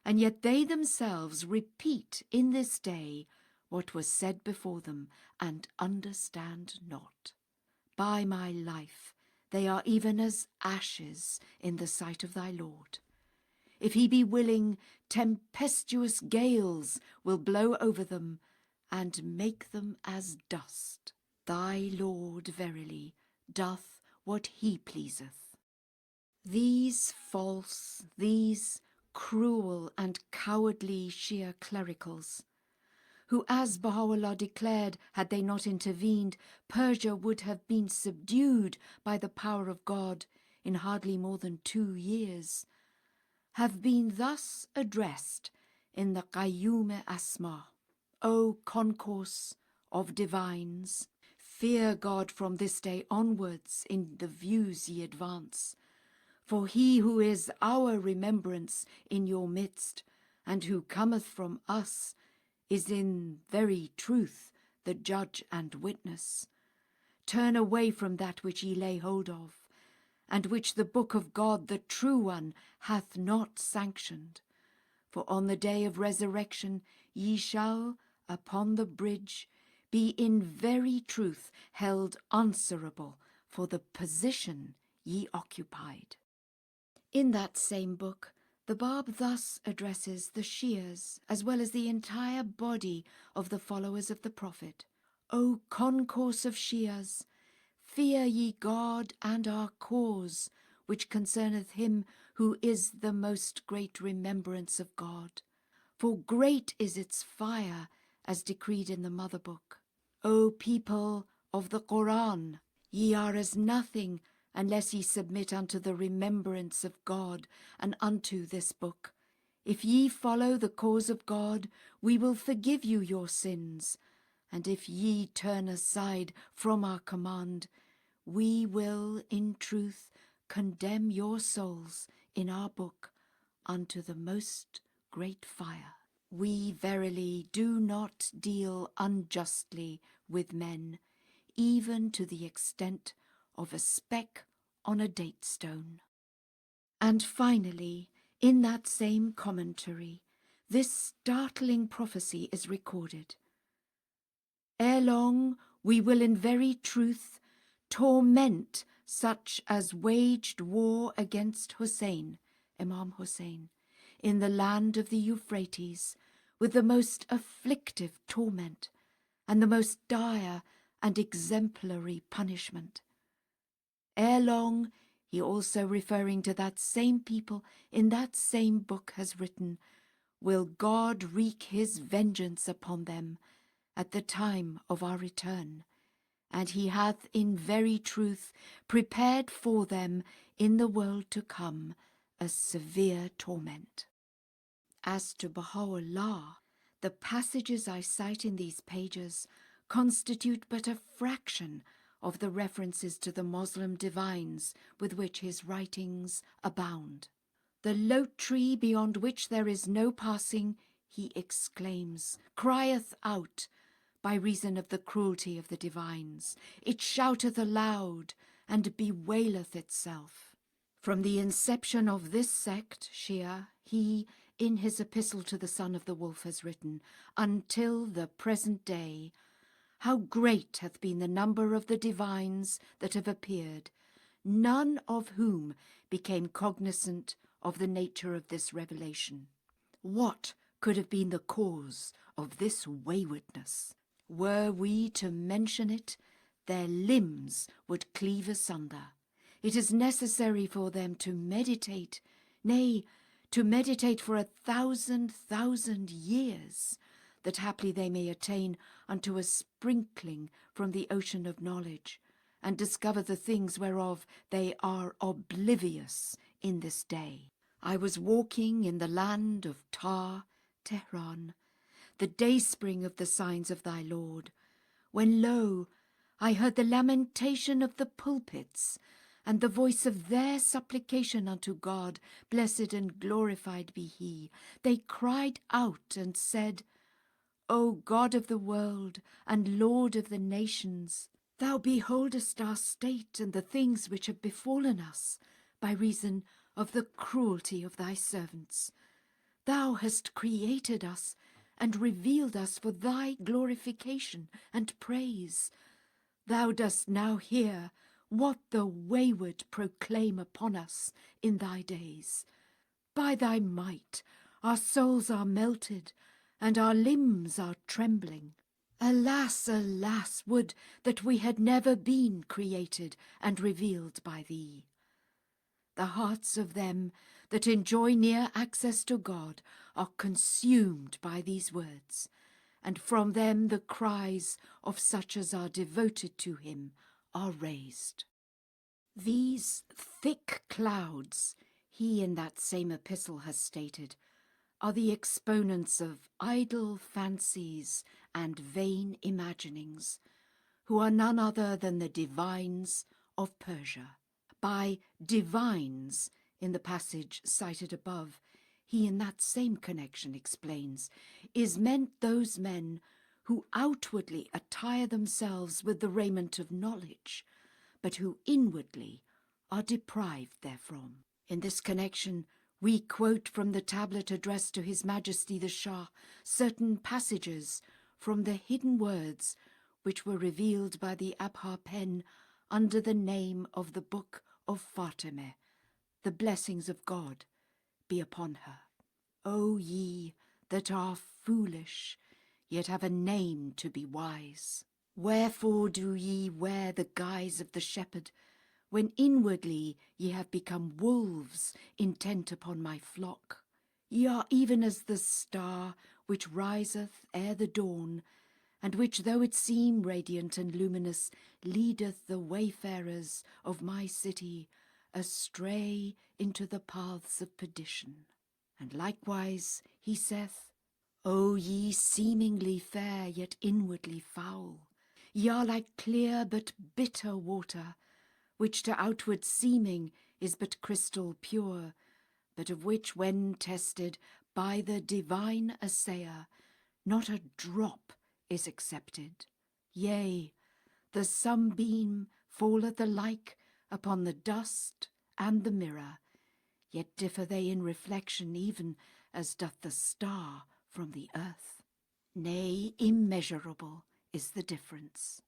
and yet they themselves repeat in this day what was said before them, and understand not. By my life, they are even as ashes in the sight of thy Lord. If he be willing, tempestuous gales will blow over them, and make them as dust. Thy Lord verily doth what he pleaseth. These false, these cruel and cowardly Shia clericals, who, as Baha'u'lláh declared, had they not intervened, Persia would have been subdued by the power of God in hardly more than 2 years, have been thus addressed in the Qayyum Asma: O concourse of divines, fear God from this day onwards in the views ye advance, for he who is our remembrance in your midst, and who cometh from us, is in very truth the judge and witness. Turn away from that which ye lay hold of, and which the book of God, the true one, hath not sanctioned. For on the day of resurrection ye shall, upon the bridge, be in very truth held answerable for the position ye occupied. In that same book, the Bab thus addresses the Shias as well as the entire body of the followers of the Prophet. O concourse of Shias, fear ye God and our cause, which concerneth him who is the most great remembrance of God. For great is its fire, as decreed in the Mother Book. O people of the Quran, ye are as nothing unless ye submit unto the remembrance of God and unto this book. If ye follow the cause of God, we will forgive you your sins, and if ye turn aside from our command, we will in truth condemn your souls in our book unto the most great fire. We verily do not deal unjustly with men, even to the extent of a speck on a date stone. And finally, in that same commentary, this startling prophecy is recorded. Ere long we will in very truth torment such as waged war against Hussein, Imam Hussein, in the land of the Euphrates, with the most afflictive torment, and the most dire and exemplary punishment. Ere long, he also referring to that same people in that same book has written, will God wreak his vengeance upon them at the time of our return, and he hath in very truth prepared for them in the world to come a severe torment. As to Baha'u'lláh, the passages I cite in these pages constitute but a fraction of the references to the Moslem divines with which his writings abound. The lote tree beyond which there is no passing, he exclaims, crieth out by reason of the cruelty of the divines. It shouteth aloud and bewaileth itself. From the inception of this sect, Shia, he, in his epistle to the son of the wolf, has written, until the present day, how great hath been the number of the divines that have appeared, none of whom became cognizant of the nature of this revelation. What could have been the cause of this waywardness? Were we to mention it, their limbs would cleave asunder. It is necessary for them to meditate, nay, to meditate for 1,000 years, that haply they may attain unto a sprinkling from the ocean of knowledge, and discover the things whereof they are oblivious in this day. I was walking in the land of Tehran, the dayspring of the signs of thy Lord, when lo, I heard the lamentation of the pulpits, and the voice of their supplication unto God, blessed and glorified be he. They cried out and said, O God of the world, and Lord of the nations, thou beholdest our state and the things which have befallen us, by reason of the cruelty of thy servants. Thou hast created us, and revealed us for thy glorification and praise. Thou dost now hear what the wayward proclaim upon us in thy days. By thy might our souls are melted, and our limbs are trembling. Alas, alas, would that we had never been created and revealed by thee. The hearts of them that enjoy near access to God are consumed by these words, and from them the cries of such as are devoted to him are raised. These thick clouds, he in that same epistle has stated, are the exponents of idle fancies and vain imaginings, who are none other than the divines of Persia. By divines, in the passage cited above, he in that same connection explains, is meant those men who outwardly attire themselves with the raiment of knowledge, but who inwardly are deprived therefrom. In this connection, we quote from the tablet addressed to His Majesty the Shah certain passages from the hidden words which were revealed by the Abha pen under the name of the Book of Fatimeh, the blessings of God be upon her. O ye that are foolish, yet have a name to be wise, wherefore do ye wear the guise of the shepherd, when inwardly ye have become wolves intent upon my flock? Ye are even as the star which riseth ere the dawn, and which, though it seem radiant and luminous, leadeth the wayfarers of my city astray into the paths of perdition. And likewise he saith, O ye seemingly fair, yet inwardly foul, ye are like clear but bitter water, which to outward seeming is but crystal pure, but of which when tested by the divine assayer, not a drop is accepted. Yea, the sunbeam falleth alike upon the dust and the mirror, yet differ they in reflection even as doth the star from the earth. Nay, immeasurable is the difference.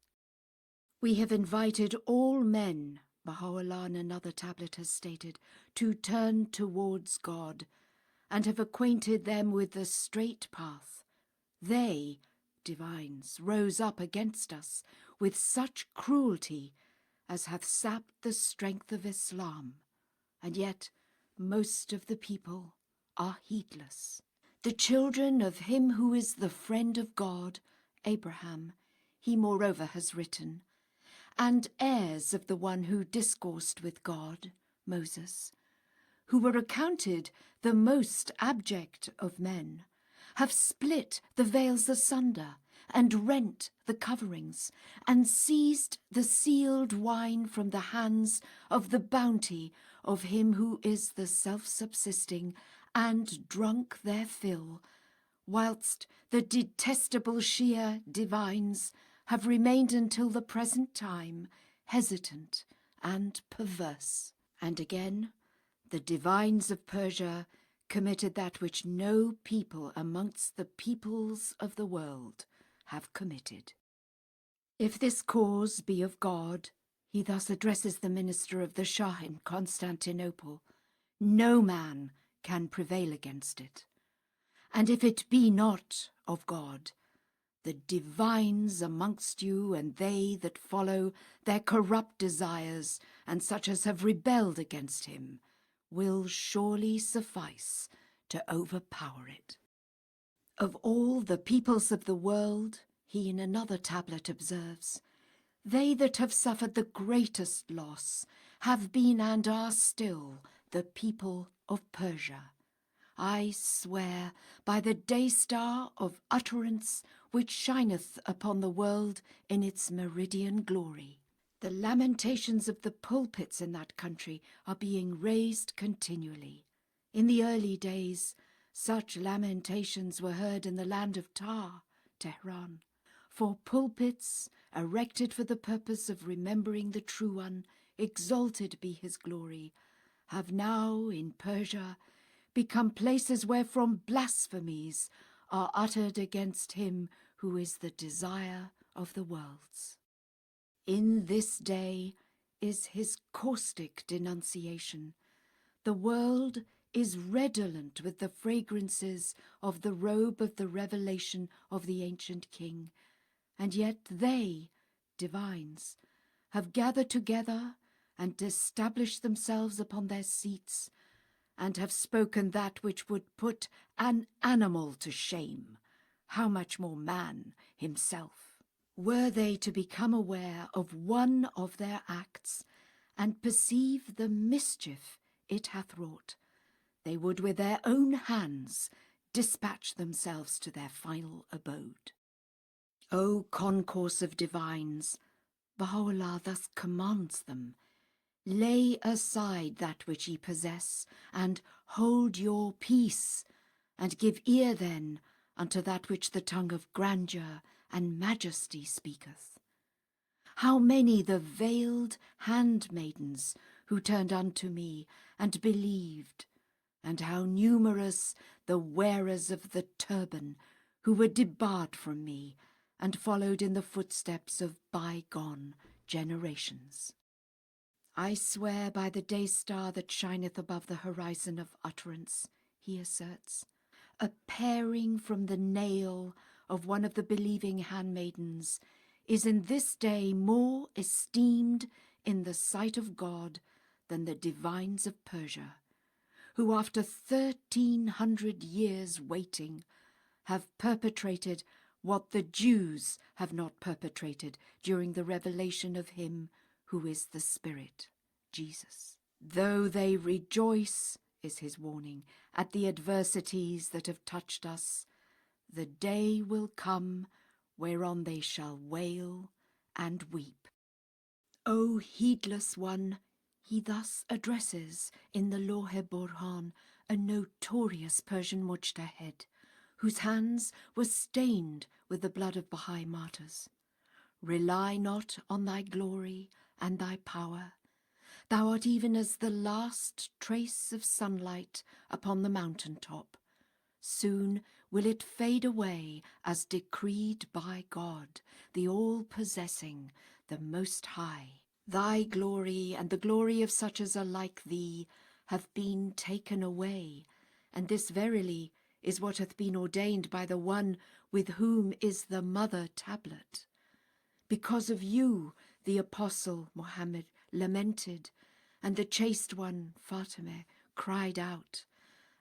We have invited all men, Baha'u'lláh in another tablet has stated, to turn towards God, and have acquainted them with the straight path. They, divines, rose up against us with such cruelty as hath sapped the strength of Islam, and yet most of the people are heedless. The children of him who is the friend of God, Abraham, he moreover has written, and heirs of the one who discoursed with God, Moses, who were accounted the most abject of men, have split the veils asunder, and rent the coverings, and seized the sealed wine from the hands of the bounty of him who is the self-subsisting, and drunk their fill, whilst the detestable Shia divines have remained until the present time hesitant and perverse. And again, the divines of Persia committed that which no people amongst the peoples of the world have committed. If this cause be of God, he thus addresses the minister of the Shah in Constantinople, no man can prevail against it. And if it be not of God, the divines amongst you and they that follow their corrupt desires and such as have rebelled against him will surely suffice to overpower it. Of all the peoples of the world, he in another tablet observes, they that have suffered the greatest loss have been and are still the people of Persia. I swear by the day-star of utterance which shineth upon the world in its meridian glory. The lamentations of the pulpits in that country are being raised continually. In the early days, such lamentations were heard in the land of Tar, Tehran. For pulpits, erected for the purpose of remembering the True One, exalted be his glory, have now in Persia become places wherefrom blasphemies are uttered against him who is the desire of the worlds. In this day is his caustic denunciation. The world is redolent with the fragrances of the robe of the revelation of the ancient king, and yet they, divines, have gathered together and established themselves upon their seats, and have spoken that which would put an animal to shame, how much more man himself? Were they to become aware of one of their acts, and perceive the mischief it hath wrought, they would with their own hands dispatch themselves to their final abode. O concourse of divines, Baha'u'lláh thus commands them, lay aside that which ye possess, and hold your peace, and give ear then unto that which the tongue of grandeur and majesty speaketh. How many the veiled handmaidens who turned unto me and believed, and how numerous the wearers of the turban who were debarred from me and followed in the footsteps of bygone generations. I swear by the day-star that shineth above the horizon of utterance, he asserts, a paring from the nail of one of the believing handmaidens is in this day more esteemed in the sight of God than the divines of Persia, who after 1,300 years waiting have perpetrated what the Jews have not perpetrated during the revelation of him who is the Spirit, Jesus. Though they rejoice, is his warning, at the adversities that have touched us, the day will come whereon they shall wail and weep. O heedless one, he thus addresses in the Lawh-e-Burhan a notorious Persian mujtahid, whose hands were stained with the blood of Bahá'í martyrs. Rely not on thy glory and thy power. Thou art even as the last trace of sunlight upon the mountain top. Soon will it fade away as decreed by God, the all-possessing, the Most High. Thy glory and the glory of such as are like thee have been taken away, and this verily is what hath been ordained by the one with whom is the mother tablet. Because of you the apostle Muhammad lamented, and the chaste one Fatimah cried out,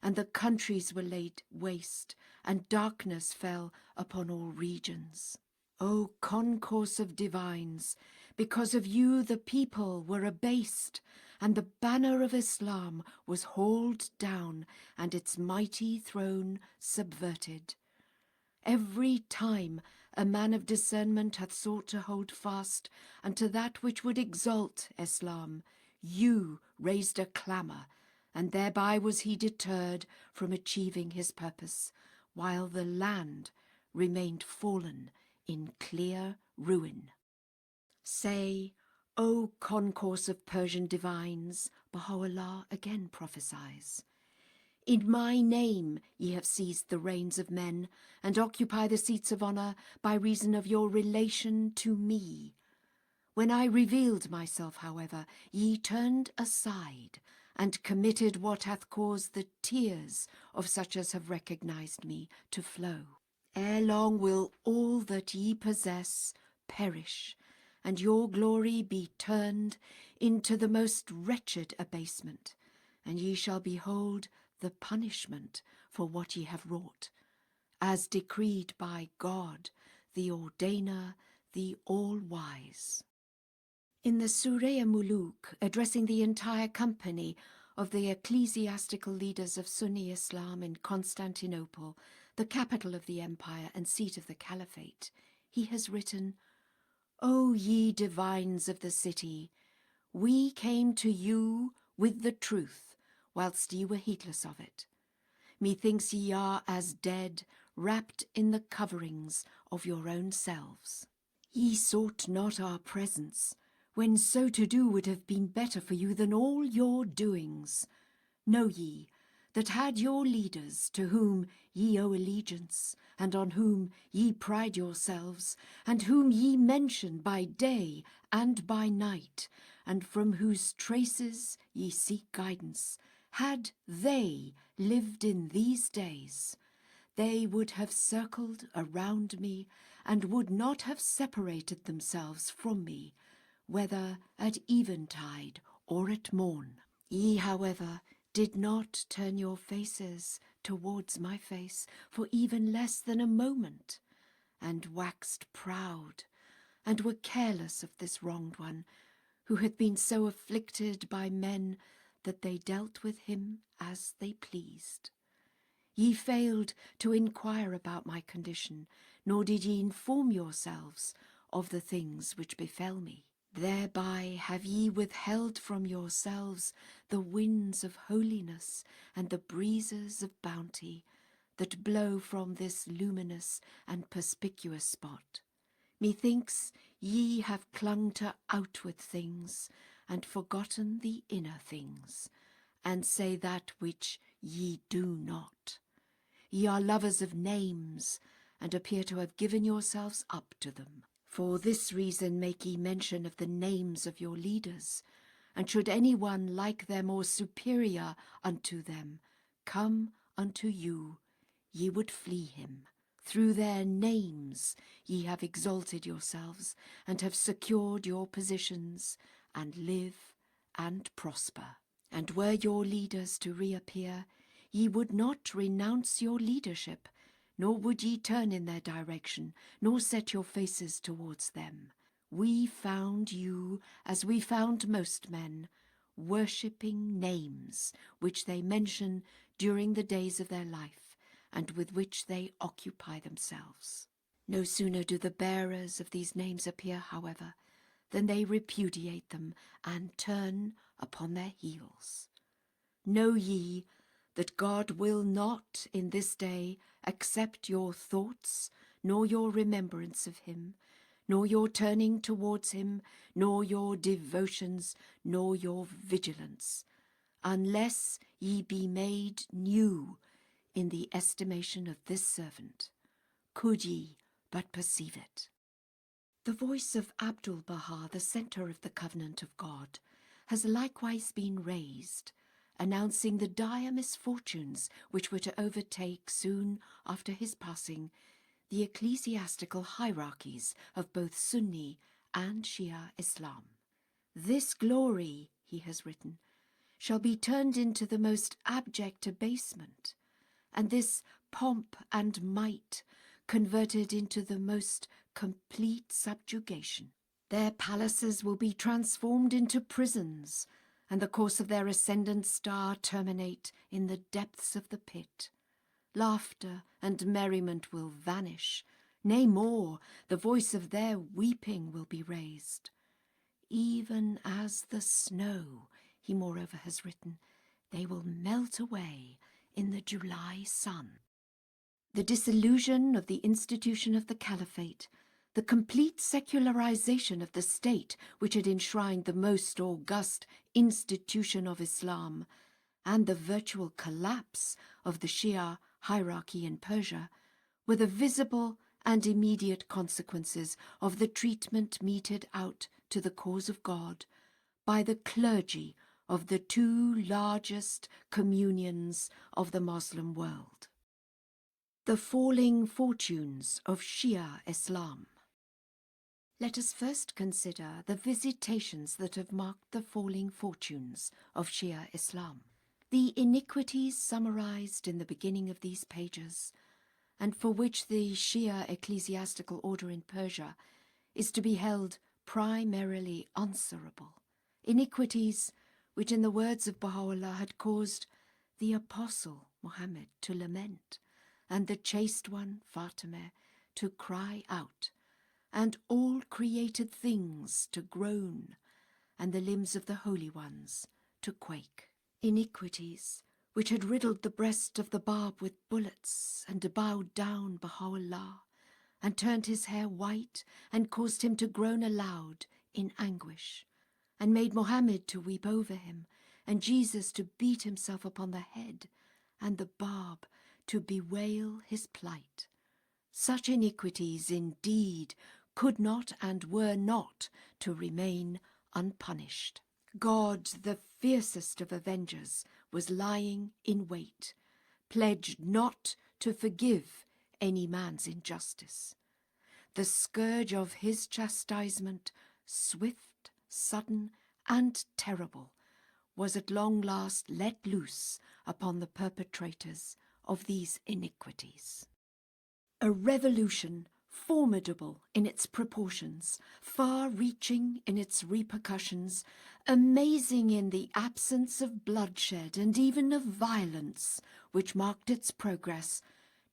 and the countries were laid waste, and darkness fell upon all regions. O concourse of divines, because of you the people were abased, and the banner of Islam was hauled down, and its mighty throne subverted. Every time a man of discernment hath sought to hold fast unto that which would exalt Islam, you raised a clamour, and thereby was he deterred from achieving his purpose, while the land remained fallen in clear ruin. Say, O concourse of Persian divines, Baha'u'lláh again prophesies, in my name ye have seized the reins of men, and occupy the seats of honour by reason of your relation to me. When I revealed myself, however, ye turned aside, and committed what hath caused the tears of such as have recognized me to flow. Ere long will all that ye possess perish, and your glory be turned into the most wretched abasement, and ye shall behold the punishment for what ye have wrought, as decreed by God, the Ordainer, the All-Wise. In the Surah Muluk, addressing the entire company of the ecclesiastical leaders of Sunni Islam in Constantinople, the capital of the empire and seat of the caliphate, he has written, "O ye divines of the city, we came to you with the truth, whilst ye were heedless of it. Methinks ye are as dead, wrapped in the coverings of your own selves. Ye sought not our presence, when so to do would have been better for you than all your doings. Know ye, that had your leaders, to whom ye owe allegiance, and on whom ye pride yourselves, and whom ye mention by day and by night, and from whose traces ye seek guidance, had they lived in these days, they would have circled around me, and would not have separated themselves from me, whether at eventide or at morn. Ye, however, did not turn your faces towards my face for even less than a moment, and waxed proud, and were careless of this wronged one, who had been so afflicted by men that they dealt with him as they pleased. Ye failed to inquire about my condition, nor did ye inform yourselves of the things which befell me. Thereby have ye withheld from yourselves the winds of holiness and the breezes of bounty that blow from this luminous and perspicuous spot. Methinks ye have clung to outward things and forgotten the inner things, and say that which ye do not. Ye are lovers of names, and appear to have given yourselves up to them. For this reason make ye mention of the names of your leaders, and should any one like them or superior unto them come unto you, ye would flee him. Through their names ye have exalted yourselves, and have secured your positions, and live and prosper. And were your leaders to reappear, ye would not renounce your leadership, nor would ye turn in their direction, nor set your faces towards them. We found you, as we found most men, worshipping names which they mention during the days of their life, and with which they occupy themselves. No sooner do the bearers of these names appear, however, than they repudiate them and turn upon their heels. Know ye that God will not in this day accept your thoughts, nor your remembrance of him, nor your turning towards him, nor your devotions, nor your vigilance, unless ye be made new in the estimation of this servant, could ye but perceive it. The voice of Abdul-Baha, the centre of the covenant of God, has likewise been raised, announcing the dire misfortunes which were to overtake soon after his passing the ecclesiastical hierarchies of both Sunni and Shia Islam. This glory, he has written, shall be turned into the most abject abasement, and this pomp and might converted into the most complete subjugation. Their palaces will be transformed into prisons, and the course of their ascendant star terminate in the depths of the pit. Laughter and merriment will vanish, nay more, the voice of their weeping will be raised. Even as the snow, he moreover has written, they will melt away in the July sun. The dissolution of the institution of the caliphate, the complete secularization of the state which had enshrined the most august institution of Islam, and the virtual collapse of the Shia hierarchy in Persia were the visible and immediate consequences of the treatment meted out to the cause of God by the clergy of the two largest communions of the Moslem world. The falling fortunes of Shia Islam. Let us first consider the visitations that have marked the falling fortunes of Shia Islam. The iniquities summarized in the beginning of these pages, and for which the Shia ecclesiastical order in Persia is to be held primarily answerable, iniquities which in the words of Baha'u'lláh had caused the Apostle Muhammad to lament, and the chaste one, Fatima, to cry out, and all created things to groan, and the limbs of the holy ones to quake. Iniquities, which had riddled the breast of the Bab with bullets, and bowed down Baha'u'lláh, and turned his hair white, and caused him to groan aloud in anguish, and made Mohammed to weep over him, and Jesus to beat himself upon the head, and the Bab to bewail his plight. Such iniquities indeed could not and were not to remain unpunished. God, the fiercest of avengers, was lying in wait, pledged not to forgive any man's injustice. The scourge of his chastisement, swift, sudden, and terrible, was at long last let loose upon the perpetrators of these iniquities. A revolution formidable in its proportions, far-reaching in its repercussions, amazing in the absence of bloodshed and even of violence which marked its progress,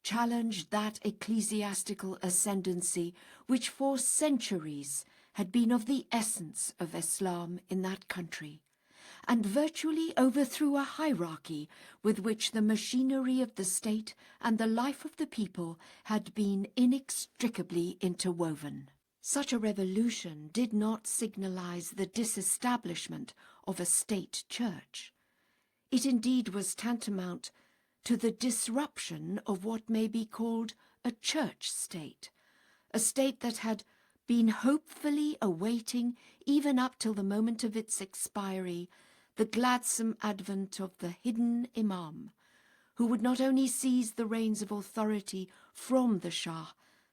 challenged that ecclesiastical ascendancy which for centuries had been of the essence of Islam in that country, and virtually overthrew a hierarchy with which the machinery of the state and the life of the people had been inextricably interwoven. Such a revolution did not signalize the disestablishment of a state church. It indeed was tantamount to the disruption of what may be called a church state, a state that had been hopefully awaiting, even up till the moment of its expiry, the gladsome advent of the hidden Imam, who would not only seize the reins of authority from the Shah,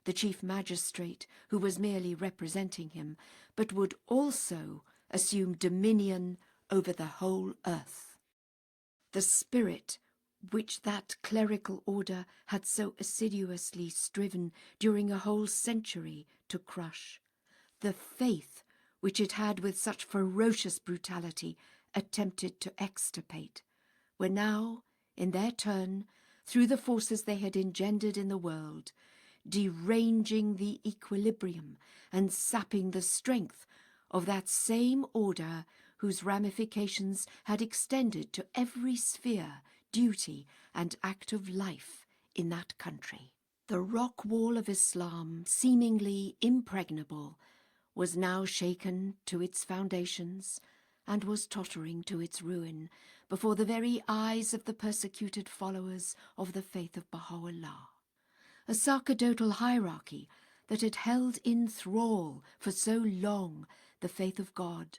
the chief magistrate who was merely representing him, but would also assume dominion over the whole earth. The spirit which that clerical order had so assiduously striven during a whole century to crush, the faith which it had with such ferocious brutality attempted to extirpate, were now, in their turn, through the forces they had engendered in the world, deranging the equilibrium and sapping the strength of that same order whose ramifications had extended to every sphere, duty, and act of life in that country. The rock wall of Islam, seemingly impregnable, was now shaken to its foundations and was tottering to its ruin before the very eyes of the persecuted followers of the faith of Baha'u'lláh. A sacerdotal hierarchy that had held in thrall for so long the faith of God,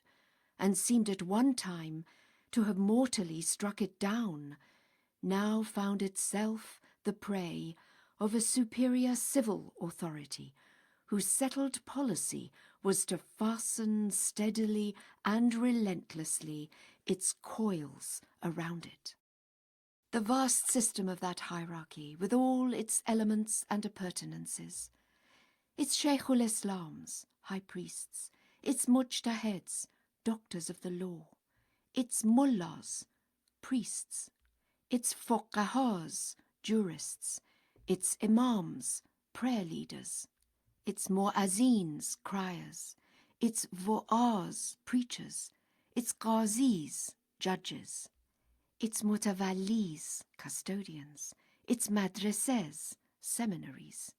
and seemed at one time to have mortally struck it down, now found itself the prey of a superior civil authority, whose settled policy was to fasten steadily and relentlessly its coils around it. The vast system of that hierarchy, with all its elements and appurtenances, its Sheikhul Islams, high priests, its mujtahids, doctors of the law, its mullahs, priests, its fuqahas, jurists, its imams, prayer leaders, its mu'azzins, criers, its vu'az, preachers, its qazis, judges, its mutawallis, custodians, its madrasas, seminaries,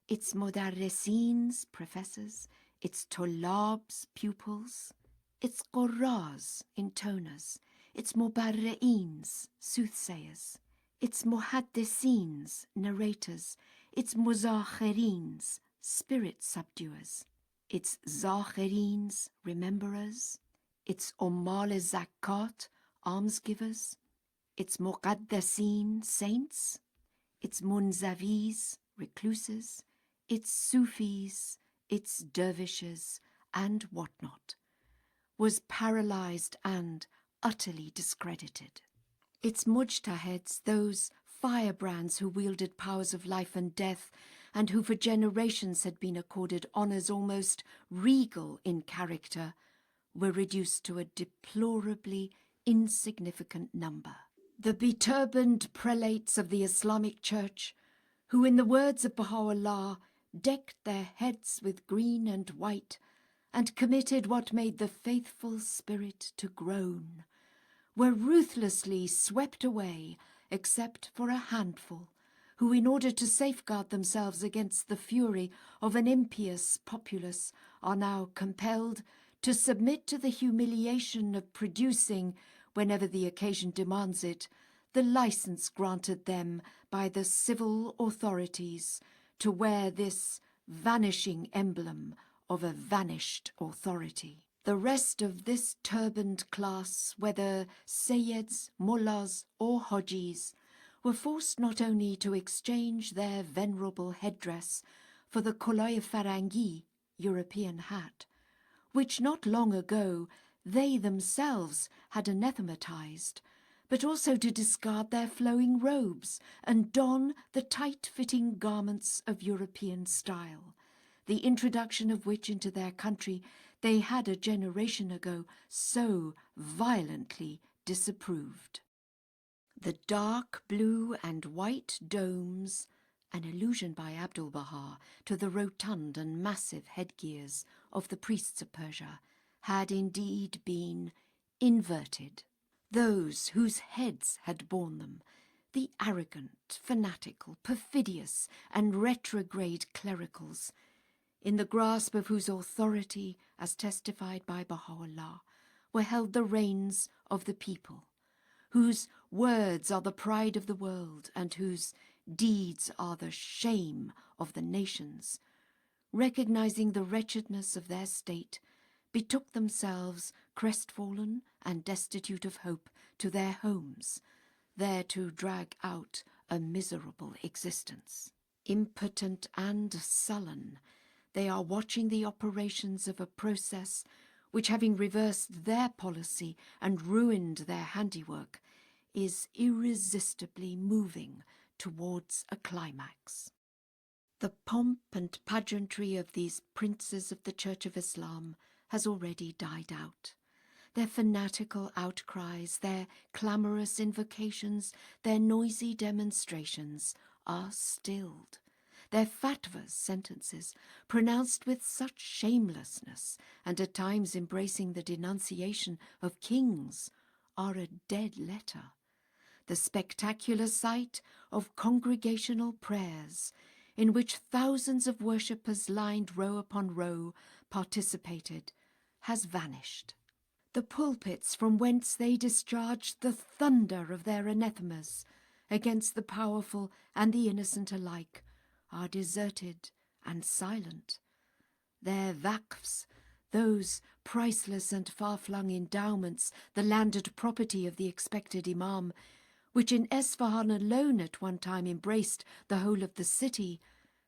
its mudarrisins, professors, its tullabs, pupils, its qurras, intoners, its mubarri'ins, soothsayers, its muhaddisins, narrators, its muzakhirins, spirit subduers, its zakhirins, rememberers, its ummal zakat, almsgivers, its muqaddasin, saints, its munzavis, recluses, its sufis, its dervishes, and whatnot, was paralyzed and utterly discredited. Its mujtahids, those firebrands who wielded powers of life and death, and who for generations had been accorded honours almost regal in character, were reduced to a deplorably insignificant number. The beturbaned prelates of the Islamic Church, who, in the words of Baha'u'lláh, decked their heads with green and white and committed what made the faithful spirit to groan, were ruthlessly swept away except for a handful, who, in order to safeguard themselves against the fury of an impious populace, are now compelled to submit to the humiliation of producing, whenever the occasion demands it, the license granted them by the civil authorities to wear this vanishing emblem of a vanished authority. The rest of this turbaned class, whether Sayyids, Mullahs or Hajis, were forced not only to exchange their venerable headdress for the Kolay Farangi, European hat, which not long ago they themselves had anathematized, but also to discard their flowing robes and don the tight-fitting garments of European style, the introduction of which into their country they had a generation ago so violently disapproved. The dark blue and white domes, an allusion by Abdu'l-Baha to the rotund and massive headgears of the priests of Persia, had indeed been inverted. Those whose heads had borne them, the arrogant, fanatical, perfidious, and retrograde clericals, in the grasp of whose authority, as testified by Baha'u'lláh, were held the reins of the people, whose words are the pride of the world, and whose deeds are the shame of the nations, recognizing the wretchedness of their state, betook themselves, crestfallen and destitute of hope, to their homes, there to drag out a miserable existence. Impotent and sullen, they are watching the operations of a process which, having reversed their policy and ruined their handiwork, is irresistibly moving towards a climax. The pomp and pageantry of these princes of the Church of Islam has already died out. Their fanatical outcries, their clamorous invocations, their noisy demonstrations are stilled. Their fatwas, sentences, pronounced with such shamelessness, and at times embracing the denunciation of kings, are a dead letter. The spectacular sight of congregational prayers, in which thousands of worshippers lined row upon row participated, has vanished. The pulpits from whence they discharged the thunder of their anathemas against the powerful and the innocent alike are deserted and silent. Their waqfs, those priceless and far-flung endowments, the landed property of the expected Imam, which in Esfahan alone at one time embraced the whole of the city,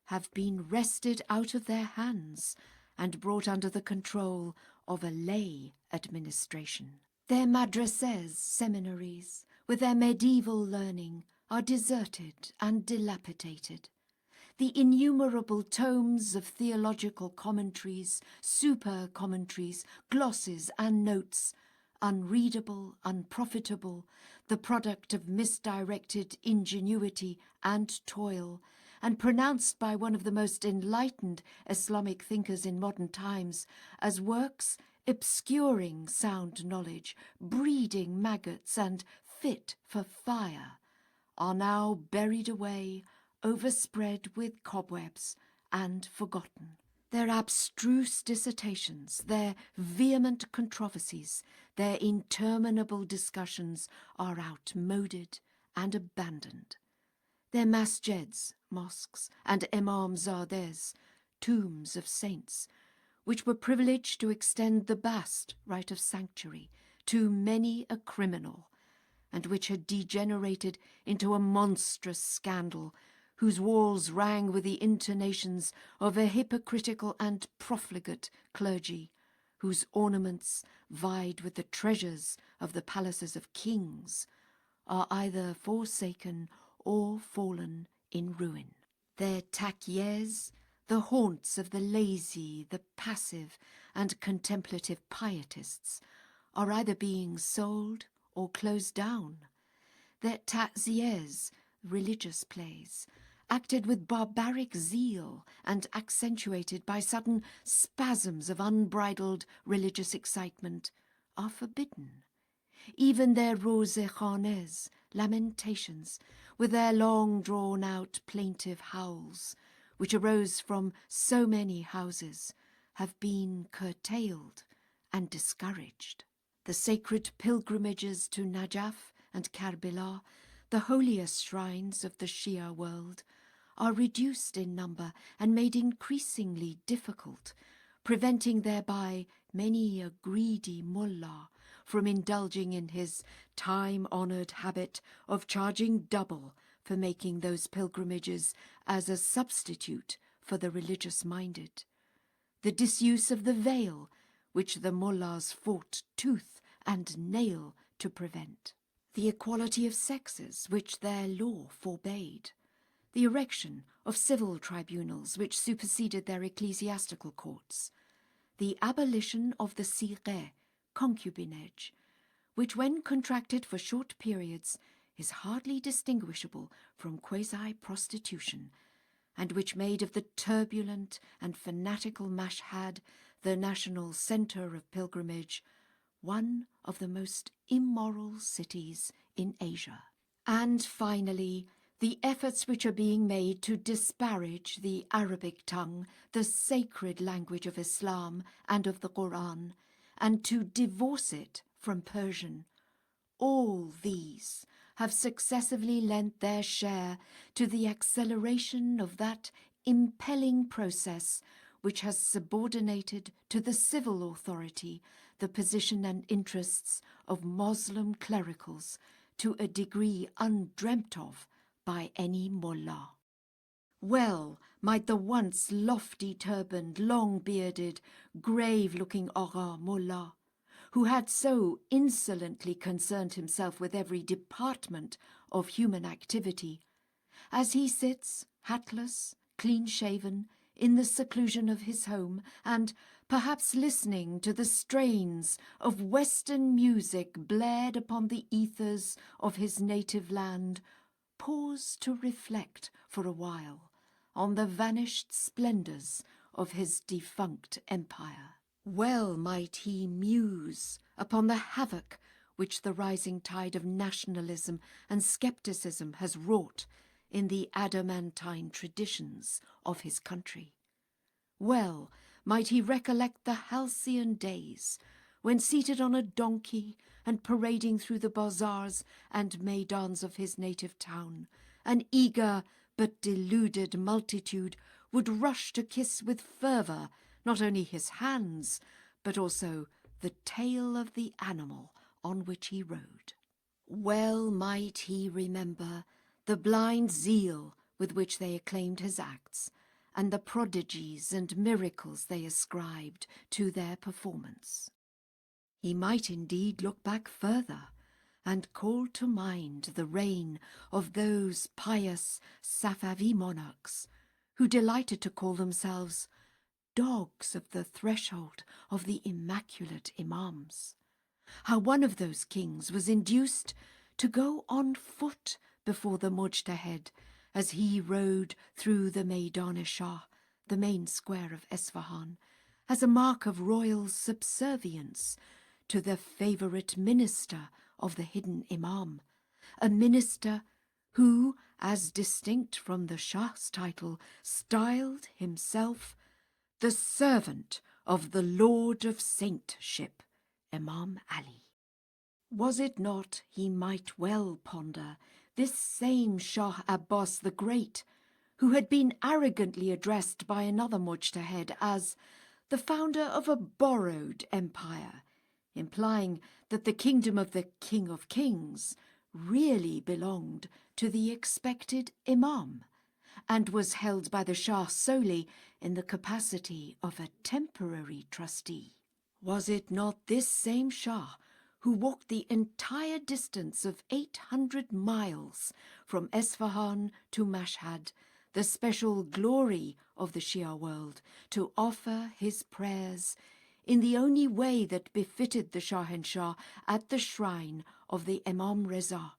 have been wrested out of their hands and brought under the control of a lay administration. Their madrasas, seminaries, with their medieval learning, are deserted and dilapidated. The innumerable tomes of theological commentaries, super-commentaries, glosses and notes, unreadable, unprofitable, the product of misdirected ingenuity and toil, and pronounced by one of the most enlightened Islamic thinkers in modern times as works obscuring sound knowledge, breeding maggots, and fit for fire, are now buried away, overspread with cobwebs, and forgotten. Their abstruse dissertations, their vehement controversies, their interminable discussions are outmoded and abandoned. Their masjids, mosques, and imam-zades, tombs of saints, which were privileged to extend the bast right of sanctuary to many a criminal, and which had degenerated into a monstrous scandal whose walls rang with the intonations of a hypocritical and profligate clergy, whose ornaments vied with the treasures of the palaces of kings, are either forsaken or fallen in ruin. Their takyes, the haunts of the lazy, the passive, and contemplative pietists, are either being sold or closed down. Their ta'ziehs, religious plays, acted with barbaric zeal and accentuated by sudden spasms of unbridled religious excitement, are forbidden. Even their rozeh-khanehs, lamentations, with their long drawn-out plaintive howls, which arose from so many houses, have been curtailed and discouraged. The sacred pilgrimages to Najaf and Karbala, the holiest shrines of the Shia world, are reduced in number and made increasingly difficult, preventing thereby many a greedy mullah from indulging in his time-honoured habit of charging double for making those pilgrimages as a substitute for the religious-minded. The disuse of the veil, which the mullahs fought tooth and nail to prevent. The equality of sexes, which their law forbade. The erection of civil tribunals, which superseded their ecclesiastical courts. The abolition of the sireh, concubinage, which when contracted for short periods is hardly distinguishable from quasi-prostitution, and which made of the turbulent and fanatical Mashhad, the national centre of pilgrimage, one of the most immoral cities in Asia. And finally, the efforts which are being made to disparage the Arabic tongue, the sacred language of Islam and of the Quran, and to divorce it from Persian. All these have successively lent their share to the acceleration of that impelling process which has subordinated to the civil authority the position and interests of Moslem clericals to a degree undreamt of by any mullah. Well might the once lofty-turbaned, long-bearded, grave-looking Agha mullah, who had so insolently concerned himself with every department of human activity, as he sits, hatless, clean-shaven, in the seclusion of his home, and perhaps listening to the strains of Western music blared upon the ethers of his native land, pause to reflect for a while on the vanished splendours of his defunct empire. Well might he muse upon the havoc which the rising tide of nationalism and scepticism has wrought in the adamantine traditions of his country. Well might he recollect the halcyon days when, seated on a donkey and parading through the bazaars and maidans of his native town, an eager but deluded multitude would rush to kiss with fervour not only his hands, but also the tail of the animal on which he rode. Well might he remember the blind zeal with which they acclaimed his acts, and the prodigies and miracles they ascribed to their performance. He might indeed look back further, and call to mind the reign of those pious Safavi monarchs, who delighted to call themselves dogs of the threshold of the immaculate imams. How one of those kings was induced to go on foot before the Mujtahid as he rode through the Maidan-e-Shah, the main square of Esfahan, as a mark of royal subservience to the favourite minister of the hidden imam, a minister who, as distinct from the Shah's title, styled himself the servant of the Lord of Saintship, Imam Ali. Was it not, he might well ponder, this same Shah Abbas the Great, who had been arrogantly addressed by another Mujtahid as the founder of a borrowed empire, implying that the kingdom of the King of Kings really belonged to the expected Imam, and was held by the Shah solely in the capacity of a temporary trustee? Was it not this same Shah who walked the entire distance of 800 miles from Esfahan to Mashhad, the special glory of the Shia world, to offer his prayers in the only way that befitted the Shahenshah at the shrine of the Imam Reza,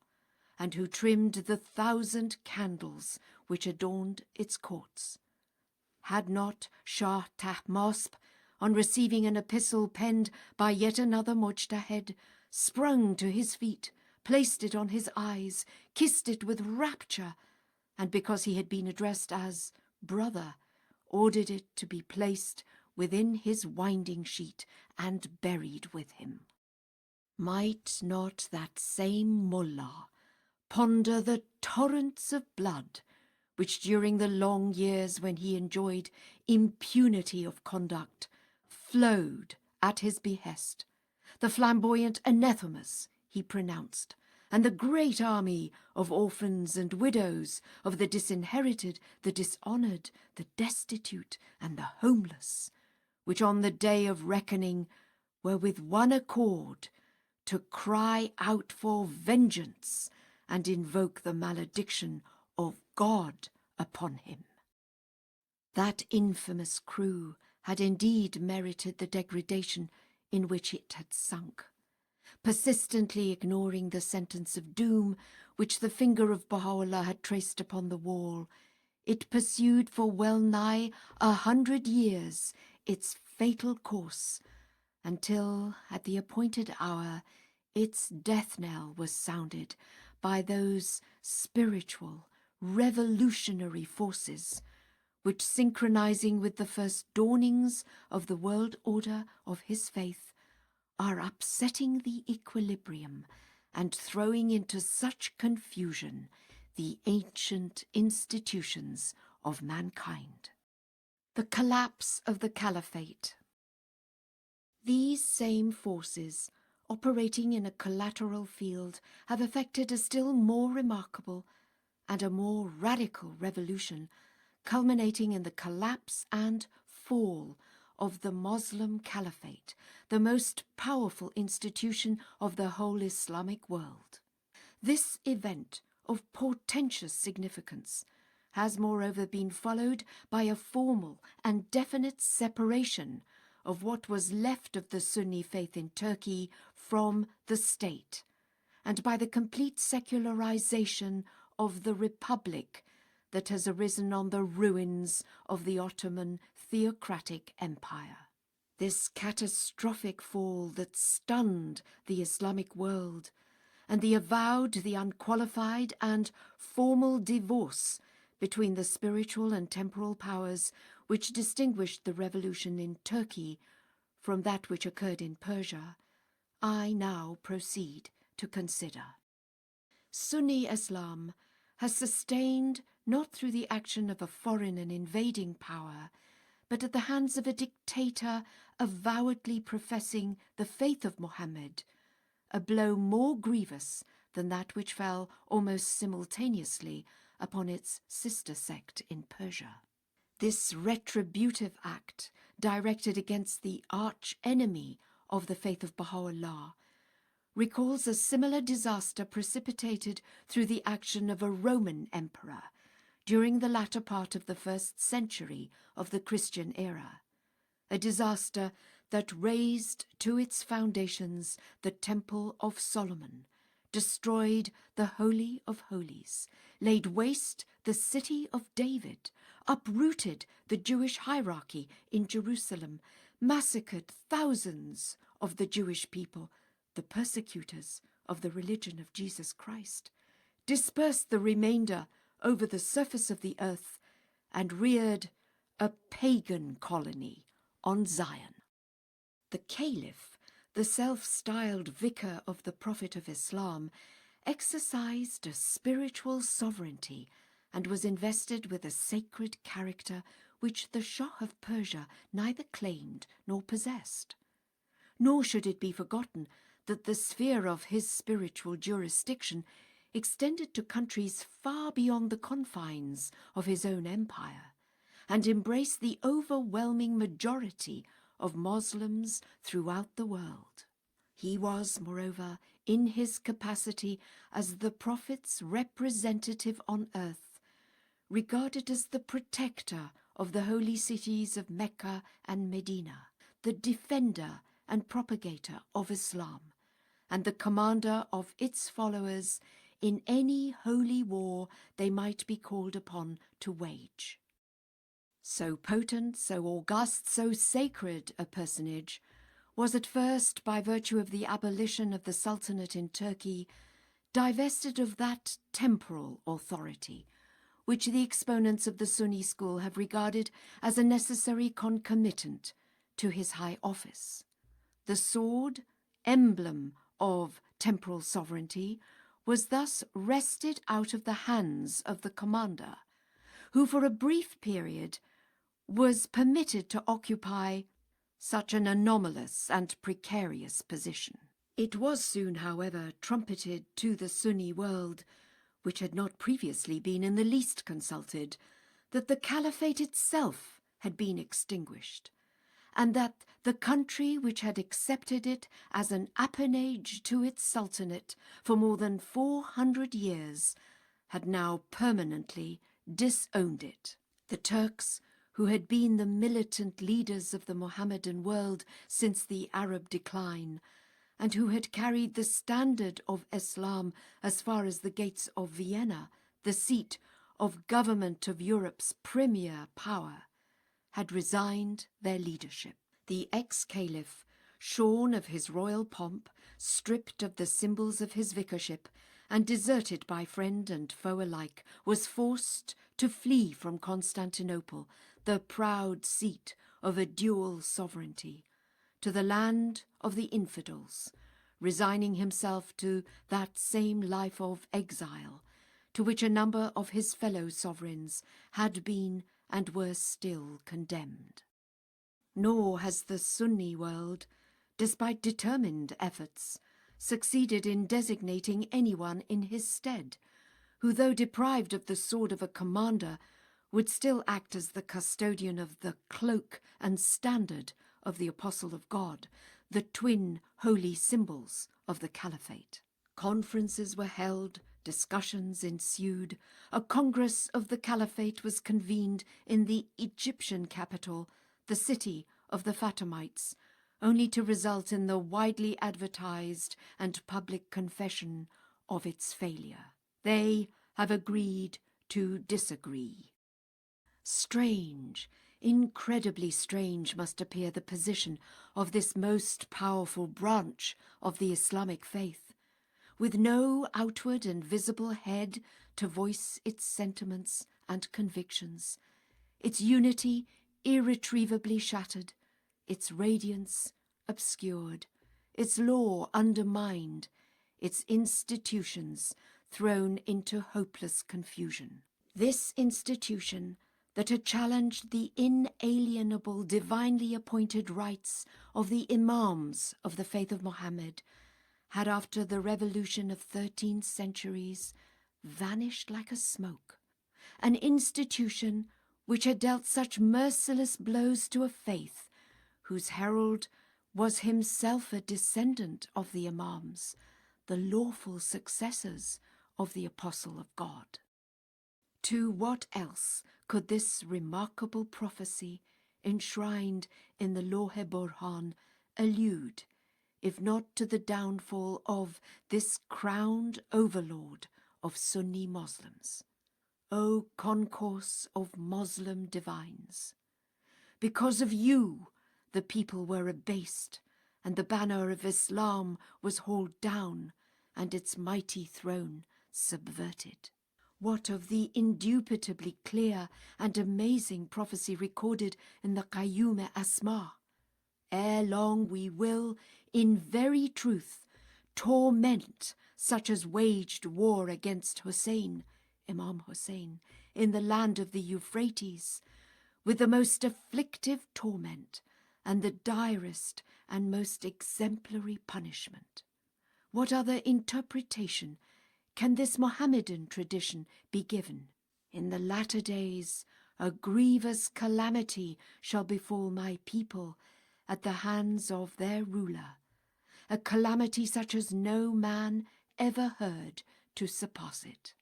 and who trimmed the 1,000 candles which adorned its courts. Had not Shah Tahmasp, on receiving an epistle penned by yet another mujtahid, sprung to his feet, placed it on his eyes, kissed it with rapture, and because he had been addressed as brother, ordered it to be placed within his winding sheet and buried with him? Might not that same mullah ponder the torrents of blood which during the long years when he enjoyed impunity of conduct flowed at his behest, the flamboyant anathemas he pronounced, and the great army of orphans and widows, of the disinherited, the dishonoured, the destitute, and the homeless, which on the day of reckoning were with one accord to cry out for vengeance and invoke the malediction of God upon him. That infamous crew had indeed merited the degradation in which it had sunk. Persistently ignoring the sentence of doom which the finger of Baha'u'lláh had traced upon the wall, it pursued for well nigh 100 years its fatal course, until at the appointed hour its death knell was sounded by those spiritual, revolutionary forces which, synchronizing with the first dawnings of the world order of his faith, are upsetting the equilibrium and throwing into such confusion the ancient institutions of mankind. The collapse of the Caliphate. These same forces, operating in a collateral field, have effected a still more remarkable and a more radical revolution, culminating in the collapse and fall of the Moslem Caliphate, the most powerful institution of the whole Islamic world. This event of portentous significance has moreover been followed by a formal and definite separation of what was left of the Sunni faith in Turkey from the state, and by the complete secularization of the republic that has arisen on the ruins of the Ottoman theocratic empire. This catastrophic fall that stunned the Islamic world, and the avowed, the unqualified and formal divorce between the spiritual and temporal powers which distinguished the revolution in Turkey from that which occurred in Persia, I now proceed to consider. Sunni Islam has sustained not through the action of a foreign and invading power, but at the hands of a dictator avowedly professing the faith of Muhammad, a blow more grievous than that which fell almost simultaneously upon its sister sect in Persia. This retributive act, directed against the arch-enemy of the faith of Baha'u'lláh, recalls a similar disaster precipitated through the action of a Roman emperor during the latter part of the 1st century of the Christian era, a disaster that razed to its foundations the Temple of Solomon, destroyed the Holy of Holies, laid waste the city of David, uprooted the Jewish hierarchy in Jerusalem, massacred thousands of the Jewish people, the persecutors of the religion of Jesus Christ, dispersed the remainder over the surface of the earth, and reared a pagan colony on Zion. The Caliph, the self-styled vicar of the Prophet of Islam, exercised a spiritual sovereignty and was invested with a sacred character which the Shah of Persia neither claimed nor possessed. Nor should it be forgotten that the sphere of his spiritual jurisdiction extended to countries far beyond the confines of his own empire, and embraced the overwhelming majority of Moslems throughout the world. He was, moreover, in his capacity as the Prophet's representative on earth, regarded as the protector of the holy cities of Mecca and Medina, the defender and propagator of Islam, and the commander of its followers in any holy war they might be called upon to wage. So potent, so august, so sacred a personage was at first, by virtue of the abolition of the Sultanate in Turkey, divested of that temporal authority which the exponents of the Sunni school have regarded as a necessary concomitant to his high office. The sword, emblem of temporal sovereignty, was thus wrested out of the hands of the commander, who for a brief period was permitted to occupy such an anomalous and precarious position. It was soon, however, trumpeted to the Sunni world, which had not previously been in the least consulted, that the caliphate itself had been extinguished, and that the country which had accepted it as an appanage to its sultanate for more than 400 years had now permanently disowned it. The Turks, who had been the militant leaders of the Mohammedan world since the Arab decline, and who had carried the standard of Islam as far as the gates of Vienna, the seat of government of Europe's premier power, had resigned their leadership. The ex-caliph, shorn of his royal pomp, stripped of the symbols of his vicarship, and deserted by friend and foe alike, was forced to flee from Constantinople, the proud seat of a dual sovereignty, to the land of the infidels, resigning himself to that same life of exile to which a number of his fellow sovereigns had been and were still condemned. Nor has the Sunni world, despite determined efforts, succeeded in designating anyone in his stead, who, though deprived of the sword of a commander, would still act as the custodian of the cloak and standard of the Apostle of God, the twin holy symbols of the Caliphate. Conferences were held, discussions ensued, a Congress of the Caliphate was convened in the Egyptian capital, the city of the Fatimites, only to result in the widely advertised and public confession of its failure. They have agreed to disagree. Strange, incredibly strange must appear the position of this most powerful branch of the Islamic faith, with no outward and visible head to voice its sentiments and convictions, its unity irretrievably shattered, its radiance obscured, its law undermined, its institutions thrown into hopeless confusion. This institution that had challenged the inalienable divinely appointed rights of the imams of the faith of Mohammed had, after the revolution of 13 centuries, vanished like a smoke. An institution which had dealt such merciless blows to a faith whose herald was himself a descendant of the imams, the lawful successors of the Apostle of God. To what else could this remarkable prophecy, enshrined in the Lawh-e Burhan, allude, if not to the downfall of this crowned overlord of Sunni Muslims? O concourse of Moslem divines! Because of you, the people were abased, and the banner of Islam was hauled down, and its mighty throne subverted. What of the indubitably clear and amazing prophecy recorded in the Qayyum Asma? Ere long we will, in very truth, torment such as waged war against Hussein, Imam Hussein, in the land of the Euphrates, with the most afflictive torment and the direst and most exemplary punishment. What other interpretation can this Mohammedan tradition be given? In the latter days, a grievous calamity shall befall my people at the hands of their ruler, a calamity such as no man ever heard to surpass it.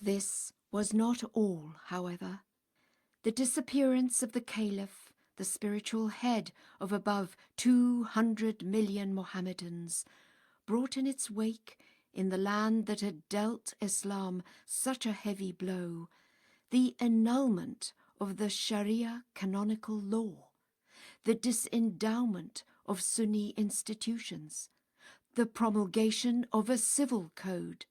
This was not all, however. The disappearance of the Caliph, the spiritual head of above 200 million Mohammedans, brought in its wake, in the land that had dealt Islam such a heavy blow, the annulment of the Sharia canonical law, the disendowment of Sunni institutions, the promulgation of a civil code,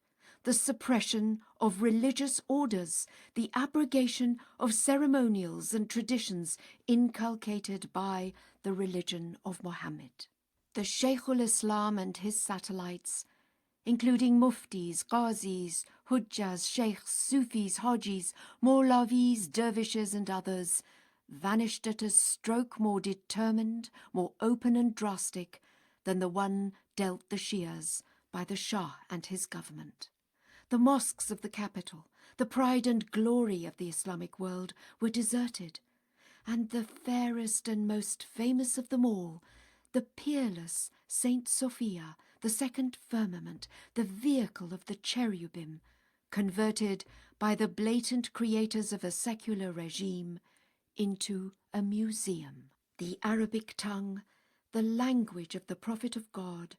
the suppression of religious orders, the abrogation of ceremonials and traditions inculcated by the religion of Mohammed. The Shaykhul Islam and his satellites, including muftis, qazis, hujjas, sheikhs, sufis, hajis, mawlavis, dervishes and others, vanished at a stroke more determined, more open and drastic than the one dealt the Shias by the Shah and his government. The mosques of the capital, the pride and glory of the Islamic world, were deserted, and the fairest and most famous of them all, the peerless Saint Sophia, the second firmament, the vehicle of the cherubim, converted by the blatant creators of a secular regime into a museum. The Arabic tongue, the language of the Prophet of God,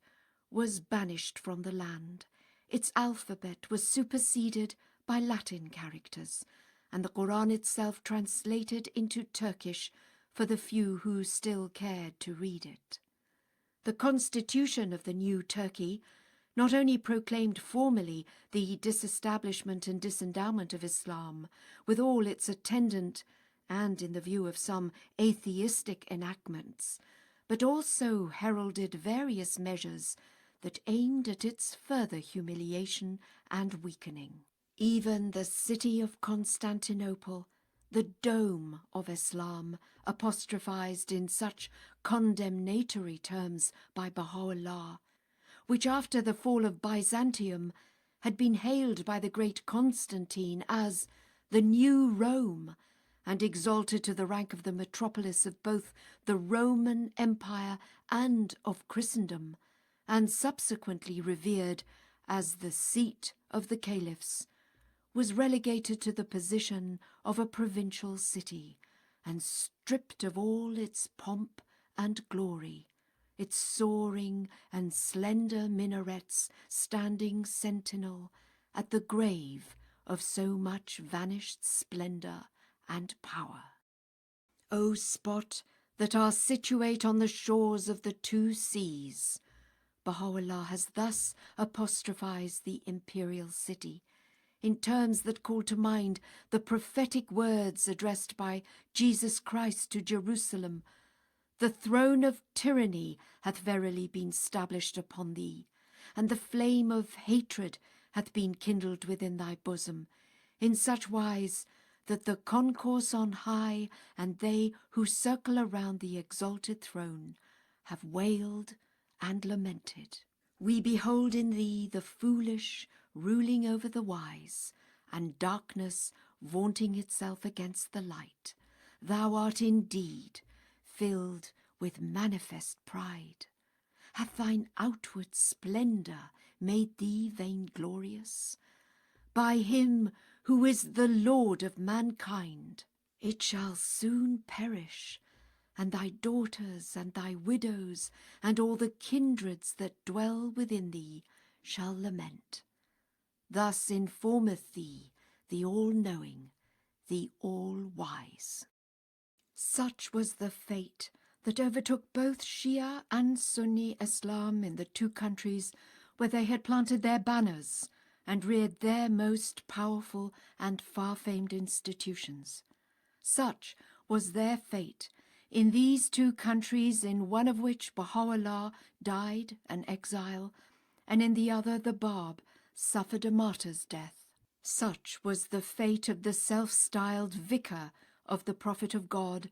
was banished from the land. Its alphabet was superseded by Latin characters, and the Quran itself translated into Turkish for the few who still cared to read it. The constitution of the new Turkey not only proclaimed formally the disestablishment and disendowment of Islam, with all its attendant, and in the view of some atheistic enactments, but also heralded various measures that aimed at its further humiliation and weakening. Even the city of Constantinople, the dome of Islam, apostrophized in such condemnatory terms by Bahá'u'lláh, which after the fall of Byzantium had been hailed by the great Constantine as the new Rome, and exalted to the rank of the metropolis of both the Roman Empire and of Christendom, and subsequently revered as the seat of the caliphs, was relegated to the position of a provincial city, and stripped of all its pomp and glory, its soaring and slender minarets standing sentinel at the grave of so much vanished splendour and power. O spot that are situate on the shores of the two seas, Baha'u'lláh has thus apostrophized the imperial city, in terms that call to mind the prophetic words addressed by Jesus Christ to Jerusalem: "The throne of tyranny hath verily been stablished upon thee, and the flame of hatred hath been kindled within thy bosom, in such wise that the concourse on high and they who circle around the exalted throne have wailed and lamented. We behold in thee the foolish ruling over the wise, and darkness vaunting itself against the light. Thou art indeed filled with manifest pride. Hath thine outward splendour made thee vainglorious? By him who is the Lord of mankind, it shall soon perish, and thy daughters and thy widows and all the kindreds that dwell within thee shall lament. Thus informeth thee the all-knowing, the all-wise." Such was the fate that overtook both Shia and Sunni Islam in the two countries where they had planted their banners and reared their most powerful and far-famed institutions. Such was their fate in these two countries, in one of which Baha'u'lláh died an exile, and in the other the Bab suffered a martyr's death. Such was the fate of the self-styled vicar of the Prophet of God,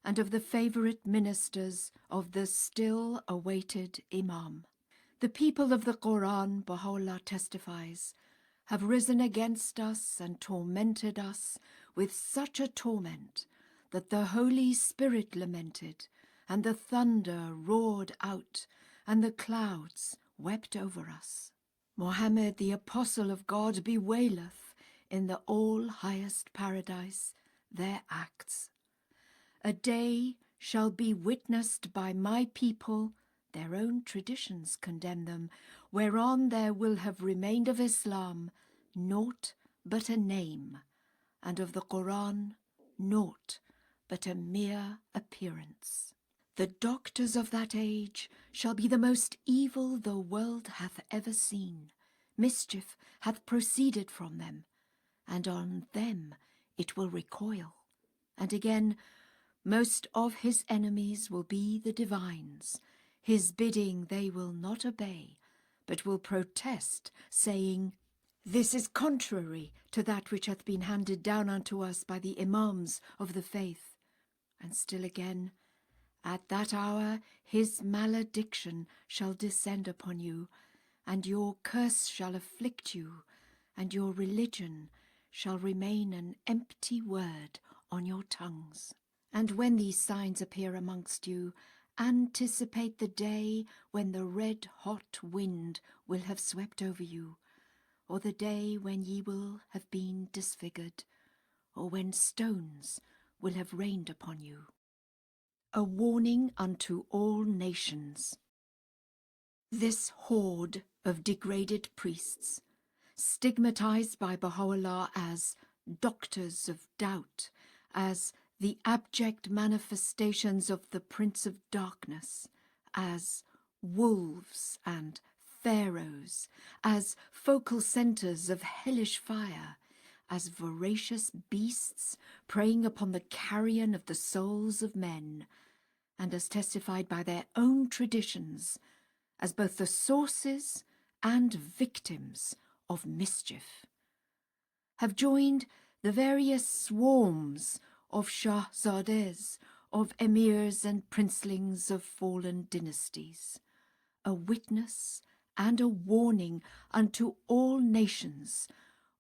and of the favourite ministers of the still-awaited Imam. The people of the Quran, Baha'u'lláh testifies, have risen against us and tormented us with such a torment that the Holy Spirit lamented, and the thunder roared out, and the clouds wept over us. Mohammed, the Apostle of God, bewaileth, in the all-highest paradise their acts. A day shall be witnessed by my people, their own traditions condemn them, whereon there will have remained of Islam naught but a name, and of the Quran naught but a mere appearance. The doctors of that age shall be the most evil the world hath ever seen. Mischief hath proceeded from them, and on them it will recoil. And again, most of his enemies will be the divines. His bidding they will not obey, but will protest, saying, "This is contrary to that which hath been handed down unto us by the imams of the faith." And still again, "At that hour his malediction shall descend upon you, and your curse shall afflict you, and your religion shall remain an empty word on your tongues." And when these signs appear amongst you, anticipate the day when the red-hot wind will have swept over you, or the day when ye will have been disfigured, or when stones will have rained upon you. A warning unto all nations. This horde of degraded priests, stigmatized by Baha'u'lláh as doctors of doubt, as the abject manifestations of the Prince of Darkness, as wolves and pharaohs, as focal centres of hellish fire, as voracious beasts preying upon the carrion of the souls of men, and as testified by their own traditions, as both the sources and victims of mischief, have joined the various swarms of Shahzades, of emirs and princelings of fallen dynasties, a witness and a warning unto all nations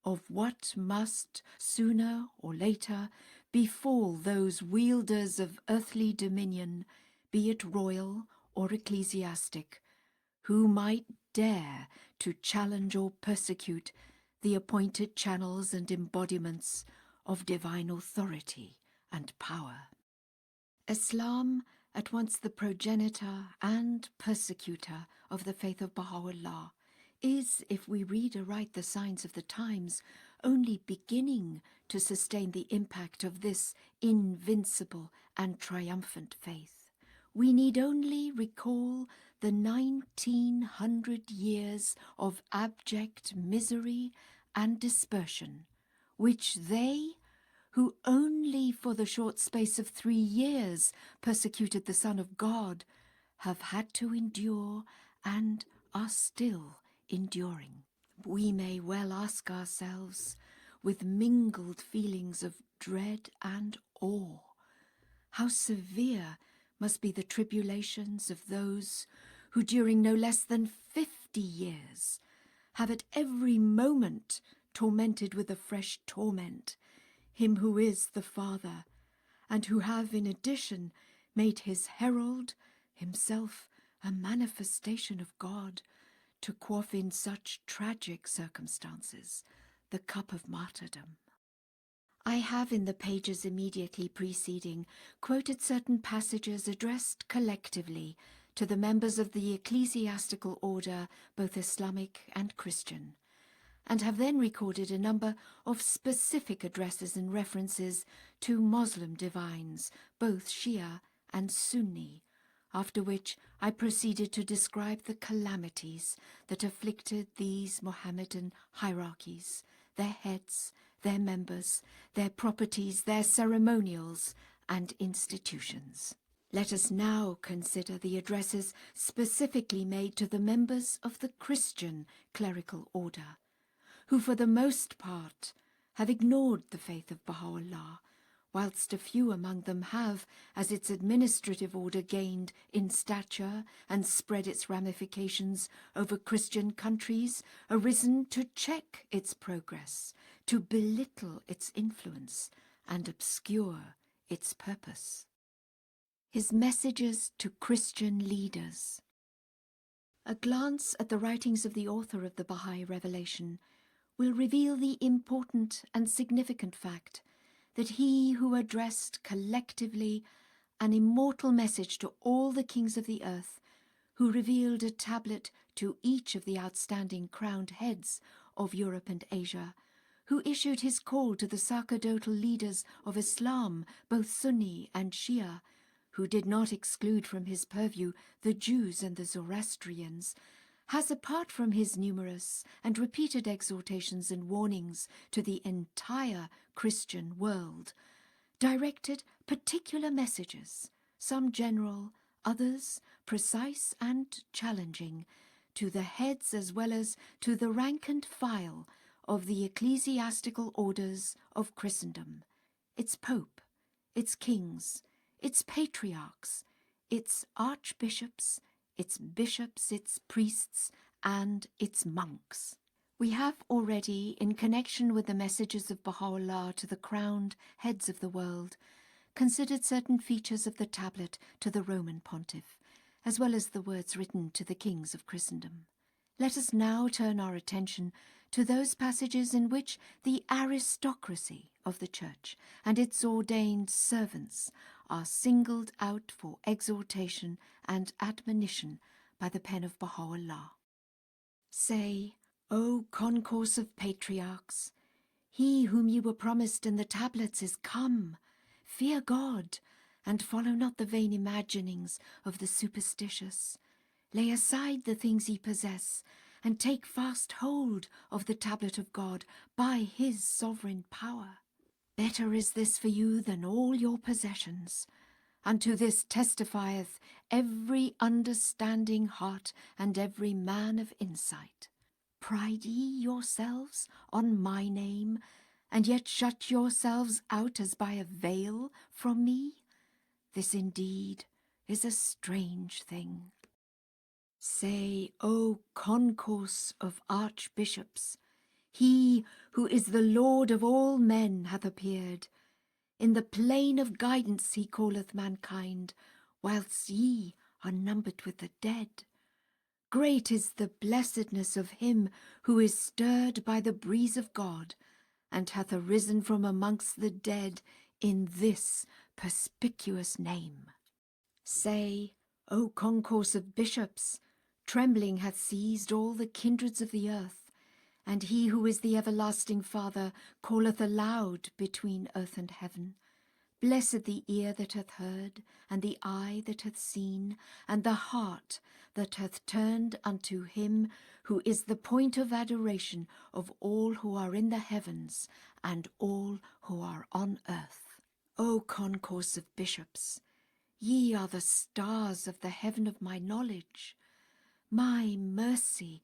of what must sooner or later befall those wielders of earthly dominion, be it royal or ecclesiastic, who might dare to challenge or persecute the appointed channels and embodiments of divine authority and power. Islam, at once the progenitor and persecutor of the faith of Baha'u'lláh, is, if we read aright the signs of the times, only beginning to sustain the impact of this invincible and triumphant faith. We need only recall the 1900 years of abject misery and dispersion, which they, who only for the short space of 3 years persecuted the Son of God, have had to endure and are still enduring. We may well ask ourselves, with mingled feelings of dread and awe, how severe must be the tribulations of those who during no less than 50 years have at every moment tormented with a fresh torment him who is the Father, and who have in addition made his herald, himself a manifestation of God, to quaff in such tragic circumstances the cup of martyrdom. I have in the pages immediately preceding quoted certain passages addressed collectively to the members of the ecclesiastical order, both Islamic and Christian, and have then recorded a number of specific addresses and references to Muslim divines, both Shia and Sunni, after which I proceeded to describe the calamities that afflicted these Mohammedan hierarchies, their heads, their members, their properties, their ceremonials and institutions. Let us now consider the addresses specifically made to the members of the Christian clerical order, who for the most part have ignored the faith of Baha'u'lláh, whilst a few among them have, as its administrative order gained in stature and spread its ramifications over Christian countries, arisen to check its progress, to belittle its influence, and obscure its purpose. His messages to Christian leaders. A glance at the writings of the author of the Bahá'í revelation will reveal the important and significant fact that he who addressed collectively an immortal message to all the kings of the earth, who revealed a tablet to each of the outstanding crowned heads of Europe and Asia, who issued his call to the sacerdotal leaders of Islam, both Sunni and Shia, who did not exclude from his purview the Jews and the Zoroastrians, has, apart from his numerous and repeated exhortations and warnings to the entire Christian world, directed particular messages, some general, others precise and challenging, to the heads as well as to the rank and file of the ecclesiastical orders of Christendom, its pope, its kings, its patriarchs, its archbishops, its bishops, its priests, and its monks. We have already, in connection with the messages of Baha'u'lláh to the crowned heads of the world, considered certain features of the tablet to the Roman pontiff, as well as the words written to the kings of Christendom. Let us now turn our attention to those passages in which the aristocracy of the Church and its ordained servants are singled out for exhortation and admonition by the pen of Baha'u'lláh. Say, O concourse of patriarchs, he whom you were promised in the tablets is come. Fear God, and follow not the vain imaginings of the superstitious. Lay aside the things ye possess, and take fast hold of the tablet of God by his sovereign power. Better is this for you than all your possessions. Unto this testifieth every understanding heart and every man of insight. Pride ye yourselves on my name, and yet shut yourselves out as by a veil from me? This indeed is a strange thing. Say, O concourse of archbishops, he who is the Lord of all men hath appeared. In the plain of guidance he calleth mankind, whilst ye are numbered with the dead. Great is the blessedness of him who is stirred by the breeze of God, and hath arisen from amongst the dead in this perspicuous name. Say, O concourse of bishops, trembling hath seized all the kindreds of the earth, and he who is the everlasting Father calleth aloud between earth and heaven. Blessed the ear that hath heard, and the eye that hath seen, and the heart that hath turned unto him who is the point of adoration of all who are in the heavens and all who are on earth. O concourse of bishops, ye are the stars of the heaven of my knowledge. My mercy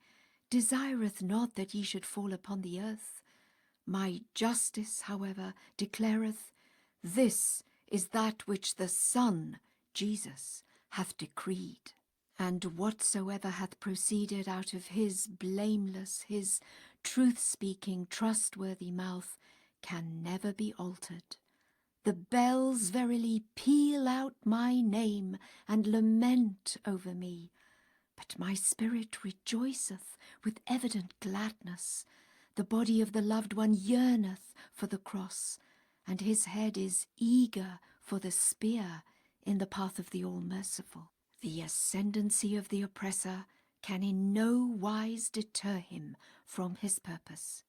desireth not that ye should fall upon the earth. My justice, however, declareth, this is that which the Son, Jesus, hath decreed. And whatsoever hath proceeded out of his blameless, his truth-speaking, trustworthy mouth can never be altered. The bells verily peal out my name and lament over me, but my spirit rejoiceth with evident gladness. The body of the loved one yearneth for the cross, and his head is eager for the spear in the path of the All-Merciful. The ascendancy of the oppressor can in no wise deter him from his purpose.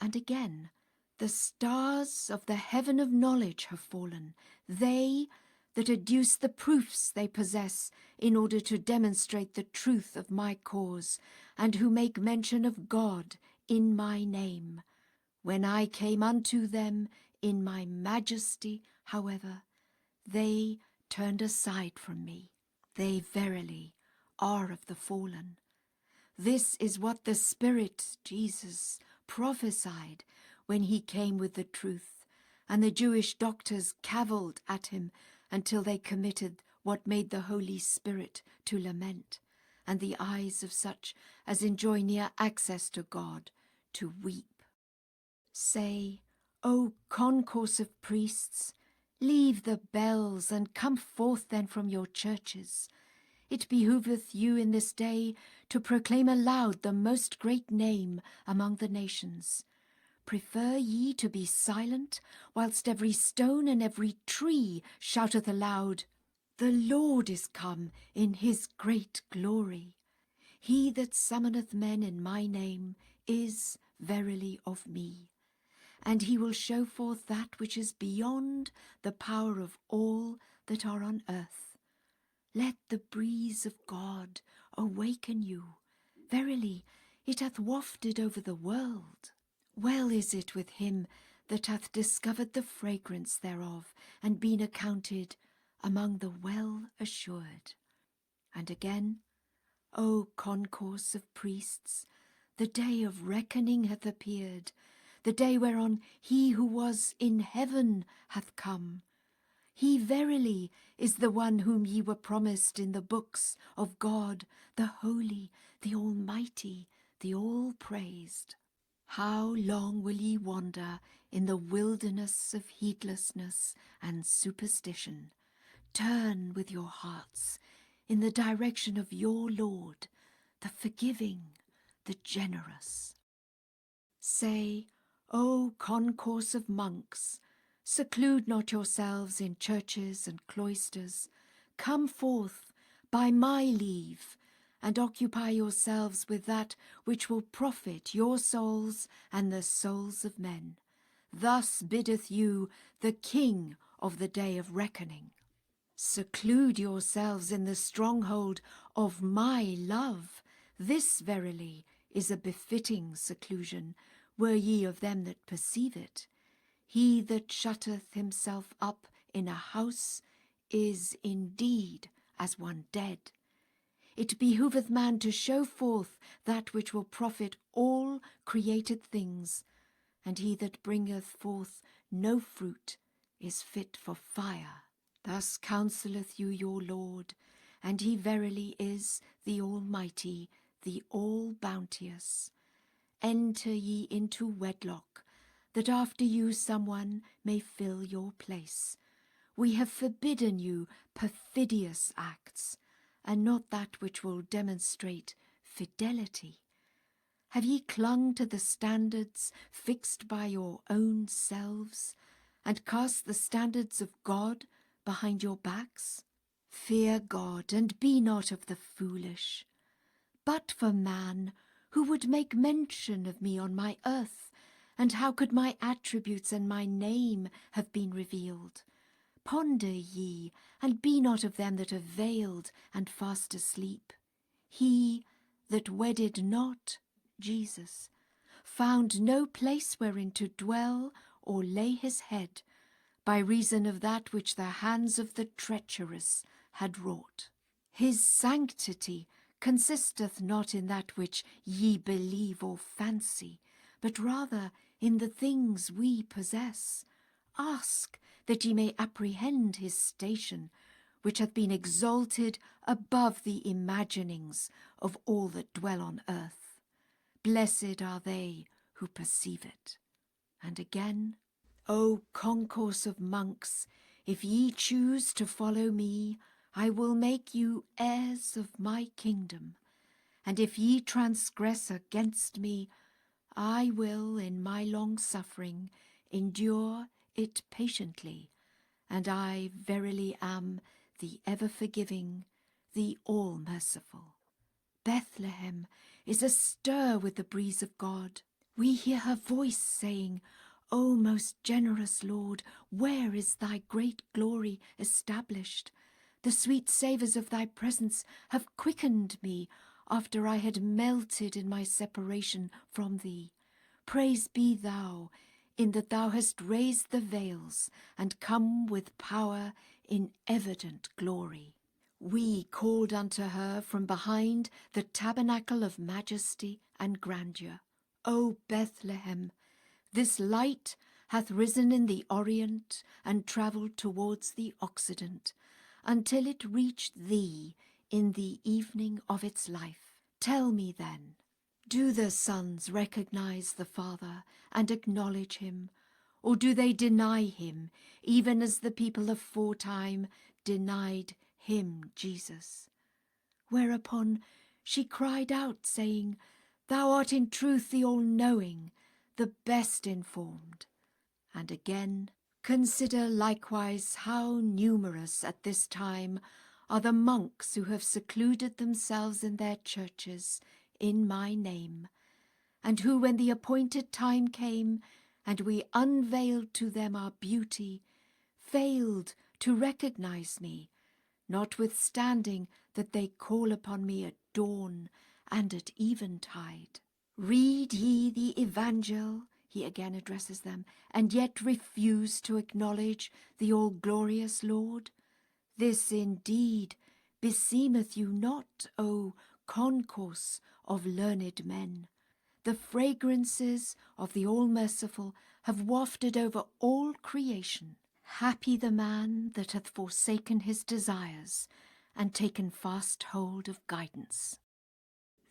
And again, the stars of the heaven of knowledge have fallen, they that adduce the proofs they possess in order to demonstrate the truth of my cause, and who make mention of God in my name. When I came unto them in my majesty, however, they turned aside from me. They verily are of the fallen. This is what the Spirit, Jesus, prophesied when he came with the truth, and the Jewish doctors cavilled at him until they committed what made the Holy Spirit to lament, and the eyes of such as enjoy near access to God to weep. Say, O concourse of priests, leave the bells and come forth then from your churches. It behoveth you in this day to proclaim aloud the most great name among the nations. Prefer ye to be silent, whilst every stone and every tree shouteth aloud, The Lord is come in his great glory. He that summoneth men in my name is verily of me. And he will show forth that which is beyond the power of all that are on earth. Let the breeze of God awaken you. Verily, it hath wafted over the world. Well is it with him that hath discovered the fragrance thereof, and been accounted among the well-assured. And again, O concourse of priests, the day of reckoning hath appeared, the day whereon he who was in heaven hath come. He verily is the one whom ye were promised in the books of God, the Holy, the Almighty, the All-Praised. How long will ye wander in the wilderness of heedlessness and superstition? Turn with your hearts in the direction of your Lord, the forgiving, the generous. Say, O concourse of monks, seclude not yourselves in churches and cloisters. Come forth by my leave, and occupy yourselves with that which will profit your souls and the souls of men. Thus biddeth you the King of the day of reckoning. Seclude yourselves in the stronghold of my love. This verily is a befitting seclusion, were ye of them that perceive it. He that shutteth himself up in a house is indeed as one dead. It behoveth man to show forth that which will profit all created things, and he that bringeth forth no fruit is fit for fire. Thus counselleth you your Lord, and he verily is the Almighty, the All-Bounteous. Enter ye into wedlock, that after you someone may fill your place. We have forbidden you perfidious acts, and not that which will demonstrate fidelity. Have ye clung to the standards fixed by your own selves, and cast the standards of God behind your backs? Fear God, and be not of the foolish. But for man, who would make mention of me on my earth, and how could my attributes and my name have been revealed? Ponder ye, and be not of them that are veiled and fast asleep. He that wedded not Jesus found no place wherein to dwell or lay his head, by reason of that which the hands of the treacherous had wrought. His sanctity consisteth not in that which ye believe or fancy, but rather in the things we possess. Ask, that ye may apprehend his station, which hath been exalted above the imaginings of all that dwell on earth. Blessed are they who perceive it. And again, O concourse of monks, if ye choose to follow me, I will make you heirs of my kingdom. And if ye transgress against me, I will in my long suffering endure it patiently, and I verily am the ever-forgiving, the all-merciful. Bethlehem is astir with the breeze of God. We hear her voice saying, O most generous Lord, where is thy great glory established? The sweet savours of thy presence have quickened me after I had melted in my separation from thee. Praise be thou, in that thou hast raised the veils and come with power in evident glory. We called unto her from behind the tabernacle of majesty and grandeur. O Bethlehem, this light hath risen in the Orient and travelled towards the Occident, until it reached thee in the evening of its life. Tell me then, do the sons recognize the Father and acknowledge him, or do they deny him, even as the people aforetime denied him, Jesus? Whereupon she cried out, saying, Thou art in truth the all-knowing, the best informed. And again, consider likewise how numerous at this time are the monks who have secluded themselves in their churches in my name, and who, when the appointed time came, and we unveiled to them our beauty, failed to recognize me, notwithstanding that they call upon me at dawn and at eventide. Read ye the Evangel, he again addresses them, and yet refuse to acknowledge the all-glorious Lord? This indeed beseemeth you not, O concourse of learned men. The fragrances of the All-Merciful have wafted over all creation. Happy the man that hath forsaken his desires and taken fast hold of guidance.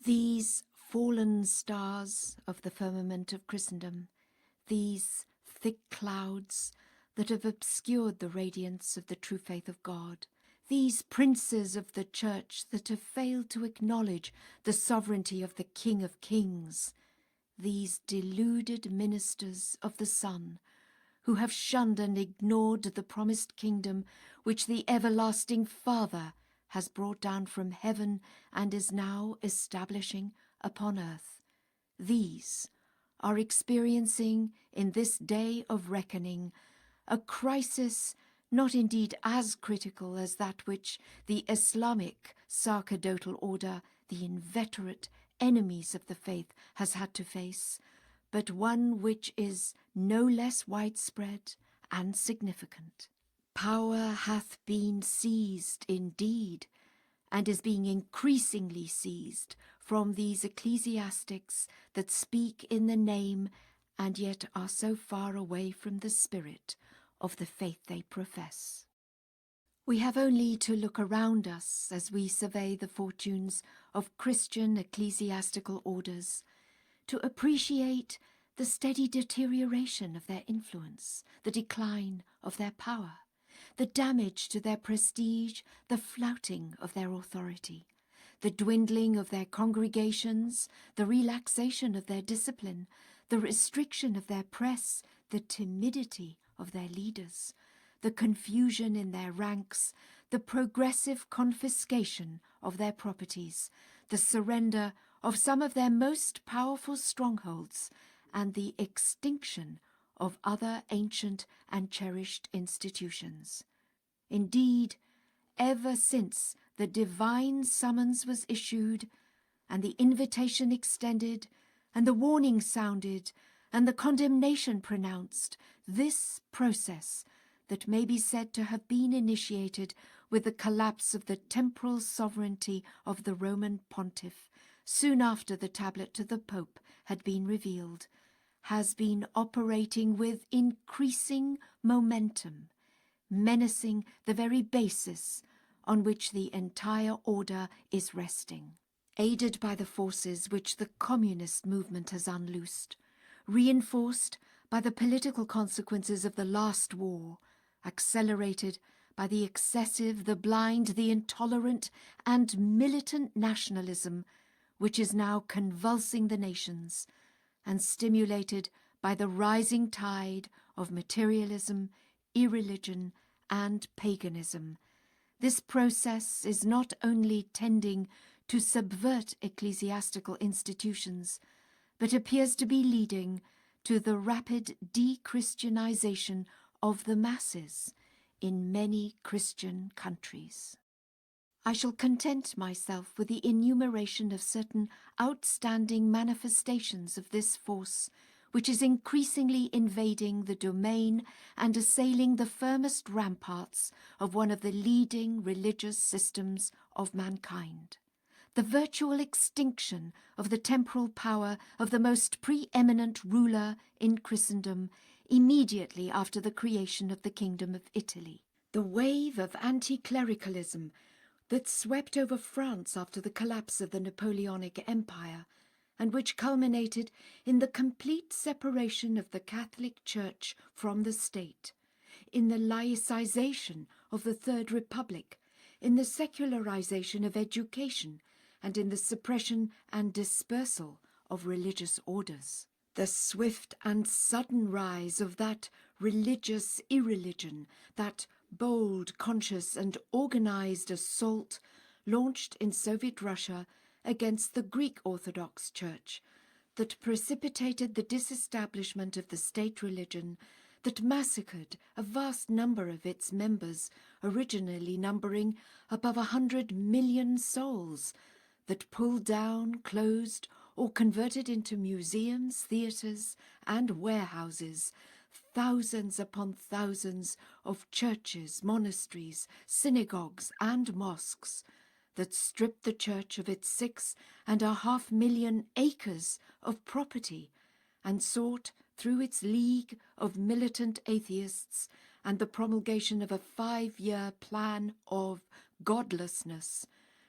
These fallen stars of the firmament of Christendom, these thick clouds that have obscured the radiance of the true faith of God, these princes of the Church that have failed to acknowledge the sovereignty of the King of Kings, these deluded ministers of the Son, who have shunned and ignored the promised kingdom which the everlasting Father has brought down from heaven and is now establishing upon earth. These are experiencing in this day of reckoning a crisis not indeed as critical as that which the Islamic sacerdotal order, the inveterate enemies of the faith, has had to face, but one which is no less widespread and significant. Power hath been seized indeed, and is being increasingly seized from these ecclesiastics that speak in the name and yet are so far away from the spirit of the faith they profess. We have only to look around us as we survey the fortunes of Christian ecclesiastical orders to appreciate the steady deterioration of their influence, the decline of their power, the damage to their prestige, the flouting of their authority, the dwindling of their congregations, the relaxation of their discipline, the restriction of their press, the timidity of their leaders, the confusion in their ranks, the progressive confiscation of their properties, the surrender of some of their most powerful strongholds, and the extinction of other ancient and cherished institutions. Indeed, ever since the divine summons was issued, and the invitation extended, and the warning sounded, and the condemnation pronounced, this process that may be said to have been initiated with the collapse of the temporal sovereignty of the Roman pontiff, soon after the tablet to the Pope had been revealed, has been operating with increasing momentum, menacing the very basis on which the entire order is resting. Aided by the forces which the communist movement has unloosed, reinforced by the political consequences of the last war, accelerated by the excessive, the blind, the intolerant, and militant nationalism which is now convulsing the nations, and stimulated by the rising tide of materialism, irreligion, and paganism. This process is not only tending to subvert ecclesiastical institutions, but appears to be leading to the rapid de-Christianization of the masses in many Christian countries. I shall content myself with the enumeration of certain outstanding manifestations of this force, which is increasingly invading the domain and assailing the firmest ramparts of one of the leading religious systems of mankind. The virtual extinction of the temporal power of the most preeminent ruler in Christendom immediately after the creation of the Kingdom of Italy. The wave of anti-clericalism that swept over France after the collapse of the Napoleonic Empire, and which culminated in the complete separation of the Catholic Church from the state, in the laicization of the Third Republic, in the secularization of education and in the suppression and dispersal of religious orders. The swift and sudden rise of that religious irreligion, that bold, conscious and organized assault launched in Soviet Russia against the Greek Orthodox Church, that precipitated the disestablishment of the state religion, that massacred a vast number of its members, originally numbering above 100 million souls, that pulled down, closed, or converted into museums, theatres, and warehouses thousands upon thousands of churches, monasteries, synagogues, and mosques, that stripped the church of its 6.5 million acres of property, and sought, through its league of militant atheists and the promulgation of a 5-year plan of godlessness,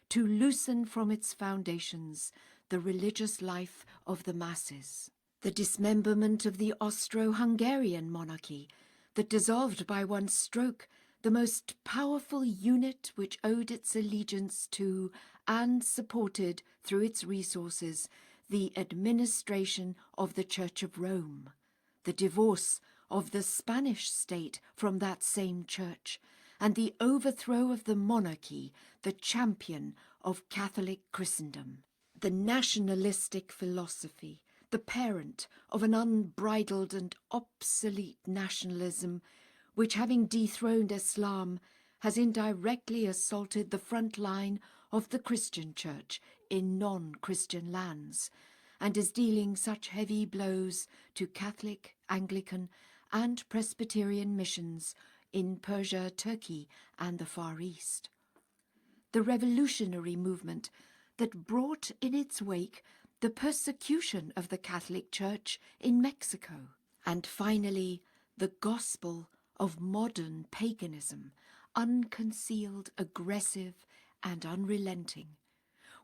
to loosen from its foundations the religious life of the masses. The dismemberment of the Austro-Hungarian monarchy, that dissolved by one stroke the most powerful unit which owed its allegiance to and supported through its resources the administration of the Church of Rome, the divorce of the Spanish state from that same church, and the overthrow of the monarchy, the champion of Catholic Christendom. The nationalistic philosophy, the parent of an unbridled and obsolete nationalism, which, having dethroned Islam, has indirectly assaulted the front line of the Christian Church in non-Christian lands, and is dealing such heavy blows to Catholic, Anglican, and Presbyterian missions in Persia, Turkey, and the Far East. The revolutionary movement that brought in its wake the persecution of the Catholic Church in Mexico, and finally the gospel of modern paganism, unconcealed, aggressive, and unrelenting,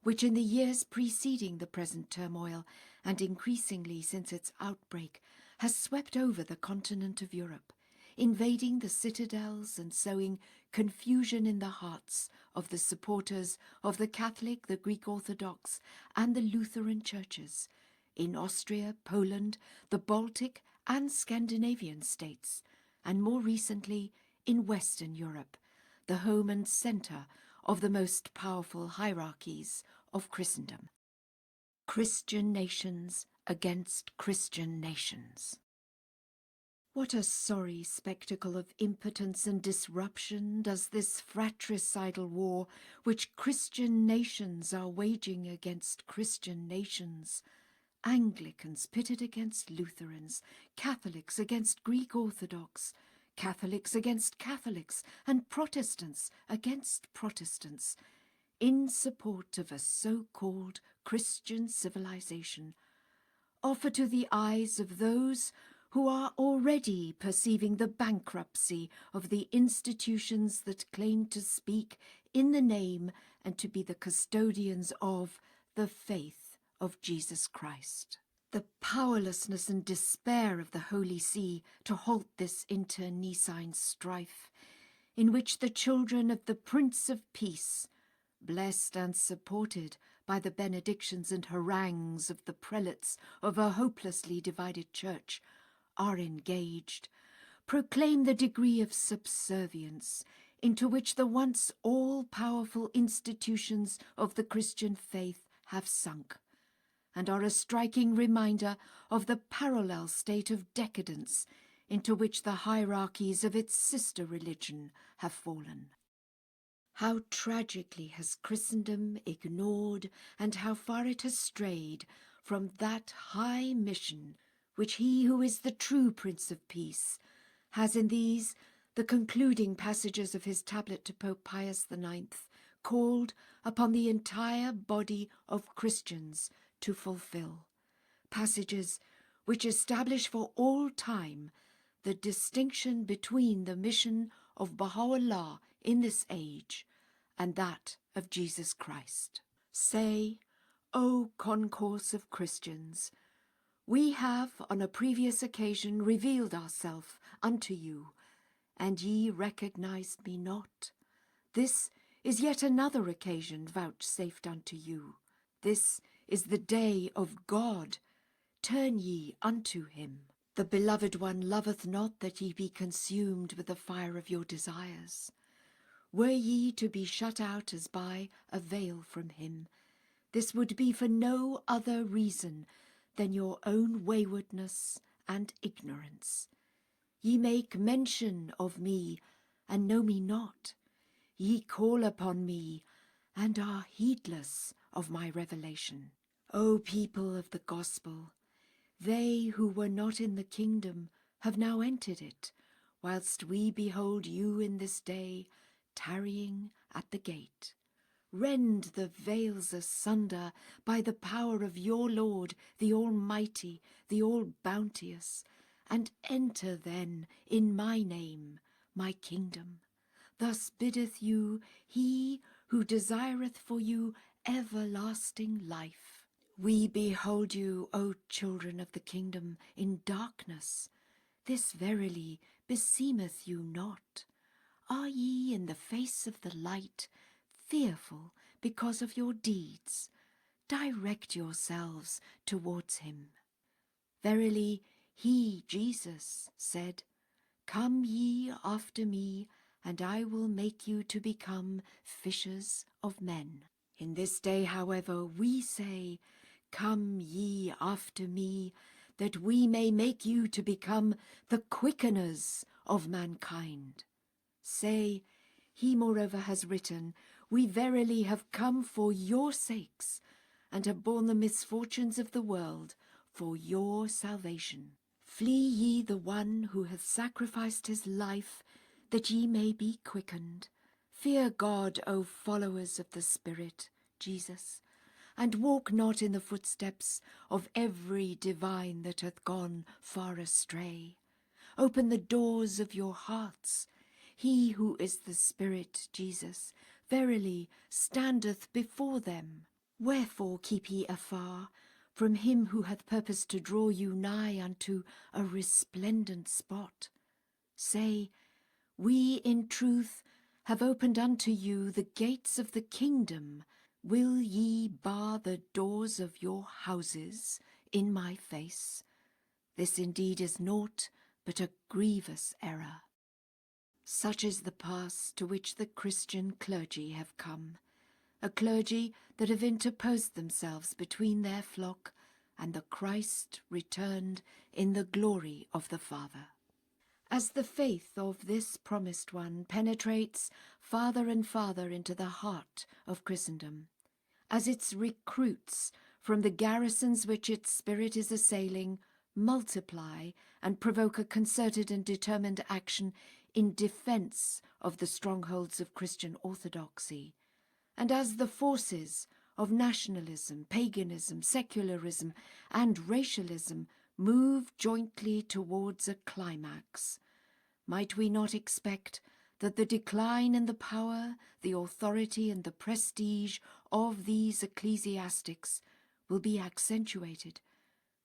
which in the years preceding the present turmoil, and increasingly since its outbreak, has swept over the continent of Europe, invading the citadels and sowing confusion in the hearts of the supporters of the Catholic, the Greek Orthodox, and the Lutheran churches in Austria, Poland, the Baltic, and Scandinavian states, and more recently in Western Europe, the home and centre of the most powerful hierarchies of Christendom. Christian nations against Christian nations. What a sorry spectacle of impotence and disruption does this fratricidal war which Christian nations are waging against Christian nations, Anglicans pitted against Lutherans, Catholics against Greek Orthodox, Catholics against Catholics, and Protestants against Protestants, in support of a so-called Christian civilization, offer to the eyes of those who are already perceiving the bankruptcy of the institutions that claim to speak in the name and to be the custodians of the faith of Jesus Christ. The powerlessness and despair of the Holy See to halt this internecine strife, in which the children of the Prince of Peace, blessed and supported by the benedictions and harangues of the prelates of a hopelessly divided church, are engaged, proclaim the degree of subservience into which the once all-powerful institutions of the Christian faith have sunk, and are a striking reminder of the parallel state of decadence into which the hierarchies of its sister religion have fallen. How tragically has Christendom ignored and how far it has strayed from that high mission which he who is the true Prince of Peace has in these, the concluding passages of his tablet to Pope Pius IX, called upon the entire body of Christians to fulfill. Passages which establish for all time the distinction between the mission of Bahá'u'lláh in this age and that of Jesus Christ. Say, O concourse of Christians, we have on a previous occasion revealed ourselves unto you, and ye recognized me not. This is yet another occasion vouchsafed unto you. This is the day of God. Turn ye unto him. The beloved one loveth not that ye be consumed with the fire of your desires. Were ye to be shut out as by a veil from him, this would be for no other reason than your own waywardness and ignorance. Ye make mention of me, and know me not. Ye call upon me, and are heedless of my revelation. O people of the gospel, they who were not in the kingdom have now entered it, whilst we behold you in this day tarrying at the gate. Rend the veils asunder by the power of your Lord, the Almighty, the All-Bounteous, and enter then in my name, my kingdom. Thus biddeth you he who desireth for you everlasting life. We behold you, O children of the kingdom, in darkness. This verily beseemeth you not. Are ye in the face of the light, fearful because of your deeds? Direct yourselves towards him. Verily, he, Jesus, said, Come ye after me, and I will make you to become fishers of men. In this day, however, we say, Come ye after me, that we may make you to become the quickeners of mankind. Say, he moreover has written, We verily have come for your sakes, and have borne the misfortunes of the world for your salvation. Flee ye the one who hath sacrificed his life, that ye may be quickened. Fear God, O followers of the Spirit, Jesus, and walk not in the footsteps of every divine that hath gone far astray. Open the doors of your hearts. He who is the Spirit, Jesus, verily standeth before them. Wherefore keep ye afar from him who hath purposed to draw you nigh unto a resplendent spot? Say, We in truth have opened unto you the gates of the kingdom. Will ye bar the doors of your houses in my face? This indeed is naught but a grievous error. Such is the pass to which the Christian clergy have come, a clergy that have interposed themselves between their flock and the Christ returned in the glory of the Father. As the faith of this promised one penetrates farther and farther into the heart of Christendom, as its recruits from the garrisons which its spirit is assailing multiply and provoke a concerted and determined action in defense of the strongholds of Christian orthodoxy, and as the forces of nationalism, paganism, secularism, and racialism move jointly towards a climax, might we not expect that the decline in the power, the authority, and the prestige of these ecclesiastics will be accentuated,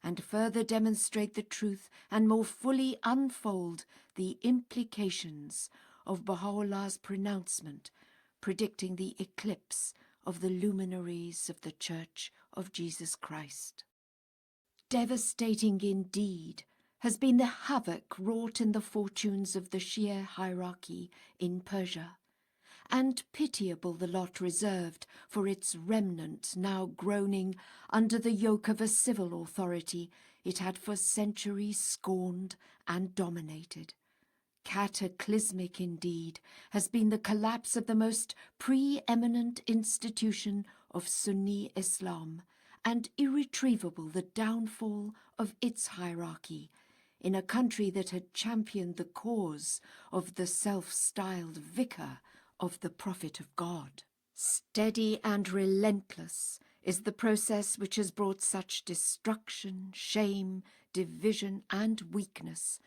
and further demonstrate the truth and more fully unfold the implications of Baha'u'llah's pronouncement predicting the eclipse of the luminaries of the Church of Jesus Christ? Devastating indeed has been the havoc wrought in the fortunes of the Shia hierarchy in Persia, and pitiable the lot reserved for its remnant now groaning under the yoke of a civil authority it had for centuries scorned and dominated. Cataclysmic indeed has been the collapse of the most preeminent institution of Sunni Islam, and irretrievable the downfall of its hierarchy in a country that had championed the cause of the self-styled vicar of the Prophet of God. Steady and relentless is the process which has brought such destruction, shame, division, and weakness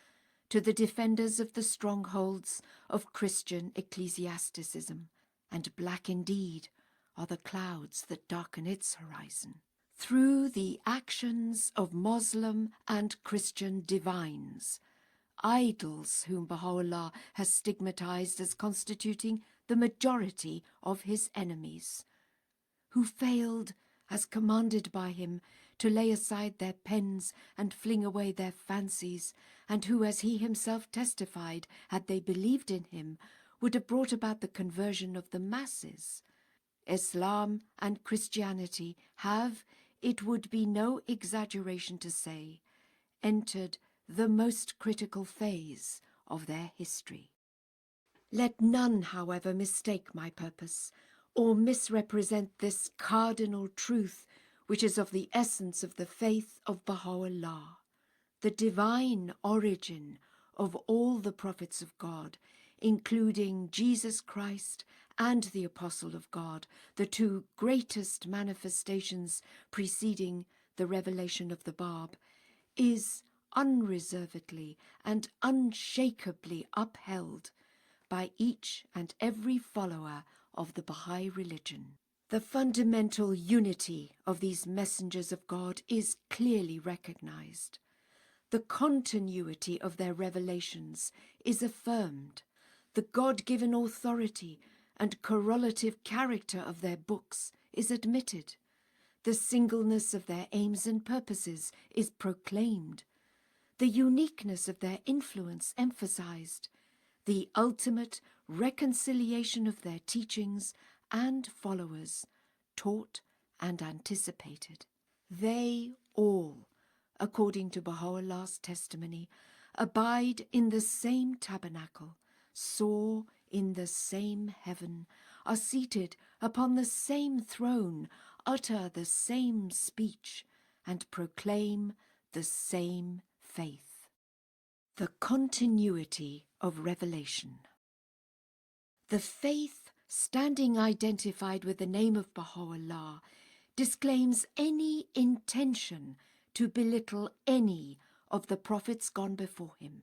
to the defenders of the strongholds of Christian ecclesiasticism, and black indeed are the clouds that darken its horizon. Through the actions of Muslim and Christian divines, idols whom Baha'u'lláh has stigmatized as constituting the majority of his enemies, who failed, as commanded by him, to lay aside their pens and fling away their fancies, and who, as he himself testified, had they believed in him, would have brought about the conversion of the masses. Islam and Christianity have, it would be no exaggeration to say, entered the most critical phase of their history. Let none, however, mistake my purpose, or misrepresent this cardinal truth which is of the essence of the faith of Bahá'u'lláh. The divine origin of all the prophets of God, including Jesus Christ and the Apostle of God, the two greatest manifestations preceding the revelation of the Bab, is unreservedly and unshakably upheld by each and every follower of the Bahá'í religion. The fundamental unity of these messengers of God is clearly recognized. The continuity of their revelations is affirmed. The God-given authority and correlative character of their books is admitted. The singleness of their aims and purposes is proclaimed. The uniqueness of their influence emphasized. The ultimate reconciliation of their teachings and followers taught and anticipated. They all, according to Baha'u'llah's testimony, abide in the same tabernacle, soar in the same heaven, are seated upon the same throne, utter the same speech, and proclaim the same faith. The continuity of revelation. The faith standing identified with the name of Baha'u'lláh disclaims any intention to belittle any of the prophets gone before him,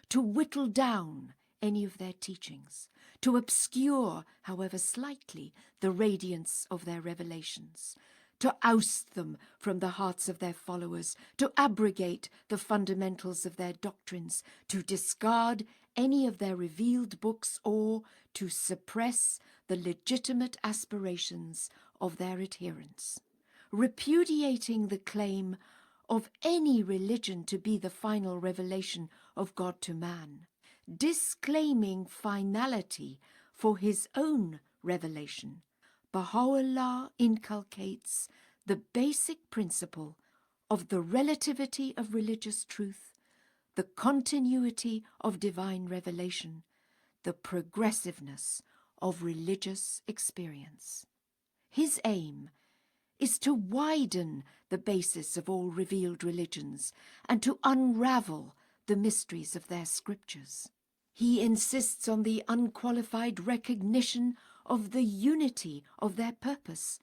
to whittle down any of their teachings, to obscure, however slightly, the radiance of their revelations, to oust them from the hearts of their followers, to abrogate the fundamentals of their doctrines, to discard any of their revealed books, or to suppress the legitimate aspirations of their adherents. Repudiating the claim of any religion to be the final revelation of God to man, disclaiming finality for his own revelation, Baha'u'lláh inculcates the basic principle of the relativity of religious truth, the continuity of divine revelation, the progressiveness of religious experience. His aim is to widen the basis of all revealed religions and to unravel the mysteries of their scriptures. He insists on the unqualified recognition of the unity of their purpose,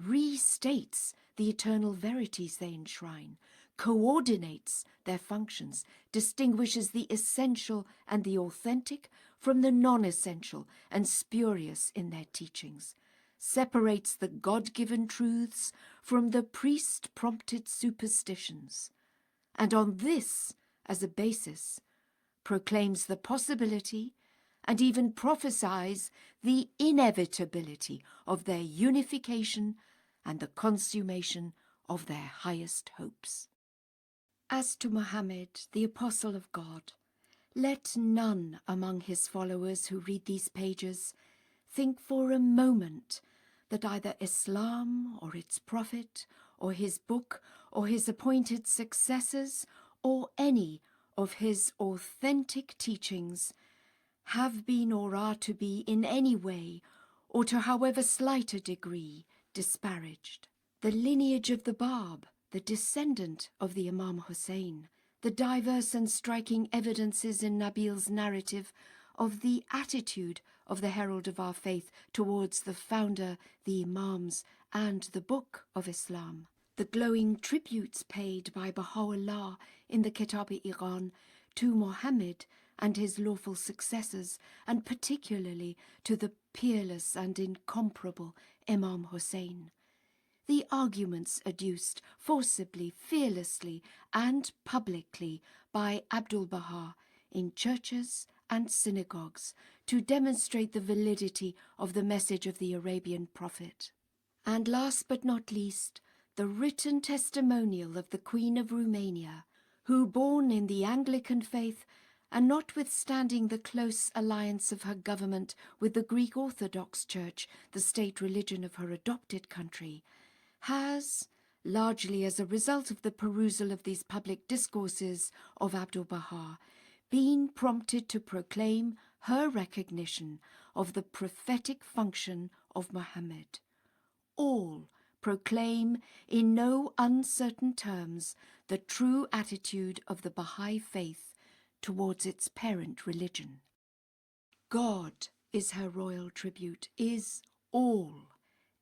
restates the eternal verities they enshrine, coordinates their functions, distinguishes the essential and the authentic from the non-essential and spurious in their teachings, separates the God-given truths from the priest-prompted superstitions, and on this, as a basis, proclaims the possibility and even prophesies the inevitability of their unification and the consummation of their highest hopes. As to Muhammad, the Apostle of God, let none among his followers who read these pages think for a moment that either Islam or its prophet or his book or his appointed successors or any of his authentic teachings have been or are to be in any way, or to however slight a degree, disparaged. The lineage of the Bab, the descendant of the Imam Hussein, the diverse and striking evidences in Nabil's narrative of the attitude of the herald of our faith towards the founder, the Imams, and the Book of Islam, the glowing tributes paid by Baha'u'lláh in the Kitab-i-Iran to Muhammad and his lawful successors, and particularly to the peerless and incomparable Imam Hussein. The arguments adduced forcibly, fearlessly, and publicly by Abdul Baha in churches and synagogues to demonstrate the validity of the message of the Arabian prophet. And last but not least, the written testimonial of the Queen of Romania, who, born in the Anglican faith, and notwithstanding the close alliance of her government with the Greek Orthodox Church, the state religion of her adopted country, has, largely as a result of the perusal of these public discourses of Abdu'l-Baha, been prompted to proclaim her recognition of the prophetic function of Muhammad. All proclaim in no uncertain terms the true attitude of the Bahá'í faith towards its parent religion. God is her royal tribute, is all,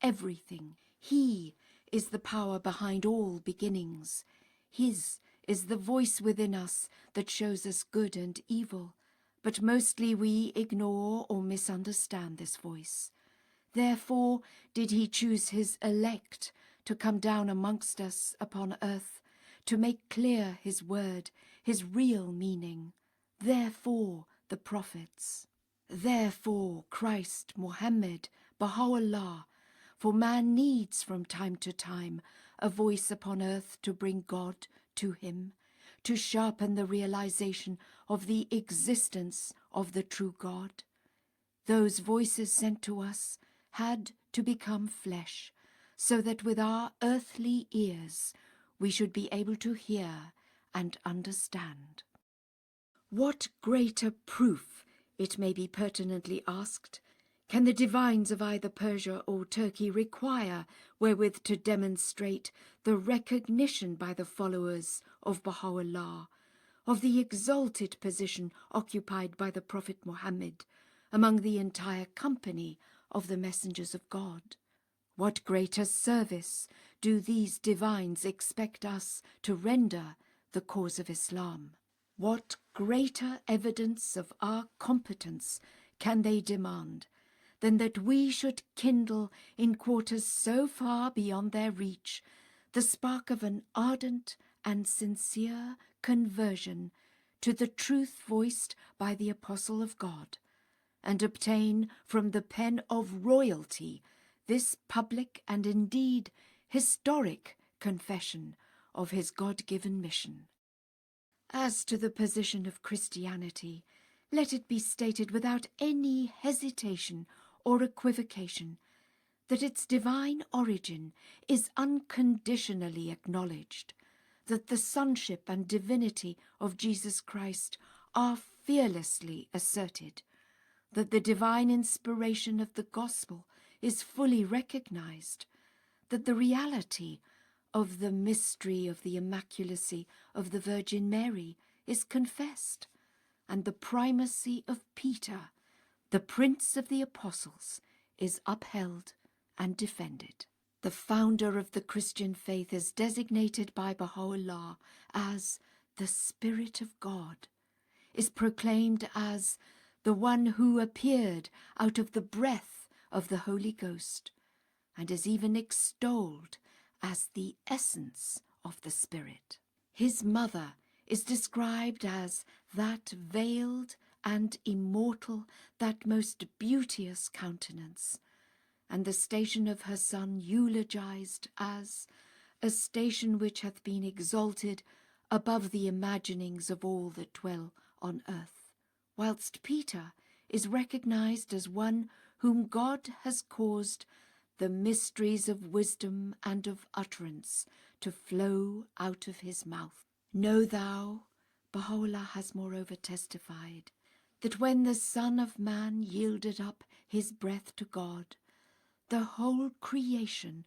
everything. He is the power behind all beginnings. His is the voice within us that shows us good and evil, but mostly we ignore or misunderstand this voice. Therefore did he choose his elect to come down amongst us upon earth, to make clear his word, his real meaning. Therefore the prophets. Therefore Christ, Muhammad, Bahá'u'lláh, for man needs from time to time a voice upon earth to bring God to him, to sharpen the realization of the existence of the true God. Those voices sent to us had to become flesh, so that with our earthly ears we should be able to hear and understand. What greater proof, it may be pertinently asked, can the divines of either Persia or Turkey require wherewith to demonstrate the recognition by the followers of Bahá'u'lláh of the exalted position occupied by the Prophet Muhammad among the entire company of the messengers of God? What greater service do these divines expect us to render the cause of Islam? What greater evidence of our competence can they demand than that we should kindle in quarters so far beyond their reach the spark of an ardent and sincere conversion to the truth voiced by the Apostle of God, and obtain from the pen of royalty this public and indeed historic confession of his God-given mission. As to the position of Christianity, let it be stated without any hesitation or equivocation that its divine origin is unconditionally acknowledged, that the sonship and divinity of Jesus Christ are fearlessly asserted, that the divine inspiration of the gospel is fully recognized, that the reality of the mystery of the immaculacy of the Virgin Mary is confessed, and the primacy of Peter, the prince of the apostles, is upheld and defended. The founder of the Christian faith is designated by Bahá'u'lláh as the Spirit of God, is proclaimed as the one who appeared out of the breath of the Holy Ghost, and is even extolled as the essence of the Spirit. His mother is described as that veiled and immortal, that most beauteous countenance, and the station of her son eulogized as a station which hath been exalted above the imaginings of all that dwell on earth, whilst Peter is recognized as one whom God has caused the mysteries of wisdom and of utterance to flow out of his mouth. Know thou, Bahá'u'lláh has moreover testified, that when the Son of Man yielded up his breath to God, the whole creation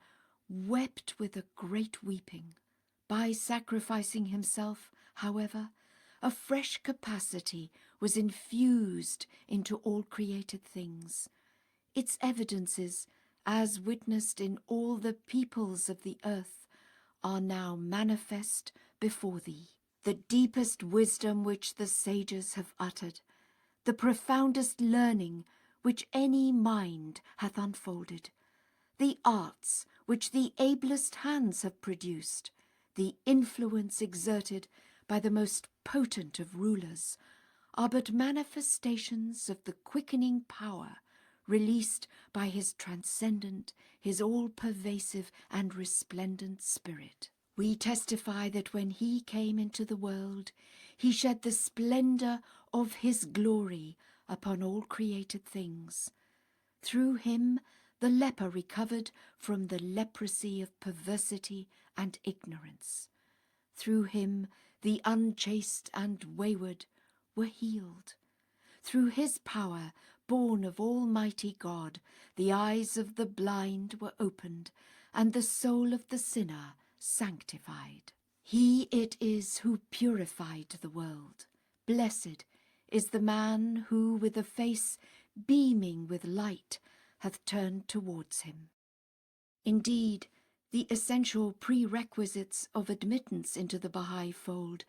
wept with a great weeping. By sacrificing himself, however, a fresh capacity was infused into all created things. Its evidences, as witnessed in all the peoples of the earth, are now manifest before thee. The deepest wisdom which the sages have uttered, the profoundest learning which any mind hath unfolded, the arts which the ablest hands have produced, the influence exerted by the most potent of rulers, are but manifestations of the quickening power released by his transcendent, his all-pervasive and resplendent spirit. We testify that when he came into the world, he shed the splendor of his glory upon all created things. Through him, the leper recovered from the leprosy of perversity and ignorance. Through him, the unchaste and wayward were healed. Through his power, born of Almighty God, the eyes of the blind were opened, and the soul of the sinner sanctified. He it is who purified the world. Blessed is the man who, with a face beaming with light, hath turned towards him. Indeed, the essential prerequisites of admittance into the Bahá'í fold,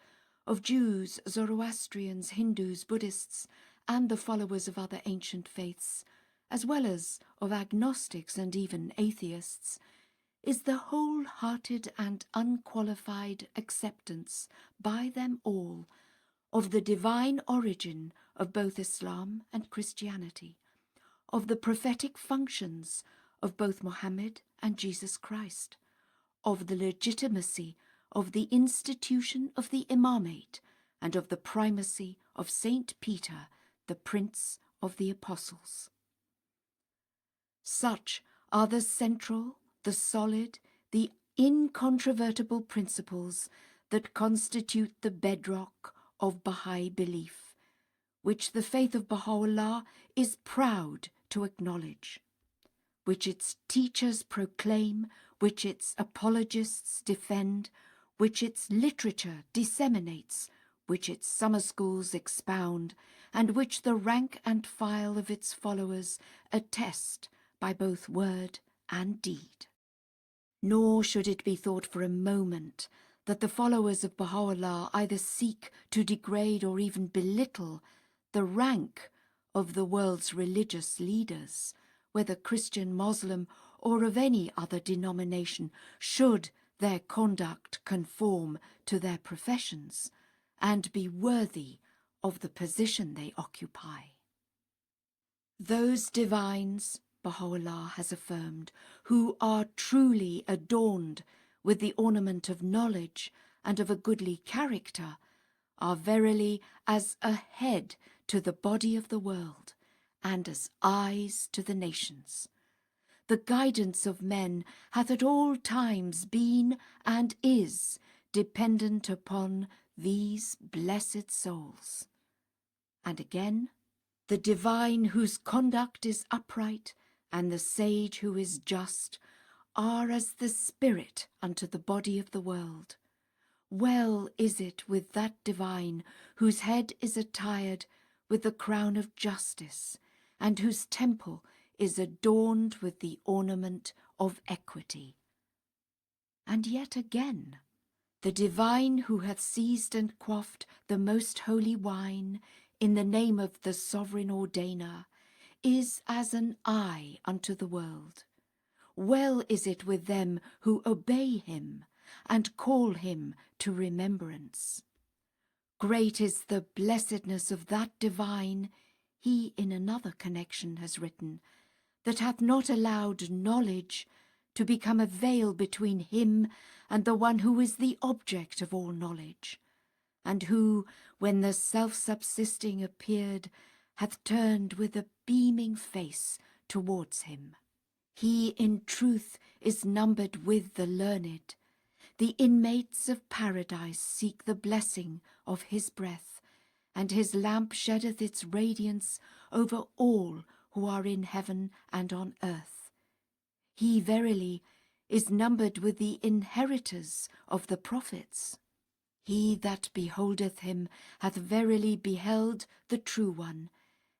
of Jews, Zoroastrians, Hindus, Buddhists, and the followers of other ancient faiths, as well as of agnostics and even atheists, is the wholehearted and unqualified acceptance by them all of the divine origin of both Islam and Christianity, of the prophetic functions of both Muhammad and Jesus Christ, of the legitimacy of the institution of the imamate, and of the primacy of Saint Peter, the Prince of the Apostles. Such are the central, the solid, the incontrovertible principles that constitute the bedrock of Bahá'í belief, which the faith of Bahá'u'lláh is proud to acknowledge, which its teachers proclaim, which its apologists defend, which its literature disseminates, which its summer schools expound, and which the rank and file of its followers attest by both word and deed. Nor should it be thought for a moment that the followers of Bahá'u'lláh either seek to degrade or even belittle the rank of the world's religious leaders, whether Christian, Muslim, or of any other denomination, should their conduct conform to their professions and be worthy of the position they occupy. Those divines, Bahá'u'lláh has affirmed, who are truly adorned with the ornament of knowledge and of a goodly character, are verily as a head to the body of the world, and as eyes to the nations. The guidance of men hath at all times been and is dependent upon these blessed souls. And again, the divine whose conduct is upright, and the sage who is just, are as the spirit unto the body of the world. Well is it with that divine whose head is attired with the crown of justice, and whose temple is adorned with the ornament of equity. And yet again, the divine who hath seized and quaffed the most holy wine in the name of the sovereign ordainer is as an eye unto the world. Well is it with them who obey him and call him to remembrance. Great is the blessedness of that divine, he in another connection has written, that hath not allowed knowledge to become a veil between him and the one who is the object of all knowledge, and who, when the self-subsisting appeared, hath turned with a beaming face towards him. He in truth is numbered with the learned. The inmates of paradise seek the blessing of his breath, and his lamp sheddeth its radiance over all who are in heaven and on earth. He verily is numbered with the inheritors of the prophets. He that beholdeth him hath verily beheld the true one,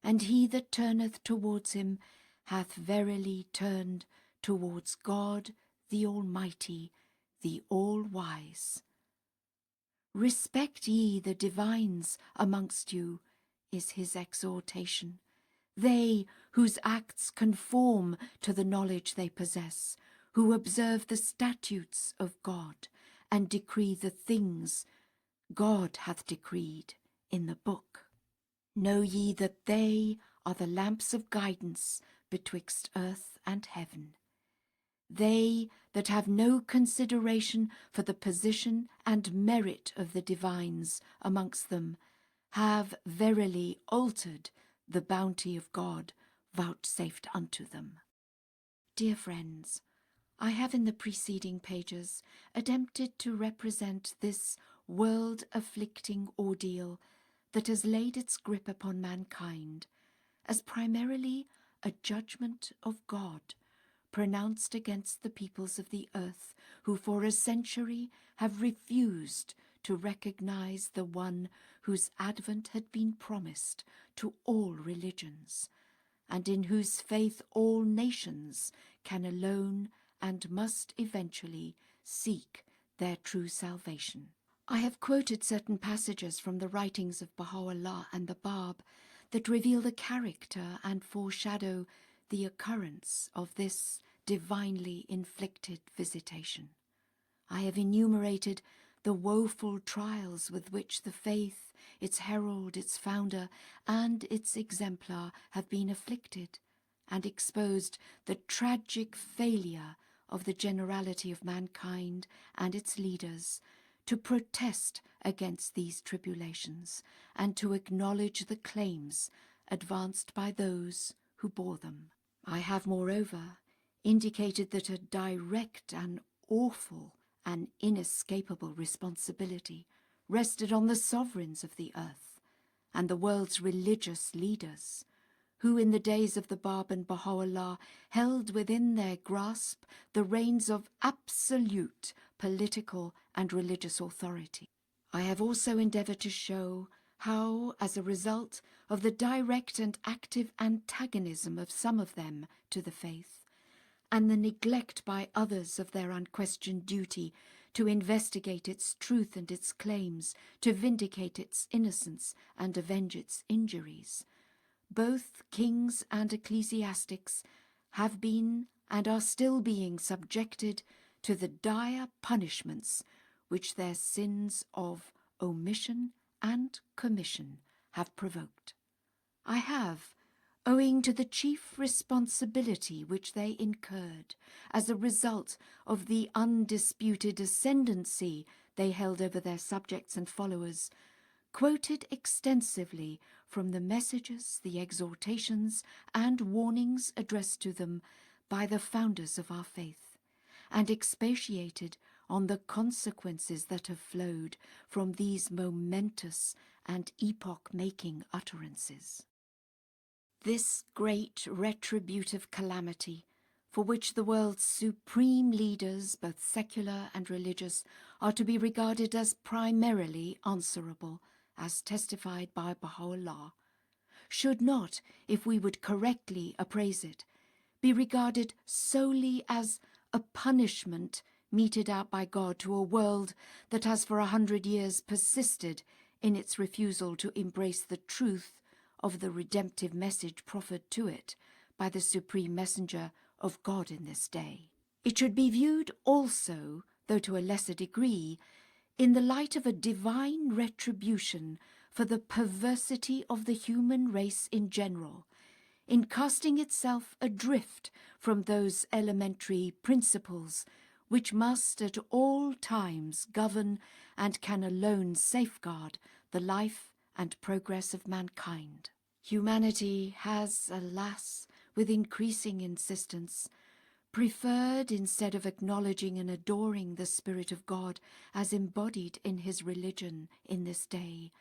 and he that turneth towards him hath verily turned towards God the Almighty, the All-Wise. Respect ye the divines amongst you, is his exhortation, they whose acts conform to the knowledge they possess, who observe the statutes of God, and decree the things God hath decreed in the book. Know ye that they are the lamps of guidance betwixt earth and heaven. They that have no consideration for the position and merit of the divines amongst them have verily altered the bounty of God vouchsafed unto them. Dear friends, I have in the preceding pages attempted to represent this world-afflicting ordeal that has laid its grip upon mankind as primarily a judgment of God pronounced against the peoples of the earth who for a century have refused to recognize the one whose advent had been promised to all religions, and in whose faith all nations can alone and must eventually seek their true salvation. I have quoted certain passages from the writings of Bahá'u'lláh and the Bab that reveal the character and foreshadow the occurrence of this divinely inflicted visitation. I have enumerated the woeful trials with which the faith, its herald, its founder, and its exemplar have been afflicted, and exposed the tragic failure of the generality of mankind and its leaders to protest against these tribulations and to acknowledge the claims advanced by those who bore them. I have, moreover, indicated that a direct and awful and inescapable responsibility rested on the sovereigns of the earth and the world's religious leaders, who in the days of the Bab and Bahá'u'lláh held within their grasp the reins of absolute political and religious authority. I have also endeavoured to show how, as a result of the direct and active antagonism of some of them to the faith, and the neglect by others of their unquestioned duty to investigate its truth and its claims, to vindicate its innocence and avenge its injuries, both kings and ecclesiastics have been and are still being subjected to the dire punishments which their sins of omission and commission have provoked. I have, owing to the chief responsibility which they incurred as a result of the undisputed ascendancy they held over their subjects and followers, quoted extensively from the messages, the exhortations, and warnings addressed to them by the founders of our faith, and expatiated on the consequences that have flowed from these momentous and epoch-making utterances. This great retributive calamity, for which the world's supreme leaders, both secular and religious, are to be regarded as primarily answerable, as testified by Bahá'u'lláh, should not, if we would correctly appraise it, be regarded solely as a punishment meted out by God to a world that has for 100 years persisted in its refusal to embrace the truth of the redemptive message proffered to it by the supreme messenger of God in this day. It should be viewed also, though to a lesser degree, in the light of a divine retribution for the perversity of the human race in general, in casting itself adrift from those elementary principles which must at all times govern and can alone safeguard the life and progress of mankind. Humanity has, alas, with increasing insistence, preferred, instead of acknowledging and adoring the Spirit of God as embodied in his religion in this day,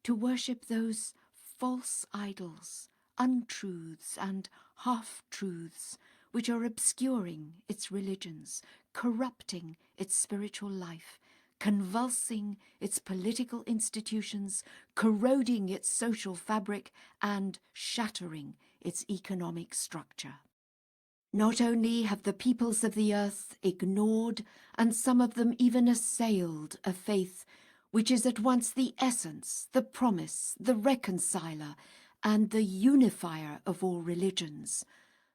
to worship those false idols, untruths and half-truths which are obscuring its religions, corrupting its spiritual life, convulsing its political institutions, corroding its social fabric, and shattering its economic structure. Not only have the peoples of the earth ignored, and some of them even assailed, a faith which is at once the essence, the promise, the reconciler, and the unifier of all religions,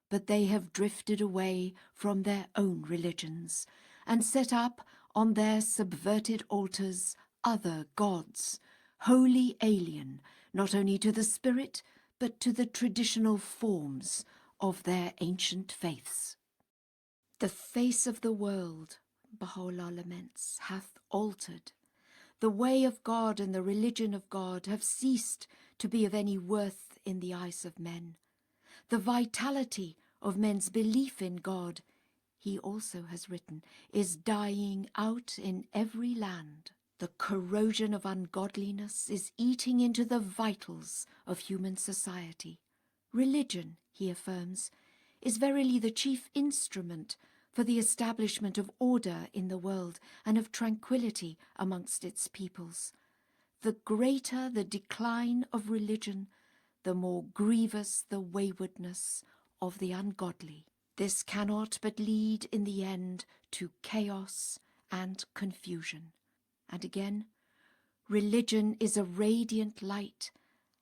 but they have drifted away from their own religions and set up on their subverted altars other gods, wholly alien, not only to the spirit, but to the traditional forms of their ancient faiths. The face of the world, Baha'u'lláh laments, hath altered. The way of God and the religion of God have ceased to be of any worth in the eyes of men. The vitality of men's belief in God, he also has written, is dying out in every land. The corrosion of ungodliness is eating into the vitals of human society. Religion, he affirms, is verily the chief instrument for the establishment of order in the world and of tranquility amongst its peoples. The greater the decline of religion, the more grievous the waywardness of the ungodly. This cannot but lead in the end to chaos and confusion. And again, religion is a radiant light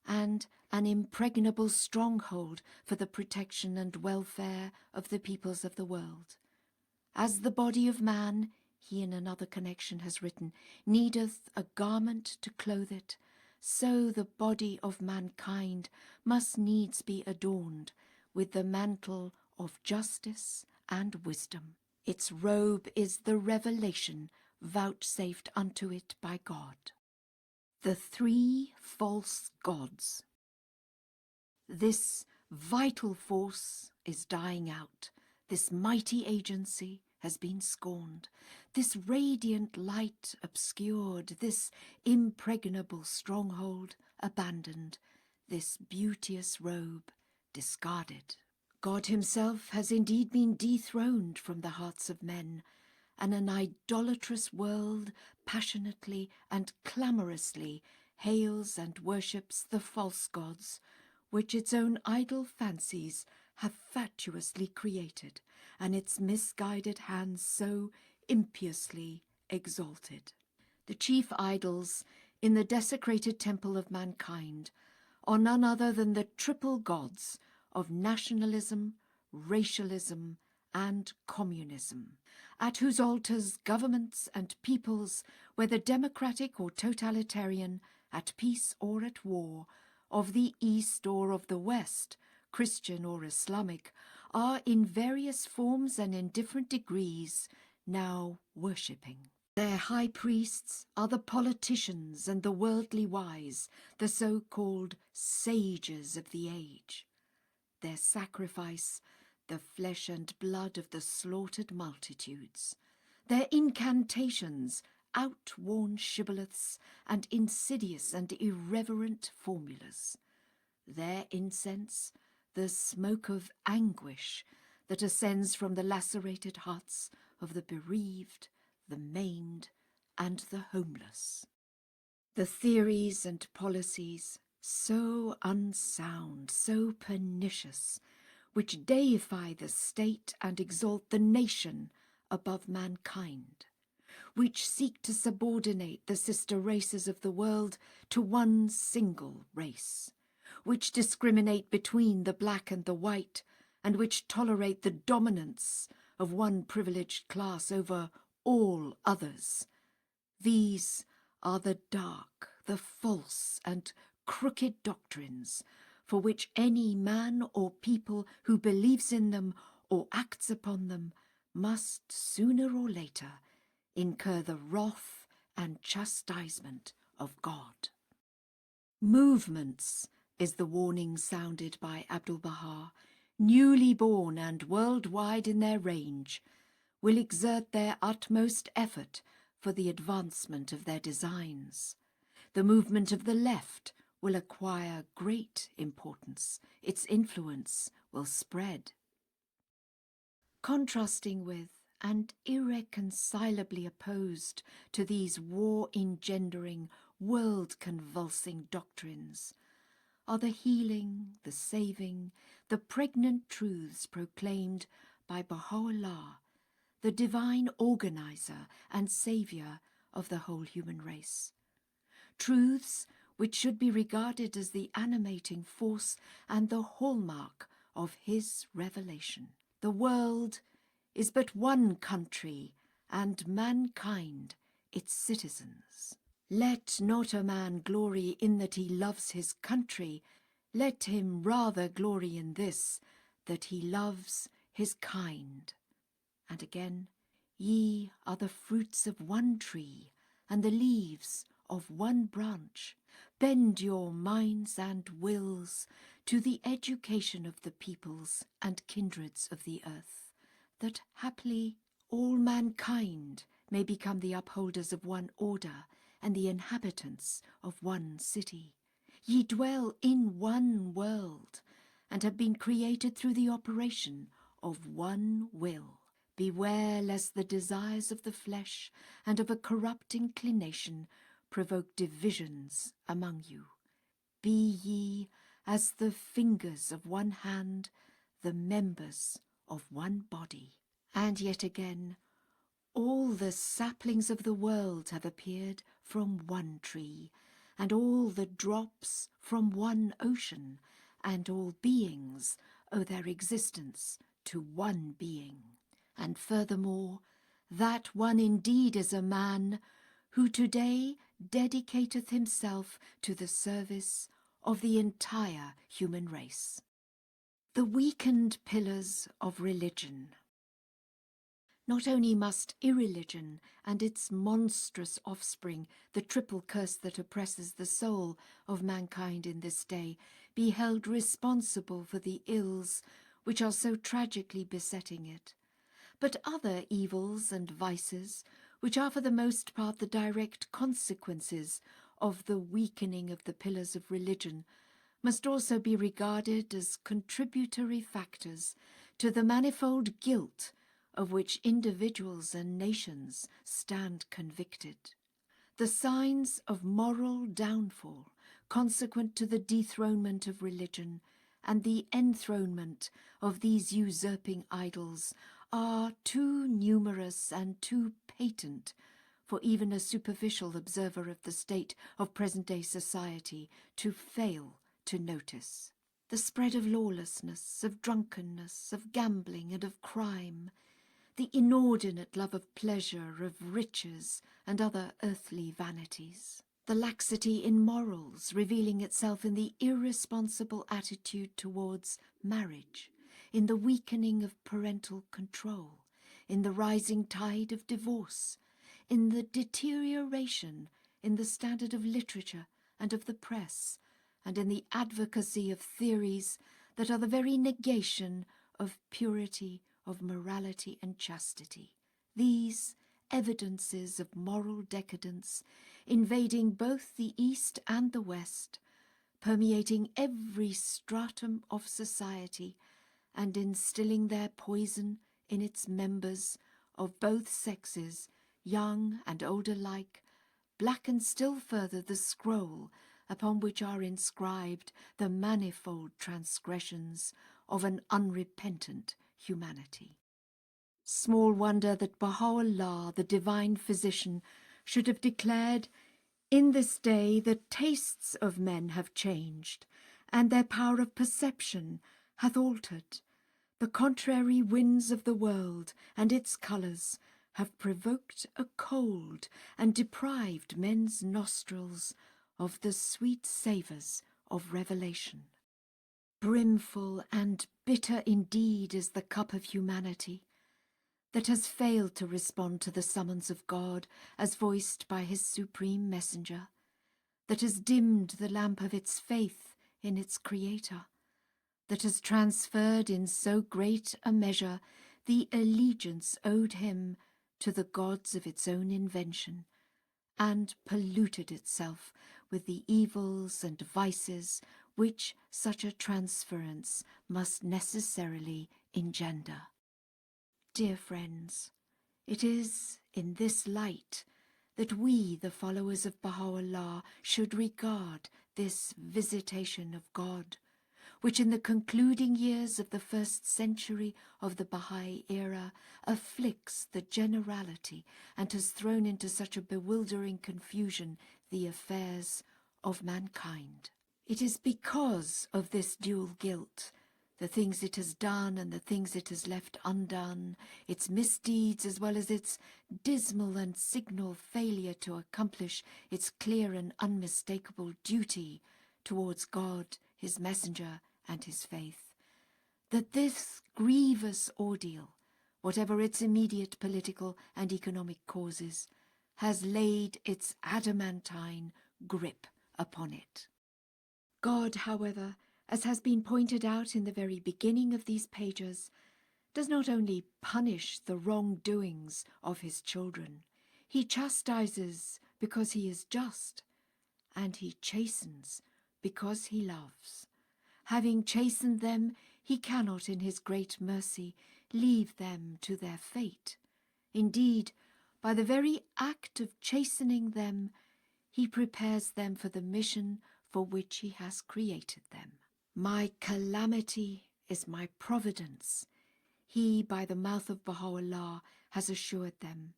and an impregnable stronghold for the protection and welfare of the peoples of the world. As the body of man, he in another connection has written, needeth a garment to clothe it, so the body of mankind must needs be adorned with the mantle of justice and wisdom. Its robe is the revelation vouchsafed unto it by God. The three false gods. This vital force is dying out. This mighty agency has been scorned. This radiant light obscured. This impregnable stronghold abandoned. This beauteous robe discarded. God himself has indeed been dethroned from the hearts of men, and an idolatrous world passionately and clamorously hails and worships the false gods, which its own idle fancies have fatuously created, and its misguided hands so impiously exalted. The chief idols in the desecrated temple of mankind are none other than the triple gods of nationalism, racialism, and communism, at whose altars governments and peoples, whether democratic or totalitarian, at peace or at war, of the East or of the West, Christian or Islamic, are in various forms and in different degrees now worshipping. Their high priests are the politicians and the worldly wise, the so-called sages of the age. Their sacrifice, the flesh and blood of the slaughtered multitudes. Their incantations, outworn shibboleths and insidious and irreverent formulas. Their incense, the smoke of anguish that ascends from the lacerated hearts of the bereaved, the maimed, and the homeless. The theories and policies, so unsound, so pernicious, which deify the state and exalt the nation above mankind, which seek to subordinate the sister races of the world to one single race, which discriminate between the black and the white, and which tolerate the dominance of one privileged class over all others. These are the dark, the false, and crooked doctrines for which any man or people who believes in them or acts upon them must sooner or later incur the wrath and chastisement of God. Movements is the warning sounded by Abdu'l-Baha, newly born and worldwide in their range, will exert their utmost effort for the advancement of their designs. The movement of the left will acquire great importance. Its influence will spread. Contrasting with and irreconcilably opposed to these war-engendering, world-convulsing doctrines are the healing, the saving, the pregnant truths proclaimed by Baha'u'lláh, the divine organizer and saviour of the whole human race. Truths which should be regarded as the animating force and the hallmark of his revelation. The world is but one country, and mankind its citizens. Let not a man glory in that he loves his country, let him rather glory in this, that he loves his kind. And again, ye are the fruits of one tree, and the leaves of one branch. Bend your minds and wills to the education of the peoples and kindreds of the earth, that haply all mankind may become the upholders of one order and the inhabitants of one city. Ye dwell in one world, and have been created through the operation of one will. Beware lest the desires of the flesh and of a corrupt inclination provoke divisions among you. Be ye as the fingers of one hand, the members of one body. And yet again, all the saplings of the world have appeared from one tree, and all the drops from one ocean, and all beings owe their existence to one being. And furthermore, that one indeed is a man, who today dedicateth himself to the service of the entire human race. The weakened pillars of religion. Not only must irreligion and its monstrous offspring, the triple curse that oppresses the soul of mankind in this day, be held responsible for the ills which are so tragically besetting it, but other evils and vices, which are for the most part the direct consequences of the weakening of the pillars of religion, must also be regarded as contributory factors to the manifold guilt of which individuals and nations stand convicted. The signs of moral downfall consequent to the dethronement of religion and the enthronement of these usurping idols are too numerous and too patent for even a superficial observer of the state of present-day society to fail to notice. The spread of lawlessness, of drunkenness, of gambling and of crime, the inordinate love of pleasure, of riches and other earthly vanities, the laxity in morals revealing itself in the irresponsible attitude towards marriage, in the weakening of parental control, in the rising tide of divorce, in the deterioration in the standard of literature and of the press, and in the advocacy of theories that are the very negation of purity, of morality and chastity. These evidences of moral decadence invading both the East and the West, permeating every stratum of society and instilling their poison in its members of both sexes, young and old alike, blacken still further the scroll upon which are inscribed the manifold transgressions of an unrepentant humanity. Small wonder that Bahá'u'lláh, the divine physician, should have declared, "In this day the tastes of men have changed, and their power of perception hath altered. The contrary winds of the world and its colours have provoked a cold and deprived men's nostrils of the sweet savours of revelation." Brimful and bitter indeed is the cup of humanity that has failed to respond to the summons of God as voiced by his supreme messenger, that has dimmed the lamp of its faith in its Creator, that has transferred in so great a measure the allegiance owed him to the gods of its own invention, and polluted itself with the evils and vices which such a transference must necessarily engender. Dear friends, it is in this light that we, the followers of Bahá'u'lláh, should regard this visitation of God, which in the concluding years of the first century of the Bahá'í era afflicts the generality and has thrown into such a bewildering confusion the affairs of mankind. It is because of this dual guilt the things it has done and the things it has left undone, its misdeeds as well as its dismal and signal failure to accomplish its clear and unmistakable duty towards God, his messenger, and his faith, that this grievous ordeal, whatever its immediate political and economic causes, has laid its adamantine grip upon it. God, however, as has been pointed out in the very beginning of these pages, does not only punish the wrongdoings of his children, he chastises because he is just, and he chastens because he loves. Having chastened them, he cannot in his great mercy leave them to their fate. Indeed, by the very act of chastening them, he prepares them for the mission for which he has created them. My calamity is my providence, he by the mouth of Bahá'u'lláh has assured them.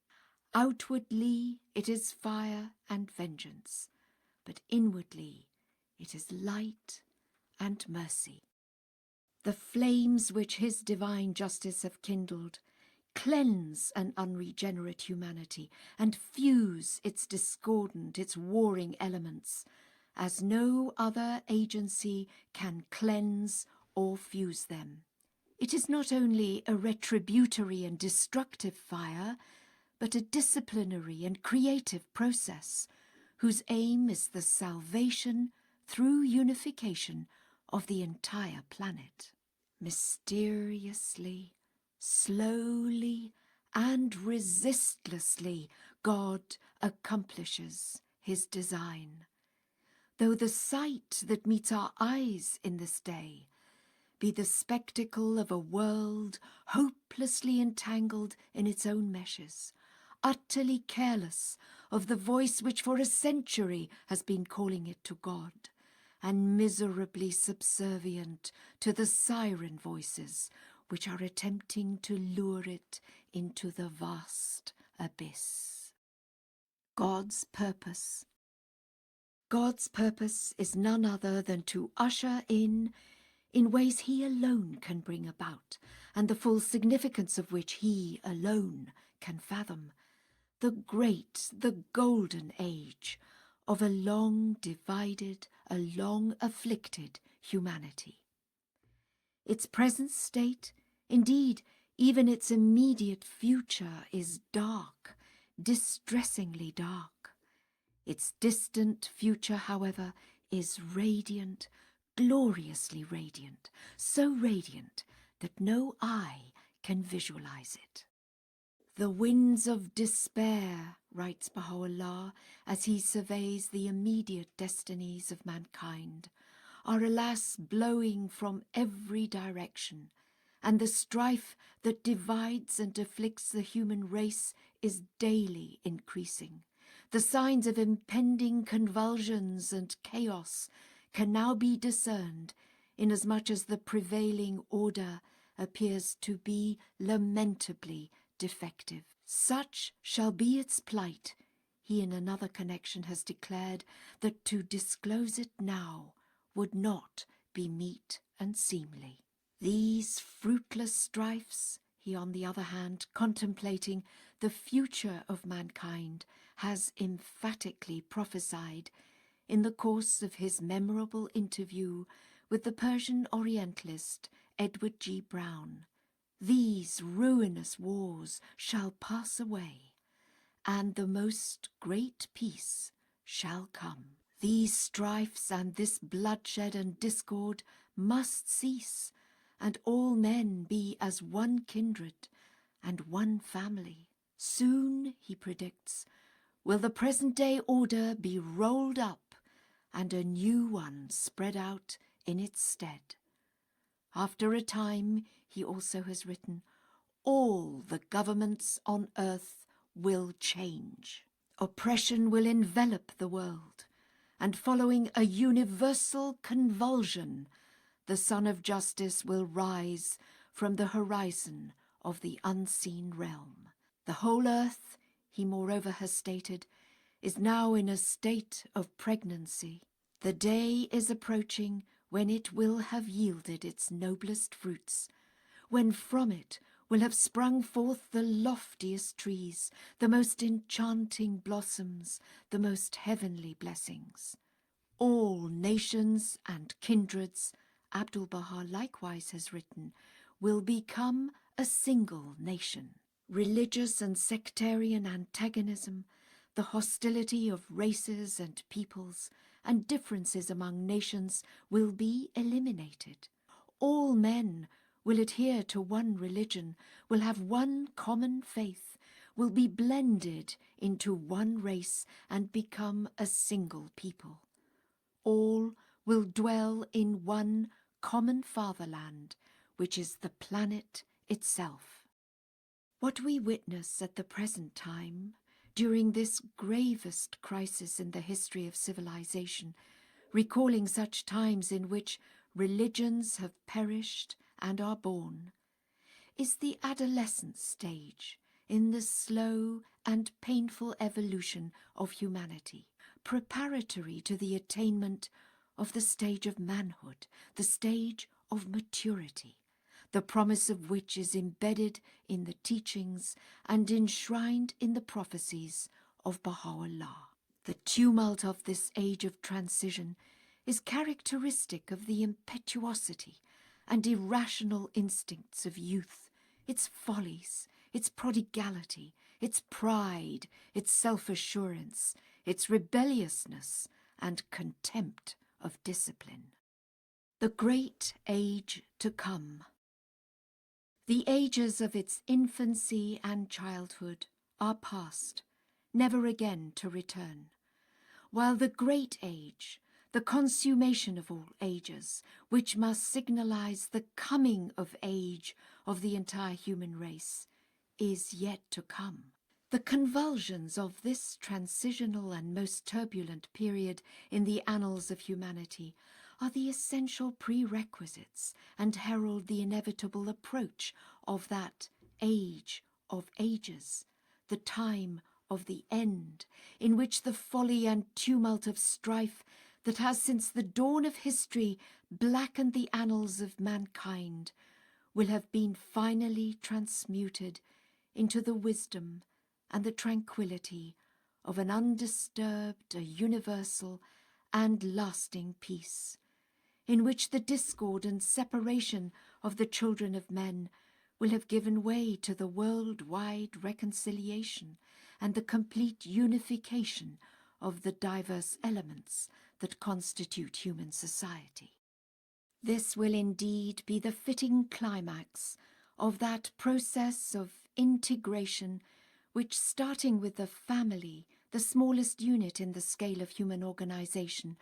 Outwardly it is fire and vengeance, but inwardly it is light and mercy. The flames which his divine justice have kindled cleanse an unregenerate humanity and fuse its discordant, its warring elements, as no other agency can cleanse or fuse them. It is not only a retributory and destructive fire, but a disciplinary and creative process, whose aim is the salvation through unification of the entire planet. Mysteriously, slowly, and resistlessly, God accomplishes his design. Though the sight that meets our eyes in this day be the spectacle of a world hopelessly entangled in its own meshes, utterly careless of the voice which for a century has been calling it to God, and miserably subservient to the siren voices which are attempting to lure it into the vast abyss. God's purpose. God's purpose is none other than to usher in ways he alone can bring about, and the full significance of which he alone can fathom, the great, the golden age of a long divided, a long afflicted humanity. Its present state, indeed, even its immediate future, is dark, distressingly dark. Its distant future, however, is radiant, gloriously radiant, so radiant that no eye can visualize it. The winds of despair, writes Bahá'u'lláh, as he surveys the immediate destinies of mankind, are alas blowing from every direction, and the strife that divides and afflicts the human race is daily increasing. The signs of impending convulsions and chaos can now be discerned, inasmuch as the prevailing order appears to be lamentably defective. Such shall be its plight, he in another connection has declared that to disclose it now would not be meet and seemly. These fruitless strifes, he on the other hand, contemplating the future of mankind, has emphatically prophesied in the course of his memorable interview with the Persian Orientalist Edward G. Brown. These ruinous wars shall pass away, and the most great peace shall come. These strifes and this bloodshed and discord must cease, and all men be as one kindred and one family. Soon, he predicts, will the present-day order be rolled up and a new one spread out in its stead. After a time, he also has written, all the governments on earth will change. Oppression will envelop the world, and following a universal convulsion, the Sun of Justice will rise from the horizon of the unseen realm. The whole earth, he moreover has stated, is now in a state of pregnancy. The day is approaching when it will have yielded its noblest fruits, when from it will have sprung forth the loftiest trees, the most enchanting blossoms, the most heavenly blessings. All nations and kindreds, Abdu'l-Baha likewise has written, will become a single nation. Religious and sectarian antagonism, the hostility of races and peoples, and differences among nations will be eliminated. All men will adhere to one religion, will have one common faith, will be blended into one race and become a single people. All will dwell in one common fatherland, which is the planet itself. What we witness at the present time, during this gravest crisis in the history of civilization, recalling such times in which religions have perished and are born, is the adolescent stage in the slow and painful evolution of humanity, preparatory to the attainment of the stage of manhood, the stage of maturity, the promise of which is embedded in the teachings and enshrined in the prophecies of Bahá'u'lláh. The tumult of this age of transition is characteristic of the impetuosity and irrational instincts of youth, its follies, its prodigality, its pride, its self-assurance, its rebelliousness and contempt of discipline. The great age to come. The ages of its infancy and childhood are past, never again to return, while the great age, the consummation of all ages, which must signalize the coming of age of the entire human race, is yet to come. The convulsions of this transitional and most turbulent period in the annals of humanity are the essential prerequisites and herald the inevitable approach of that age of ages, the time of the end, in which the folly and tumult of strife that has since the dawn of history blackened the annals of mankind will have been finally transmuted into the wisdom and the tranquility of an undisturbed, a universal and lasting peace, in which the discord and separation of the children of men will have given way to the world-wide reconciliation and the complete unification of the diverse elements that constitute human society. This will indeed be the fitting climax of that process of integration which, starting with the family, the smallest unit in the scale of human organization,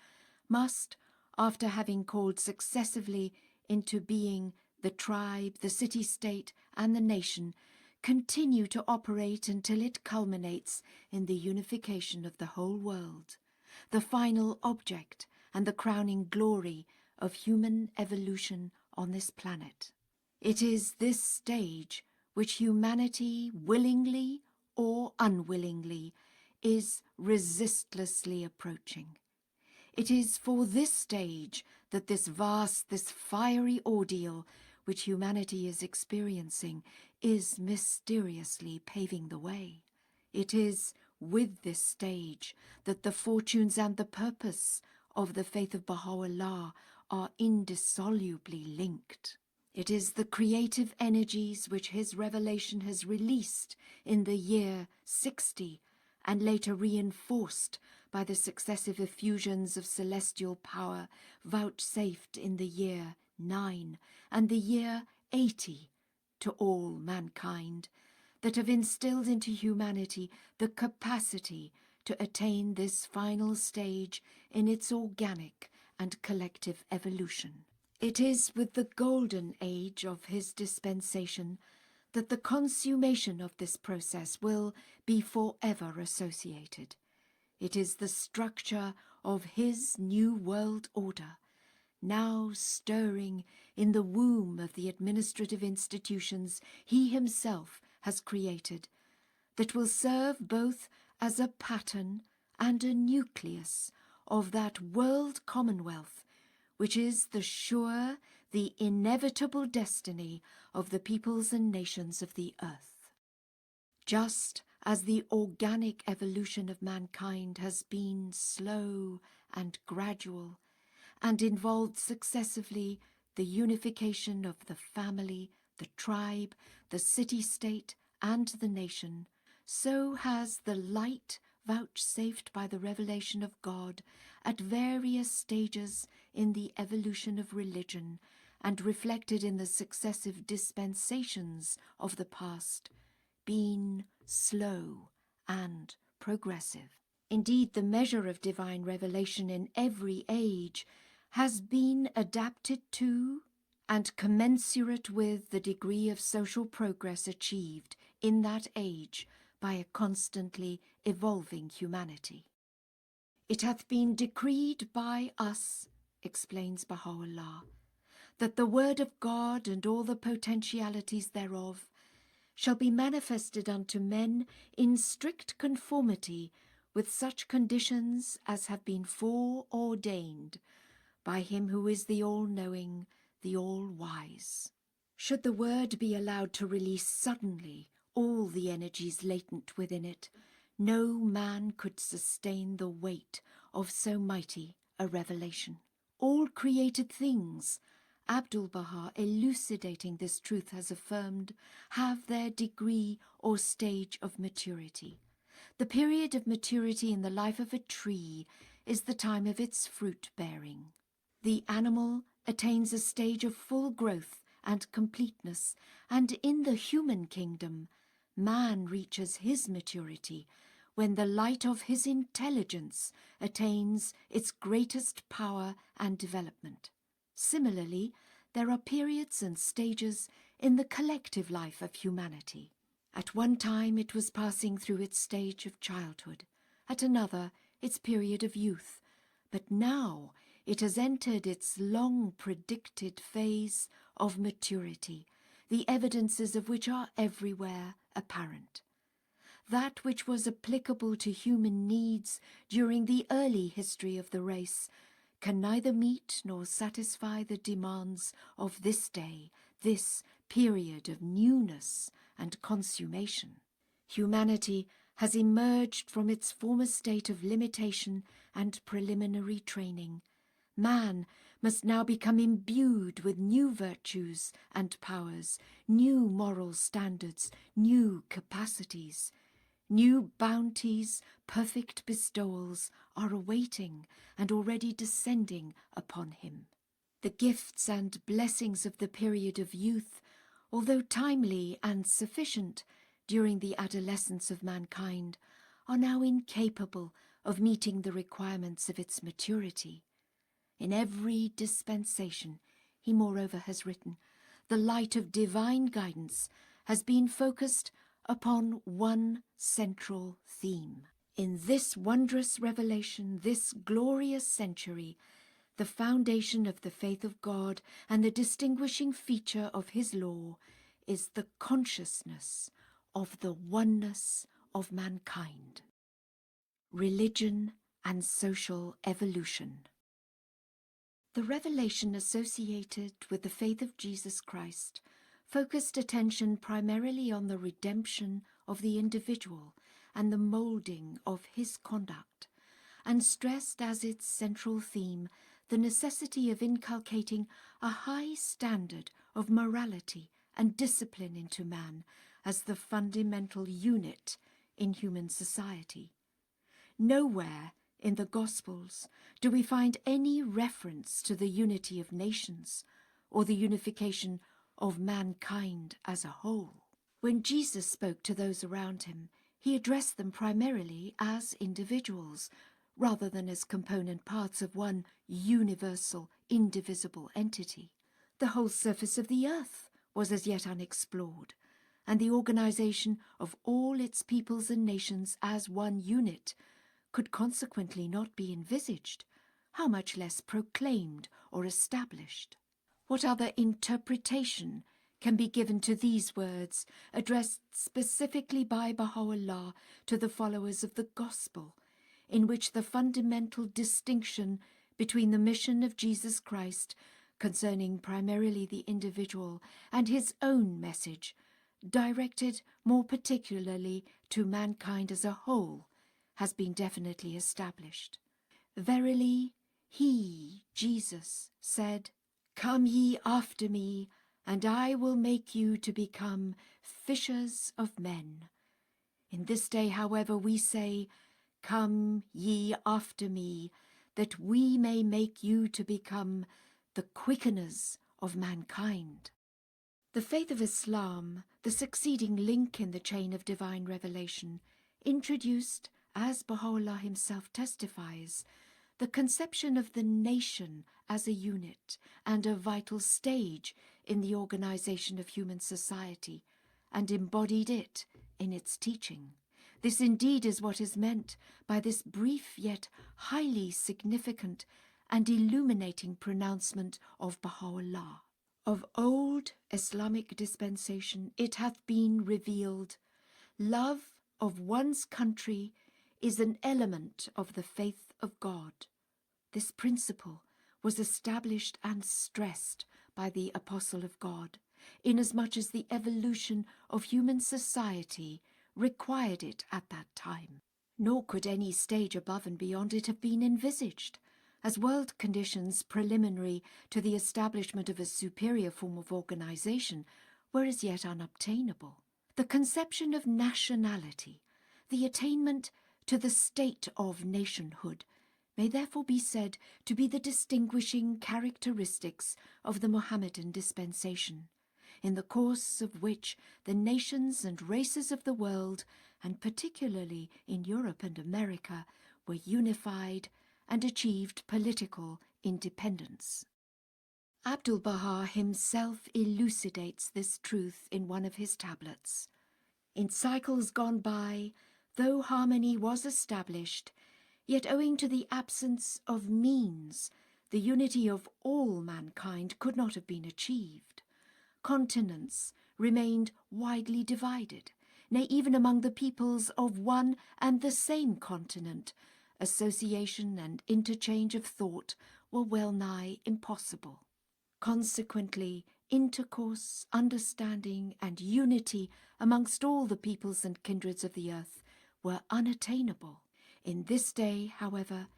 must, after having called successively into being the tribe, the city-state, and the nation, continue to operate until it culminates in the unification of the whole world, the final object and the crowning glory of human evolution on this planet. It is this stage which humanity, willingly or unwillingly, is resistlessly approaching. It is for this stage that this vast, this fiery ordeal which humanity is experiencing is mysteriously paving the way. It is with this stage that the fortunes and the purpose of the faith of Baha'u'lláh are indissolubly linked. It is the creative energies which his revelation has released in the year 60 and later reinforced by the successive effusions of celestial power vouchsafed in the year 9 and the year 80 to all mankind, that have instilled into humanity the capacity to attain this final stage in its organic and collective evolution. It is with the golden age of his dispensation that the consummation of this process will be forever associated. It is the structure of his new world order, now stirring in the womb of the administrative institutions he himself has created, that will serve both as a pattern and a nucleus of that world commonwealth which is the sure, the inevitable destiny of the peoples and nations of the earth. Just as the organic evolution of mankind has been slow and gradual, and involved successively the unification of the family, the tribe, the city-state, and the nation, so has the light vouchsafed by the revelation of God at various stages in the evolution of religion and reflected in the successive dispensations of the past, been slow and progressive. Indeed, the measure of divine revelation in every age has been adapted to and commensurate with the degree of social progress achieved in that age by a constantly evolving humanity. It hath been decreed by us, explains Bahá'u'lláh, that the word of God and all the potentialities thereof shall be manifested unto men in strict conformity with such conditions as have been foreordained by him who is the all-knowing, the all-wise. Should the word be allowed to release suddenly all the energies latent within it, no man could sustain the weight of so mighty a revelation. All created things, Abdul-Baha, elucidating this truth, has affirmed, have their degree or stage of maturity. The period of maturity in the life of a tree is the time of its fruit-bearing. The animal attains a stage of full growth and completeness, and in the human kingdom, man reaches his maturity when the light of his intelligence attains its greatest power and development. Similarly, there are periods and stages in the collective life of humanity. At one time it was passing through its stage of childhood, at another its period of youth, but now it has entered its long-predicted phase of maturity, the evidences of which are everywhere apparent. That which was applicable to human needs during the early history of the race can neither meet nor satisfy the demands of this day, this period of newness and consummation. Humanity has emerged from its former state of limitation and preliminary training. Man must now become imbued with new virtues and powers, new moral standards, new capacities. New bounties, perfect bestowals are awaiting and already descending upon him. The gifts and blessings of the period of youth, although timely and sufficient during the adolescence of mankind, are now incapable of meeting the requirements of its maturity. In every dispensation, he moreover has written, the light of divine guidance has been focused upon one central theme. In this wondrous revelation, this glorious century, the foundation of the faith of God and the distinguishing feature of his law is the consciousness of the oneness of mankind. Religion and social evolution. The revelation associated with the faith of Jesus Christ focused attention primarily on the redemption of the individual and the moulding of his conduct, and stressed as its central theme the necessity of inculcating a high standard of morality and discipline into man as the fundamental unit in human society. Nowhere in the Gospels do we find any reference to the unity of nations or the unification of mankind as a whole. When Jesus spoke to those around him, he addressed them primarily as individuals, rather than as component parts of one universal, indivisible entity. The whole surface of the earth was as yet unexplored, and the organization of all its peoples and nations as one unit could consequently not be envisaged, how much less proclaimed or established. What other interpretation can be given to these words, addressed specifically by Baha'u'lláh to the followers of the Gospel, in which the fundamental distinction between the mission of Jesus Christ concerning primarily the individual and his own message, directed more particularly to mankind as a whole, has been definitely established. Verily, he, Jesus, said, "Come ye after me, and I will make you to become fishers of men." In this day, however, we say, "Come ye after me, that we may make you to become the quickeners of mankind." The faith of Islam, the succeeding link in the chain of divine revelation, introduced, as Baha'u'lláh himself testifies, the conception of the nation as a unit and a vital stage in the organization of human society, and embodied it in its teaching. This indeed is what is meant by this brief yet highly significant and illuminating pronouncement of Baha'u'lláh. Of old Islamic dispensation it hath been revealed, love of one's country is an element of the faith of God. This principle was established and stressed by the Apostle of God, inasmuch as the evolution of human society required it at that time. Nor could any stage above and beyond it have been envisaged, as world conditions preliminary to the establishment of a superior form of organization were as yet unobtainable. The conception of nationality, the attainment to the state of nationhood, may therefore be said to be the distinguishing characteristics of the Mohammedan dispensation, in the course of which the nations and races of the world, and particularly in Europe and America, were unified and achieved political independence. Abdu'l-Baha himself elucidates this truth in one of his tablets. In cycles gone by, though harmony was established, yet owing to the absence of means, the unity of all mankind could not have been achieved. Continents remained widely divided, nay, even among the peoples of one and the same continent, association and interchange of thought were well nigh impossible. Consequently, intercourse, understanding, and unity amongst all the peoples and kindreds of the earth were unattainable. In this day, however,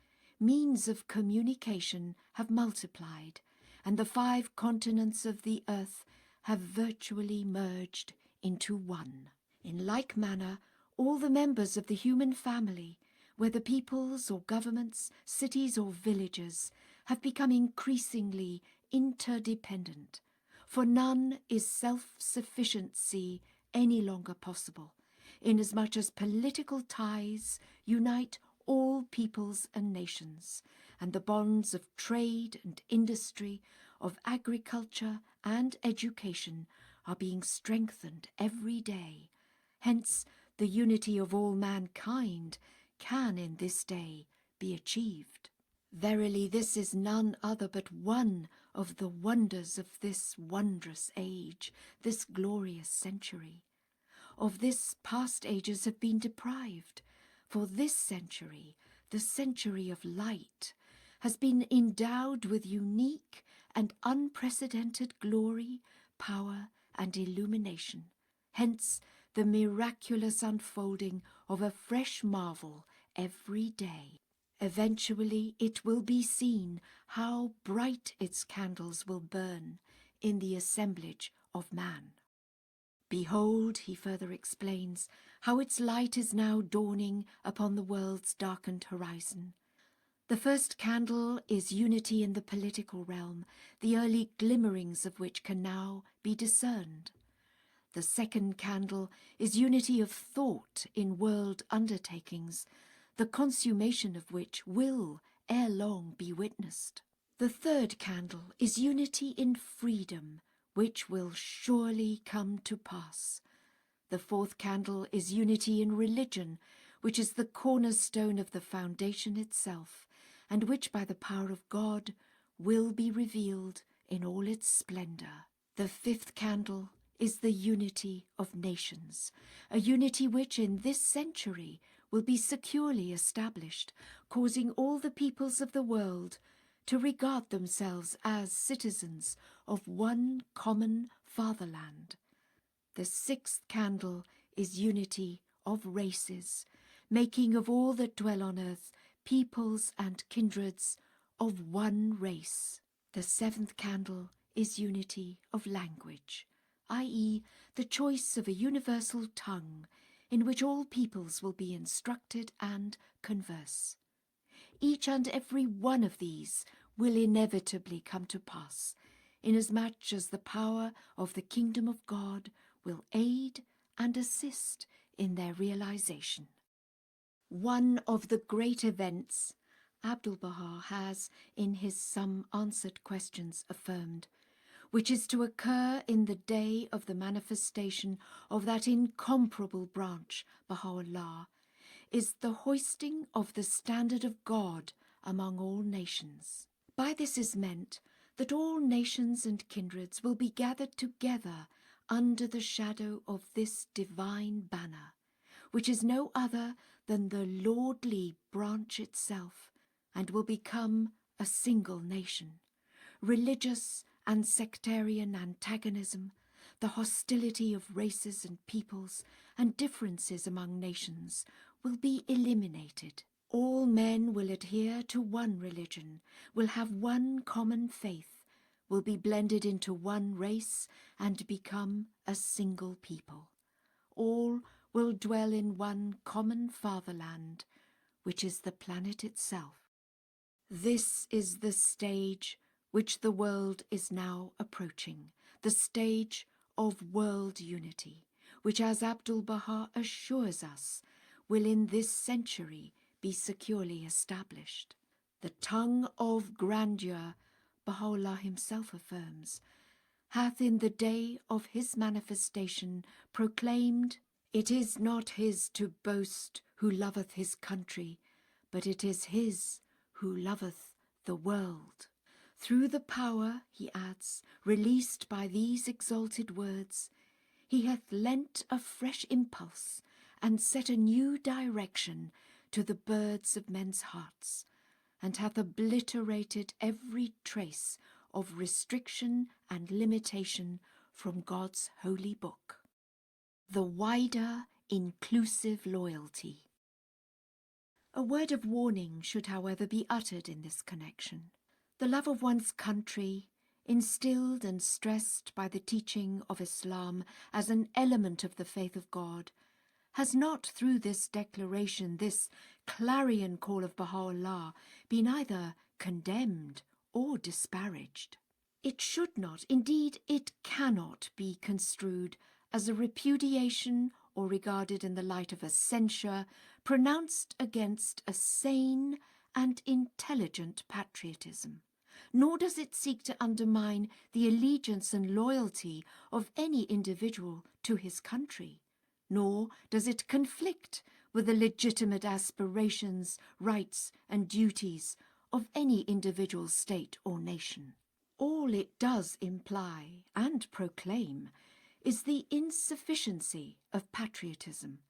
means of communication have multiplied, and the 5 continents of the earth have virtually merged into one. In like manner, all the members of the human family, whether peoples or governments, cities or villages, have become increasingly interdependent, for none is self-sufficiency any longer possible, inasmuch as political ties unite all peoples and nations, and the bonds of trade and industry, of agriculture and education are being strengthened every day. Hence, the unity of all mankind can in this day be achieved. Verily, this is none other but one of the wonders of this wondrous age, this glorious century. Of this past ages have been deprived, for this century, the century of light, has been endowed with unique and unprecedented glory, power, and illumination. Hence, the miraculous unfolding of a fresh marvel every day. Eventually it will be seen how bright its candles will burn in the assemblage of man. Behold, he further explains, how its light is now dawning upon the world's darkened horizon. The first candle is unity in the political realm, the early glimmerings of which can now be discerned. The second candle is unity of thought in world undertakings, the consummation of which will ere long be witnessed. The third candle is unity in freedom, which will surely come to pass. The fourth candle is unity in religion, which is the cornerstone of the foundation itself, and which by the power of God will be revealed in all its splendor. The fifth candle is the unity of nations, a unity which in this century will be securely established, causing all the peoples of the world to regard themselves as citizens of one common fatherland. The sixth candle is unity of races, making of all that dwell on earth peoples and kindreds of one race. The seventh candle is unity of language, i.e., the choice of a universal tongue in which all peoples will be instructed and converse. Each and every one of these will inevitably come to pass, inasmuch as the power of the kingdom of God will aid and assist in their realization. One of the great events, Abdu'l-Baha has in his Some Answered Questions affirmed, which is to occur in the day of the manifestation of that incomparable branch, Bahá'u'lláh, is the hoisting of the standard of God among all nations. By this is meant that all nations and kindreds will be gathered together under the shadow of this divine banner, which is no other than the lordly branch itself, and will become a single nation. Religious and sectarian antagonism, the hostility of races and peoples, and differences among nations will be eliminated. All men will adhere to one religion, will have one common faith, will be blended into one race and become a single people. All will dwell in one common fatherland, which is the planet itself. This is the stage which the world is now approaching, the stage of world unity, which, as Abdu'l-Baha assures us, will in this century be securely established. The tongue of grandeur, Baha'u'lláh himself affirms, hath in the day of his manifestation proclaimed, "It is not his to boast who loveth his country, but it is his who loveth the world." Through the power, he adds, released by these exalted words, he hath lent a fresh impulse and set a new direction to the birds of men's hearts, and hath obliterated every trace of restriction and limitation from God's holy book. The wider, inclusive loyalty. A word of warning should, however, be uttered in this connection. The love of one's country, instilled and stressed by the teaching of Islam as an element of the faith of God, has not through this declaration, this clarion call of Baha'u'lláh, been either condemned or disparaged. It should not, indeed it cannot, be construed as a repudiation or regarded in the light of a censure pronounced against a sane and intelligent patriotism. Nor does it seek to undermine the allegiance and loyalty of any individual to his country. Nor does it conflict with the legitimate aspirations, rights, and duties of any individual state or nation. All it does imply and proclaim is the insufficiency of patriotism,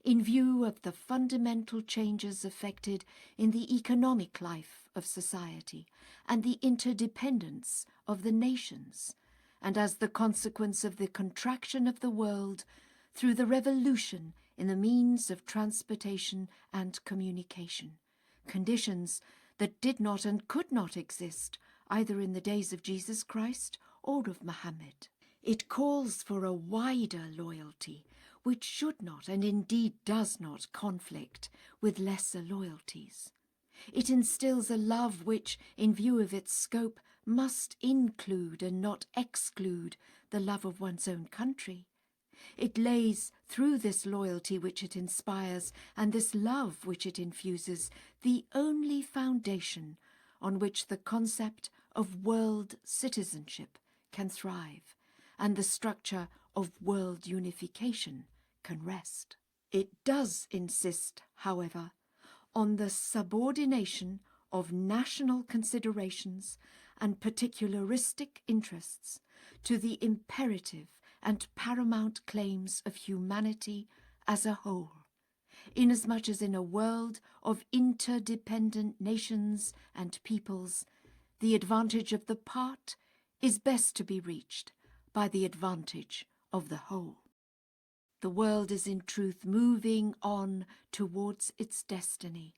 in view of the fundamental changes effected in the economic life of society and the interdependence of the nations, and as the consequence of the contraction of the world through the revolution in the means of transportation and communication, conditions that did not and could not exist either in the days of Jesus Christ or of Muhammad. It calls for a wider loyalty, which should not and indeed does not conflict with lesser loyalties. It instills a love which, in view of its scope, must include and not exclude the love of one's own country. It lays, through this loyalty which it inspires and this love which it infuses, the only foundation on which the concept of world citizenship can thrive, and the structure of world unification can rest. It does insist, however, on the subordination of national considerations and particularistic interests to the imperative and paramount claims of humanity as a whole, inasmuch as in a world of interdependent nations and peoples, the advantage of the part is best to be reached by the advantage of the whole. The world is in truth moving on towards its destiny.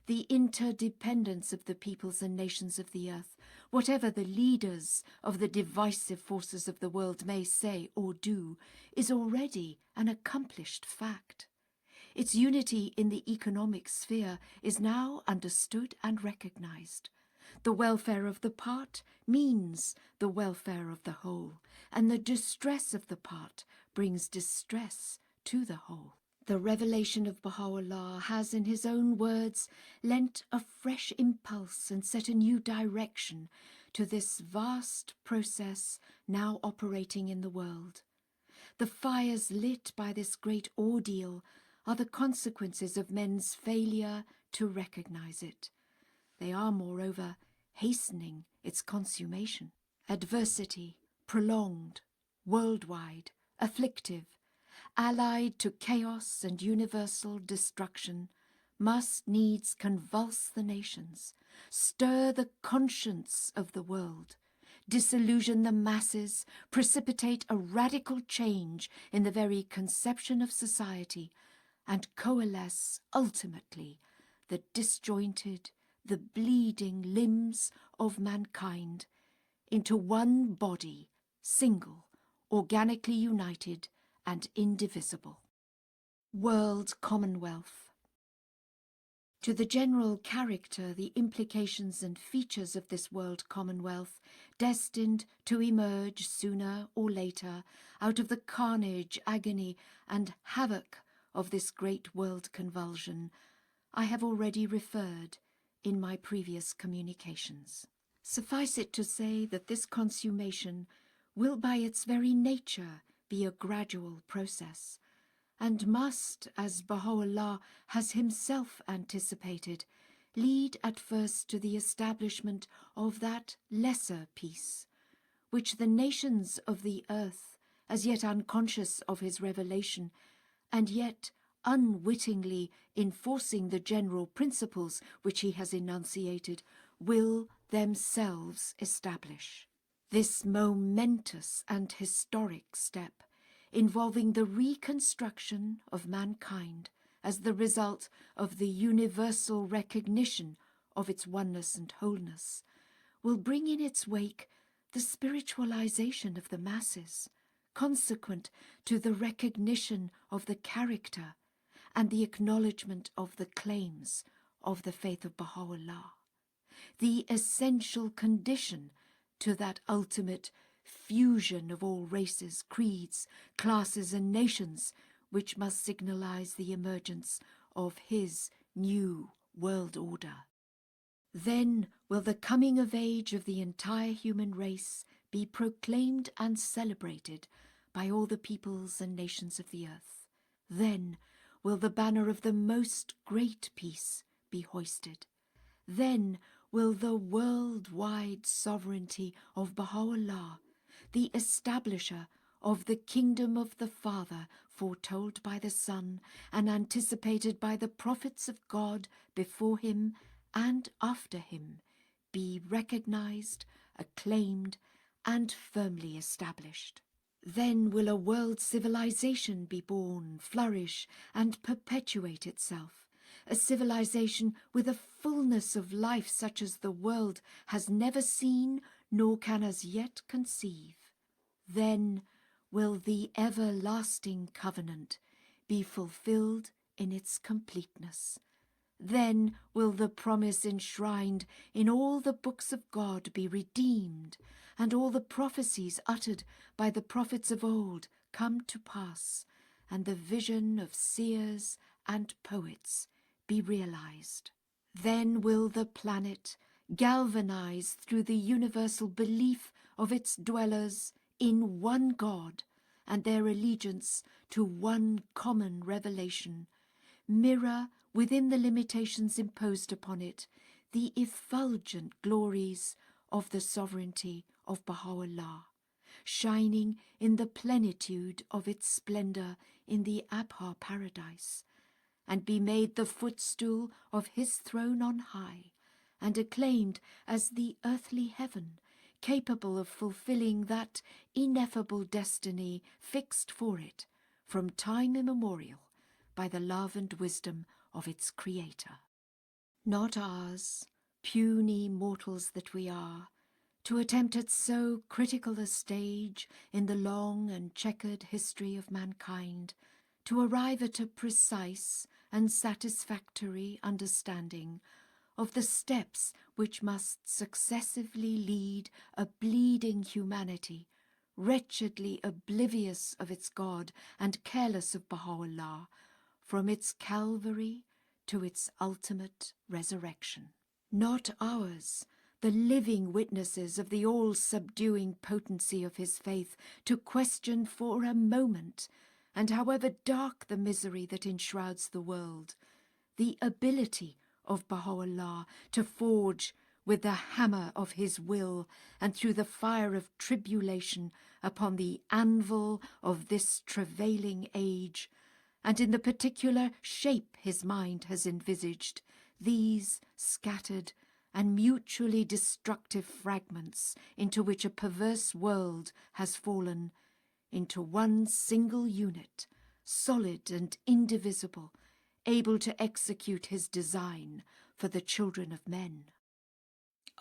The interdependence of the peoples and nations of the earth, whatever the leaders of the divisive forces of the world may say or do, is already an accomplished fact. Its unity in the economic sphere is now understood and recognized. The welfare of the part means the welfare of the whole, and the distress of the part brings distress to the whole. The revelation of Baha'u'lláh has, in his own words, lent a fresh impulse and set a new direction to this vast process now operating in the world. The fires lit by this great ordeal are the consequences of men's failure to recognize it. They are, moreover, hastening its consummation. Adversity, prolonged, worldwide, afflictive, allied to chaos and universal destruction, must needs convulse the nations, stir the conscience of the world, disillusion the masses, precipitate a radical change in the very conception of society, and coalesce ultimately the disjointed, the bleeding limbs of mankind into one body, single, organically united, and indivisible. World Commonwealth. To the general character, the implications and features of this world commonwealth, destined to emerge sooner or later out of the carnage, agony, and havoc of this great world convulsion, I have already referred in my previous communications. Suffice it to say that this consummation will by its very nature be a gradual process, and must, as Baha'u'lláh has himself anticipated, lead at first to the establishment of that lesser peace, which the nations of the earth, as yet unconscious of his revelation, and yet unwittingly enforcing the general principles which he has enunciated, will themselves establish. This momentous and historic step, involving the reconstruction of mankind as the result of the universal recognition of its oneness and wholeness, will bring in its wake the spiritualization of the masses, consequent to the recognition of the character and the acknowledgement of the claims of the faith of Baha'u'lláh, the essential condition to that ultimate fusion of all races, creeds, classes and nations which must signalize the emergence of his new world order. Then will the coming of age of the entire human race be proclaimed and celebrated by all the peoples and nations of the earth. Then will the banner of the most great peace be hoisted. Then will the worldwide sovereignty of Baha'u'lláh, the establisher of the kingdom of the Father, foretold by the Son and anticipated by the prophets of God before him and after him, be recognized, acclaimed, and firmly established. Then will a world civilization be born, flourish, and perpetuate itself, a civilization with a fullness of life such as the world has never seen nor can as yet conceive. Then will the everlasting covenant be fulfilled in its completeness. Then will the promise enshrined in all the books of God be redeemed, and all the prophecies uttered by the prophets of old come to pass, and the vision of seers and poets be realized. Then will the planet, galvanized through the universal belief of its dwellers in one God and their allegiance to one common revelation, mirror within the limitations imposed upon it the effulgent glories of the sovereignty of Baha'u'lláh, shining in the plenitude of its splendor in the Abha paradise, and be made the footstool of his throne on high, and acclaimed as the earthly heaven, capable of fulfilling that ineffable destiny fixed for it from time immemorial by the love and wisdom of its Creator. Not ours, puny mortals that we are, to attempt at so critical a stage in the long and checkered history of mankind, to arrive at a precise and satisfactory understanding of the steps which must successively lead a bleeding humanity, wretchedly oblivious of its God and careless of Bahá'u'lláh, from its Calvary to its ultimate resurrection. Not ours, the living witnesses of the all-subduing potency of his faith, to question for a moment, and however dark the misery that enshrouds the world, the ability of Bahá'u'lláh to forge with the hammer of his will and through the fire of tribulation upon the anvil of this travailing age, and in the particular shape his mind has envisaged, these scattered and mutually destructive fragments into which a perverse world has fallen, into one single unit, solid and indivisible, able to execute his design for the children of men.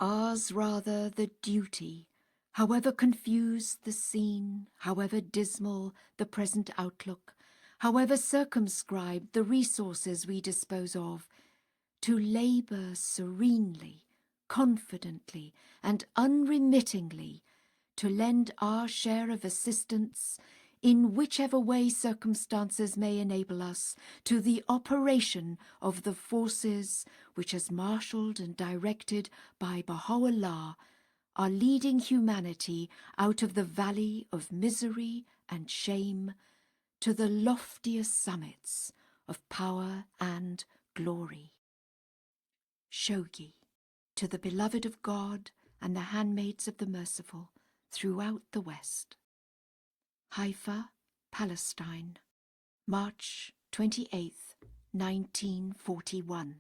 Ours rather the duty, however confused the scene, however dismal the present outlook, however circumscribed the resources we dispose of, to labour serenely, confidently, and unremittingly, to lend our share of assistance in whichever way circumstances may enable us to the operation of the forces which, as marshalled and directed by Bahá'u'lláh, are leading humanity out of the valley of misery and shame to the loftier summits of power and glory. Shoghi, to the beloved of God and the handmaids of the merciful throughout the West. Haifa, Palestine, March 28, 1941.